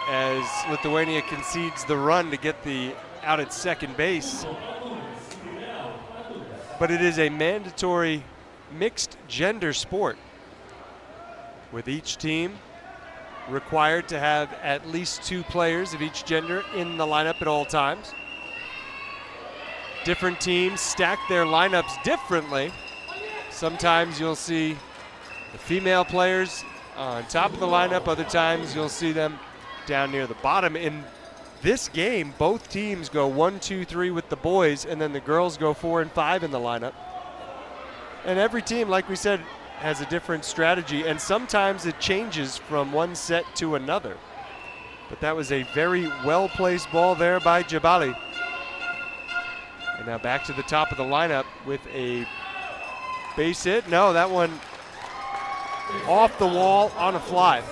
as Lithuania concedes the run to get the out at second base. But it is a mandatory mixed gender sport, with each team required to have at least 2 players of each gender in the lineup at all times. Different teams stack their lineups differently. Sometimes you'll see the female players on top of the lineup. Other times you'll see them down near the bottom. In this game, both teams go 1, 2, 3 with the boys, and then the girls go 4 and 5 in the lineup. And every team, like we said, has a different strategy, and sometimes it changes from one set to another. But that was a very well-placed ball there by Jabali. And now back to the top of the lineup with a base hit. No, that one off the wall on a fly.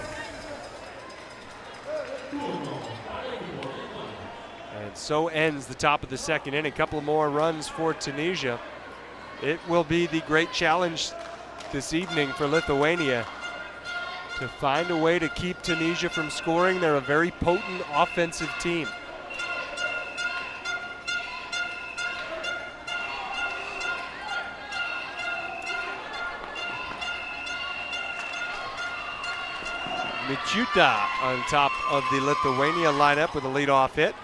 And so ends the top of the second inning. A couple more runs for Tunisia. It will be the great challenge this evening for Lithuania to find a way to keep Tunisia from scoring. They're a very potent offensive team. Michuta on top of the Lithuania lineup with a leadoff hit.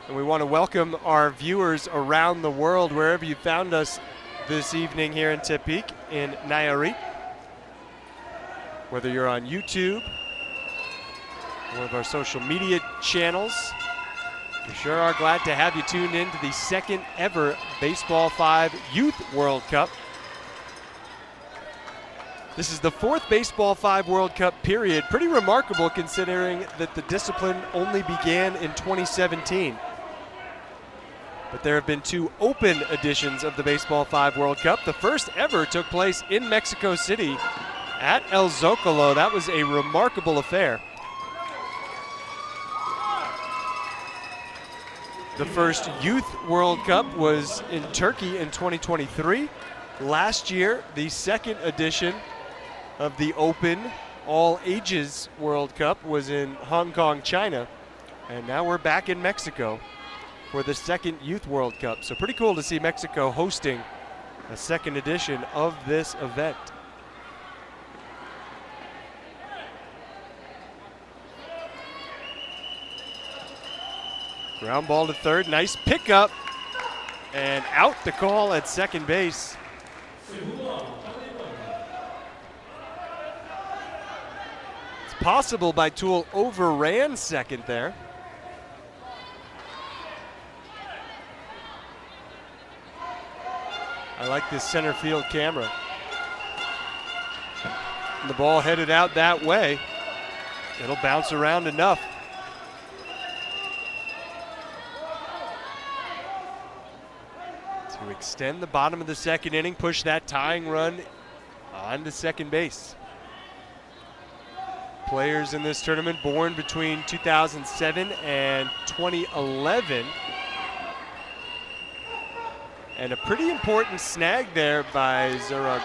And we want to welcome our viewers around the world, wherever you found us this evening here in Tepic in Nayarit. Whether you're on YouTube, one of our social media channels, we sure are glad to have you tuned in to the second ever Baseball5 Youth World Cup. This is the fourth Baseball5 World Cup period. Pretty remarkable considering that the discipline only began in 2017. But there have been 2 open editions of the Baseball5 World Cup. The first ever took place in Mexico City at El Zocalo. That was a remarkable affair. The first Youth World Cup was in Turkey in 2023. Last year, the second edition of the Open All Ages World Cup was in Hong Kong, China. And now we're back in Mexico for the second Youth World Cup. So pretty cool to see Mexico hosting a second edition of this event. Ground ball to third, nice pickup, and out the call at second base. It's possible Baitul overran second there. I like this center field camera. And the ball headed out that way. It'll bounce around enough. To extend the bottom of the second inning, push that tying run on to second base. Players in this tournament born between 2007 and 2011. And a pretty important snag there by Zaragua.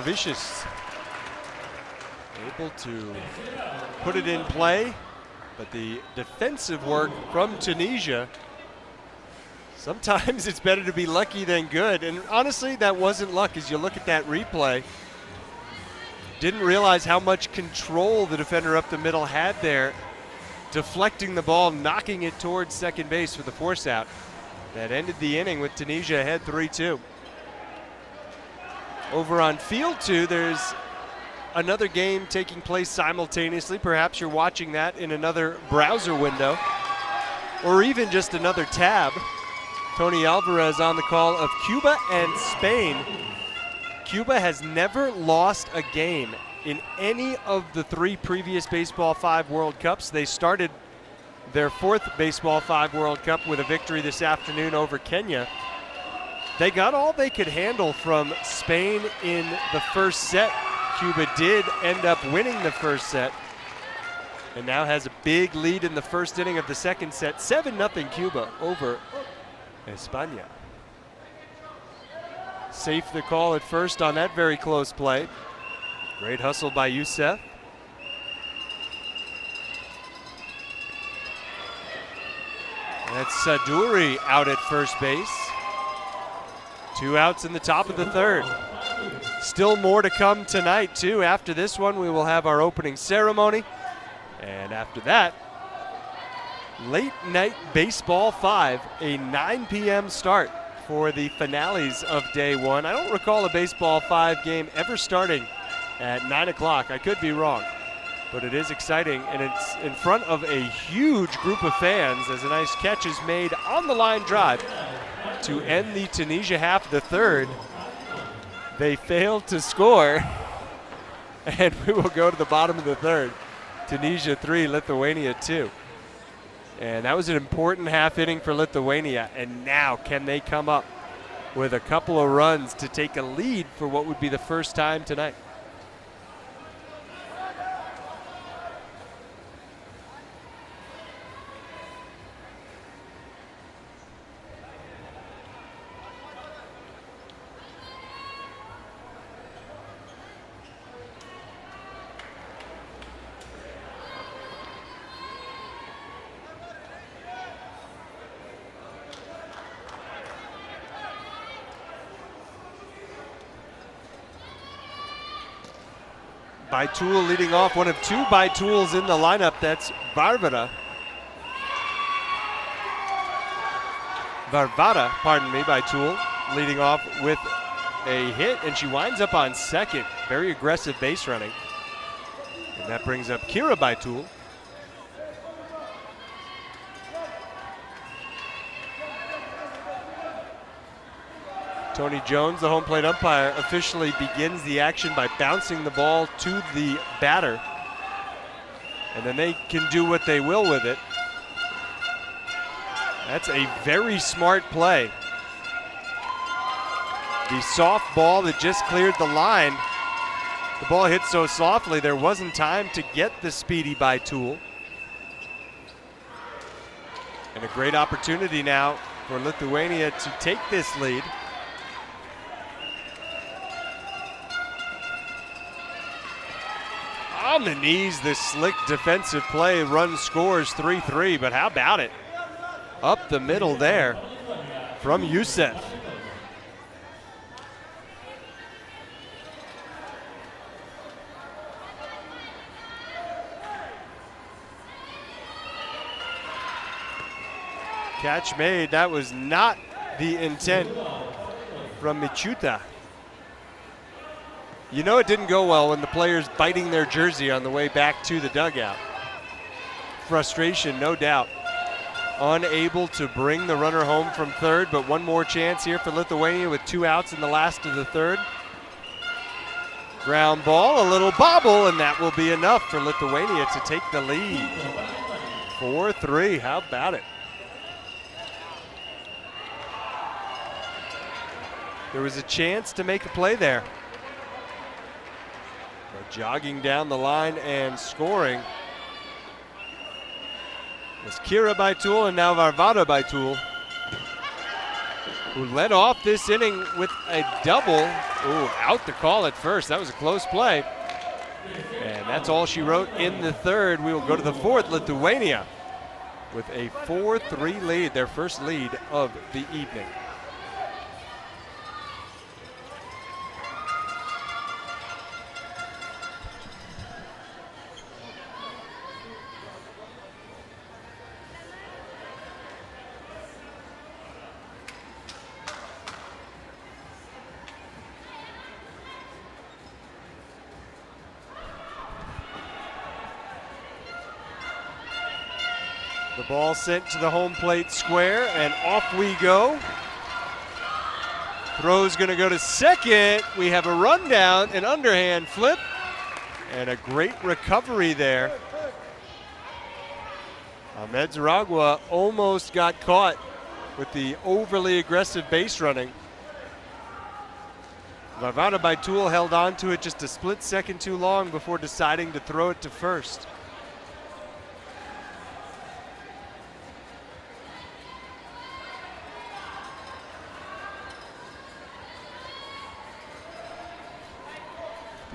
Vicious able to put it in play, but the defensive work from Tunisia, sometimes it's better to be lucky than good. And honestly, that wasn't luck as you look at that replay. Didn't realize how much control the defender up the middle had there, deflecting the ball, knocking it towards second base for the force out. That ended the inning with Tunisia ahead 3-2. Over on field 2, there's another game taking place simultaneously. Perhaps you're watching that in another browser window or even just another tab. Tony Alvarez on the call of Cuba and Spain. Cuba has never lost a game in any of the 3 previous Baseball5 World Cups. They started their 4th Baseball5 World Cup with a victory this afternoon over Kenya. They got all they could handle from Spain in the first set. Cuba did end up winning the first set and now has a big lead in the first inning of the second set. 7-0 Cuba over España. Safe the call at first on that very close play. Great hustle by Youssef. That's Saduri out at first base. 2 outs in the top of the third. Still more to come tonight, too. After this one, we will have our opening ceremony. And after that, late night Baseball 5, a 9 p.m. start for the finales of day one. I don't recall a Baseball 5 game ever starting at 9 o'clock. I could be wrong, but it is exciting, and it's in front of a huge group of fans as a nice catch is made on the line drive to end the Tunisia half of the third. They failed to score, and we will go to the bottom of the third. Tunisia 3, Lithuania 2. And that was an important half inning for Lithuania, and now can they come up with a couple of runs to take a lead for what would be the first time tonight? Baitul leading off, one of two Baituls in the lineup. That's Varvara, Baitul leading off with a hit, and she winds up on second. Very aggressive base running. And that brings up Kira Baitul. Tony Jones, the home plate umpire, officially begins the action by bouncing the ball to the batter. And then they can do what they will with it. That's a very smart play. The soft ball that just cleared the line. The ball hit so softly there wasn't time to get the speedy Baitul. And a great opportunity now for Lithuania to take this lead. On the knees, this slick defensive play, run scores 3-3, but how about it? Up the middle there from Youssef. Catch made, that was not the intent from Michuta. You know it didn't go well when the players biting their jersey on the way back to the dugout. Frustration, no doubt. Unable to bring the runner home from third, but one more chance here for Lithuania with 2 outs in the last of the third. Ground ball, a little bobble, and that will be enough for Lithuania to take the lead. 4-3, how about it? There was a chance to make a play there. But jogging down the line and scoring was Kira Baitul, and now Varvara Baitul, who led off this inning with a double. Ooh, out the call at first. That was a close play. And that's all she wrote in the third. We will go to the fourth. Lithuania with a 4-3 lead, their first lead of the evening. The ball sent to the home plate square, and off we go. Throw's going to go to second. We have a rundown, an underhand flip, and a great recovery there. Ahmed Zaragua almost got caught with the overly aggressive base running. Varvara Baitul held on to it just a split second too long before deciding to throw it to first.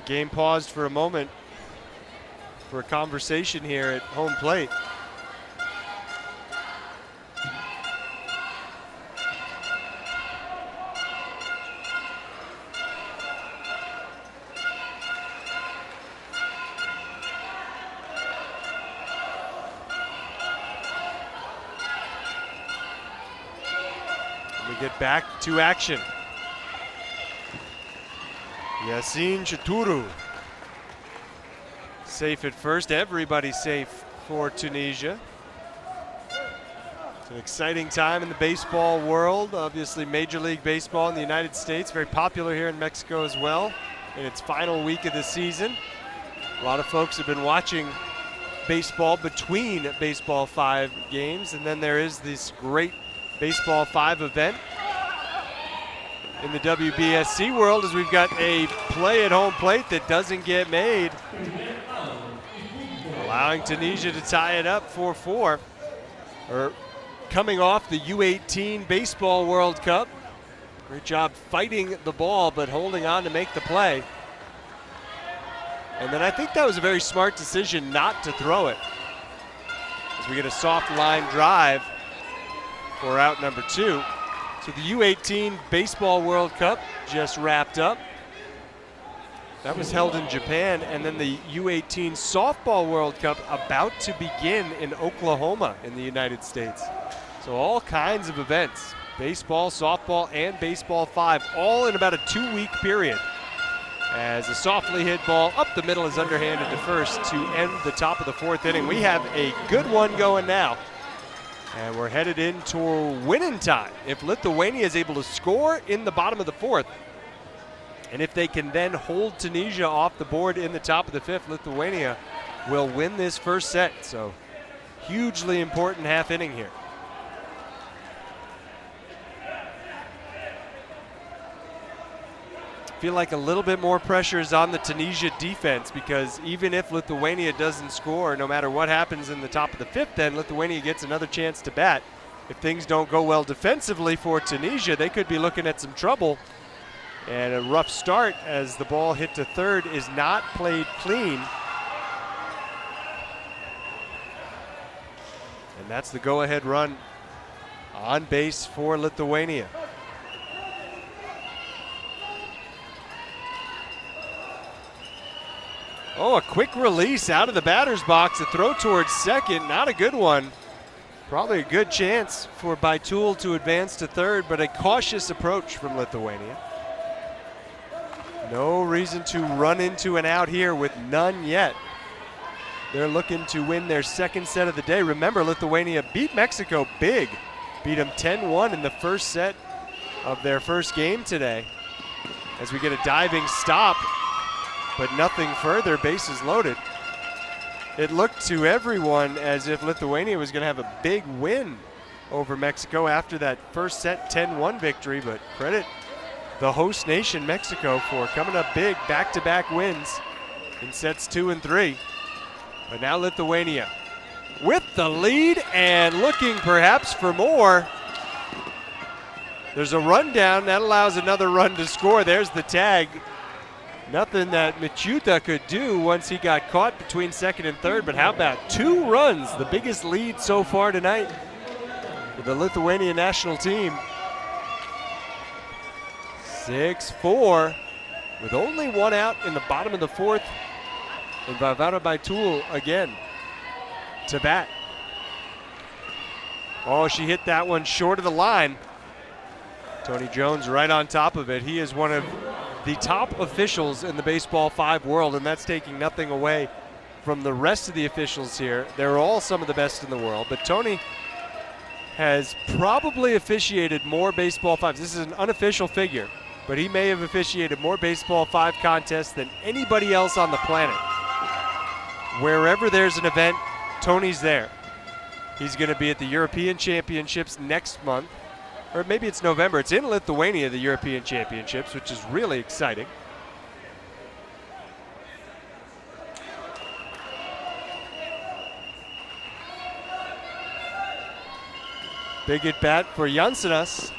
Game paused for a moment for a conversation here at home plate. We get back to action. Yasin Chaturu. Safe at first. Everybody safe for Tunisia. It's an exciting time in the baseball world. Obviously, Major League Baseball in the United States, very popular here in Mexico as well, in its final week of the season. A lot of folks have been watching baseball between Baseball 5 games, and then there is this great Baseball 5 event in the WBSC world, as we've got a play at home plate that doesn't get made, allowing Tunisia to tie it up 4-4. Coming off the U18 Baseball World Cup. Great job fighting the ball, but holding on to make the play. And then I think that was a very smart decision not to throw it, as we get a soft line drive for out number 2. So the U18 Baseball World Cup just wrapped up. That was held in Japan, and then the U18 Softball World Cup about to begin in Oklahoma in the United States. So all kinds of events, baseball, softball, and Baseball 5, all in about a 2-week period. As a softly hit ball up the middle is underhanded to first to end the top of the 4th inning. We have a good one going now. And we're headed into winning time. If Lithuania is able to score in the bottom of the 4th, and if they can then hold Tunisia off the board in the top of the 5th, Lithuania will win this first set. So hugely important half inning here. I feel like a little bit more pressure is on the Tunisia defense, because even if Lithuania doesn't score, no matter what happens in the top of the 5th, then Lithuania gets another chance to bat. If things don't go well defensively for Tunisia, they could be looking at some trouble. And a rough start, as the ball hit to third is not played clean. And that's the go-ahead run on base for Lithuania. Oh, a quick release out of the batter's box, a throw towards second, not a good one. Probably a good chance for Baitul to advance to third, but a cautious approach from Lithuania. No reason to run into an out here with none yet. They're looking to win their second set of the day. Remember, Lithuania beat Mexico big. Beat them 10-1 in the first set of their first game today. As we get a diving stop, but nothing further, bases loaded. It looked to everyone as if Lithuania was going to have a big win over Mexico after that first set 10-1 victory, but credit the host nation, Mexico, for coming up big, back-to-back wins in sets 2 and 3. But now Lithuania with the lead and looking perhaps for more. There's a rundown that allows another run to score. There's the tag. Nothing that Michuta could do once he got caught between second and third, but how about 2 runs, the biggest lead so far tonight for the Lithuania national team. 6-4 with only 1 out in the bottom of the 4th, and Varvara Baitul again to bat. Oh, she hit that one short of the line. Tony Jones right on top of it. He is one of the top officials in the Baseball 5 world, and that's taking nothing away from the rest of the officials here. They're all some of the best in the world, but Tony has probably officiated more Baseball 5s. This is an unofficial figure, but he may have officiated more Baseball 5 contests than anybody else on the planet. Wherever there's an event, Tony's there. He's going to be at the European Championships next month. Or maybe it's November. It's in Lithuania, the European Championships, which is really exciting. Big at bat for Jansenas.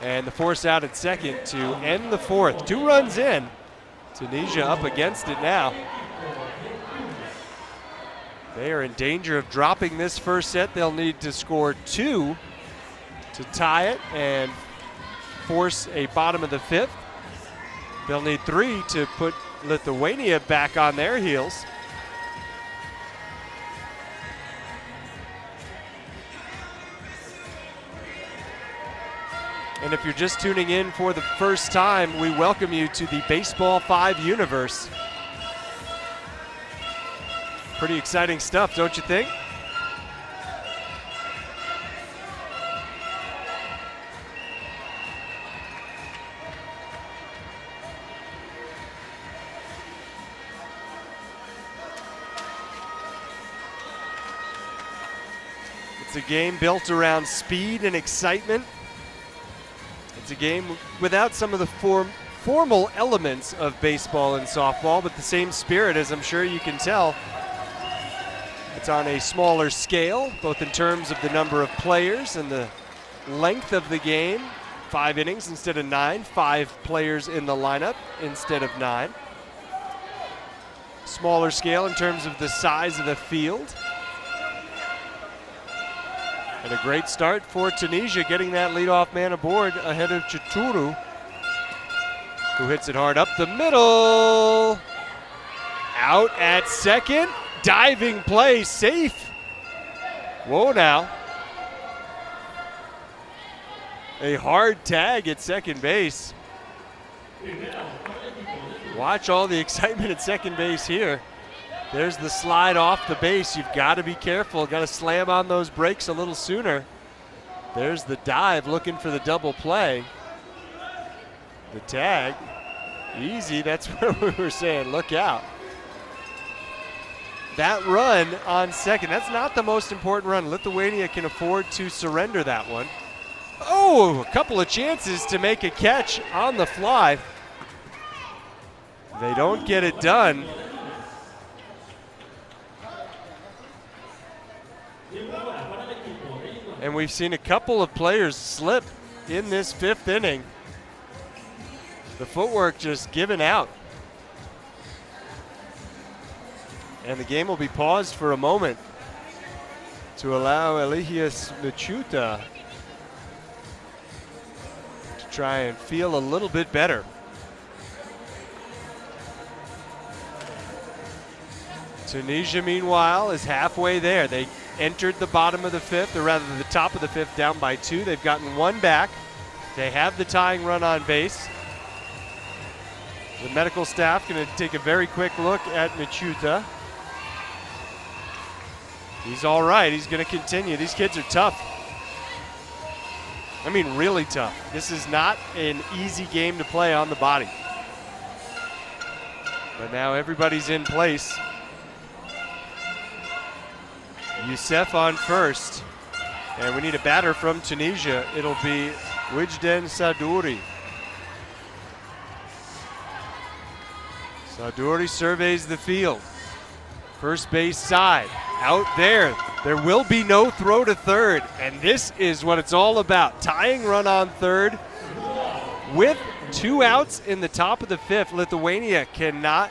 And the force out at second to end the 4th. 2 runs in. Tunisia up against it now. They are in danger of dropping this first set. They'll need to score 2 to tie it and force a bottom of the 5th. They'll need 3 to put Lithuania back on their heels. And if you're just tuning in for the first time, we welcome you to the Baseball 5 universe. Pretty exciting stuff, don't you think? It's a game built around speed and excitement. It's a game without some of the formal elements of baseball and softball, but the same spirit, as I'm sure you can tell. It's on a smaller scale, both in terms of the number of players and the length of the game. 5 innings instead of 9, 5 players in the lineup instead of 9. Smaller scale in terms of the size of the field. And a great start for Tunisia, getting that leadoff man aboard ahead of Chituru, who hits it hard up the middle. Out at second. Diving play, safe. Whoa now. A hard tag at second base. Watch all the excitement at second base here. There's the slide off the base. You've got to be careful. Got to slam on those brakes a little sooner. There's the dive, looking for the double play. The tag, easy. That's what we were saying. Look out. That run on second, that's not the most important run. Lithuania can afford to surrender that one. Oh, a couple of chances to make a catch on the fly. They don't get it done. And we've seen a couple of players slip in this 5th inning. The footwork just giving out. And the game will be paused for a moment to allow Elias Michuta to try and feel a little bit better. Tunisia, meanwhile, is halfway there. They entered the bottom of the 5th, or rather the top of the 5th, down by 2. They've gotten 1 back. They have the tying run on base. The medical staff going to take a very quick look at Michuta. He's all right. He's going to continue. These kids are tough. I mean, really tough. This is not an easy game to play on the body. But now everybody's in place. Youssef on first. And we need a batter from Tunisia. It'll be Wijden Sadouri. Sadouri surveys the field. First base side. Out there. There will be no throw to third. And this is what it's all about. Tying run on third. With 2 outs in the top of the 5th, Lithuania cannot,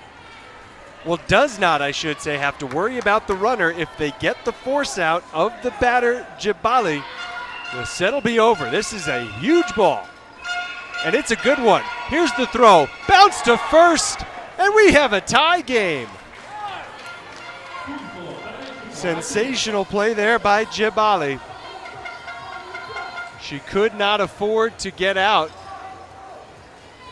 well, does not, I should say, have to worry about the runner. If they get the force out of the batter, Jabali, the set will be over. This is a huge ball. And it's a good one. Here's the throw. Bounce to first. And we have a tie game. Sensational play there by Jabali. She could not afford to get out.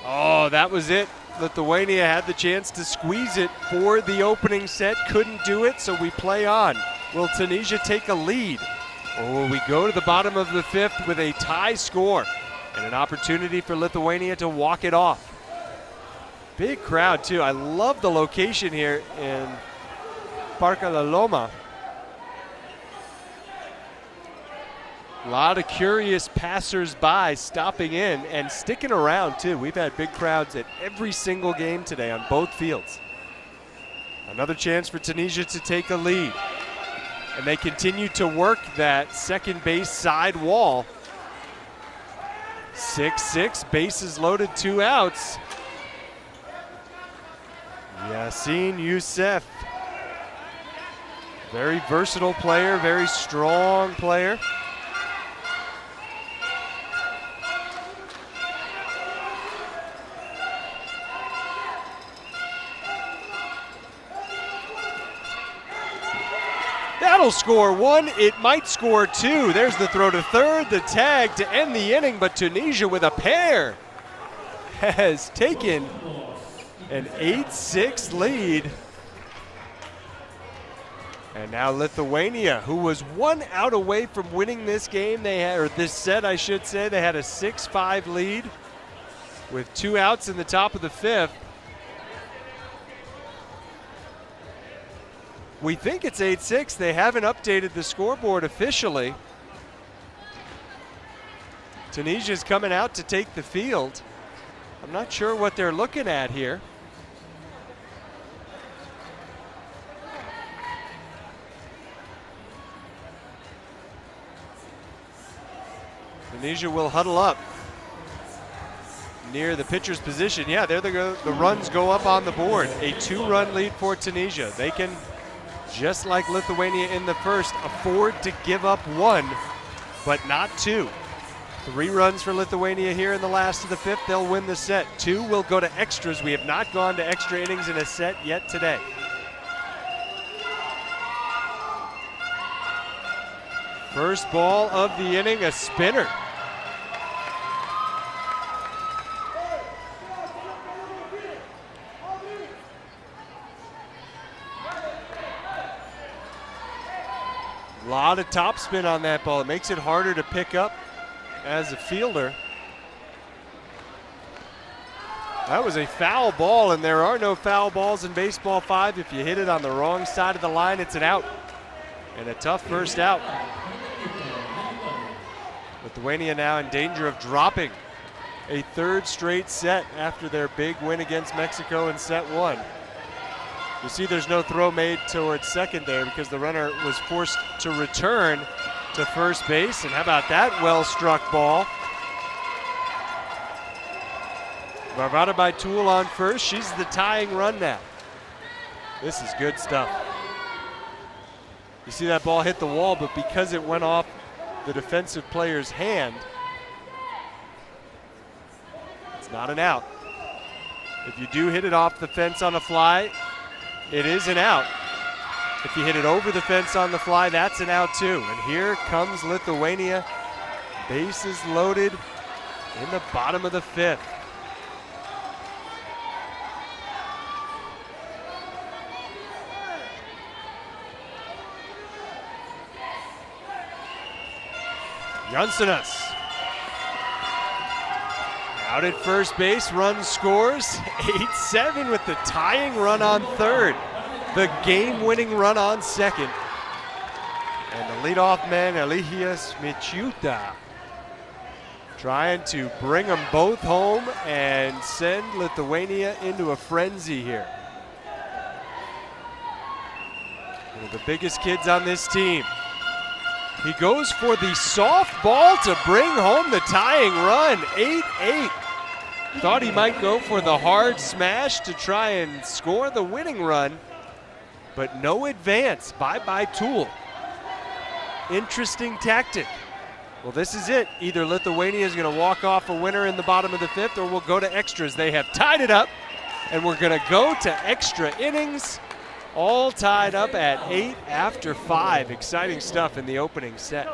Oh, that was it. Lithuania had the chance to squeeze it for the opening set. Couldn't do it, so we play on. Will Tunisia take a lead? Or will we go to the bottom of the 5th with a tie score and an opportunity for Lithuania to walk it off? Big crowd, too. I love the location here in Parque La Loma. A lot of curious passers-by stopping in and sticking around, too. We've had big crowds at every single game today on both fields. Another chance for Tunisia to take a lead. And they continue to work that second base side wall. 6-6, bases loaded, 2 outs. Yassine Youssef. Very versatile player, very strong player. That'll score one. It might score two. There's the throw to third, the tag to end the inning, but Tunisia with a pair has taken an 8-6 lead. And now Lithuania, who was 1 out away from winning this game, or this set, I should say, they had a 6-5 lead with 2 outs in the top of the 5th. We think it's 8-6. They haven't updated the scoreboard officially. Tunisia's coming out to take the field. I'm not sure what they're looking at here. Tunisia will huddle up near the pitcher's position. Yeah, there they go. The runs go up on the board. A 2-run lead for Tunisia. They can, just like Lithuania in the first, afford to give up 1, but not 2. 3 runs for Lithuania here in the last of the 5th. They'll win the set. 2 will go to extras. We have not gone to extra innings in a set yet today. First ball of the inning, a spinner. A lot of topspin on that ball. It makes it harder to pick up as a fielder. That was a foul ball, and there are no foul balls in Baseball 5. If you hit it on the wrong side of the line, it's an out. And a tough first out. Lithuania now in danger of dropping a 3rd straight set after their big win against Mexico in set 1. You see there's no throw made towards second there because the runner was forced to return to first base. And how about that well-struck ball? Varvara Baitul on first. She's the tying run now. This is good stuff. You see that ball hit the wall, but because it went off the defensive player's hand, it's not an out. If you do hit it off the fence on a fly, it is an out. If you hit it over the fence on the fly, that's an out too. And here comes Lithuania. Bases loaded in the bottom of the 5th. Jansenas out at first base, run scores. 8-7 with the tying run on third. The game-winning run on second. And the leadoff man, Eligius Michuta, trying to bring them both home and send Lithuania into a frenzy here. One of the biggest kids on this team. He goes for the soft ball to bring home the tying run, 8-8. Thought he might go for the hard smash to try and score the winning run, but no advance by Baitul. Interesting tactic. Well, this is it. Either Lithuania is going to walk off a winner in the bottom of the 5th, or we'll go to extras. They have tied it up, and we're going to go to extra innings. All tied up at 8 after 5. Exciting stuff in the opening set.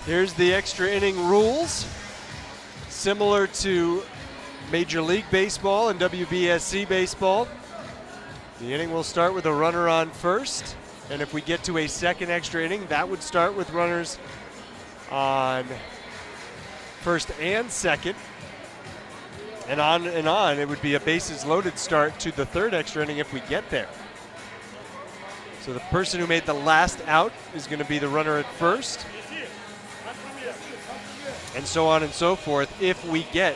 Here's the extra inning rules. Similar to Major League Baseball and WBSC Baseball. The inning will start with a runner on first. And if we get to a second extra inning, that would start with runners on first and second. And on, it would be a bases loaded start to the third extra inning if we get there. So the person who made the last out is going to be the runner at first. And so on and so forth if we get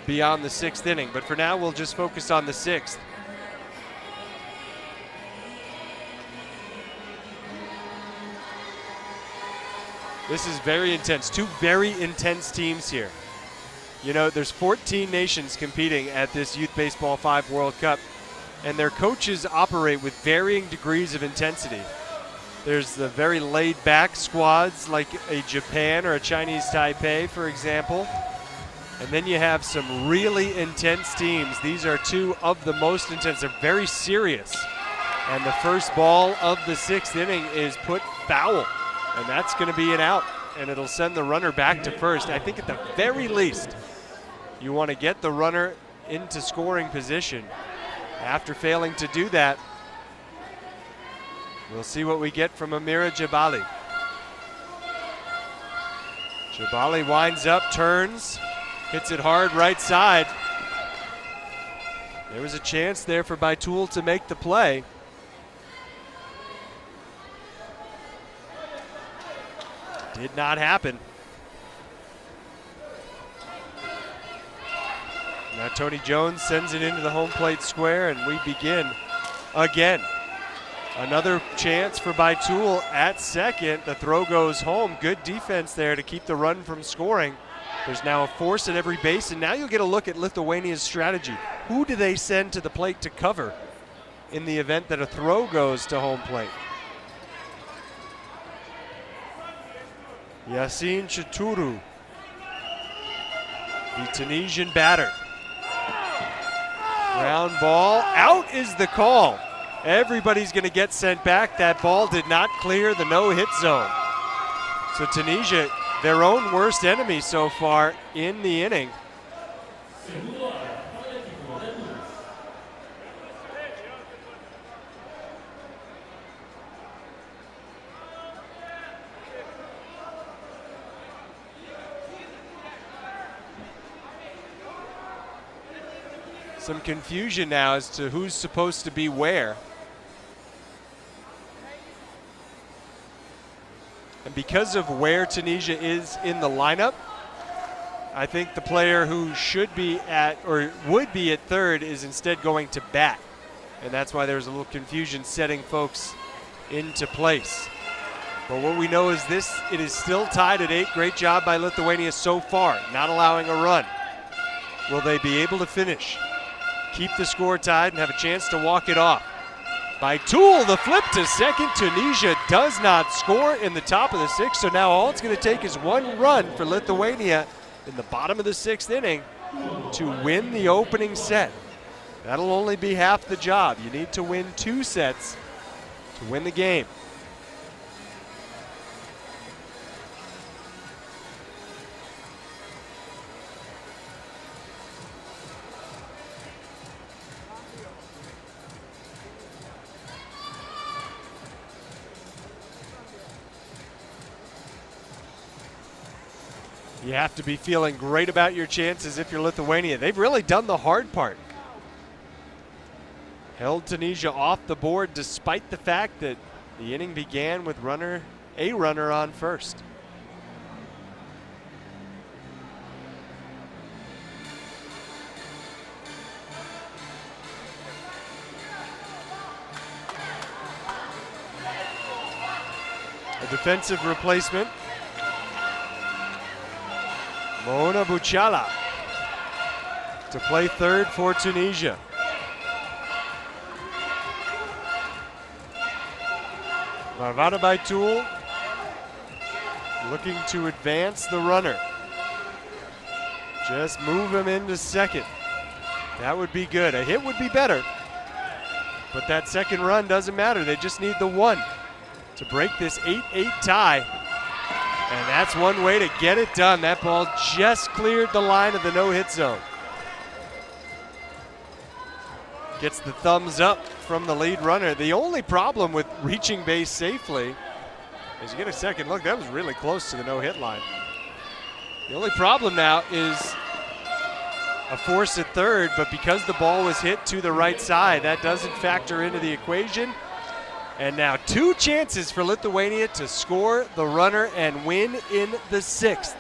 beyond the sixth inning. But for now, we'll just focus on the sixth. This is very intense. Two very intense teams here. You know, there's 14 nations competing at this Youth Baseball 5 World Cup, and their coaches operate with varying degrees of intensity. There's the very laid-back squads like a Japan or a Chinese Taipei, for example. And then you have some really intense teams. These are two of the most intense. They're very serious. And the first ball of the sixth inning is put foul. And that's going to be an out. And it'll send the runner back to first. I think at the very least, you want to get the runner into scoring position. After failing to do that, we'll see what we get from Amira Jabali. Jabali winds up, turns, hits it hard right side. There was a chance there for Baitul to make the play. Did not happen. Now Tony Jones sends it into the home plate square, and we begin again. Another chance for Baitul at second. The throw goes home. Good defense there to keep the run from scoring. There's now a force at every base, and now you'll get a look at Lithuania's strategy. Who do they send to the plate to cover in the event that a throw goes to home plate? Yasin Chaturu, the Tunisian batter. Ground ball, out is the call. Everybody's going to get sent back. That ball did not clear the no-hit zone. So Tunisia, their own worst enemy so far in the inning. Some confusion now as to who's supposed to be where. And because of where Tunisia is in the lineup, I think the player who should be at or would be at third is instead going to bat. And that's why there's a little confusion setting folks into place. But what we know is this, it is still tied at 8. Great job by Lithuania so far, not allowing a run. Will they be able to finish? Keep the score tied and have a chance to walk it off. Baitul, the flip to second. Tunisia does not score in the top of the sixth, so now all it's going to take is one run for Lithuania in the bottom of the sixth inning to win the opening set. That'll only be half the job. You need to win 2 sets to win the game. You have to be feeling great about your chances if you're Lithuania. They've really done the hard part. Held Tunisia off the board despite the fact that the inning began with a runner on first. A defensive replacement. Mona Buchala to play third for Tunisia. Varvara Baitul looking to advance the runner. Just move him into second. That would be good. A hit would be better. But that second run doesn't matter. They just need the one to break this 8-8 tie. And that's one way to get it done. That ball just cleared the line of the no-hit zone. gets the thumbs up from the lead runner. The only problem with reaching base safely is you get a second look. That was really close to the no-hit line. The only problem now is a force at third, but because the ball was hit to the right side, that doesn't factor into the equation. And now 2 chances for Lithuania to score the runner and win in the 6th.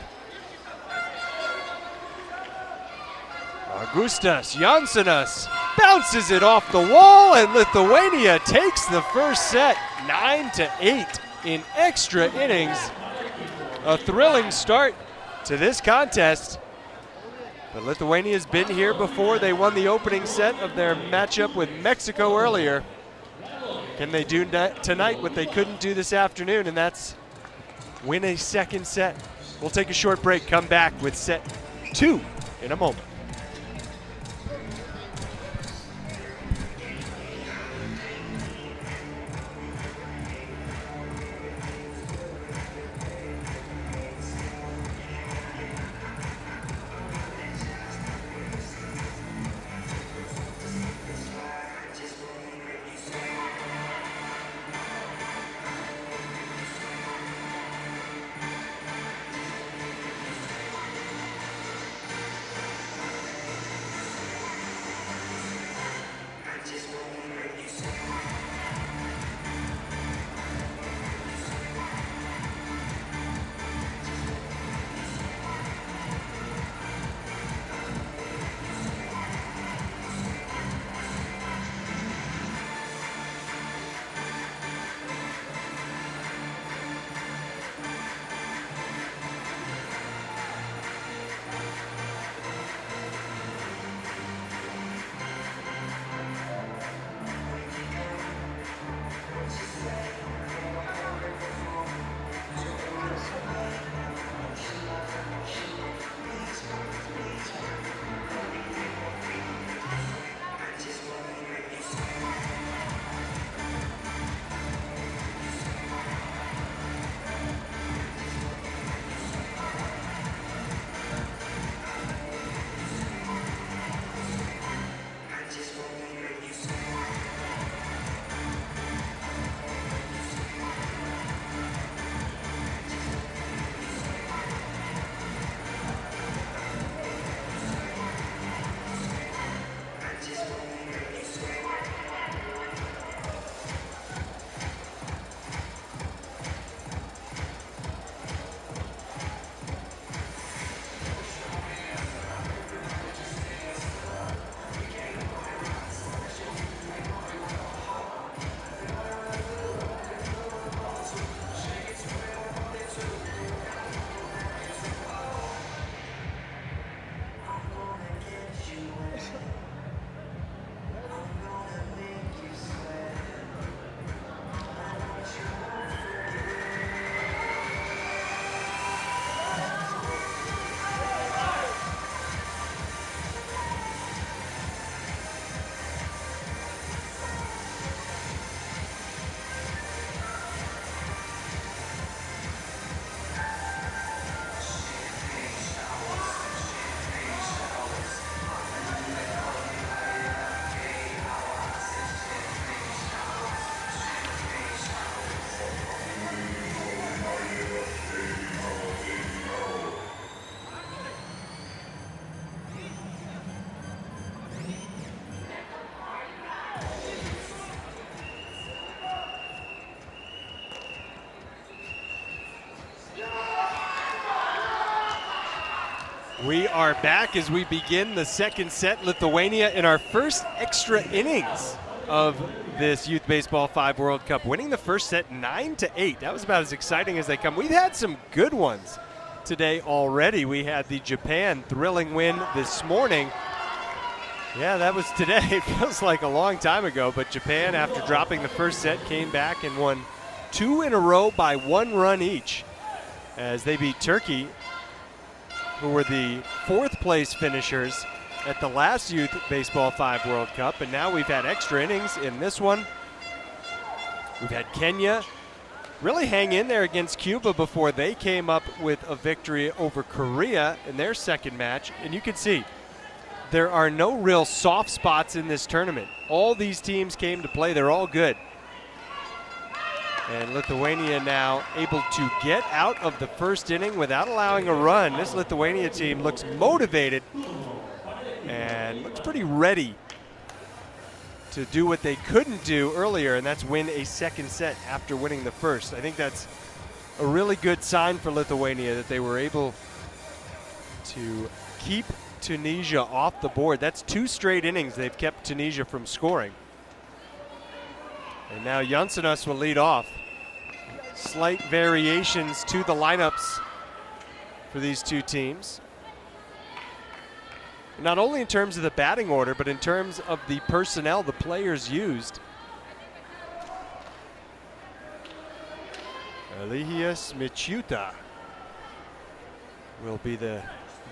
Augustas Jansenas bounces it off the wall, and Lithuania takes the first set 9-8 in extra innings. A thrilling start to this contest. But Lithuania's been here before. They won the opening set of their matchup with Mexico earlier. Can they do tonight what they couldn't do this afternoon, and that's win a second set. We'll take a short break, come back with set 2 in a moment. We are back as we begin the second set. Lithuania in our first extra innings of this Youth Baseball 5 World Cup, winning the first set 9-8. That was about as exciting as they come. We've had some good ones today already. We had the Japan thrilling win this morning. Yeah, that was today. It feels like a long time ago, but Japan, after dropping the first set, came back and won 2 in a row by 1 run each as they beat Turkey, who were the 4th place finishers at the last Youth Baseball 5 World Cup. And now we've had extra innings in this one. We've had Kenya really hang in there against Cuba before they came up with a victory over Korea in their second match. And you can see there are no real soft spots in this tournament. All these teams came to play. They're all good. And Lithuania now able to get out of the first inning without allowing a run. This Lithuania team looks motivated and looks pretty ready to do what they couldn't do earlier, and that's win a second set after winning the first. I think that's a really good sign for Lithuania that they were able to keep Tunisia off the board. That's 2 straight innings they've kept Tunisia from scoring. And now Jansenas will lead off. Slight variations to the lineups for these two teams. Not only in terms of the batting order, but in terms of the personnel the players used. Elias Michuta will be the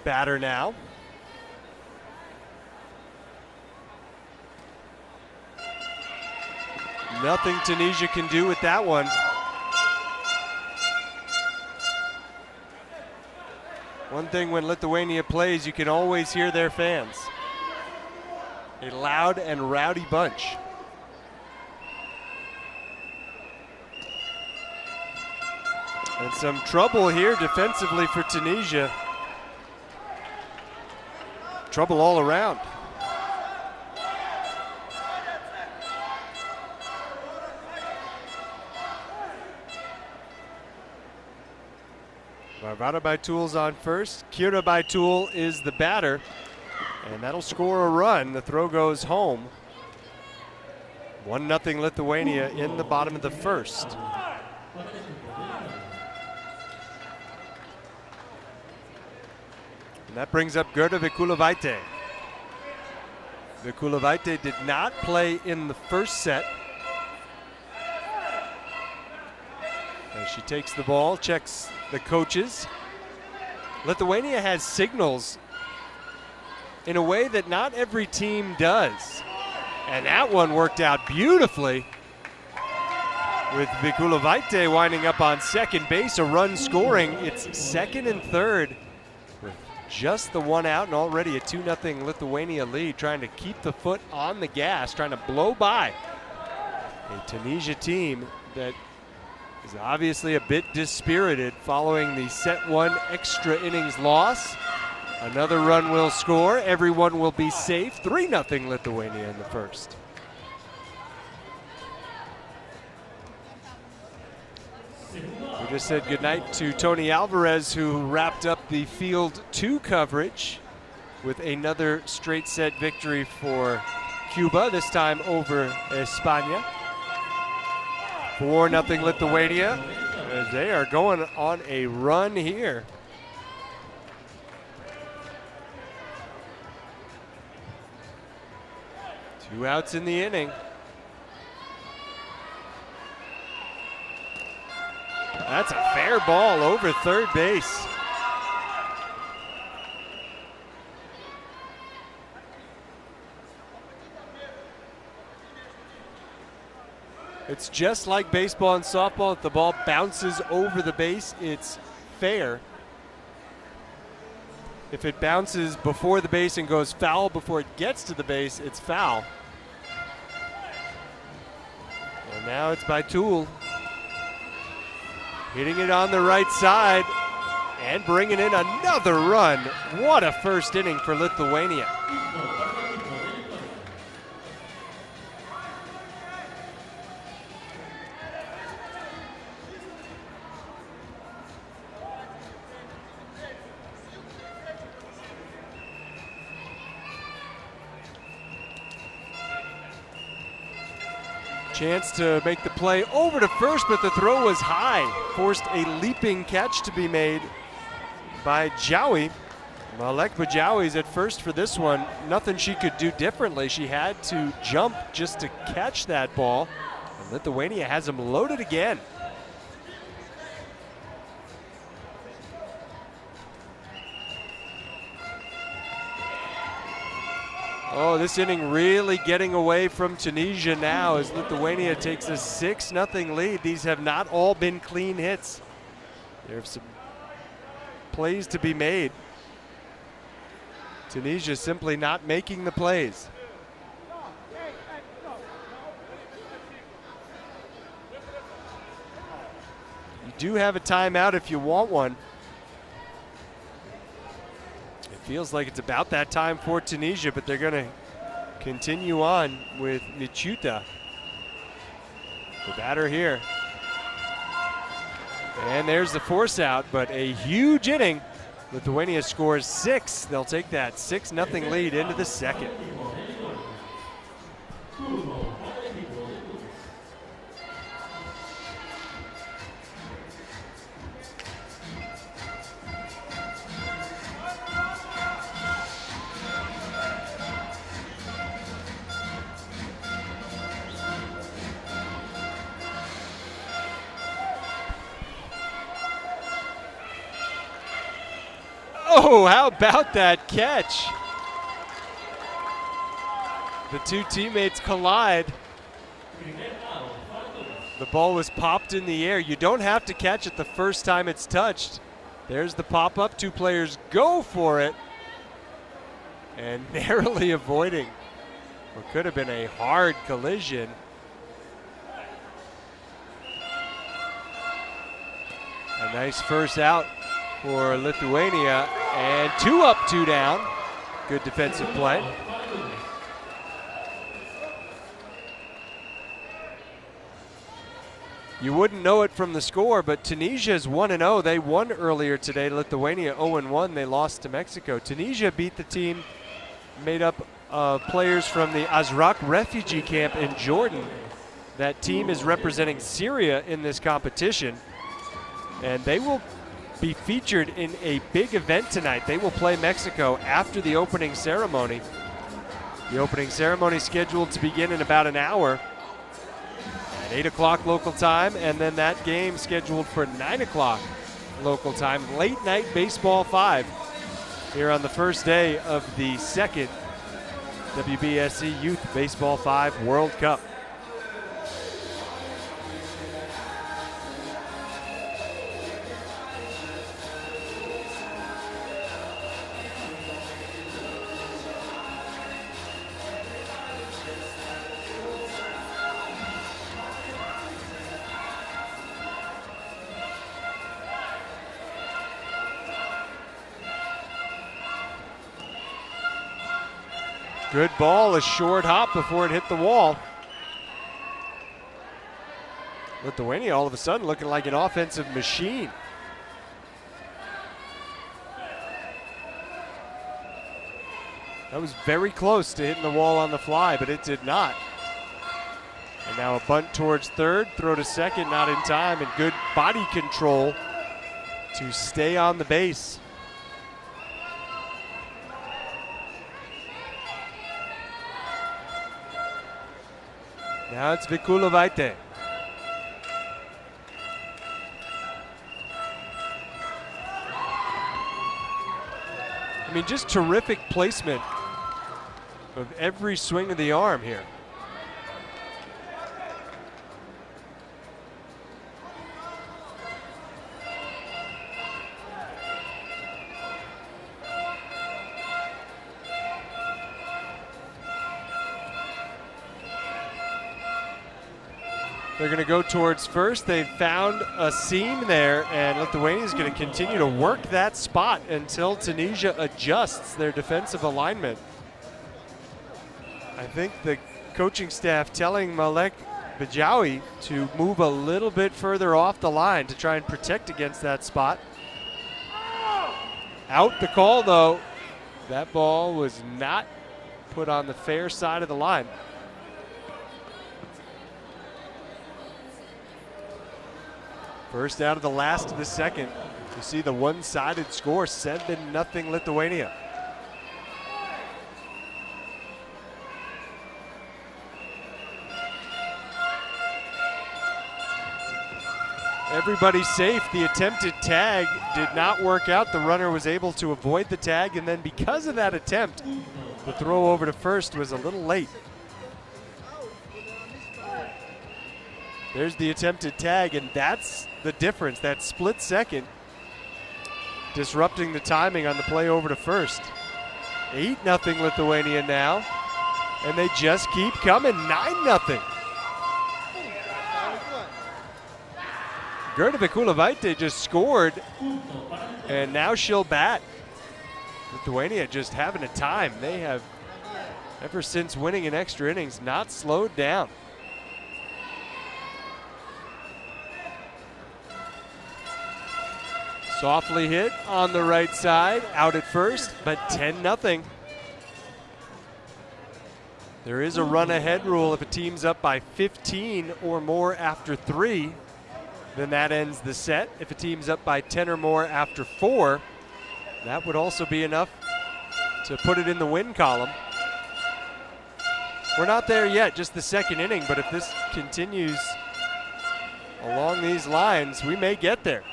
batter now. Nothing Tunisia can do with that one. One thing when Lithuania plays, you can always hear their fans. A loud and rowdy bunch. And some trouble here defensively for Tunisia. Trouble all around. Varvara Baitul's on first. Kira Baitul is the batter, and that'll score a run. The throw goes home. 1-0 Lithuania in the bottom of the first. And that brings up Gerda Vikulovaite. Vikulovaite did not play in the first set. As she takes the ball, checks the coaches. Lithuania has signals in a way that not every team does. And that one worked out beautifully with Vikulovaite winding up on second base, a run scoring. It's second and third with just the one out and already a 2-0 Lithuania lead, trying to keep the foot on the gas, trying to blow by a Tunisia team that is obviously a bit dispirited following the set 1 extra innings loss. Another run will score. Everyone will be safe. 3-0 Lithuania in the first. We just said goodnight to Tony Alvarez, who wrapped up the Field 2 coverage with another straight set victory for Cuba, this time over España. 4-0 Lithuania, as they are going on a run here. Two outs in the inning. That's a fair ball over third base. It's just like baseball and softball. If the ball bounces over the base, it's fair. If it bounces before the base and goes foul before it gets to the base, it's foul. And now it's Baitul hitting it on the right side and bringing in another run. What a first inning for Lithuania. Chance to make the play over to first, but the throw was high. Forced a leaping catch to be made by Jawi. Malek Bajawi's at first for this one. Nothing she could do differently. She had to jump just to catch that ball. And Lithuania has them loaded again. Oh, this inning really getting away from Tunisia now as Lithuania takes a 6-0 lead. These have not all been clean hits. There are some plays to be made. Tunisia simply not making the plays. You do have a timeout if you want one. It feels like it's about that time for Tunisia, but they're going to continue on with Michuta, the batter here. And there's the force out, but a huge inning. Lithuania scores 6. They'll take that 6-0 lead into the second. Oh, how about that catch? The two teammates collide. The ball was popped in the air. You don't have to catch it the first time it's touched. There's the pop-up. Two players go for it. And narrowly avoiding what could have been a hard collision. A nice first out for Lithuania, and 2 up, 2 down. Good defensive play. You wouldn't know it from the score, but Tunisia is 1-0. They won earlier today. Lithuania 0-1. They lost to Mexico. Tunisia beat the team made up of players from the Azraq refugee camp in Jordan. That team is representing Syria in this competition, and they will be featured in a big event tonight. They will play Mexico after the opening ceremony. The opening ceremony is scheduled to begin in about an hour at 8 o'clock local time, and then that game scheduled for 9 o'clock local time. Late night Baseball 5 here on the first day of the second WBSC Youth Baseball 5 World Cup. Good ball, a short hop before it hit the wall. Lithuania all of a sudden looking like an offensive machine. That was very close to hitting the wall on the fly, but it did not. And now a bunt towards third, throw to second, not in time, and good body control to stay on the base. Now it's Vikulovaite. I mean, just terrific placement of every swing of the arm here. They're going to go towards first. They found a seam there, and Lithuania is going to continue to work that spot until Tunisia adjusts their defensive alignment. I think the coaching staff telling Malek Bajawi to move a little bit further off the line to try and protect against that spot. Out the call, though. That ball was not put on the fair side of the line. First out of the last of the second. You see the one-sided score, 7-0 Lithuania. Everybody's safe. The attempted tag did not work out. The runner was able to avoid the tag, and then because of that attempt, the throw over to first was a little late. There's the attempted tag, and that's the difference, that split second, disrupting the timing on the play over to first. 8-0 Lithuania now. And they just keep coming, 9-0. Gerda Vikulevaite just scored, and now she'll bat. Lithuania just having a time. They have, ever since winning in extra innings, not slowed down. Softly hit on the right side, out at first, but 10-0. There is a run ahead rule. If a team's up by 15 or more after 3, then that ends the set. If a team's up by 10 or more after 4, that would also be enough to put it in the win column. We're not there yet, just the second inning, but if this continues along these lines, we may get there.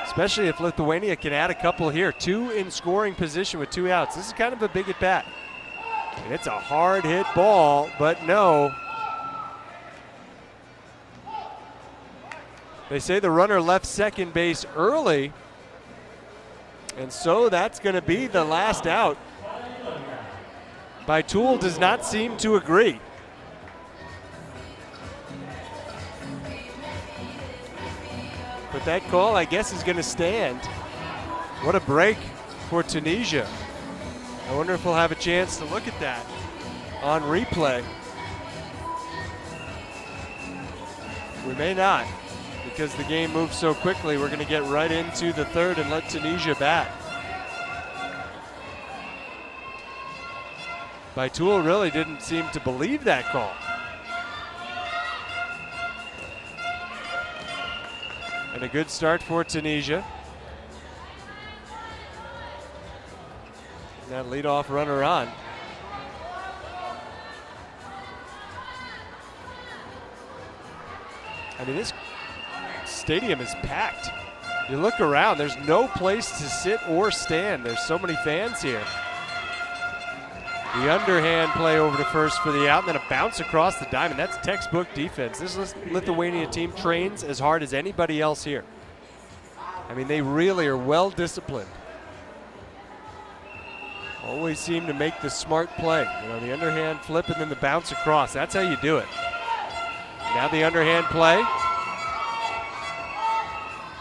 Especially if Lithuania can add a couple here. 2 in scoring position with 2 outs. This is kind of a big at bat. And it's a hard hit ball, but no. They say the runner left second base early, and so that's going to be the last out. Bytul does not seem to agree. But that call, I guess, is going to stand. What a break for Tunisia. I wonder if we'll have a chance to look at that on replay. We may not, because the game moves so quickly. We're going to get right into the third and let Tunisia bat. Bytul really didn't seem to believe that call. And a good start for Tunisia. And that leadoff runner on. I mean, this stadium is packed. You look around, there's no place to sit or stand. There's so many fans here. The underhand play over to first for the out, and then a bounce across the diamond. That's textbook defense. This Lithuania team trains as hard as anybody else here. I mean, they really are well disciplined. Always seem to make the smart play. You know, the underhand flip and then the bounce across. That's how you do it. Now the underhand play.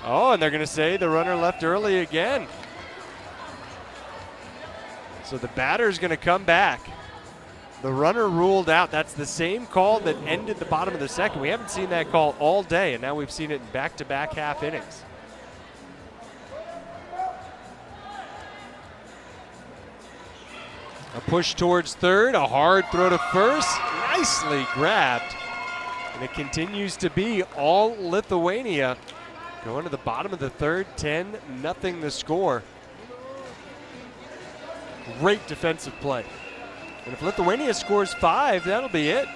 Oh, and they're going to say the runner left early again. So the batter's going to come back. The runner ruled out. That's the same call that ended the bottom of the second. We haven't seen that call all day, and now we've seen it in back-to-back half innings. A push towards third, a hard throw to first. Nicely grabbed. And it continues to be all Lithuania. Going to the bottom of the third, 10-0 the score. Great defensive play. And if Lithuania scores 5, that'll be it.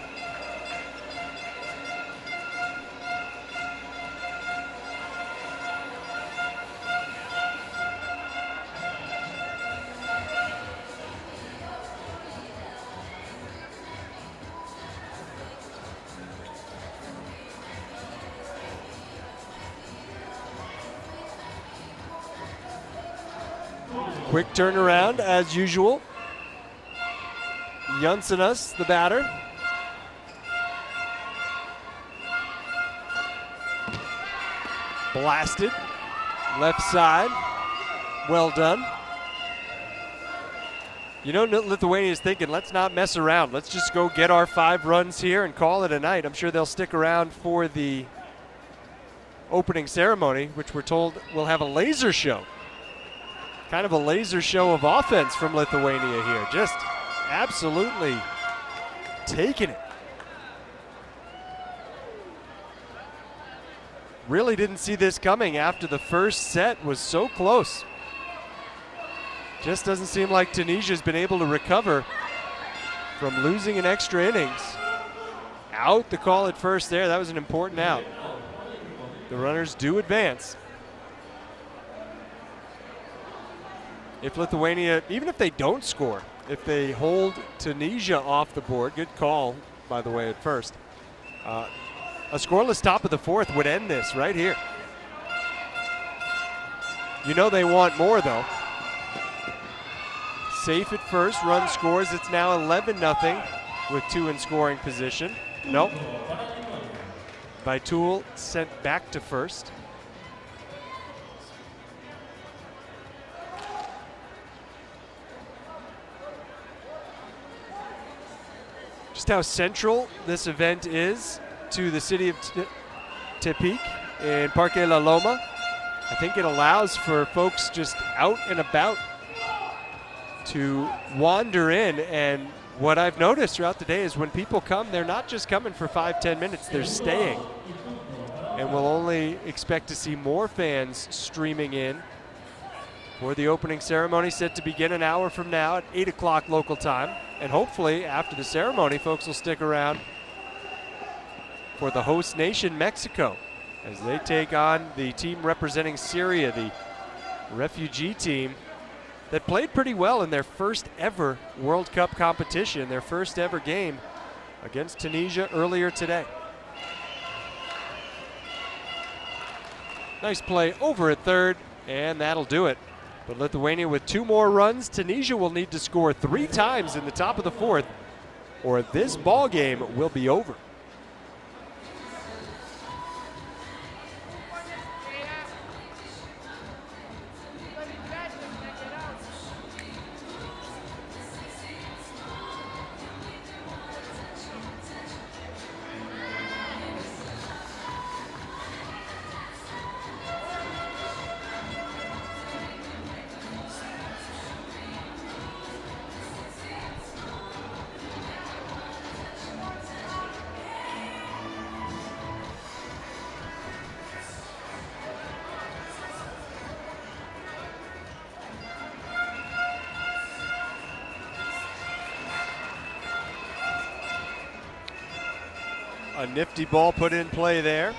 Quick turnaround as usual. Jansenas, the batter. Blasted. Left side. Well done. You know, Lithuania is thinking, let's not mess around. Let's just go get our 5 runs here and call it a night. I'm sure they'll stick around for the opening ceremony, which we're told will have a laser show. Kind of a laser show of offense from Lithuania here. Just absolutely taking it. Really didn't see this coming after the first set was so close. Just doesn't seem like Tunisia's been able to recover from losing in extra innings. Out the call at first there. That was an important out. The runners do advance. If Lithuania, even if they don't score, if they hold Tunisia off the board, good call, by the way, at first. A scoreless top of the fourth would end this right here. You know they want more, though. safe at first, run scores. It's now 11-0 with 2 in scoring position. Nope. Baitul sent back to first. Just how central this event is to the city of Tepic in Parque La Loma. I think it allows for folks just out and about to wander in, and what I've noticed throughout the day is when people come, they're not just coming for 5-10 minutes, they're staying. And we'll only expect to see more fans streaming in for the opening ceremony, set to begin an hour from now at 8 o'clock local time. And hopefully after the ceremony, folks will stick around for the host nation, Mexico, as they take on the team representing Syria, the refugee team that played pretty well in their first ever World Cup competition, their first ever game against Tunisia earlier today. Nice play over at third, and that'll do it. But Lithuania with 2 more runs. Tunisia will need to score 3 times in the top of the 4th, or this ball game will be over. A nifty ball put in play there.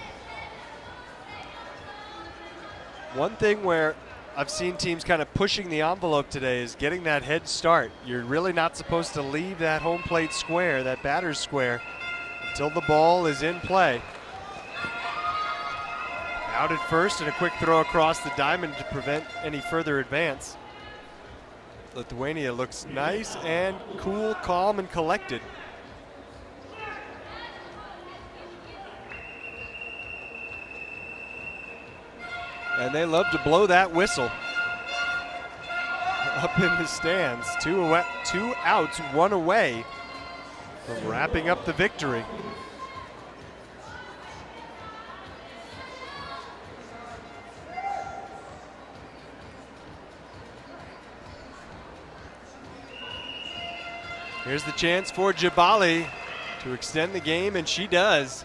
One thing where I've seen teams kind of pushing the envelope today is getting that head start. You're really not supposed to leave that home plate square, that batter's square, until the ball is in play. Out at first and a quick throw across the diamond to prevent any further advance. Lithuania looks nice and cool, calm, and collected. And they love to blow that whistle. Up in the stands, 2 outs, 1 away from wrapping up the victory. Here's the chance for Jabali to extend the game, and she does.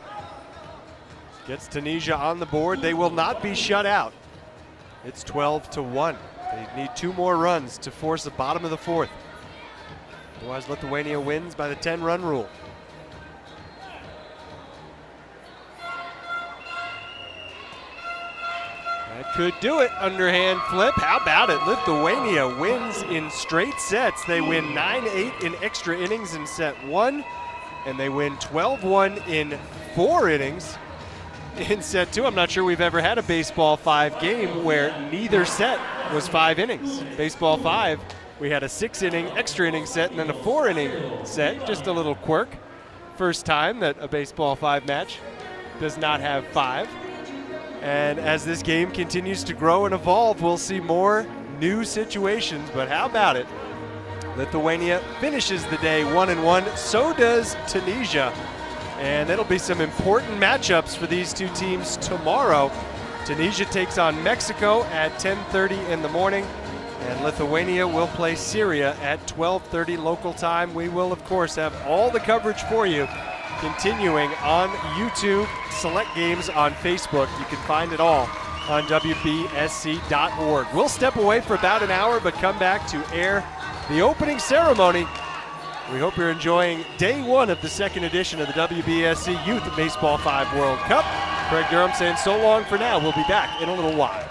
Gets Tunisia on the board. They will not be shut out. It's 12-1. They need 2 more runs to force the bottom of the 4th. Otherwise, Lithuania wins by the 10-run rule. That could do it. Underhand flip. How about it? Lithuania wins in straight sets. They win 9-8 in extra innings in set 1, and they win 12-1 in 4 innings. In set 2, I'm not sure we've ever had a Baseball 5 game where neither set was 5 innings. Baseball 5, we had a 6-inning extra inning set and then a 4-inning set. Just a little quirk. First time that a Baseball 5 match does not have 5. And as this game continues to grow and evolve, we'll see more new situations. But how about it? Lithuania finishes the day 1-1. So does Tunisia. And it'll be some important matchups for these 2 teams tomorrow. Tunisia takes on Mexico at 10:30 in the morning, and Lithuania will play Syria at 12:30 local time. We will, of course, have all the coverage for you continuing on YouTube, select games on Facebook. You can find it all on WBSC.org. We'll step away for about an hour, but come back to air the opening ceremony. We hope you're enjoying day 1 of the 2nd edition of the WBSC Youth Baseball 5 World Cup. Craig Durham saying so long for now. We'll be back in a little while.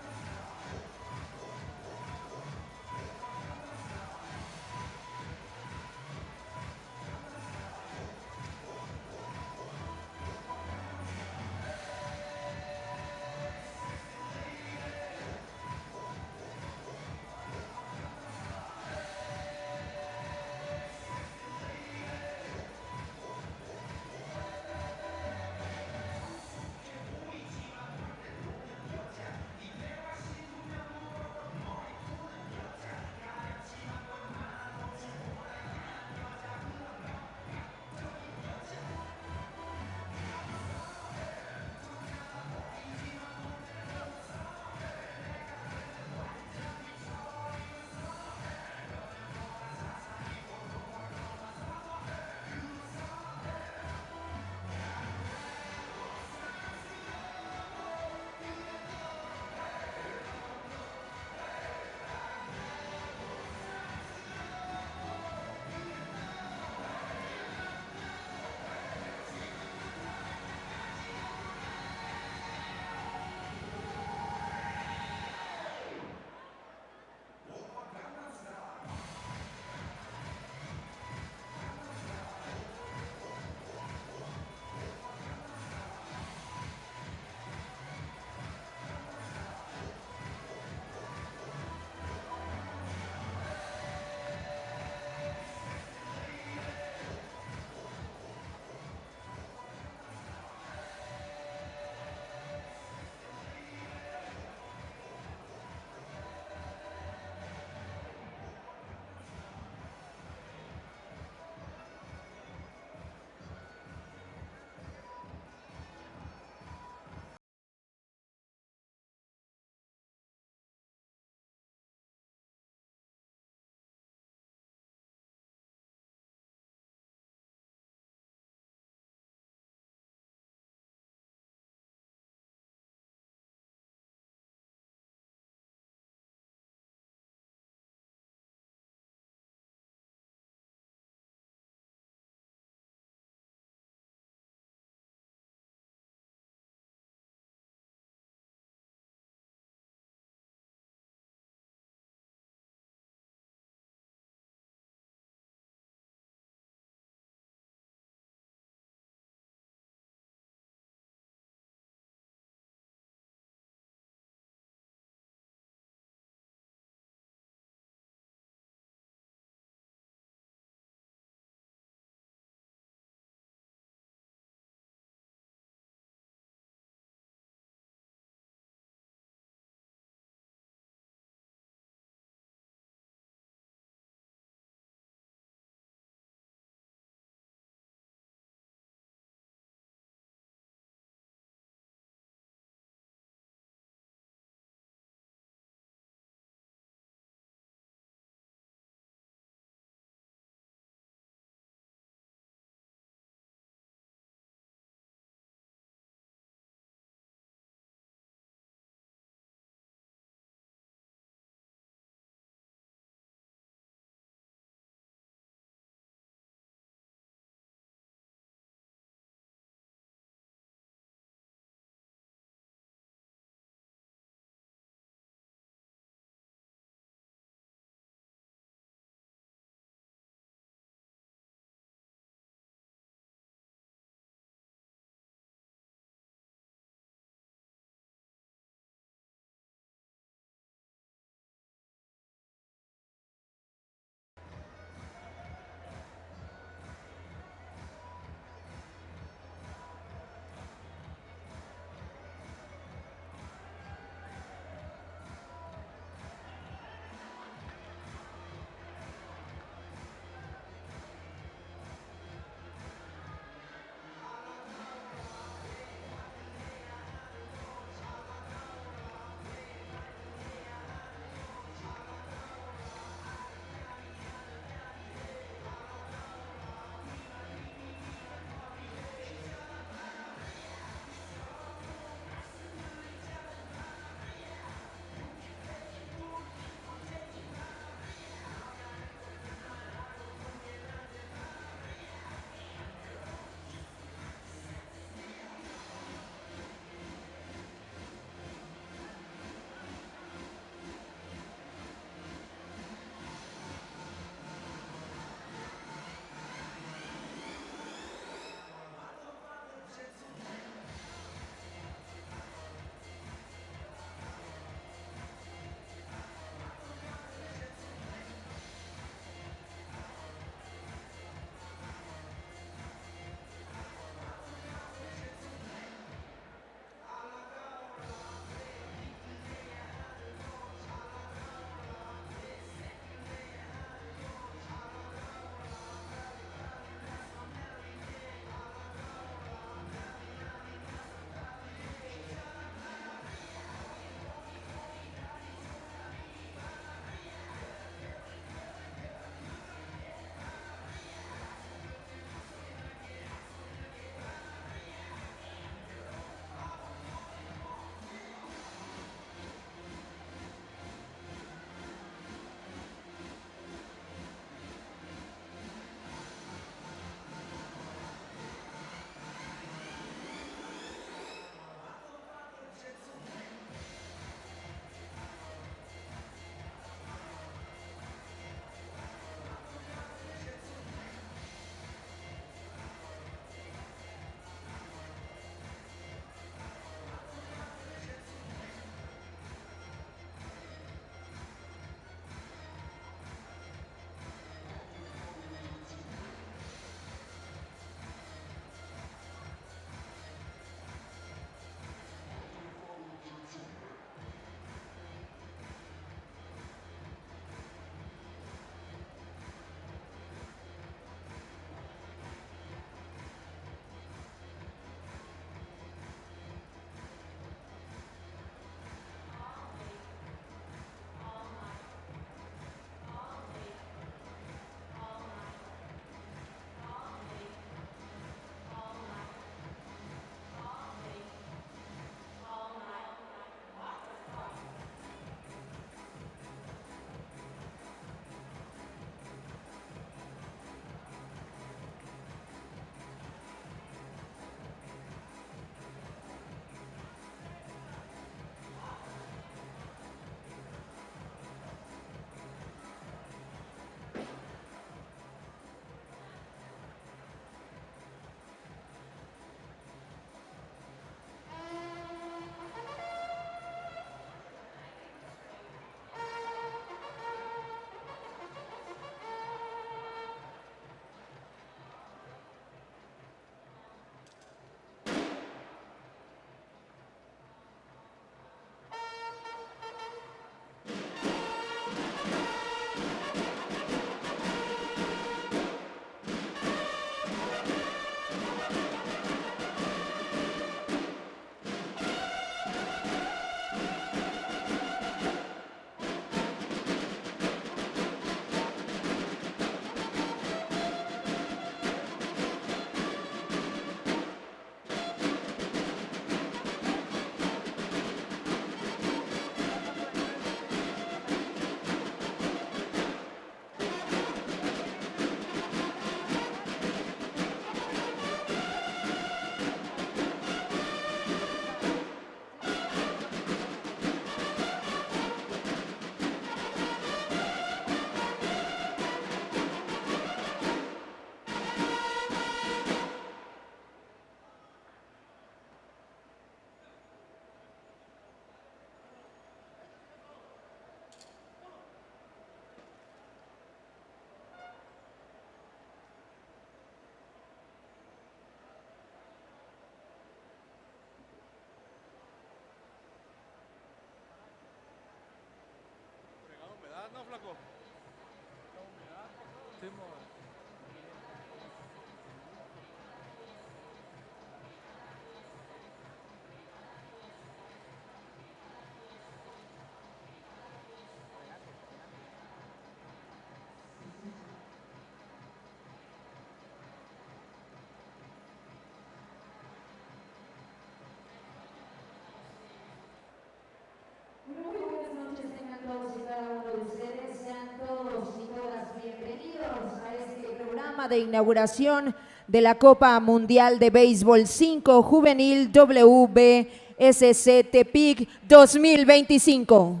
De inauguración de la Copa Mundial de Béisbol 5 Juvenil WBSC Tepic 2025.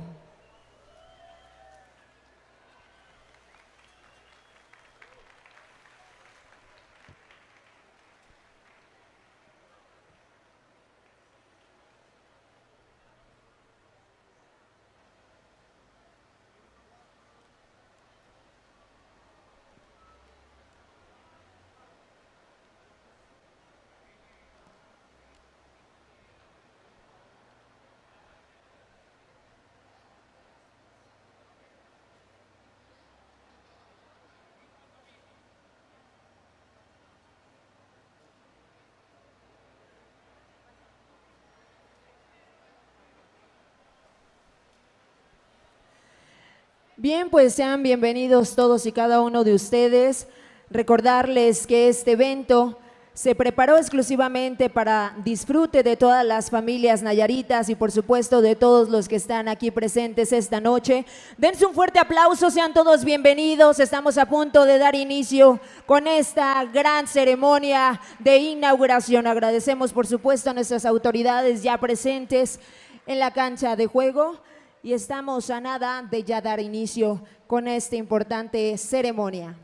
Bien, pues sean bienvenidos todos y cada uno de ustedes. Recordarles que este evento se preparó exclusivamente para disfrute de todas las familias nayaritas y por supuesto de todos los que están aquí presentes esta noche. Dense un fuerte aplauso, sean todos bienvenidos. Estamos a punto de dar inicio con esta gran ceremonia de inauguración. Agradecemos por supuesto a nuestras autoridades ya presentes en la cancha de juego. Y estamos a nada de ya dar inicio con esta importante ceremonia.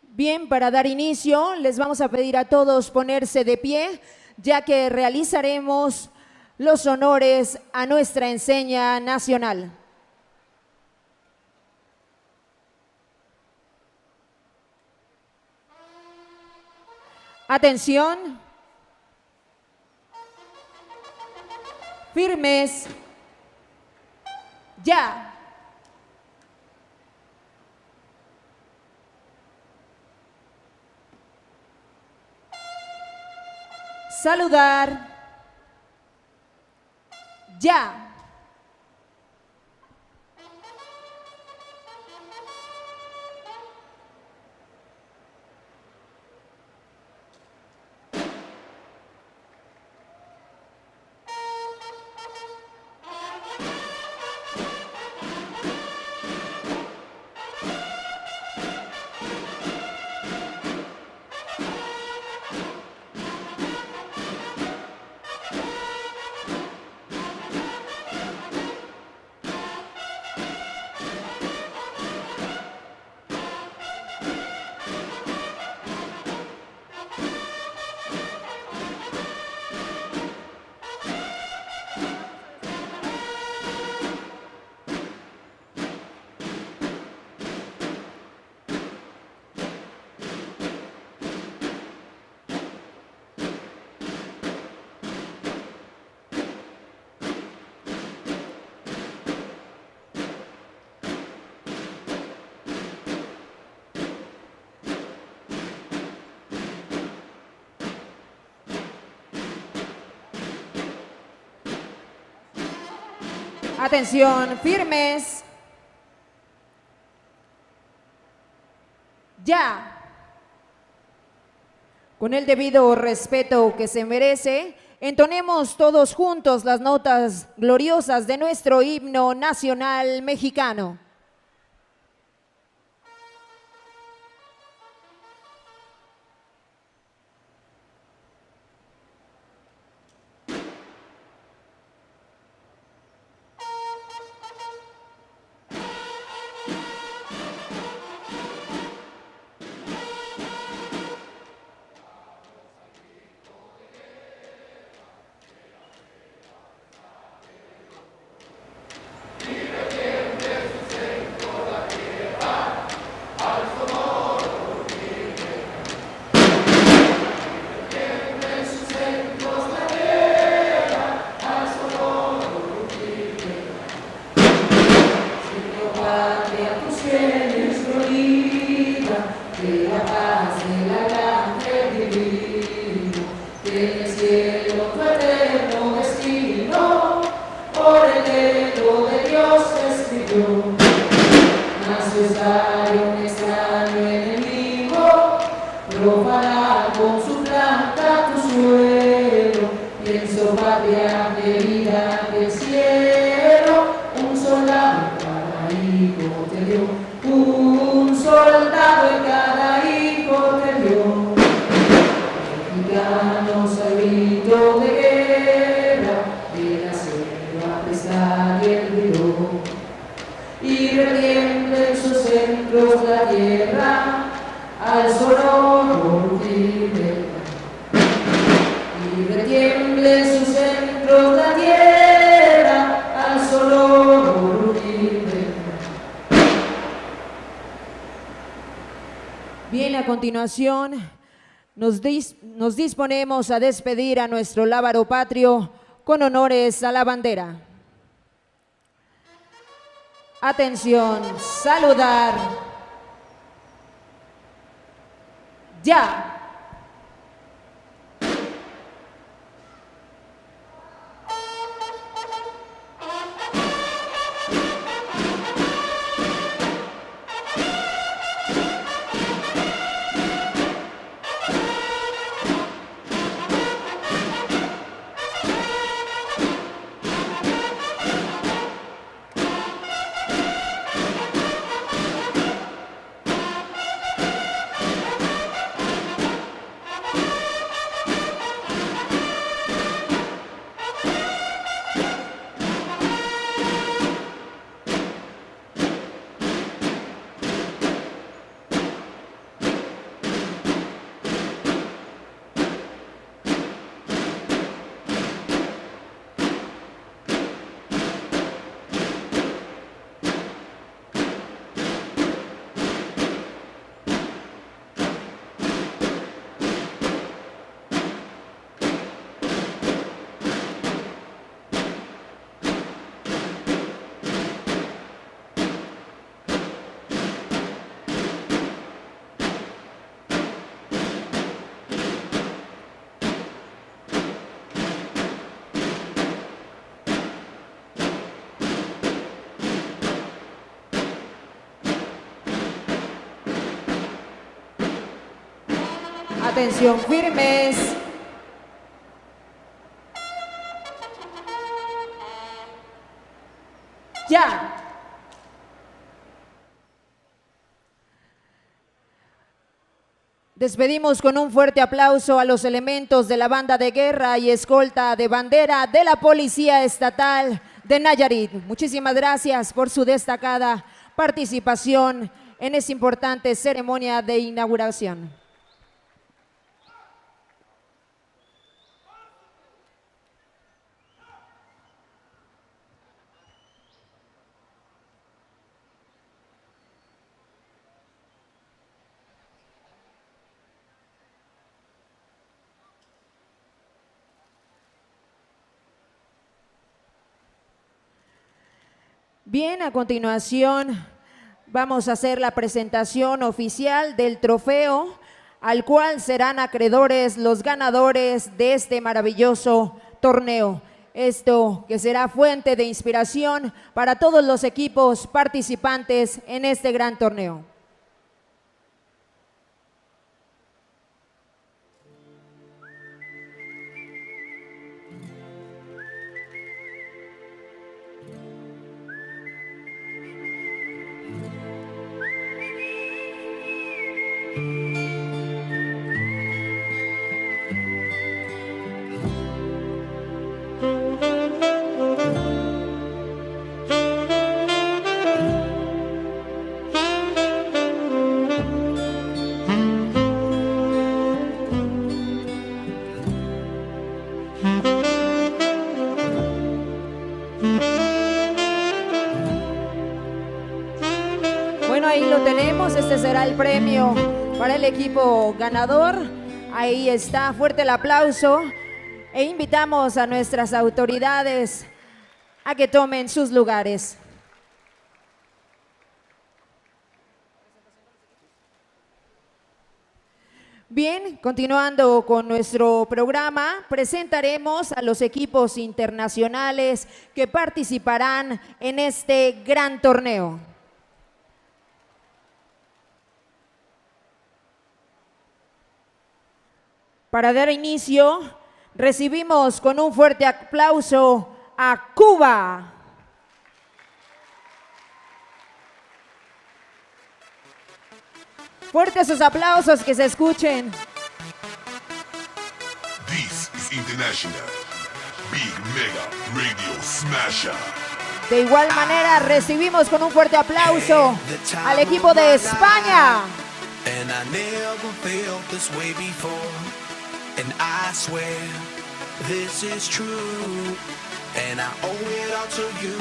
Bien, para dar inicio les vamos a pedir a todos ponerse de pie, ya que realizaremos los honores a nuestra enseña nacional. Atención. Firmes, ya. Saludar, ya. Atención, firmes. Ya. Con el debido respeto que se merece, entonemos todos juntos las notas gloriosas de nuestro himno nacional mexicano. americanos al grito de guerra, de la selva prestar el río, y retiembla en sus centros la tierra al sonoro rugir del mar. Y retiembla en sus centros la tierra al sonoro rugir del mar. Bien, a continuación nos disponemos a despedir a nuestro lábaro patrio con honores a la bandera. Atención, saludar. Ya. Atención, firmes. Ya. Despedimos con un fuerte aplauso a los elementos de la banda de guerra y escolta de bandera de la Policía Estatal de Nayarit. Muchísimas gracias por su destacada participación en esta importante ceremonia de inauguración. Bien, a continuación vamos a hacer la presentación oficial del trofeo al cual serán acreedores los ganadores de este maravilloso torneo. Esto que será fuente de inspiración para todos los equipos participantes en este gran torneo. Bueno, ahí lo tenemos, este será el premio para el equipo ganador. Ahí está, fuerte el aplauso e invitamos a nuestras autoridades a que tomen sus lugares. Bien, continuando con nuestro programa, presentaremos a los equipos internacionales que participarán en este gran torneo. Para dar inicio, recibimos con un fuerte aplauso a Cuba. Fuertes sus aplausos, que se escuchen. This is International Big Mega Radio Smasher. De igual manera recibimos con un fuerte aplauso al equipo de España. And I never felt this way before. And I swear this is true. And I owe it all to you.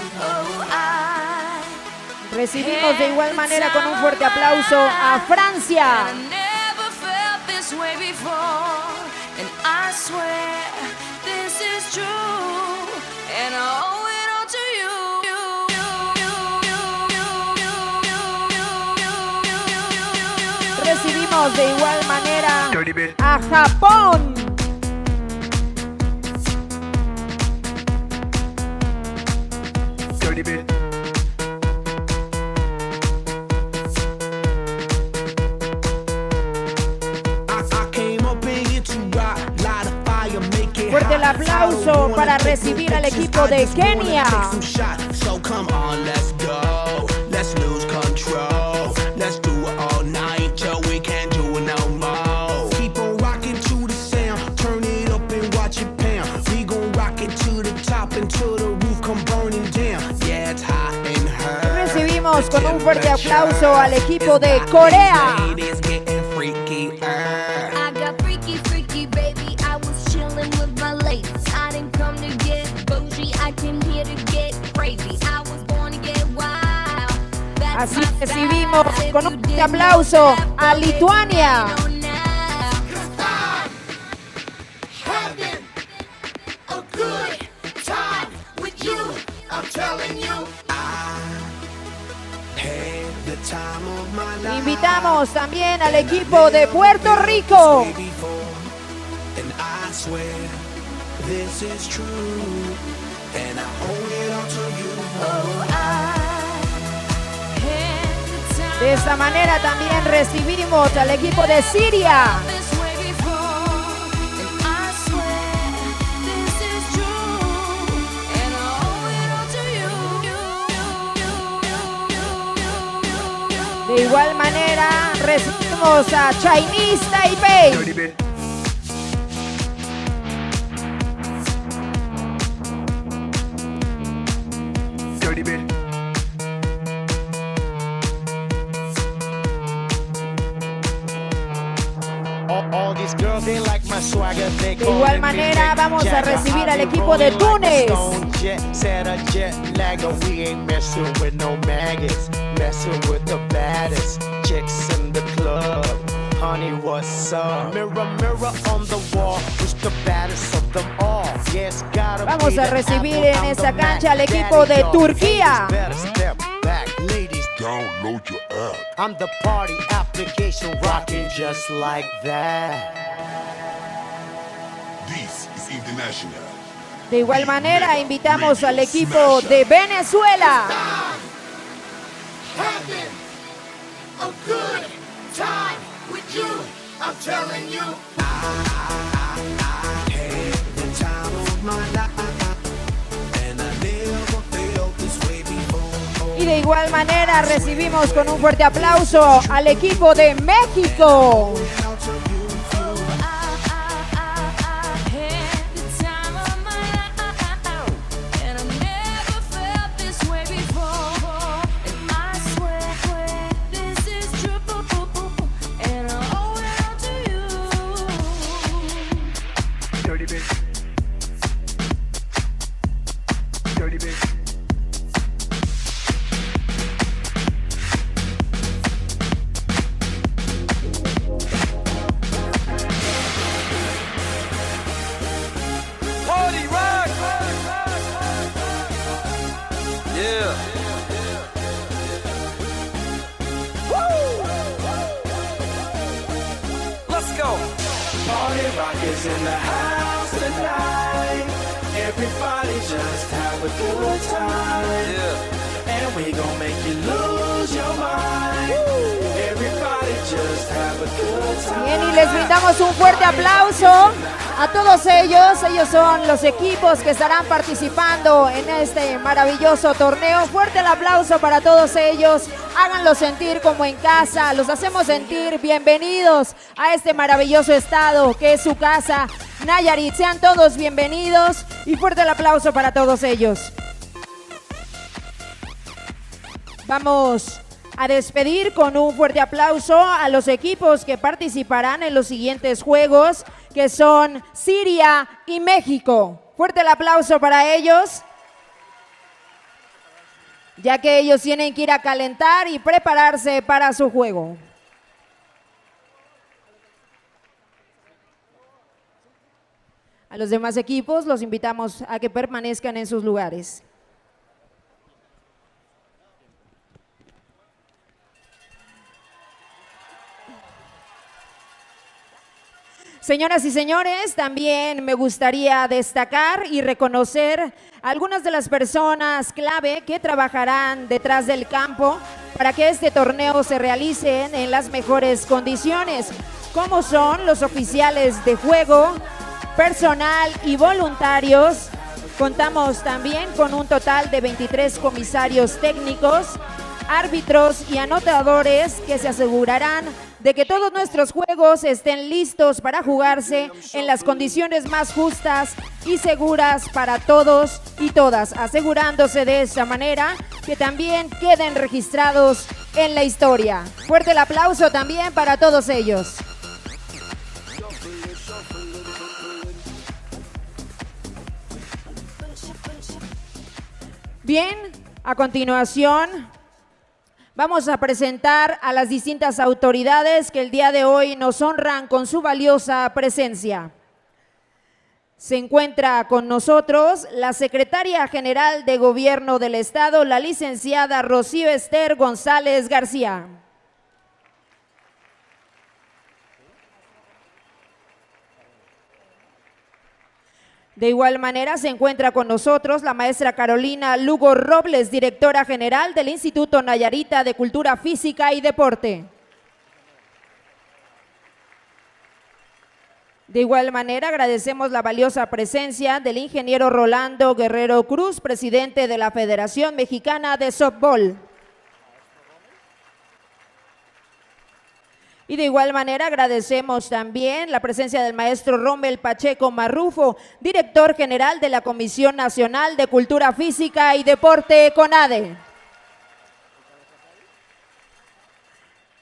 Recibimos de igual manera con un fuerte aplauso a Francia. Recibimos de igual manera a Japón. Fuerte el aplauso para recibir al equipo de Kenia. Recibimos con un fuerte aplauso al equipo de Corea. Así recibimos con un fuerte aplauso a Lituania. Invitamos también al equipo de Puerto Rico. De esta manera también recibimos al equipo de Siria. De igual manera recibimos a Chinese Taipei. De igual manera vamos a recibir al equipo de Túnez. Vamos a recibir en esta cancha al equipo de Turquía. Download your app. I'm the party application rocking just like that. This is International. De igual manera invitamos al equipo de Venezuela. Y de igual manera recibimos con un fuerte aplauso al equipo de México. Bien, y les brindamos un fuerte aplauso A todos ellos son los equipos que estarán participando en este maravilloso torneo. Fuerte el aplauso para todos ellos. Háganlos sentir como en casa. Los hacemos sentir bienvenidos a este maravilloso estado que es su casa, Nayarit. Sean todos bienvenidos y fuerte el aplauso para todos ellos. Vamos a despedir con un fuerte aplauso a los equipos que participarán en los siguientes juegos, que son Siria y México. Fuerte el aplauso para ellos, ya que ellos tienen que ir a calentar y prepararse para su juego. A los demás equipos los invitamos a que permanezcan en sus lugares. Señoras y señores, también me gustaría destacar y reconocer algunas de las personas clave que trabajarán detrás del campo para que este torneo se realice en las mejores condiciones, como son los oficiales de juego, personal y voluntarios. Contamos también con un total de 23 comisarios técnicos, árbitros y anotadores que se asegurarán de que todos nuestros juegos estén listos para jugarse en las condiciones más justas y seguras para todos y todas, asegurándose de esta manera que también queden registrados en la historia. Fuerte el aplauso también para todos ellos. Bien, a continuación vamos a presentar a las distintas autoridades que el día de hoy nos honran con su valiosa presencia. Se encuentra con nosotros la Secretaria General de Gobierno del Estado, la licenciada Rocío Ester González García. De igual manera se encuentra con nosotros la maestra Carolina Lugo Robles, directora general del Instituto Nayarita de Cultura Física y Deporte. De igual manera agradecemos la valiosa presencia del ingeniero Rolando Guerrero Cruz, presidente de la Federación Mexicana de Softball. Y de igual manera agradecemos también la presencia del maestro Rommel Pacheco Marrufo, director general de la Comisión Nacional de Cultura Física y Deporte, CONADE.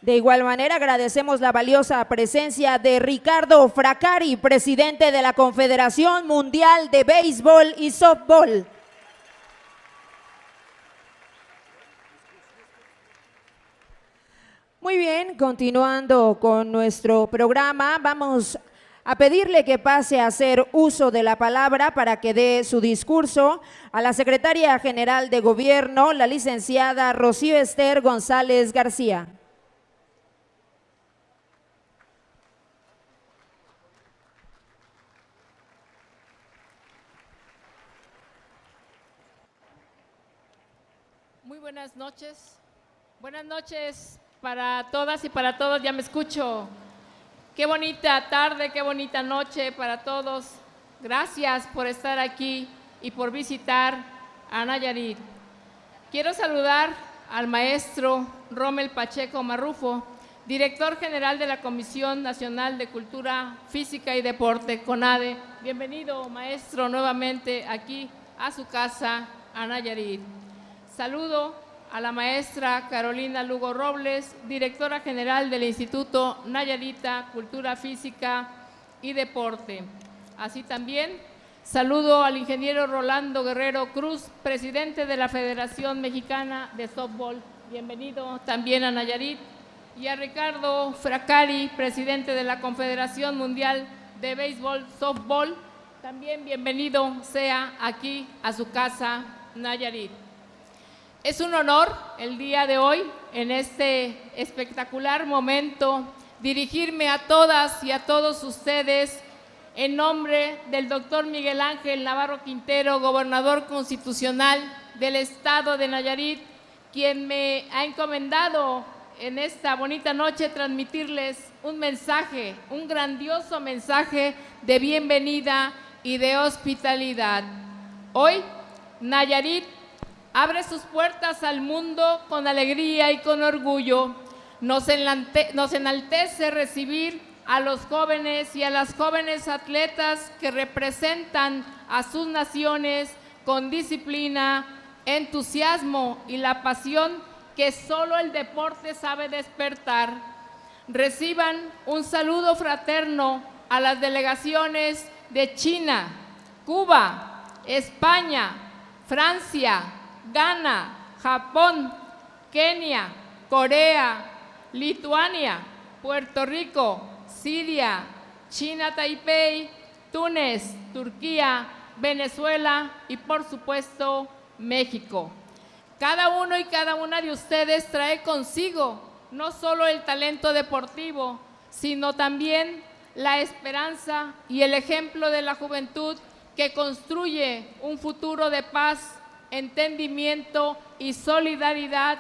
De igual manera agradecemos la valiosa presencia de Ricardo Fracari, presidente de la Confederación Mundial de Béisbol y Softball. Muy bien, continuando con nuestro programa, vamos a pedirle que pase a hacer uso de la palabra para que dé su discurso a la Secretaria General de Gobierno, la licenciada Rocío Ester González García. Muy buenas noches. Buenas noches para todas y para todos, ya me escucho. Qué bonita tarde, qué bonita noche para todos. Gracias por estar aquí y por visitar a Nayarit. Quiero saludar al maestro Rommel Pacheco Marrufo, director general de la Comisión Nacional de Cultura Física y Deporte, CONADE. Bienvenido, maestro, nuevamente aquí a su casa, a Nayarit. Saludo a la maestra Carolina Lugo Robles, directora general del Instituto Nayarita, Cultura Física y Deporte. Así también saludo al ingeniero Rolando Guerrero Cruz, presidente de la Federación Mexicana de Softball. Bienvenido también a Nayarit. Y a Ricardo Fracari, presidente de la Confederación Mundial de Béisbol Softball. También bienvenido sea aquí a su casa, Nayarit. Es un honor el día de hoy, en este espectacular momento, dirigirme a todas y a todos ustedes en nombre del doctor Miguel Ángel Navarro Quintero, gobernador constitucional del estado de Nayarit, quien me ha encomendado en esta bonita noche transmitirles un mensaje, un grandioso mensaje de bienvenida y de hospitalidad. Hoy, Nayarit abre sus puertas al mundo con alegría y con orgullo. Nos enaltece recibir a los jóvenes y a las jóvenes atletas que representan a sus naciones con disciplina, entusiasmo y la pasión que solo el deporte sabe despertar. Reciban un saludo fraterno a las delegaciones de China, Cuba, España, Francia, Ghana, Japón, Kenia, Corea, Lituania, Puerto Rico, Siria, China Taipei, Túnez, Turquía, Venezuela y por supuesto México. Cada uno y cada una de ustedes trae consigo no solo el talento deportivo, sino también la esperanza y el ejemplo de la juventud que construye un futuro de paz, entendimiento y solidaridad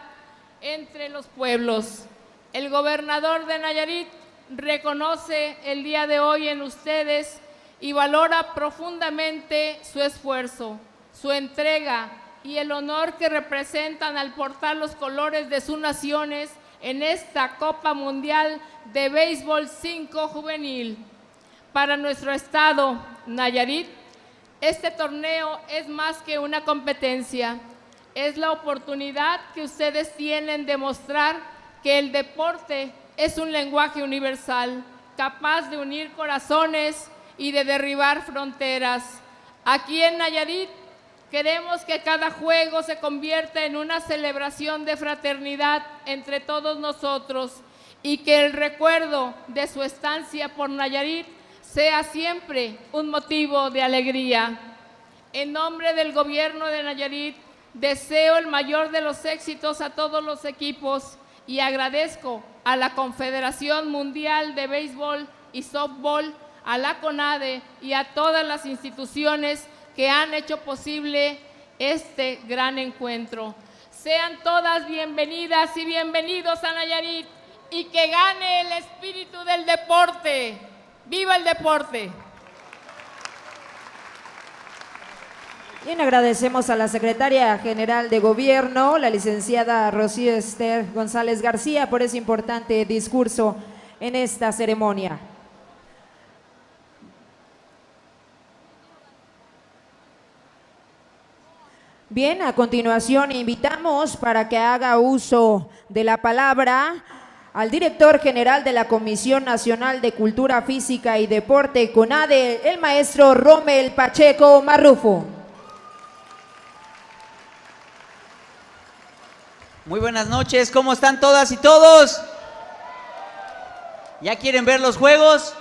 entre los pueblos. El gobernador de Nayarit reconoce el día de hoy en ustedes y valora profundamente su esfuerzo, su entrega y el honor que representan al portar los colores de sus naciones en esta Copa Mundial de Béisbol 5 Juvenil. Para nuestro estado, Nayarit, este torneo es más que una competencia, es la oportunidad que ustedes tienen de mostrar que el deporte es un lenguaje universal, capaz de unir corazones y de derribar fronteras. Aquí en Nayarit queremos que cada juego se convierta en una celebración de fraternidad entre todos nosotros y que el recuerdo de su estancia por Nayarit sea siempre un motivo de alegría. En nombre del gobierno de Nayarit, deseo el mayor de los éxitos a todos los equipos y agradezco a la Confederación Mundial de Béisbol y Softball, a la CONADE y a todas las instituciones que han hecho posible este gran encuentro. Sean todas bienvenidas y bienvenidos a Nayarit y que gane el espíritu del deporte. ¡Viva el deporte! Bien, agradecemos a la Secretaria General de Gobierno, la licenciada Rocío Esther González García, por ese importante discurso en esta ceremonia. Bien, a continuación invitamos para que haga uso de la palabra al director general de la Comisión Nacional de Cultura Física y Deporte, CONADE, el maestro Rommel Pacheco Marrufo. Muy buenas noches, ¿cómo están todas y todos? ¿Ya quieren ver los juegos?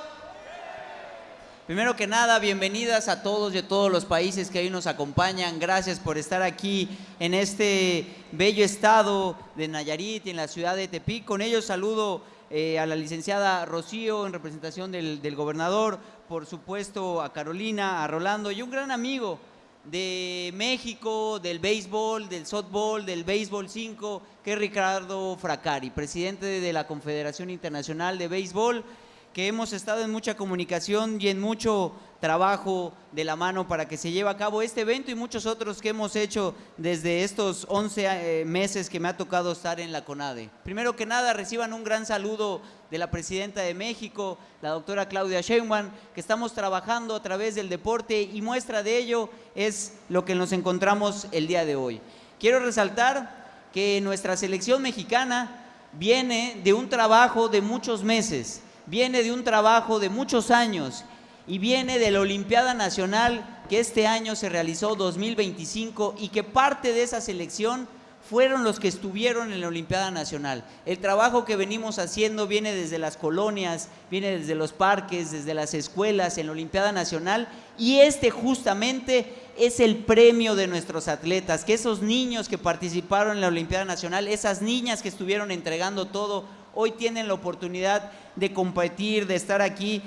Primero que nada, bienvenidas a todos de todos los países que hoy nos acompañan. Gracias por estar aquí en este bello estado de Nayarit y en la ciudad de Tepic. Con ellos saludo a la licenciada Rocío en representación del gobernador, por supuesto a Carolina, a Rolando y un gran amigo de México, del béisbol, del softball, del béisbol 5, que es Ricardo Fracari, presidente de la Confederación Internacional de Béisbol, que hemos estado en mucha comunicación y en mucho trabajo de la mano para que se lleve a cabo este evento y muchos otros que hemos hecho desde estos 11 meses que me ha tocado estar en la CONADE. Primero que nada, reciban un gran saludo de la presidenta de México, la doctora Claudia Sheinbaum, que estamos trabajando a través del deporte y muestra de ello es lo que nos encontramos el día de hoy. Quiero resaltar que nuestra selección mexicana viene de un trabajo de muchos meses, viene de un trabajo de muchos años y viene de la Olimpiada Nacional que este año se realizó 2025 y que parte de esa selección fueron los que estuvieron en la Olimpiada Nacional. El trabajo que venimos haciendo viene desde las colonias, viene desde los parques, desde las escuelas en la Olimpiada Nacional y este justamente es el premio de nuestros atletas, que esos niños que participaron en la Olimpiada Nacional, esas niñas que estuvieron entregando todo, hoy tienen la oportunidad de competir, de estar aquí.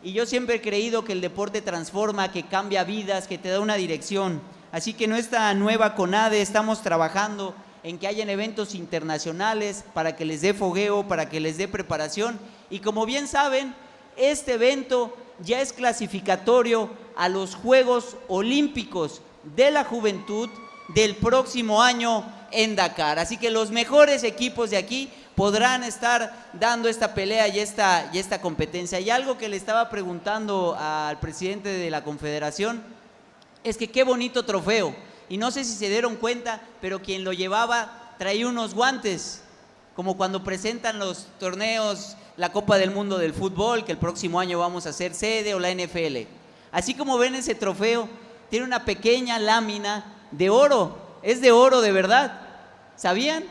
Y yo siempre he creído que el deporte transforma, que cambia vidas, que te da una dirección. Así que en esta nueva CONADE estamos trabajando en que hayan eventos internacionales, para que les dé fogueo, para que les dé preparación. Y como bien saben, este evento ya es clasificatorio a los Juegos Olímpicos de la Juventud del próximo año en Dakar. Así que los mejores equipos de aquí podrán estar dando esta pelea y esta competencia. Y algo que le estaba preguntando al presidente de la Confederación es que qué bonito trofeo. Y no sé si se dieron cuenta, pero quien lo llevaba traía unos guantes, como cuando presentan los torneos, la Copa del Mundo del Fútbol, que el próximo año vamos a hacer sede, o la NFL. Así como ven ese trofeo, tiene una pequeña lámina de oro. Es de oro de verdad. ¿Sabían?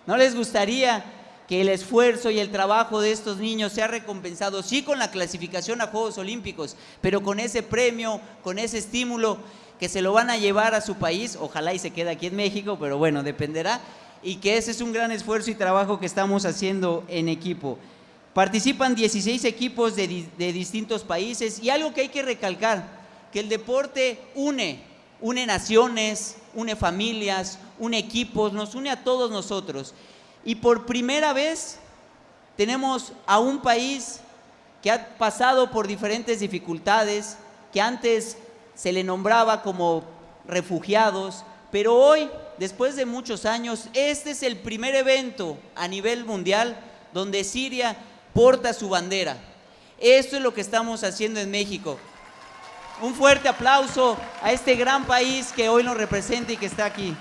¿No les gustaría que el esfuerzo y el trabajo de estos niños sea recompensado, sí, con la clasificación a Juegos Olímpicos, pero con ese premio, con ese estímulo, que se lo van a llevar a su país? Ojalá y se quede aquí en México, pero bueno, dependerá. Y que ese es un gran esfuerzo y trabajo que estamos haciendo en equipo. Participan 16 equipos de distintos países, y algo que hay que recalcar, que el deporte une naciones, une familias, une equipos, nos une a todos nosotros. Y por primera vez tenemos a un país que ha pasado por diferentes dificultades, que antes se le nombraba como refugiados, pero hoy, después de muchos años, este es el primer evento a nivel mundial donde Siria porta su bandera. Esto es lo que estamos haciendo en México. Un fuerte aplauso a este gran país que hoy nos representa y que está aquí.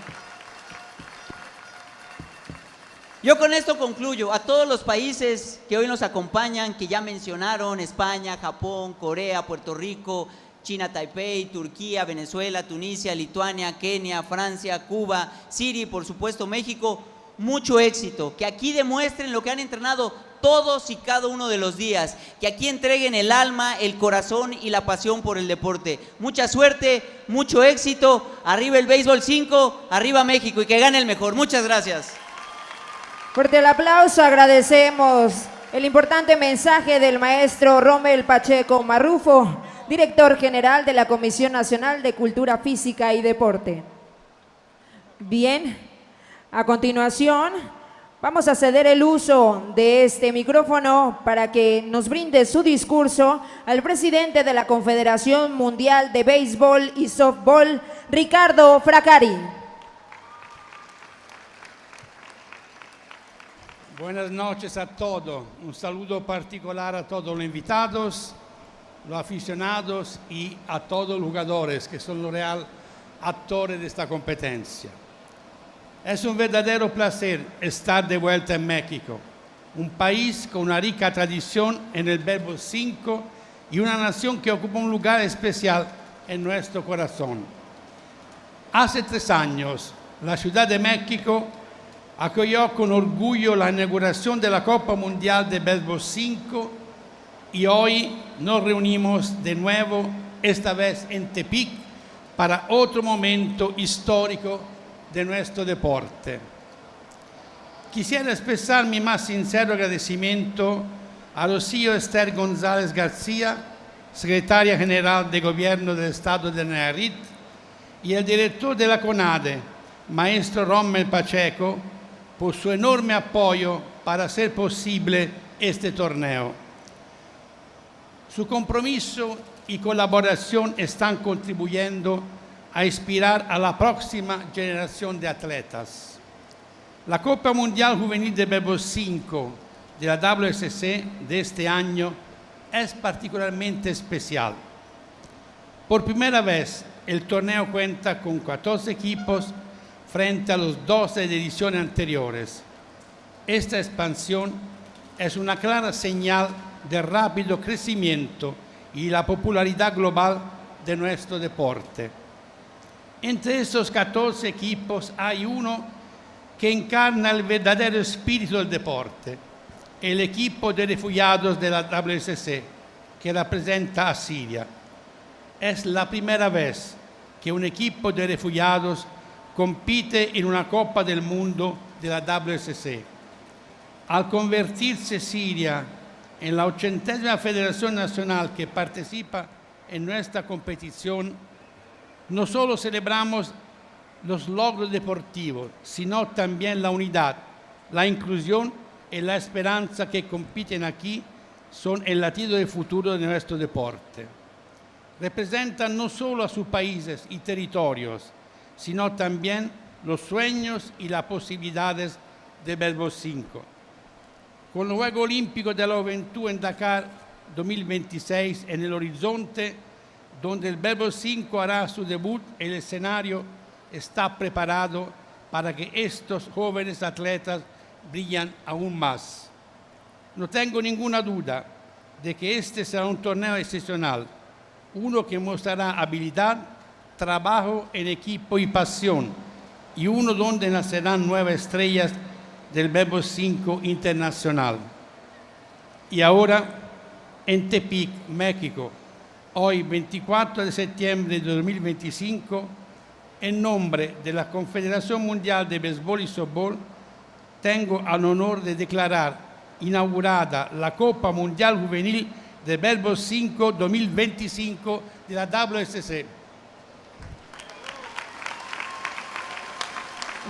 Yo con esto concluyo. A todos los países que hoy nos acompañan, que ya mencionaron: España, Japón, Corea, Puerto Rico, China, Taipei, Turquía, Venezuela, Tunisia, Lituania, Kenia, Francia, Cuba, Siria y por supuesto México, mucho éxito. Que aquí demuestren lo que han entrenado todos y cada uno de los días, que aquí entreguen el alma, el corazón y la pasión por el deporte. Mucha suerte, mucho éxito. Arriba el Béisbol 5, arriba México, y que gane el mejor. Muchas gracias. Fuerte el aplauso, agradecemos el importante mensaje del maestro Rommel Pacheco Marrufo, director general de la Comisión Nacional de Cultura Física y Deporte. Bien, a continuación vamos a ceder el uso de este micrófono para que nos brinde su discurso al presidente de la Confederación Mundial de Béisbol y Softball, Ricardo Fraccari. Buenas noches a todos. Un saludo particular a todos los invitados, los aficionados y a todos los jugadores que son los reales actores de esta competencia. Es un verdadero placer estar de vuelta en México, un país con una rica tradición en el Béisbol 5 y una nación que ocupa un lugar especial en nuestro corazón. Hace 3 años, la Ciudad de México acogió con orgullo la inauguración de la Copa Mundial de Béisbol 5 y hoy nos reunimos de nuevo, esta vez en Tepic, para otro momento histórico de nuestro deporte. Quisiera expresar mi más sincero agradecimiento a Rocío Esther González García, secretaria general de Gobierno del Estado de Nayarit, y el director de la CONADE, maestro Rommel Pacheco, por su enorme apoyo para hacer posible este torneo. Su compromiso y colaboración están contribuyendo a inspirar a la próxima generación de atletas. La Copa Mundial Juvenil de Béisbol 5 de la WBSC de este año es particularmente especial. Por primera vez, el torneo cuenta con 14 equipos frente a los 12 de ediciones anteriores. Esta expansión es una clara señal de rápido crecimiento y la popularidad global de nuestro deporte. Entre estos 14 equipos hay uno que encarna el verdadero espíritu del deporte, el equipo de refugiados de la WBSC, que representa a Siria. Es la primera vez que un equipo de refugiados compite en una Copa del Mundo de la WBSC. Al convertirse Siria en la 80ª federación nacional que participa en nuestra competición, no solo celebramos los logros deportivos, sino también la unidad, la inclusión y la esperanza que compiten aquí son el latido del futuro de nuestro deporte. Representan no solo a sus países y territorios, sino también los sueños y las posibilidades de Baseball 5. Con los Juegos Olímpicos de la Juventud en Dakar 2026 en el horizonte, donde el Baseball 5 hará su debut, el escenario está preparado para que estos jóvenes atletas brillen aún más. No tengo ninguna duda de que este será un torneo excepcional, uno que mostrará habilidad, trabajo en equipo y pasión, y uno donde nacerán nuevas estrellas del Baseball 5 internacional. Y ahora, en Tepic, México, hoy 24 de septiembre de 2025, en nombre de la Confederación Mundial de Béisbol y Softball, tengo el honor de declarar inaugurada la Copa Mundial Juvenil de Baseball 5 2025 de la WBSC.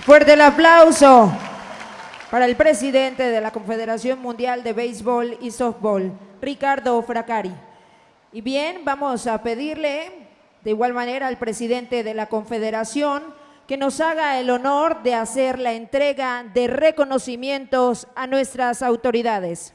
Fuerte el aplauso para el presidente de la Confederación Mundial de Béisbol y Softball, Ricardo Fracari. Y bien, vamos a pedirle de igual manera al presidente de la Confederación que nos haga el honor de hacer la entrega de reconocimientos a nuestras autoridades.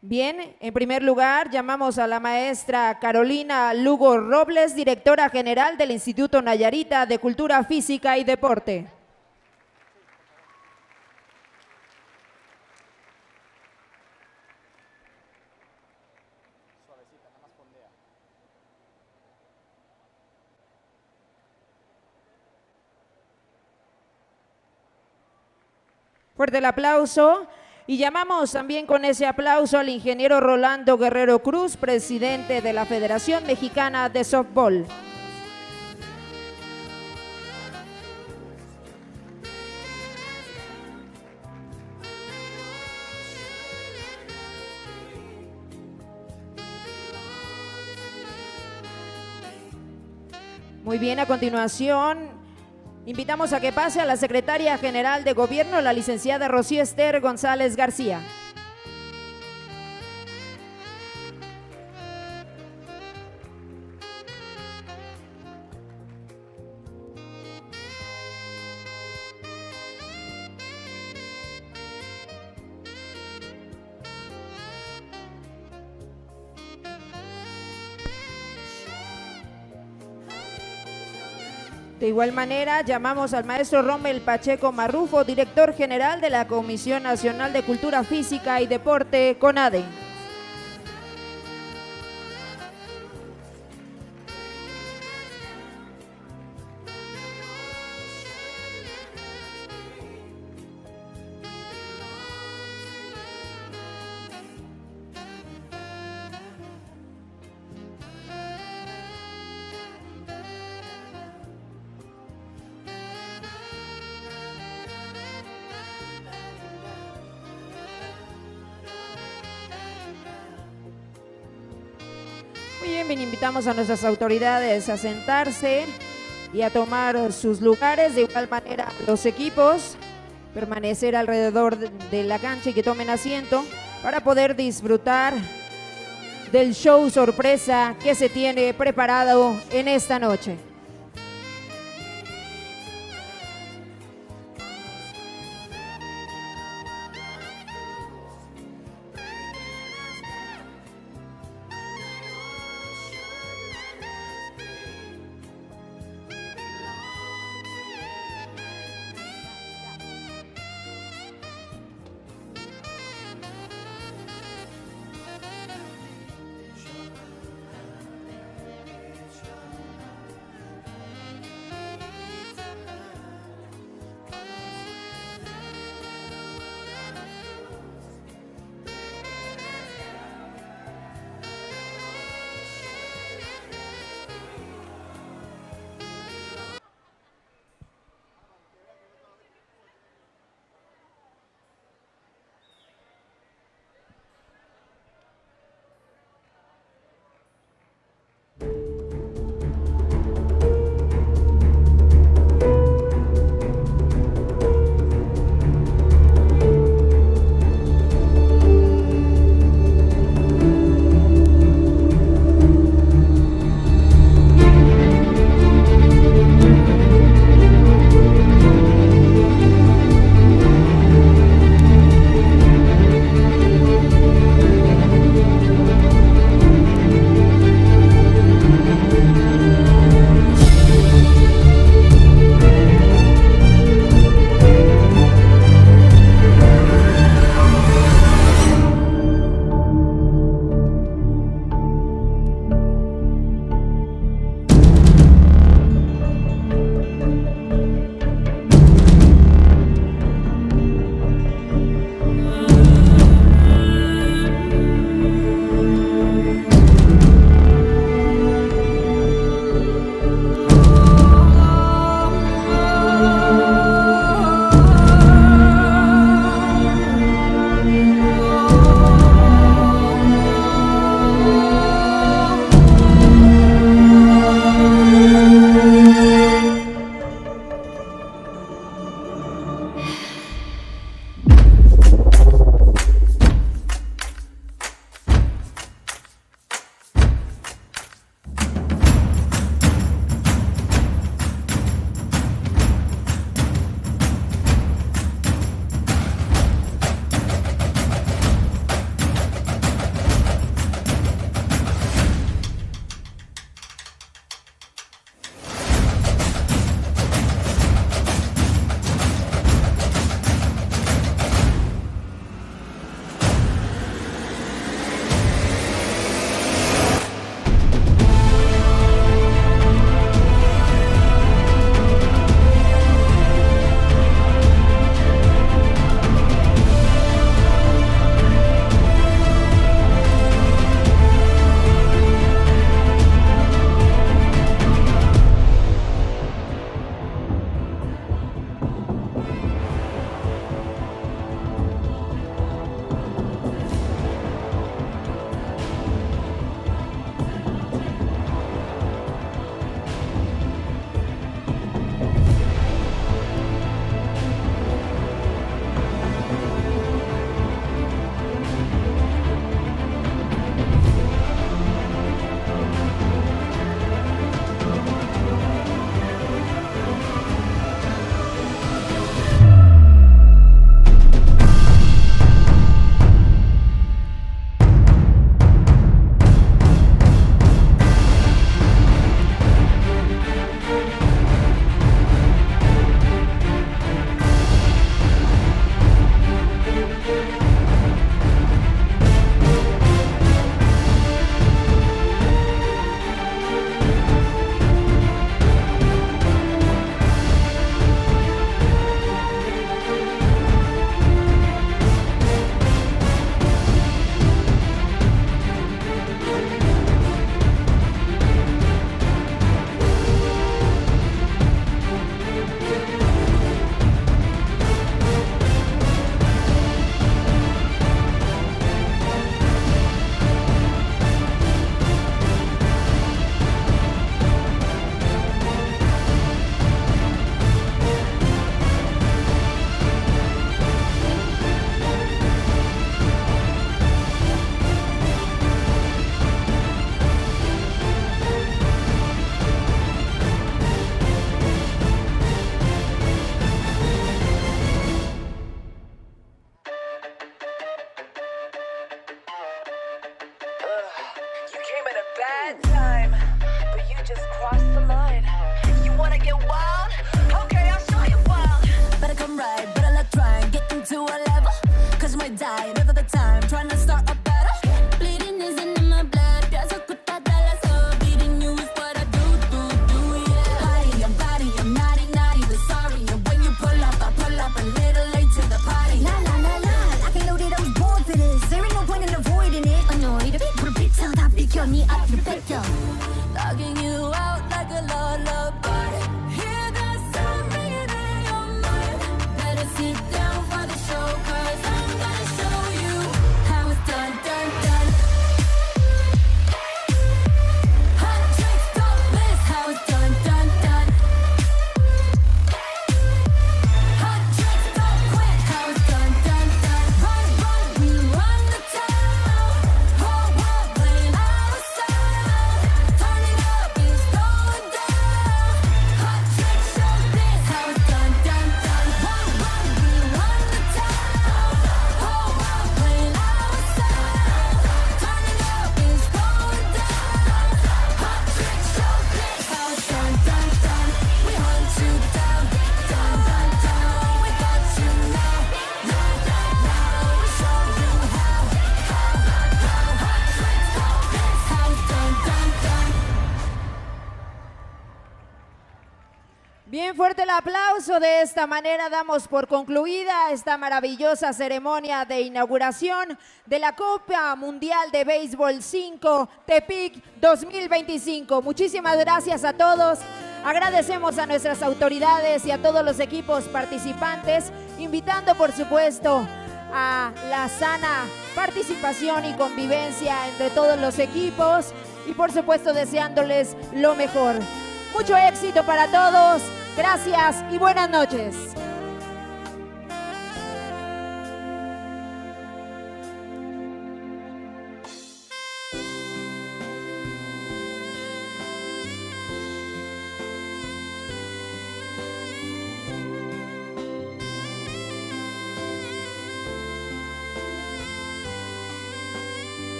Bien, en primer lugar llamamos a la maestra Carolina Lugo Robles, directora general del Instituto Nayarita de Cultura Física y Deporte. Fuerte el aplauso. Y llamamos también con ese aplauso al ingeniero Rolando Guerrero Cruz, presidente de la Federación Mexicana de Softball. Muy bien, a continuación invitamos a que pase a la secretaria general de Gobierno, la licenciada Rocío Esther González García. De igual manera, llamamos al maestro Rommel Pacheco Marrufo, director general de la Comisión Nacional de Cultura Física y Deporte, CONADE. Muy bien, invitamos a nuestras autoridades a sentarse y a tomar sus lugares. De igual manera, los equipos permanecer alrededor de la cancha y que tomen asiento para poder disfrutar del show sorpresa que se tiene preparado en esta noche. bad time, but you just crossed the line. You wanna get wild? Okay, I'll show you wild. Better come right, better luck trying, get into a level. Cause you might die, never the time, trying to start a battle. Bleeding isn't in my blood, that's a good that so beating you is what I do, yeah. Party, I'm naughty, but sorry. And when you pull up, I pull up a little late to the party. La la la la, I can't know that I was born for this. There ain't no point in avoiding it. Annoyed, put a picture, that 비켜, 니 앞으로 뺏겨. Logging you out like a lullaby. Hear that sound ringing in your mind. Better sit down for the show, cause I'm gonna show you how it's done. Hot tricks, don't miss how it's done. Hot tricks, don't quit how it's done. Run, we run the town. Whole world playing our sound. Turning up is going down. Hot tricks, show this how it's done. Run, we run the town. Whole world playing our sound. Turning up is going down. Hot tricks, show this how it's done. We hunt you down. We got you now. We show you how. Hot tricks, show this how it's done. Bien fuerte el aplauso. De esta manera damos por concluida esta maravillosa ceremonia de inauguración de la Copa Mundial de Béisbol 5 Tepic 2025. Muchísimas gracias a todos. Agradecemos a nuestras autoridades y a todos los equipos participantes, invitando por supuesto a la sana participación y convivencia entre todos los equipos y por supuesto deseándoles lo mejor. Mucho éxito para todos. Gracias y buenas noches.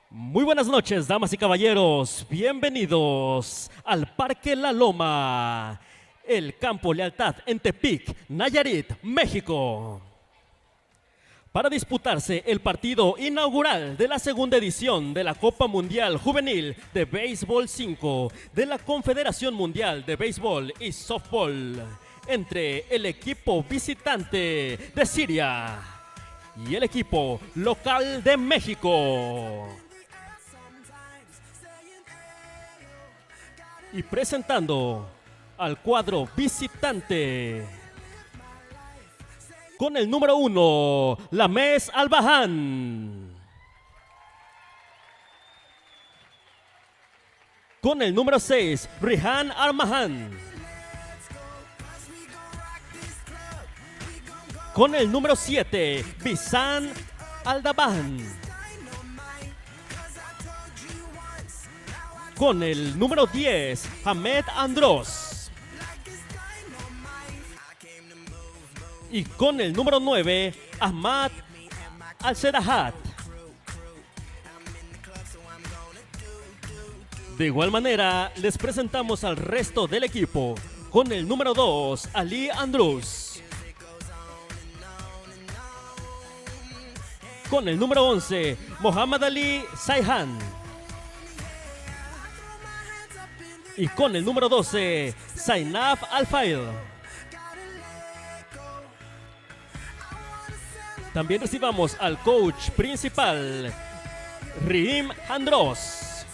Muy buenas noches, damas y caballeros. Bienvenidos al Parque La Loma, el Campo Lealtad en Tepic, Nayarit, México, para disputarse el partido inaugural de la segunda edición de la Copa Mundial Juvenil de Béisbol 5 de la Confederación Mundial de Béisbol y Softball entre el equipo visitante de Siria y el equipo local de México. Y presentando al cuadro visitante con el número 1, Lames Albahan. Con el número 6, Rihan Armahan. Con el número 7, Bisan Aldaban. Con el número 10, Hamed Andros. Y con el número 9, Ahmad Al-Sedahat. De igual manera, les presentamos al resto del equipo. Con el número 2, Ali Andrus. Con el número 11, Mohammad Ali Saihan. Y con el número 12, Zainab Al-Fail. También recibamos al coach principal, Rihim Andros.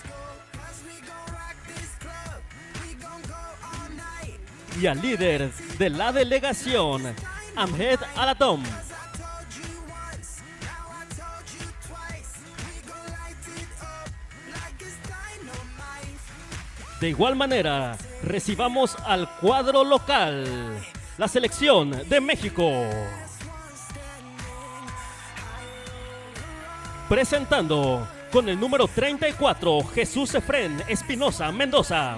Y al líder de la delegación, Ahmed Alatom. De igual manera, recibamos al cuadro local, la selección de México. Presentando con el número 34, Jesús Efrén Espinosa Mendoza.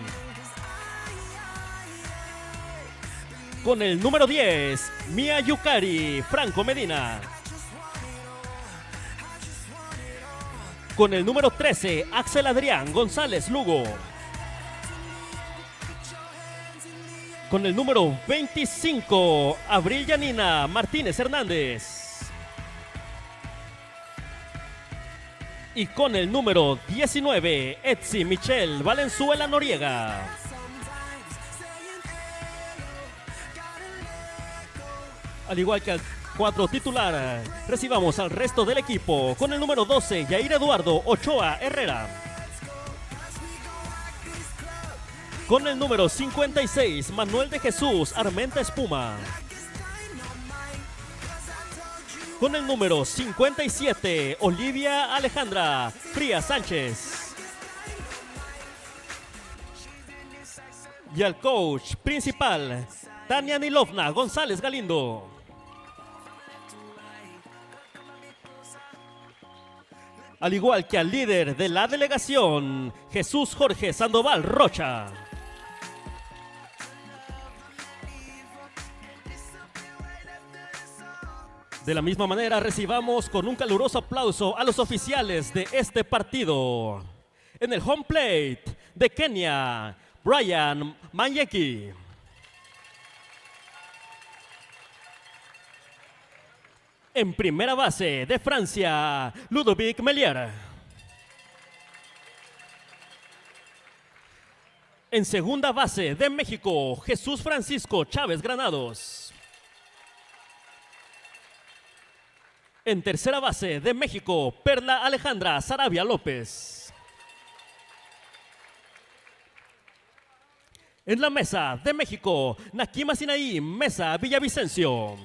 Con el número 10, Mia Yukari Franco Medina. Con el número 13, Axel Adrián González Lugo. Con el número 25, Abril Yanina Martínez Hernández. Y con el número 19, Etsi Michelle Valenzuela Noriega. Al igual que al cuadro titular, recibamos al resto del equipo. Con el número 12, Yair Eduardo Ochoa Herrera. Con el número 56, Manuel de Jesús Armenta Espuma. Con el número 57, Olivia Alejandra Frías Sánchez. Y al coach principal, Tania Nilovna González Galindo. Al igual que al líder de la delegación, Jesús Jorge Sandoval Rocha. De la misma manera, recibamos con un caluroso aplauso a los oficiales de este partido. En el home plate de Kenia, Brian Manyeki. En primera base de Francia, Ludovic Melier. En segunda base de México, Jesús Francisco Chávez Granados. En tercera base de México, Perla Alejandra Sarabia López. En la mesa de México, Nakima Sinaí Mesa Villavicencio.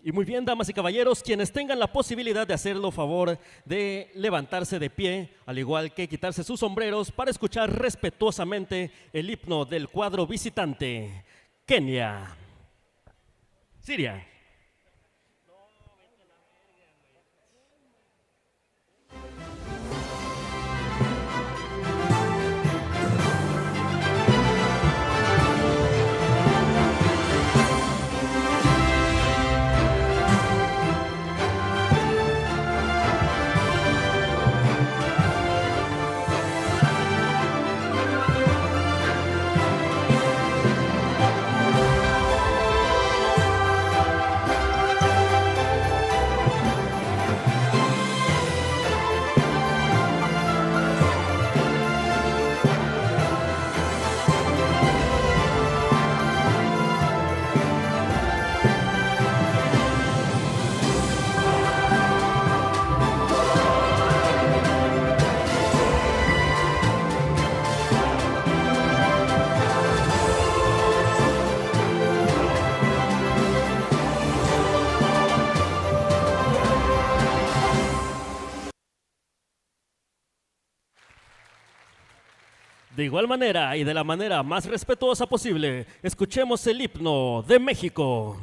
Y muy bien, damas y caballeros, quienes tengan la posibilidad de hacerlo, favor de levantarse de pie, al igual que quitarse sus sombreros para escuchar respetuosamente el himno del cuadro visitante, Kenia. Siria. De igual manera y de la manera más respetuosa posible, escuchemos el himno de México.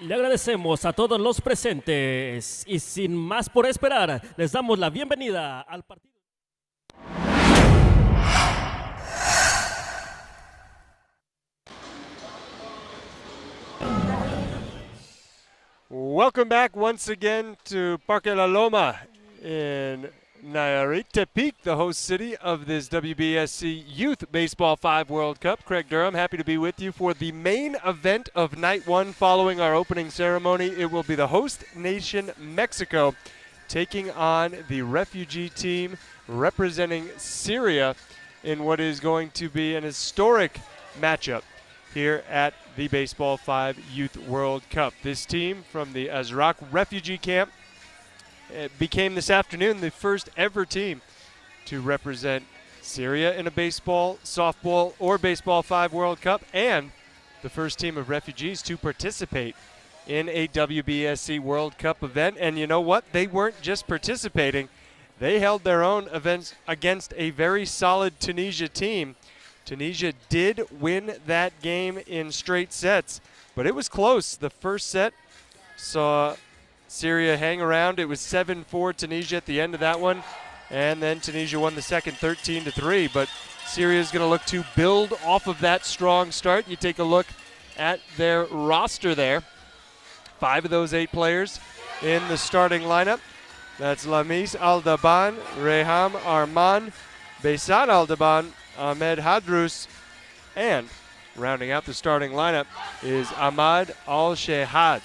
Le agradecemos a todos los presentes y sin más por esperar, les damos la bienvenida al partido. Welcome back once again to Parque La Loma in Nayarit, Tepic, the host city of this WBSC Youth Baseball 5 World Cup. Craig Durham, happy to be with you for the main event of night one following our opening ceremony. It will be the host nation, Mexico, taking on the refugee team representing Syria in what is going to be an historic matchup here at the Baseball 5 Youth World Cup. This team from the Azraq refugee camp became this afternoon the first ever team to represent Syria in a baseball, softball, or Baseball 5 World Cup, and the first team of refugees to participate in a WBSC World Cup event. And you know what? They weren't just participating. They held their own events against a very solid Tunisia team. Tunisia did win that game in straight sets, but it was close. The first set saw Syria hang around. It was 7-4 Tunisia at the end of that one, and then Tunisia won the second 13-3. But Syria is going to look to build off of that strong start. You take a look at their roster there. 5 of those 8 players in the starting lineup. That's Lamis Aldaban, Reham Arman, Beisan Aldaban, Ahmed Hadrous, and rounding out the starting lineup is Ahmad Al-Shehad.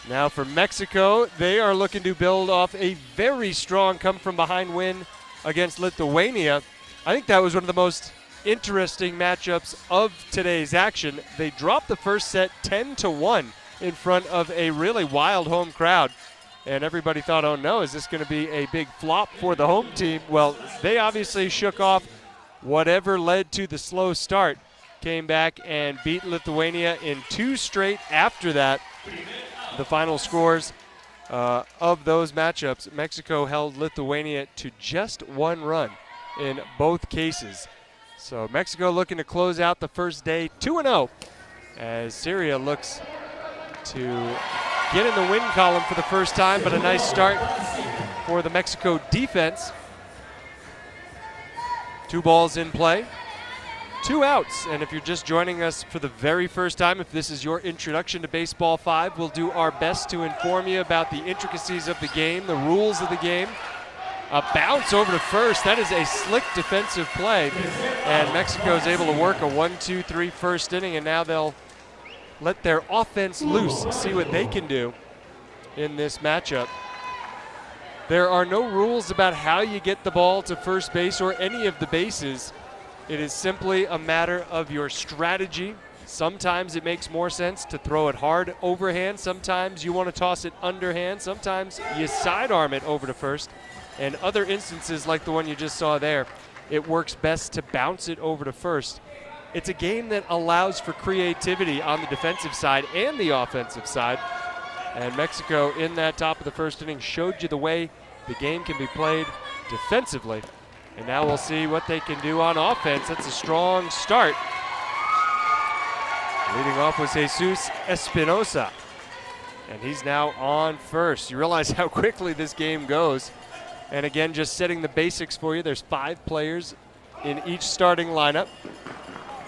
Now for Mexico, they are looking to build off a very strong come-from-behind win against Lithuania. I think that was one of the most interesting matchups of today's action. They dropped the first set 10-1 in front of a really wild home crowd. And everybody thought, oh no, is this going to be a big flop for the home team? Well, they obviously shook off whatever led to the slow start. Came back and beat Lithuania in 2 straight after that. The final scores of those matchups, Mexico held Lithuania to just 1 run in both cases. So Mexico looking to close out the first day 2-0 as Syria looks to get in the win column for the first time, but a nice start for the Mexico defense. 2 balls in play, 2 outs. And if you're just joining us for the very first time, if this is your introduction to Baseball 5, we'll do our best to inform you about the intricacies of the game, the rules of the game. A bounce over to first. That is a slick defensive play. And Mexico is able to work a 1-2-3 first inning, and now they'll let their offense loose, see what they can do in this matchup. There are no rules about how you get the ball to first base or any of the bases. It is simply a matter of your strategy. Sometimes it makes more sense to throw it hard overhand. Sometimes you want to toss it underhand. Sometimes you sidearm it over to first. And other instances like the one you just saw there, it works best to bounce it over to first. It's a game that allows for creativity on the defensive side and the offensive side. And Mexico in that top of the first inning showed you the way the game can be played defensively. And now we'll see what they can do on offense. That's a strong start. Leading off was Jesus Espinosa. And he's now on first. You realize how quickly this game goes. And again, just setting the basics for you. There's 5 players in each starting lineup.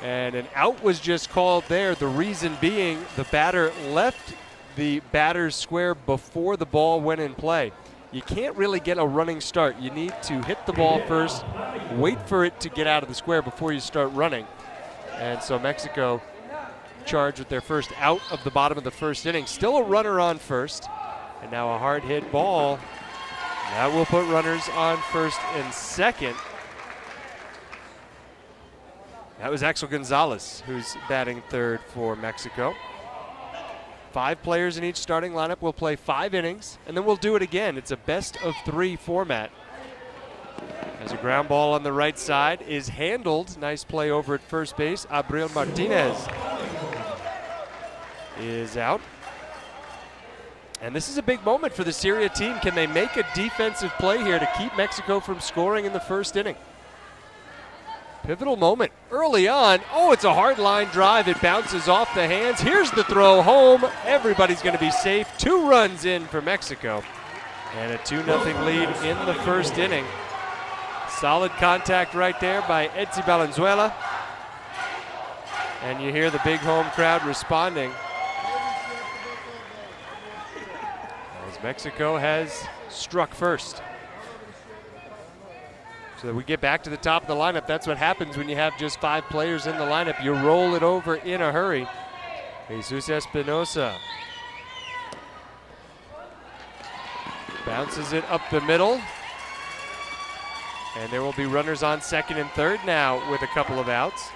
And an out was just called there. The reason being the batter left the batter's square before the ball went in play. You can't really get a running start. You need to hit the ball first, wait for it to get out of the square before you start running. And so Mexico charged with their first out of the bottom of the first inning. Still a runner on first, and now a hard hit ball. That will put runners on first and second. That was Axel Gonzalez, who's batting third for Mexico. 5 players in each starting lineup will play 5 innings, and then we'll do it again. It's a best-of-3 format. As a ground ball on the right side is handled. Nice play over at first base. Abril Martinez is out. And this is a big moment for the Syria team. Can they make a defensive play here to keep Mexico from scoring in the first inning? Pivotal moment early on. Oh, it's a hard line drive. It bounces off the hands. Here's the throw home. Everybody's going to be safe. 2 runs in for Mexico. And a 2-0 lead in the first inning. Solid contact right there by Edzi Valenzuela. And you hear the big home crowd responding. As Mexico has struck first. So that we get back to the top of the lineup. That's what happens when you have just 5 players in the lineup. You roll it over in a hurry. Jesus Espinosa bounces it up the middle. And there will be runners on second and third now with a couple of outs.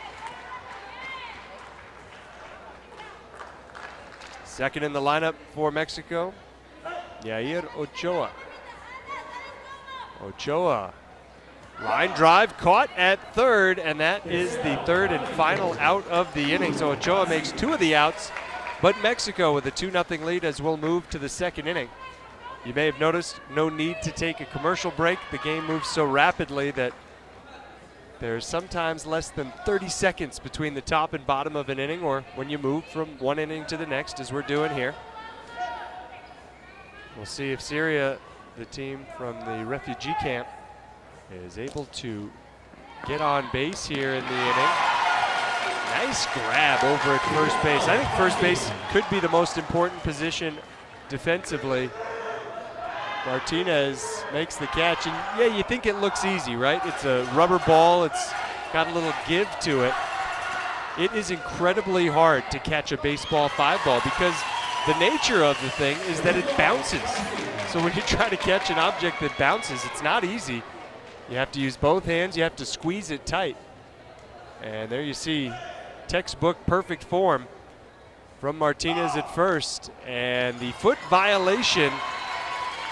Second in the lineup for Mexico, Yair Ochoa. Ochoa. Line drive caught at third, and that is the third and final out of the inning. So Ochoa makes 2 of the outs, but Mexico with a 2-0 lead as we'll move to the second inning. You may have noticed no need to take a commercial break. The game moves so rapidly that there's sometimes less than 30 seconds between the top and bottom of an inning, or when you move from one inning to the next, as we're doing here. We'll see if Syria, the team from the refugee camp, is able to get on base here in the inning. Nice grab over at first base. I think first base could be the most important position defensively. Martinez makes the catch, and yeah, you think it looks easy, right? It's a rubber ball, it's got a little give to it. It is incredibly hard to catch a baseball 5 ball because the nature of the thing is that it bounces. So when you try to catch an object that bounces, it's not easy. You have to use both hands, you have to squeeze it tight. And there you see textbook perfect form from Martinez at first. And the foot violation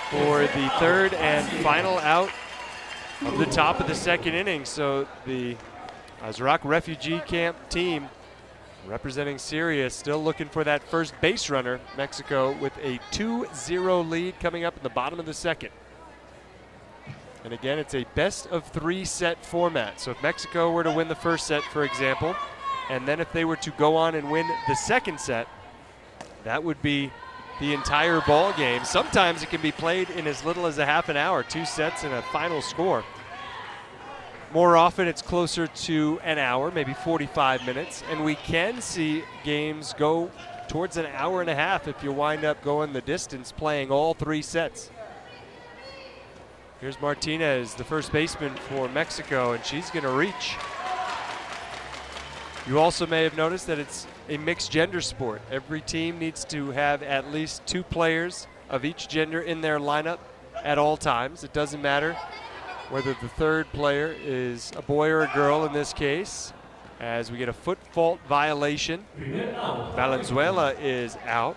for the third and final out of the top of the second inning. So the Azraq refugee camp team representing Syria still looking for that first base runner. Mexico with a 2-0 lead coming up in the bottom of the second. And again, it's a best-of-3 set format. So if Mexico were to win the first set, for example, and then if they were to go on and win the second set, that would be the entire ball game. Sometimes it can be played in as little as a half an hour, 2 sets and a final score. More often it's closer to an hour, maybe 45 minutes, and we can see games go towards an hour and a half if you wind up going the distance playing all 3 sets. Here's Martinez, the first baseman for Mexico, and she's going to reach. You also may have noticed that it's a mixed gender sport. Every team needs to have at least 2 players of each gender in their lineup at all times. It doesn't matter whether the third player is a boy or a girl in this case, as we get a foot fault violation. Valenzuela is out.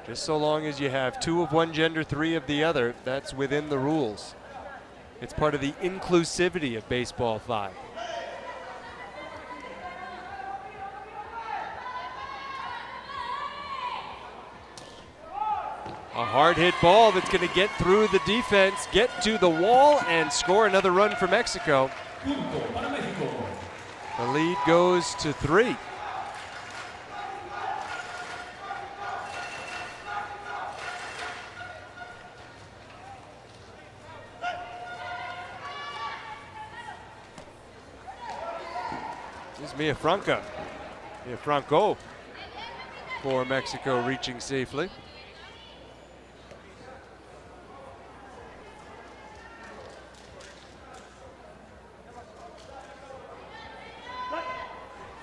Just so long as you have 2 of one gender, 3 of the other, that's within the rules. It's part of the inclusivity of Baseball 5. A hard hit ball that's going to get through the defense, get to the wall, and score another run for Mexico. The lead goes to 3. This is Mia Franco for Mexico, reaching safely.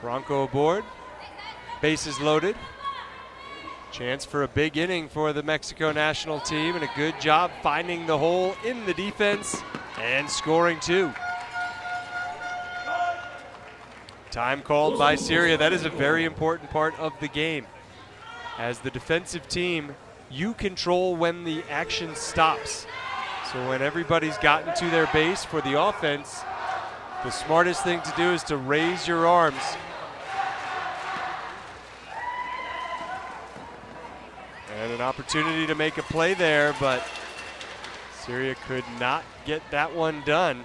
Franco aboard, bases loaded. Chance for a big inning for the Mexico national team, and a good job finding the hole in the defense and scoring 2. Time called by Syria. That is a very important part of the game. As the defensive team, you control when the action stops. So when everybody's gotten to their base for the offense, the smartest thing to do is to raise your arms. And an opportunity to make a play there, but Syria could not get that one done.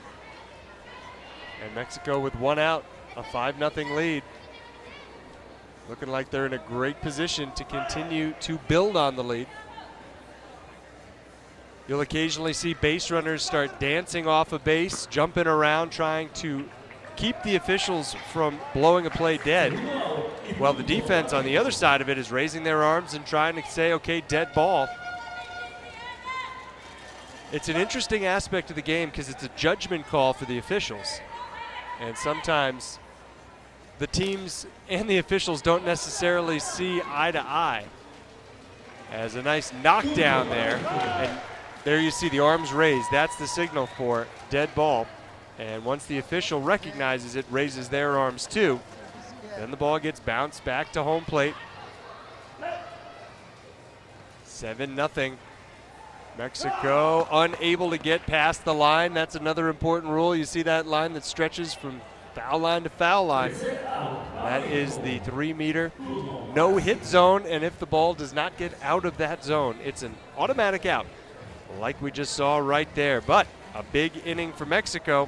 And Mexico with 1 out, a 5-0 lead. Looking like they're in a great position to continue to build on the lead. You'll occasionally see base runners start dancing off a base, jumping around, trying to keep the officials from blowing a play dead. While the defense on the other side of it is raising their arms and trying to say, okay, dead ball. It's an interesting aspect of the game because it's a judgment call for the officials. And sometimes the teams and the officials don't necessarily see eye to eye. As a nice knockdown there, and there you see the arms raised. That's the signal for dead ball. And once the official recognizes it, raises their arms too. Then the ball gets bounced back to home plate. 7-0. Mexico unable to get past the line. That's another important rule. You see that line that stretches from foul line to foul line. That is the 3-meter no hit zone, and if the ball does not get out of that zone, it's an automatic out, like we just saw right there. But a big inning for Mexico.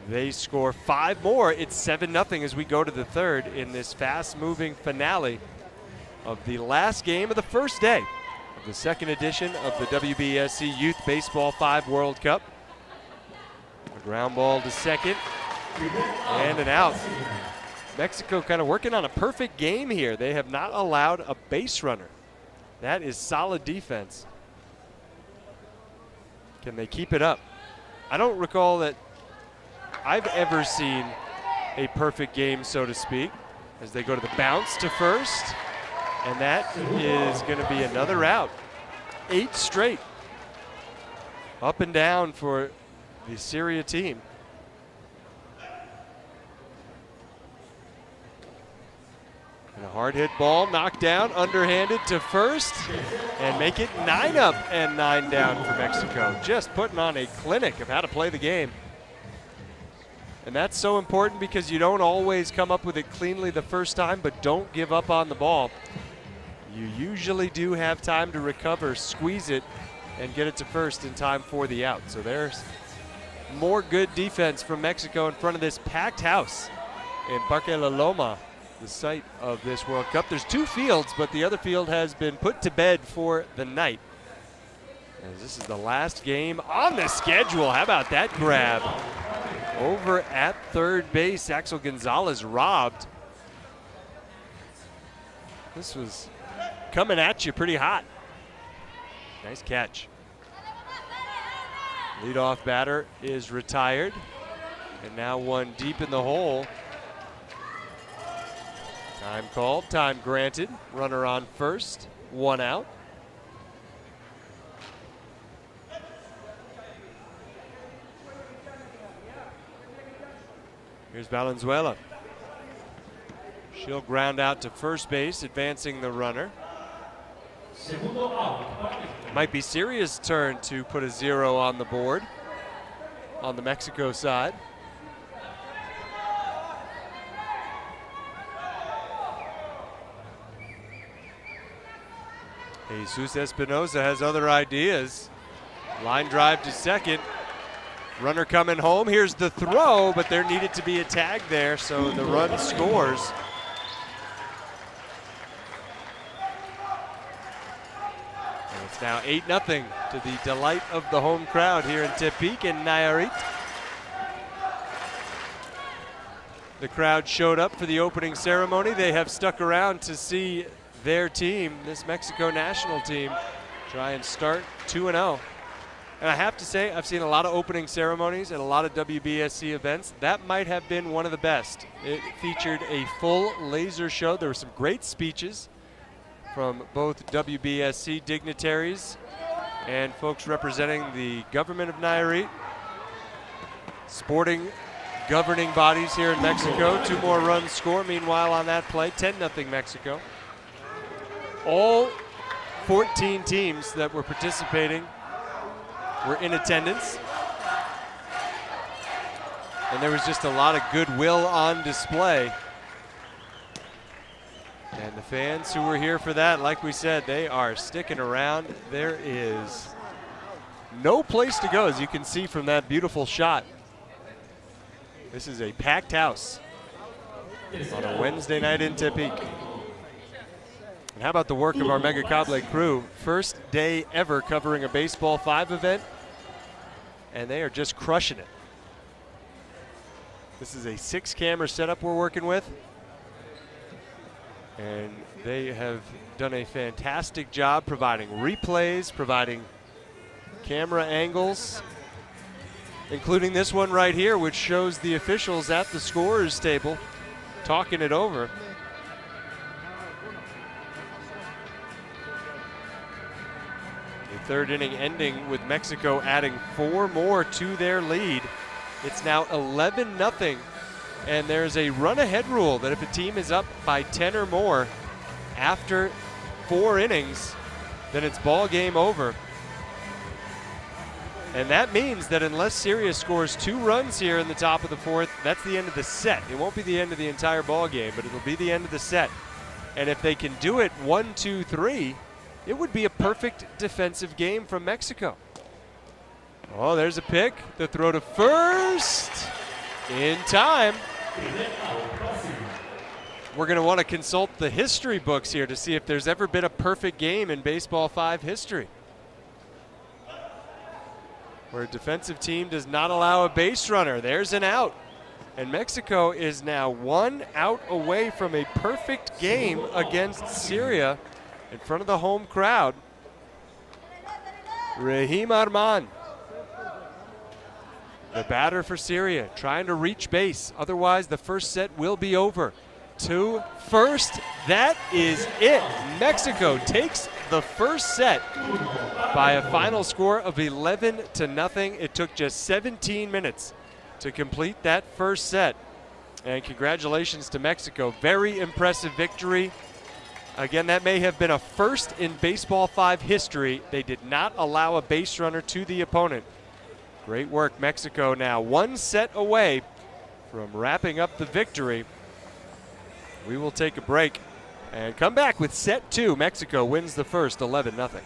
They score 5 more. It's 7-0 as we go to the 3rd in this fast-moving finale of the last game of the first day of the 2nd edition of the WBSC Youth Baseball 5 World Cup. A ground ball to second and an out. Mexico kind of working on a perfect game here. They have not allowed a base runner. That is solid defense. Can they keep it up? I don't recall that I've ever seen a perfect game, so to speak, as they go to the bounce to first, and that is going to be another out. 8 straight. Up and down for the Syria team. And a hard hit ball knocked down, underhanded to first, and make it 9 up and 9 down for Mexico. Just putting on a clinic of how to play the game. And that's so important because you don't always come up with it cleanly the first time, but don't give up on the ball. You usually do have time to recover, squeeze it, and get it to first in time for the out. So there's more good defense from Mexico in front of this packed house in Parque La Loma, the site of this World Cup. There's 2 fields, but the other field has been put to bed for the night. As this is the last game on the schedule. How about that grab? Over at third base, Axel Gonzalez robbed. This was coming at you pretty hot. Nice catch. Leadoff batter is retired. And now one deep in the hole. Time called, time granted. Runner on first, 1 out. Here's Valenzuela. She'll ground out to first base, advancing the runner. Segundo out para México. Might be Syria's turn to put a 0 on the board on the Mexico side. Jesus Espinosa has other ideas. Line drive to second. Runner coming home. Here's the throw, but there needed to be a tag there, so the run scores. And it's now 8-0 to the delight of the home crowd here in Tepic and Nayarit. The crowd showed up for the opening ceremony. They have stuck around to see their team, this Mexico national team, try and start 2-0. And I have to say, I've seen a lot of opening ceremonies and a lot of WBSC events. That might have been one of the best. It featured a full laser show. There were some great speeches from both WBSC dignitaries and folks representing the government of Nayarit, sporting governing bodies here in Mexico. 2 more runs score. Meanwhile, on that play, 10-0 Mexico. All 14 teams that were participating were in attendance. And there was just a lot of goodwill on display. And the fans who were here for that, like we said, they are sticking around. There is no place to go, as you can see from that beautiful shot. This is a packed house on a Wednesday night in Tepic. And how about the work of our Mega Cable crew? First day ever covering a Baseball5 event, and they are just crushing it. This is a 6-camera setup we're working with, and they have done a fantastic job providing replays, providing camera angles, including this one right here, which shows the officials at the scorers table talking it over. Third inning ending with Mexico adding 4 more to their lead. It's now 11-0, and there's a run ahead rule that if a team is up by 10 or more after 4 innings, then it's ball game over. And that means that unless Syria scores 2 runs here in the top of the 4th, that's the end of the set. It won't be the end of the entire ball game, but it'll be the end of the set. And if they can do it 1, 2, 3, it would be a perfect defensive game from Mexico. Oh, there's a pick. The throw to first in time. We're going to want to consult the history books here to see if there's ever been a perfect game in Baseball5 history, where a defensive team does not allow a base runner. There's an out. And Mexico is now 1 out away from a perfect game against Syria in front of the home crowd. Rahim Arman, the batter for Syria, trying to reach base. Otherwise, the first set will be over. To first, that is it. Mexico takes the first set by a final score of 11-0. It took just 17 minutes to complete that first set. And congratulations to Mexico. Very impressive victory. Again, that may have been a first in Baseball5 history. They did not allow a base runner to the opponent. Great work, Mexico, now 1 set away from wrapping up the victory. We will take a break and come back with set 2. Mexico wins the first 11-0.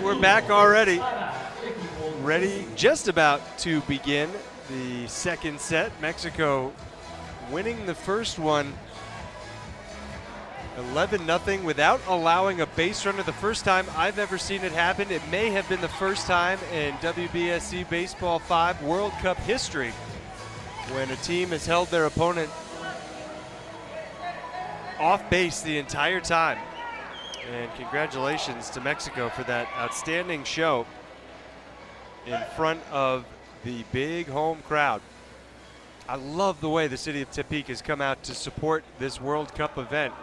right, we're back already. Ready, just about to begin the second set. Mexico winning the first one 11-0 without allowing a base runner. The first time I've ever seen it happen. It may have been the first time in WBSC Baseball 5 World Cup history when a team has held their opponent off base the entire time. And congratulations to Mexico for that outstanding show in front of the big home crowd. I love the way the city of Tepic has come out to support this World Cup event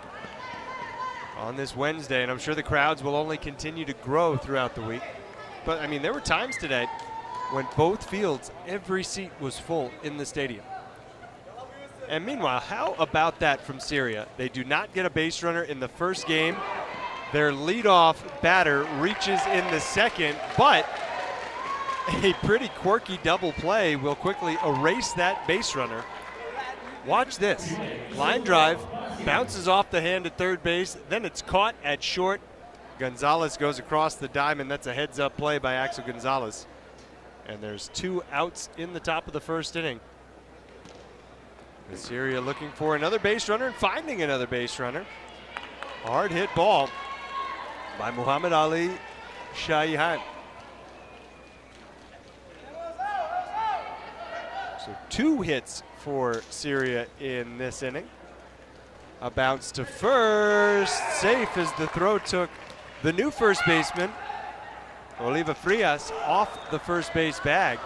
on this Wednesday, and I'm sure the crowds will only continue to grow throughout the week. But I mean, there were times today when both fields, every seat was full in the stadium. And meanwhile, how about that from Syria? They do not get a base runner in the first game. Their leadoff batter reaches in the second, but a pretty quirky double play will quickly erase that base runner. Watch this. Line drive, bounces off the hand at third base, then it's caught at short. Gonzalez goes across the diamond. That's a heads-up play by Axel Gonzalez. And there's 2 outs in the top of the first inning. Syria looking for another base runner and finding another base runner. Hard hit ball by Muhammad Ali Shahihan. So 2 hits for Syria in this inning. A bounce to first, safe as the throw took the new first baseman, Oliva Frias, off the first base bag.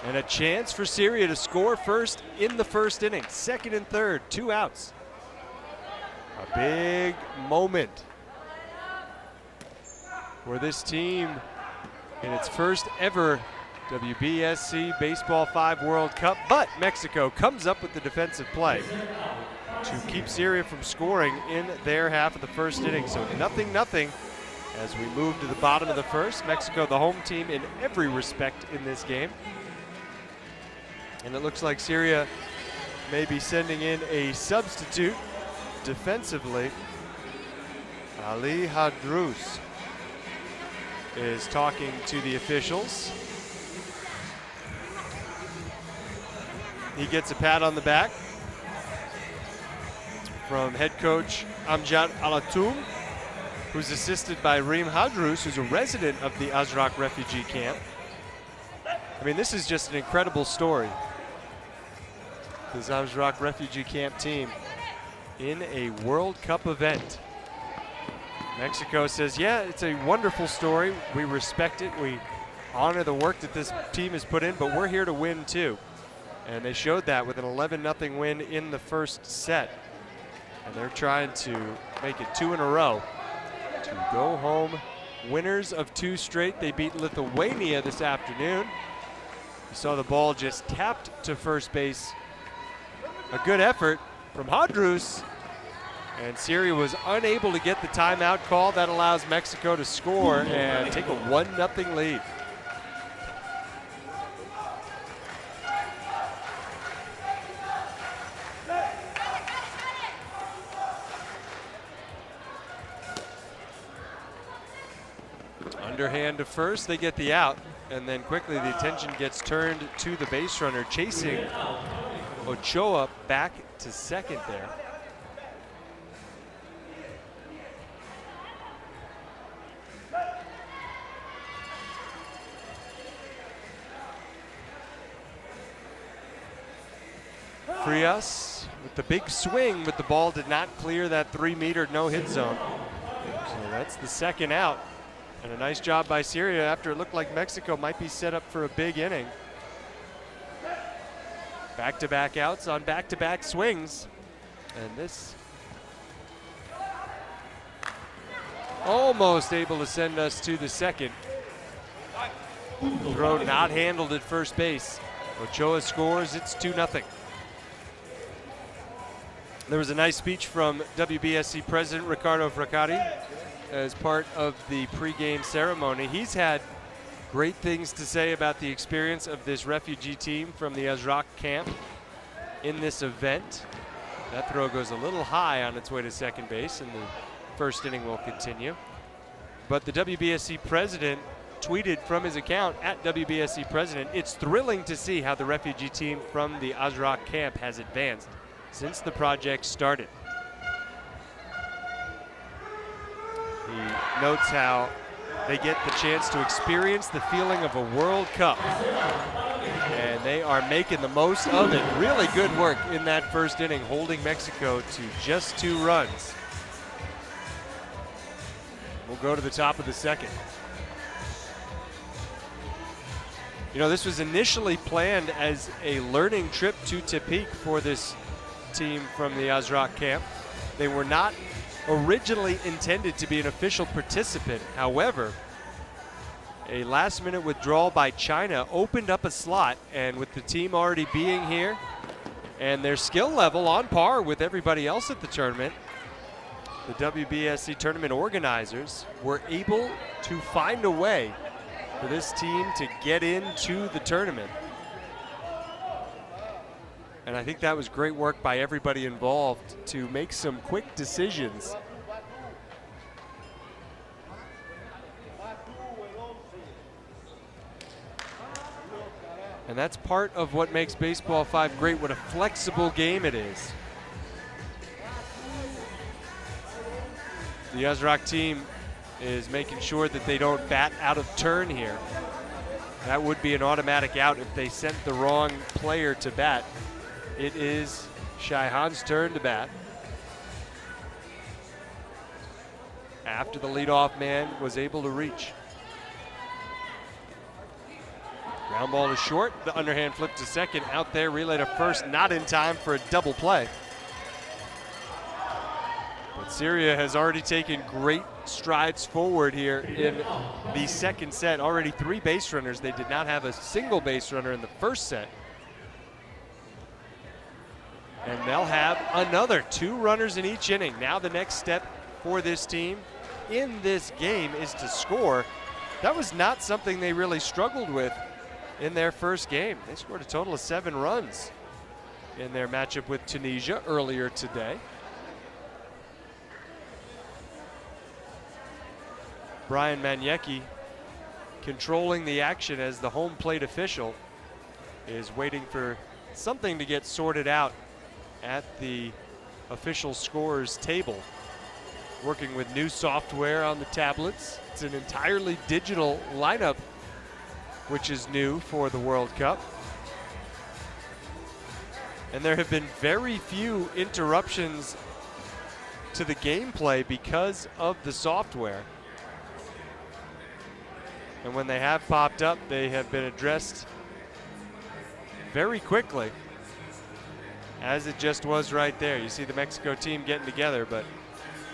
And a chance for Syria to score first in the first inning. Second and third, 2 outs. A big moment for this team in its first ever WBSC Baseball 5 World Cup, but Mexico comes up with the defensive play to keep Syria from scoring in their half of the first inning. So 0-0 as we move to the bottom of the first. Mexico the home team in every respect in this game. And it looks like Syria may be sending in a substitute defensively. Ali Hadrous is talking to the officials. He gets a pat on the back from head coach Amjad Alatoum, who's assisted by Reem Hadrous, who's a resident of the Azraq refugee camp. I mean, this is just an incredible story. This Azraq refugee camp team in a World Cup event. Mexico says, yeah, it's a wonderful story. We respect it. We honor the work that this team has put in, but we're here to win too. And they showed that with an 11-0 win in the first set. And they're trying to make it 2 in a row to go home winners of 2 straight. They beat Lithuania this afternoon. You saw the ball just tapped to first base. A good effort from Hadrous. And Syria was unable to get the timeout call. That allows Mexico to score and take a 1-0 lead. Underhand to first, they get the out, and then quickly the attention gets turned to the base runner chasing Ochoa back to second there. Frias with the big swing, but the ball did not clear that 3-meter no-hit zone. So that's the second out. And a nice job by Syria after it looked like Mexico might be set up for a big inning. Back-to-back outs on back-to-back swings. And this almost able to send us to the second. Throw not handled at first base. Ochoa scores, it's 2-0. There was a nice speech from WBSC President Ricardo Fracari as part of the pregame ceremony. He's had great things to say about the experience of this refugee team from the Azraq camp in this event. That throw goes a little high on its way to second base, and the first inning will continue. but the WBSC president tweeted from his account at WBSC president, "It's thrilling to see how the refugee team from the Azraq camp has advanced since the project started." He notes how they get the chance to experience the feeling of a World Cup, and they are making the most of it. Really good work in that first inning, holding Mexico to just 2 runs. We'll go to the top of the second. You know, this was initially planned as a learning trip to Tepic for this team from the Azraq camp. They were not originally intended to be an official participant. However, a last-minute withdrawal by China opened up a slot, and with the team already being here and their skill level on par with everybody else at the tournament, the WBSC tournament organizers were able to find a way for this team to get into the tournament. And I think that was great work by everybody involved to make some quick decisions. And that's part of what makes Baseball 5 great, what a flexible game it is. The Azraq team is making sure that they don't bat out of turn here. That would be an automatic out if they sent the wrong player to bat. It is Shaihan's turn to bat. After the leadoff man was able to reach. Ground ball to short, the underhand flip to second, out there, relay to first, not in time for a double play. But Syria has already taken great strides forward here in the second set. Already 3 base runners. They did not have a single base runner in the first set. And they'll have another 2 runners in each inning. Now the next step for this team in this game is to score. That was not something they really struggled with in their first game. They scored a total of 7 runs in their matchup with Tunisia earlier today. Brian Maniecki controlling the action as the home plate official is waiting for something to get sorted out at the official scorers table. Working with new software on the tablets. It's an entirely digital lineup, which is new for the World Cup. And there have been very few interruptions to the gameplay because of the software. And when they have popped up, they have been addressed very quickly, as it just was right there. You see the Mexico team getting together, but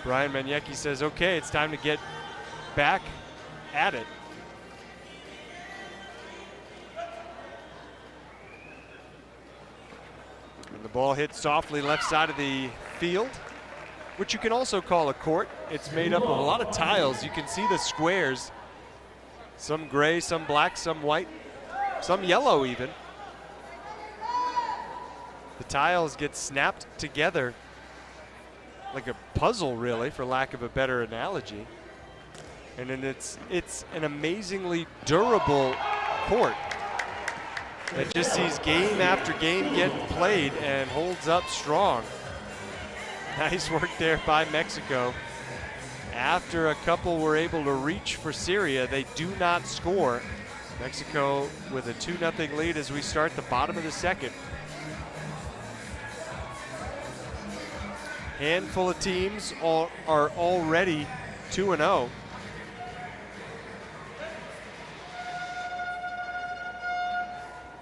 Brian Maniecki says, okay, it's time to get back at it. And the ball hits softly left side of the field, which you can also call a court. It's made up of a lot of tiles. You can see the squares. Some gray, some black, some white, some yellow even. The tiles get snapped together like a puzzle, really, for lack of a better analogy. And then it's an amazingly durable court that just sees game after game get played and holds up strong. Nice work there by Mexico. After a couple were able to reach for Syria, they do not score. Mexico with a 2-0 lead as we start the bottom of the second. Handful of teams are already 2-0.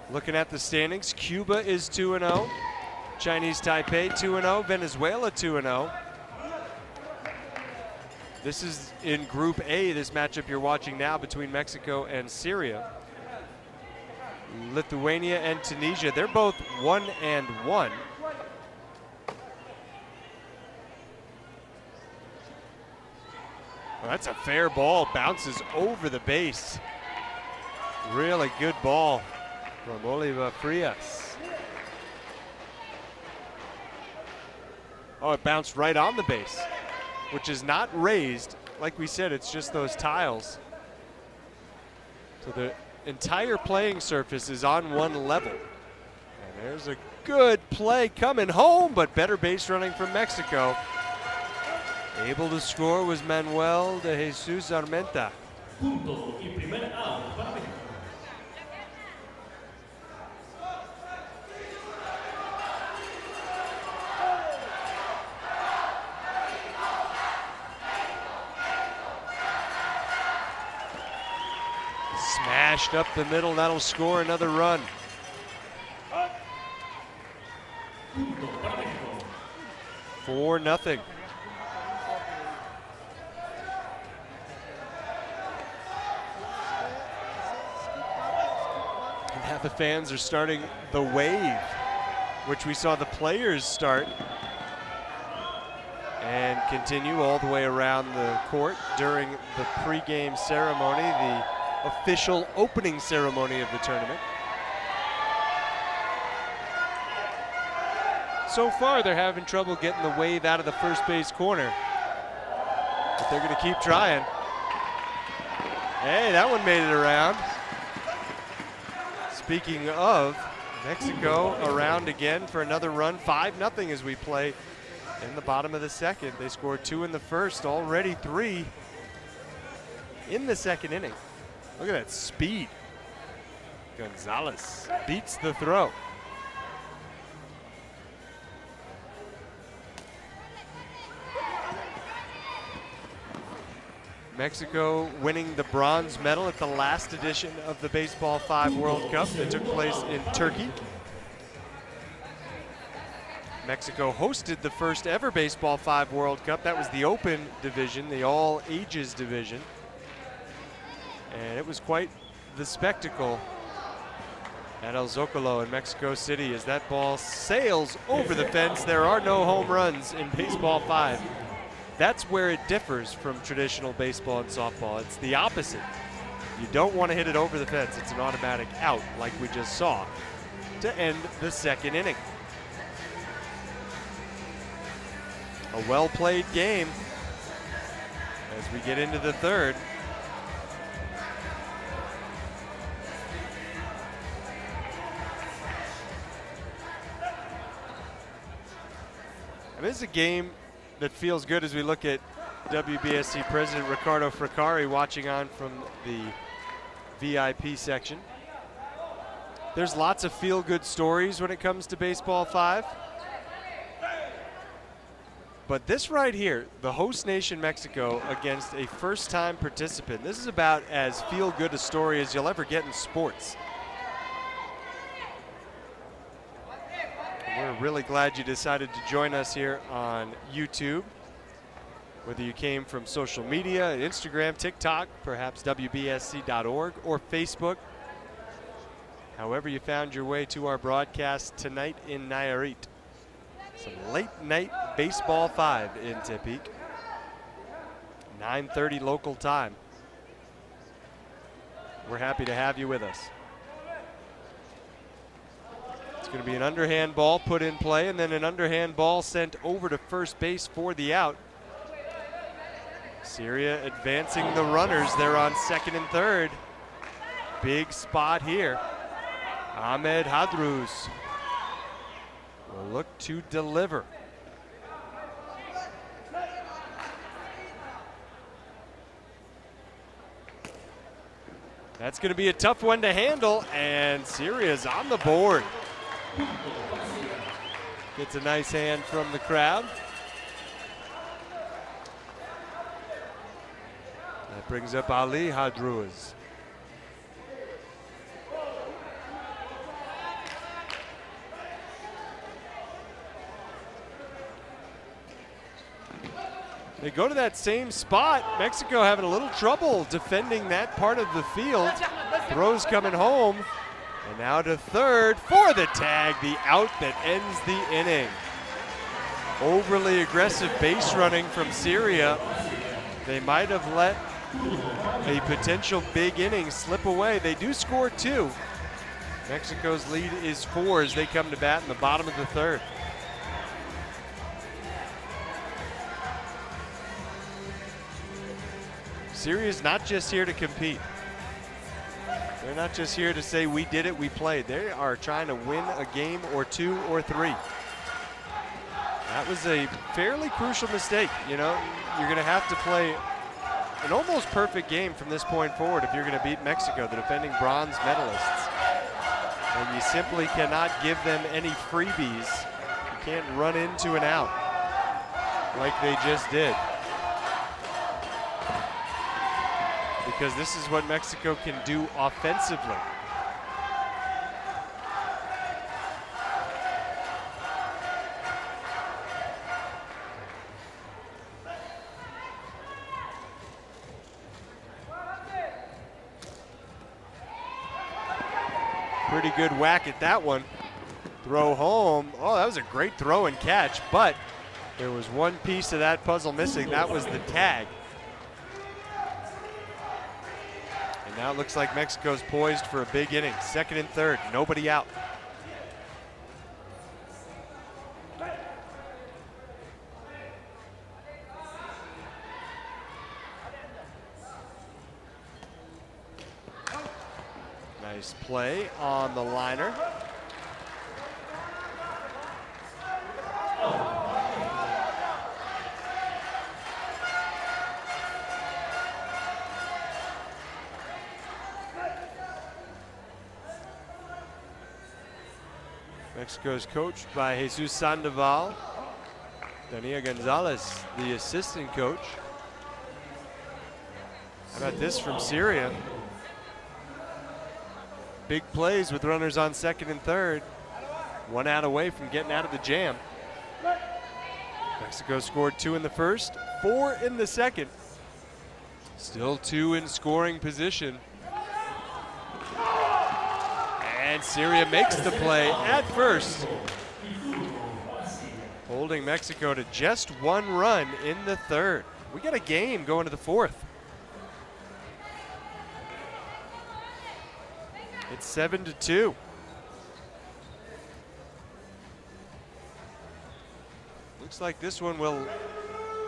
Looking at the standings, Cuba is 2-0. Chinese Taipei 2-0. Venezuela 2-0. This is in Group A, this matchup you're watching now between Mexico and Syria. Lithuania and Tunisia, they're both 1-1. Well, that's a fair ball, bounces over the base. Really good ball from Oliva Frias. Oh, it bounced right on the base, which is not raised like we said, it's just those tiles. So the entire playing surface is on one level. And there's a good play coming home, but better base running from Mexico. Able to score was Manuel de Jesus Armenta. Punto y primer out para México. Smashed up the middle, that'll score another run. Punto para México. 4-0. And now the fans are starting the wave, which we saw the players start and continue all the way around the court during the pregame ceremony, the official opening ceremony of the tournament. So far, they're having trouble getting the wave out of the first base corner, but they're going to keep trying. Hey, that one made it around. Speaking of, Mexico around again for another run. 5-0 as we play in the bottom of the second. They scored 2 in the first, already 3 in the second inning. Look at that speed. Gonzalez beats the throw. Mexico winning the bronze medal at the last edition of the Baseball5 World Cup that took place in Turkey. Mexico hosted the first ever Baseball5 World Cup. That was the open division, the all ages division. And it was quite the spectacle at El Zocalo in Mexico City as that ball sails over the fence. There are no home runs in Baseball5. That's where it differs from traditional baseball and softball. It's the opposite. You don't want to hit it over the fence. It's an automatic out like we just saw to end the second inning. A well-played game as we get into the third. And this is a game that feels good as we look at WBSC President Ricardo Fracari watching on from the VIP section. There's lots of feel-good stories when it comes to Baseball5. But this right here, the host nation Mexico against a first-time participant, this is about as feel-good a story as you'll ever get in sports. We're really glad you decided to join us here on YouTube. Whether you came from social media, Instagram, TikTok, perhaps WBSC.org, or Facebook. However you found your way to our broadcast tonight in Nayarit. Some late night Baseball5 in Tepic. 9:30 local time. We're happy to have you with us. It's going to be an underhand ball put in play and then an underhand ball sent over to first base for the out. Syria advancing the runners. They're on second and third. Big spot here. Ahmed Hadruz will look to deliver. That's going to be a tough one to handle, and Syria's on the board. Gets a nice hand from the crowd. That brings up Ali Hadruz. They go to that same spot. Mexico having a little trouble defending that part of the field. Throws coming home. And now to third for the tag, the out that ends the inning. Overly aggressive base running from Syria. They might have let a potential big inning slip away. They do score 2. Mexico's lead is 4 as they come to bat in the bottom of the third. Syria's not just here to compete. They're not just here to say we did it, we played. They are trying to win a game or two or three. That was a fairly crucial mistake. You know, you're going to have to play an almost perfect game from this point forward if you're going to beat Mexico, the defending bronze medalists. And you simply cannot give them any freebies. You can't run into an out like they just did. Because this is what Mexico can do offensively. Pretty good whack at that one. Throw home. Oh, that was a great throw and catch, but there was one piece of that puzzle missing. That was the tag. And now it looks like Mexico's poised for a big inning. Second and third, nobody out. Nice play on the liner. Mexico is coached by Jesus Sandoval. Dania Gonzalez, the assistant coach. How about this from Syria? Big plays with runners on second and third. One out away from getting out of the jam. Mexico scored 2 in the first, 4 in the second. Still 2 in scoring position. And Syria makes the play at first, holding Mexico to just 1 run in the third. We got a game going to the fourth. It's 7-2. Looks like this one will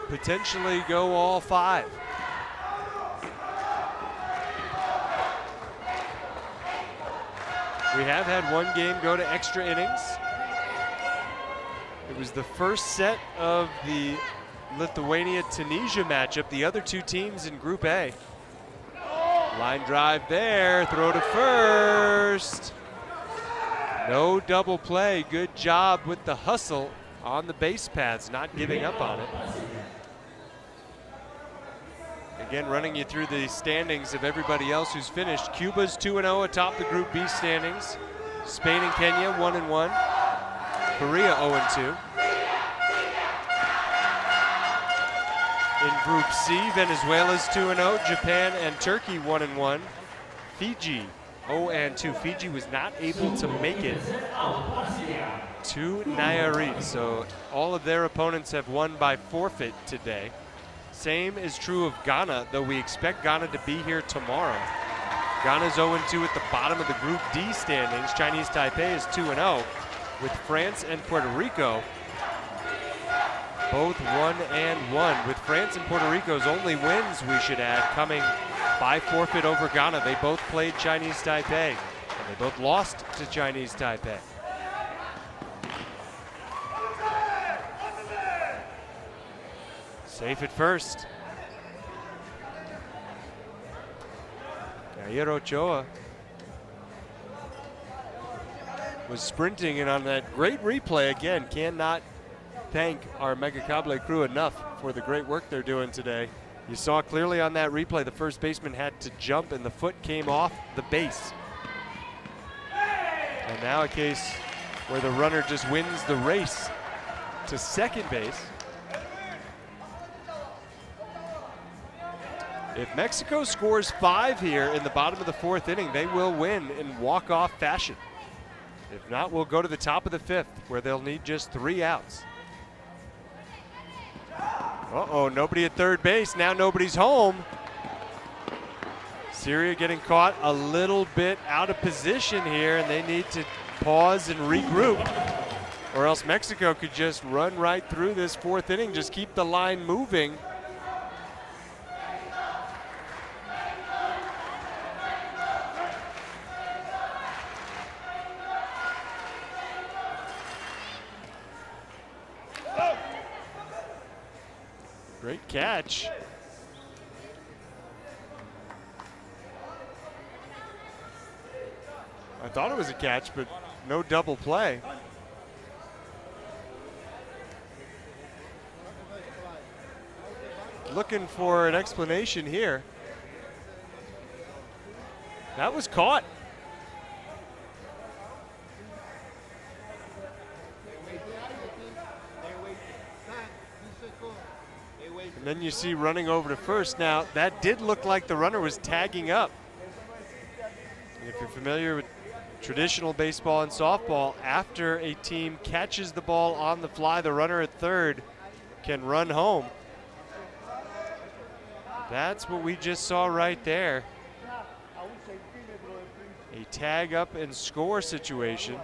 potentially go all 5. We have had one game go to extra innings. It was the first set of the Lithuania-Tunisia matchup, the other 2 teams in Group A. Line drive there, throw to first. No double play, good job with the hustle on the base paths, not giving up on it. Again, running you through the standings of everybody else who's finished. Cuba's 2-0 atop the Group B standings. Spain and Kenya 1-1. Korea 0-2. In Group C, Venezuela's 2-0. Japan and Turkey 1-1. Fiji 0-2. Fiji was not able to make it to Nayarit, so all of their opponents have won by forfeit today. Same is true of Ghana, though we expect Ghana to be here tomorrow. Ghana's 0-2 at the bottom of the Group D standings. Chinese Taipei is 2-0, with France and Puerto Rico both 1-1. With France and Puerto Rico's only wins, we should add, coming by forfeit over Ghana. They both played Chinese Taipei, and they both lost to Chinese Taipei. Safe at first. Nayarit Ochoa was sprinting, and on that great replay, again, cannot thank our Megacable crew enough for the great work they're doing today. You saw clearly on that replay, the first baseman had to jump and the foot came off the base. And now a case where the runner just wins the race to second base. If Mexico scores 5 here in the bottom of the 4th inning, they will win in walk-off fashion. If not, we'll go to the top of the 5th, where they'll need just 3 outs. Uh-oh, nobody at third base. Now nobody's home. Syria getting caught a little bit out of position here, and they need to pause and regroup, or else Mexico could just run right through this 4th inning, just keep the line moving. Great catch. I thought it was a catch, but no double play. Looking for an explanation here. That was caught. And then you see running over to first. Now, that did look like the runner was tagging up. And if you're familiar with traditional baseball and softball, after a team catches the ball on the fly, the runner at third can run home. That's what we just saw right there. A tag up and score situation.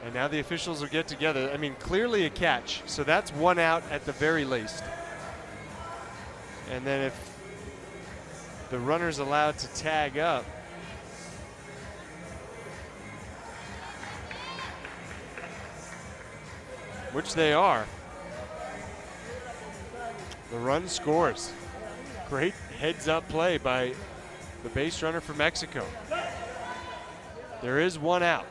And now the officials will get together. I mean, clearly a catch. So that's one out at the very least. And then if the runner's allowed to tag up, which they are, the run scores. Great heads-up play by the base runner for Mexico. There is one out.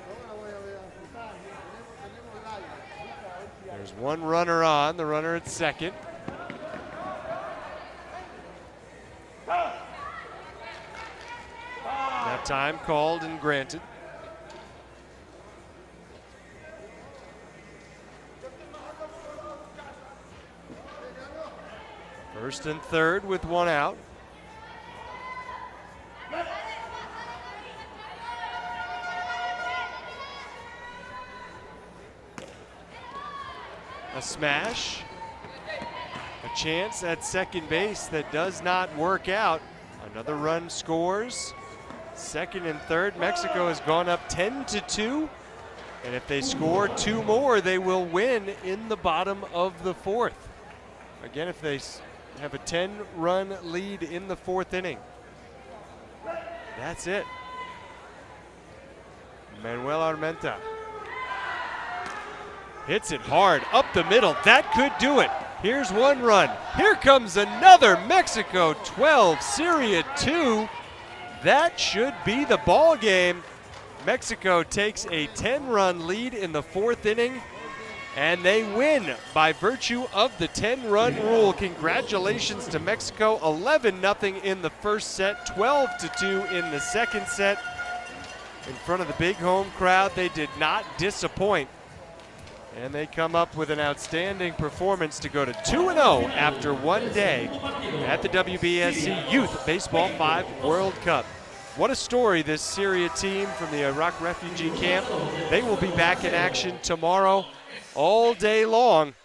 There's one runner on, the runner at second. That time called and granted. First and third with one out. A smash, a chance at second base that does not work out. Another run scores. Second and third, Mexico has gone up 10-2. And if they score two more, they will win in the bottom of the fourth. Again, if they have a 10-run lead in the fourth inning. That's it. Manuel Armenta hits it hard up the middle. That could do it. Here's one run. Here comes another. Mexico 12, Syria 2. That should be the ball game. Mexico takes a 10-run lead in the fourth inning, and they win by virtue of the 10-run rule. Congratulations to Mexico. 11-0 in the first set, 12-2 in the second set. In front of the big home crowd, they did not disappoint. And they come up with an outstanding performance to go to 2-0 after one day at the WBSC Youth Baseball 5 World Cup. What a story, this Syria team from the Iraq refugee camp. They will be back in action tomorrow all day long.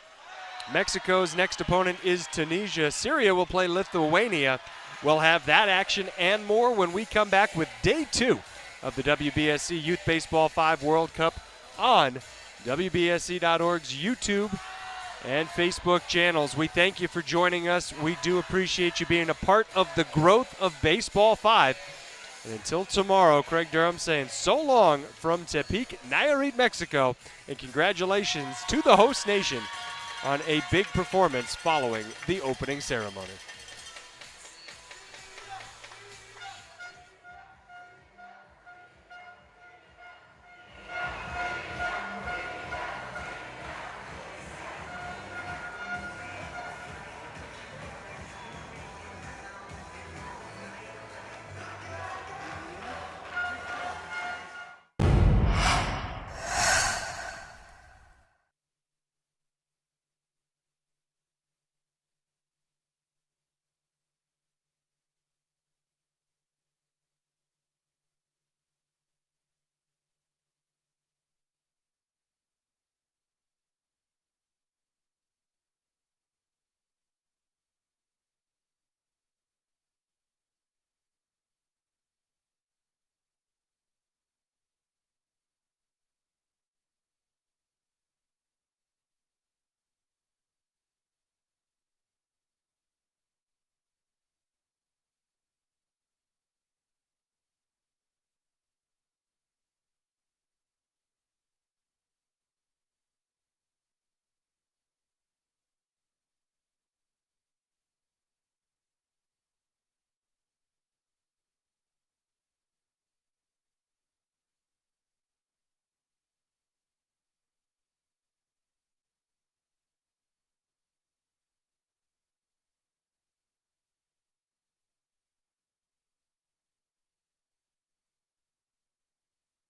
Mexico's next opponent is Tunisia. Syria will play Lithuania. We'll have that action and more when we come back with day 2 of the WBSC Youth Baseball 5 World Cup on WBSC.org's YouTube and Facebook channels. We thank you for joining us. We do appreciate you being a part of the growth of Baseball 5. And until tomorrow, Craig Durham saying so long from Tepic, Nayarit, Mexico, and congratulations to the host nation on a big performance following the opening ceremony.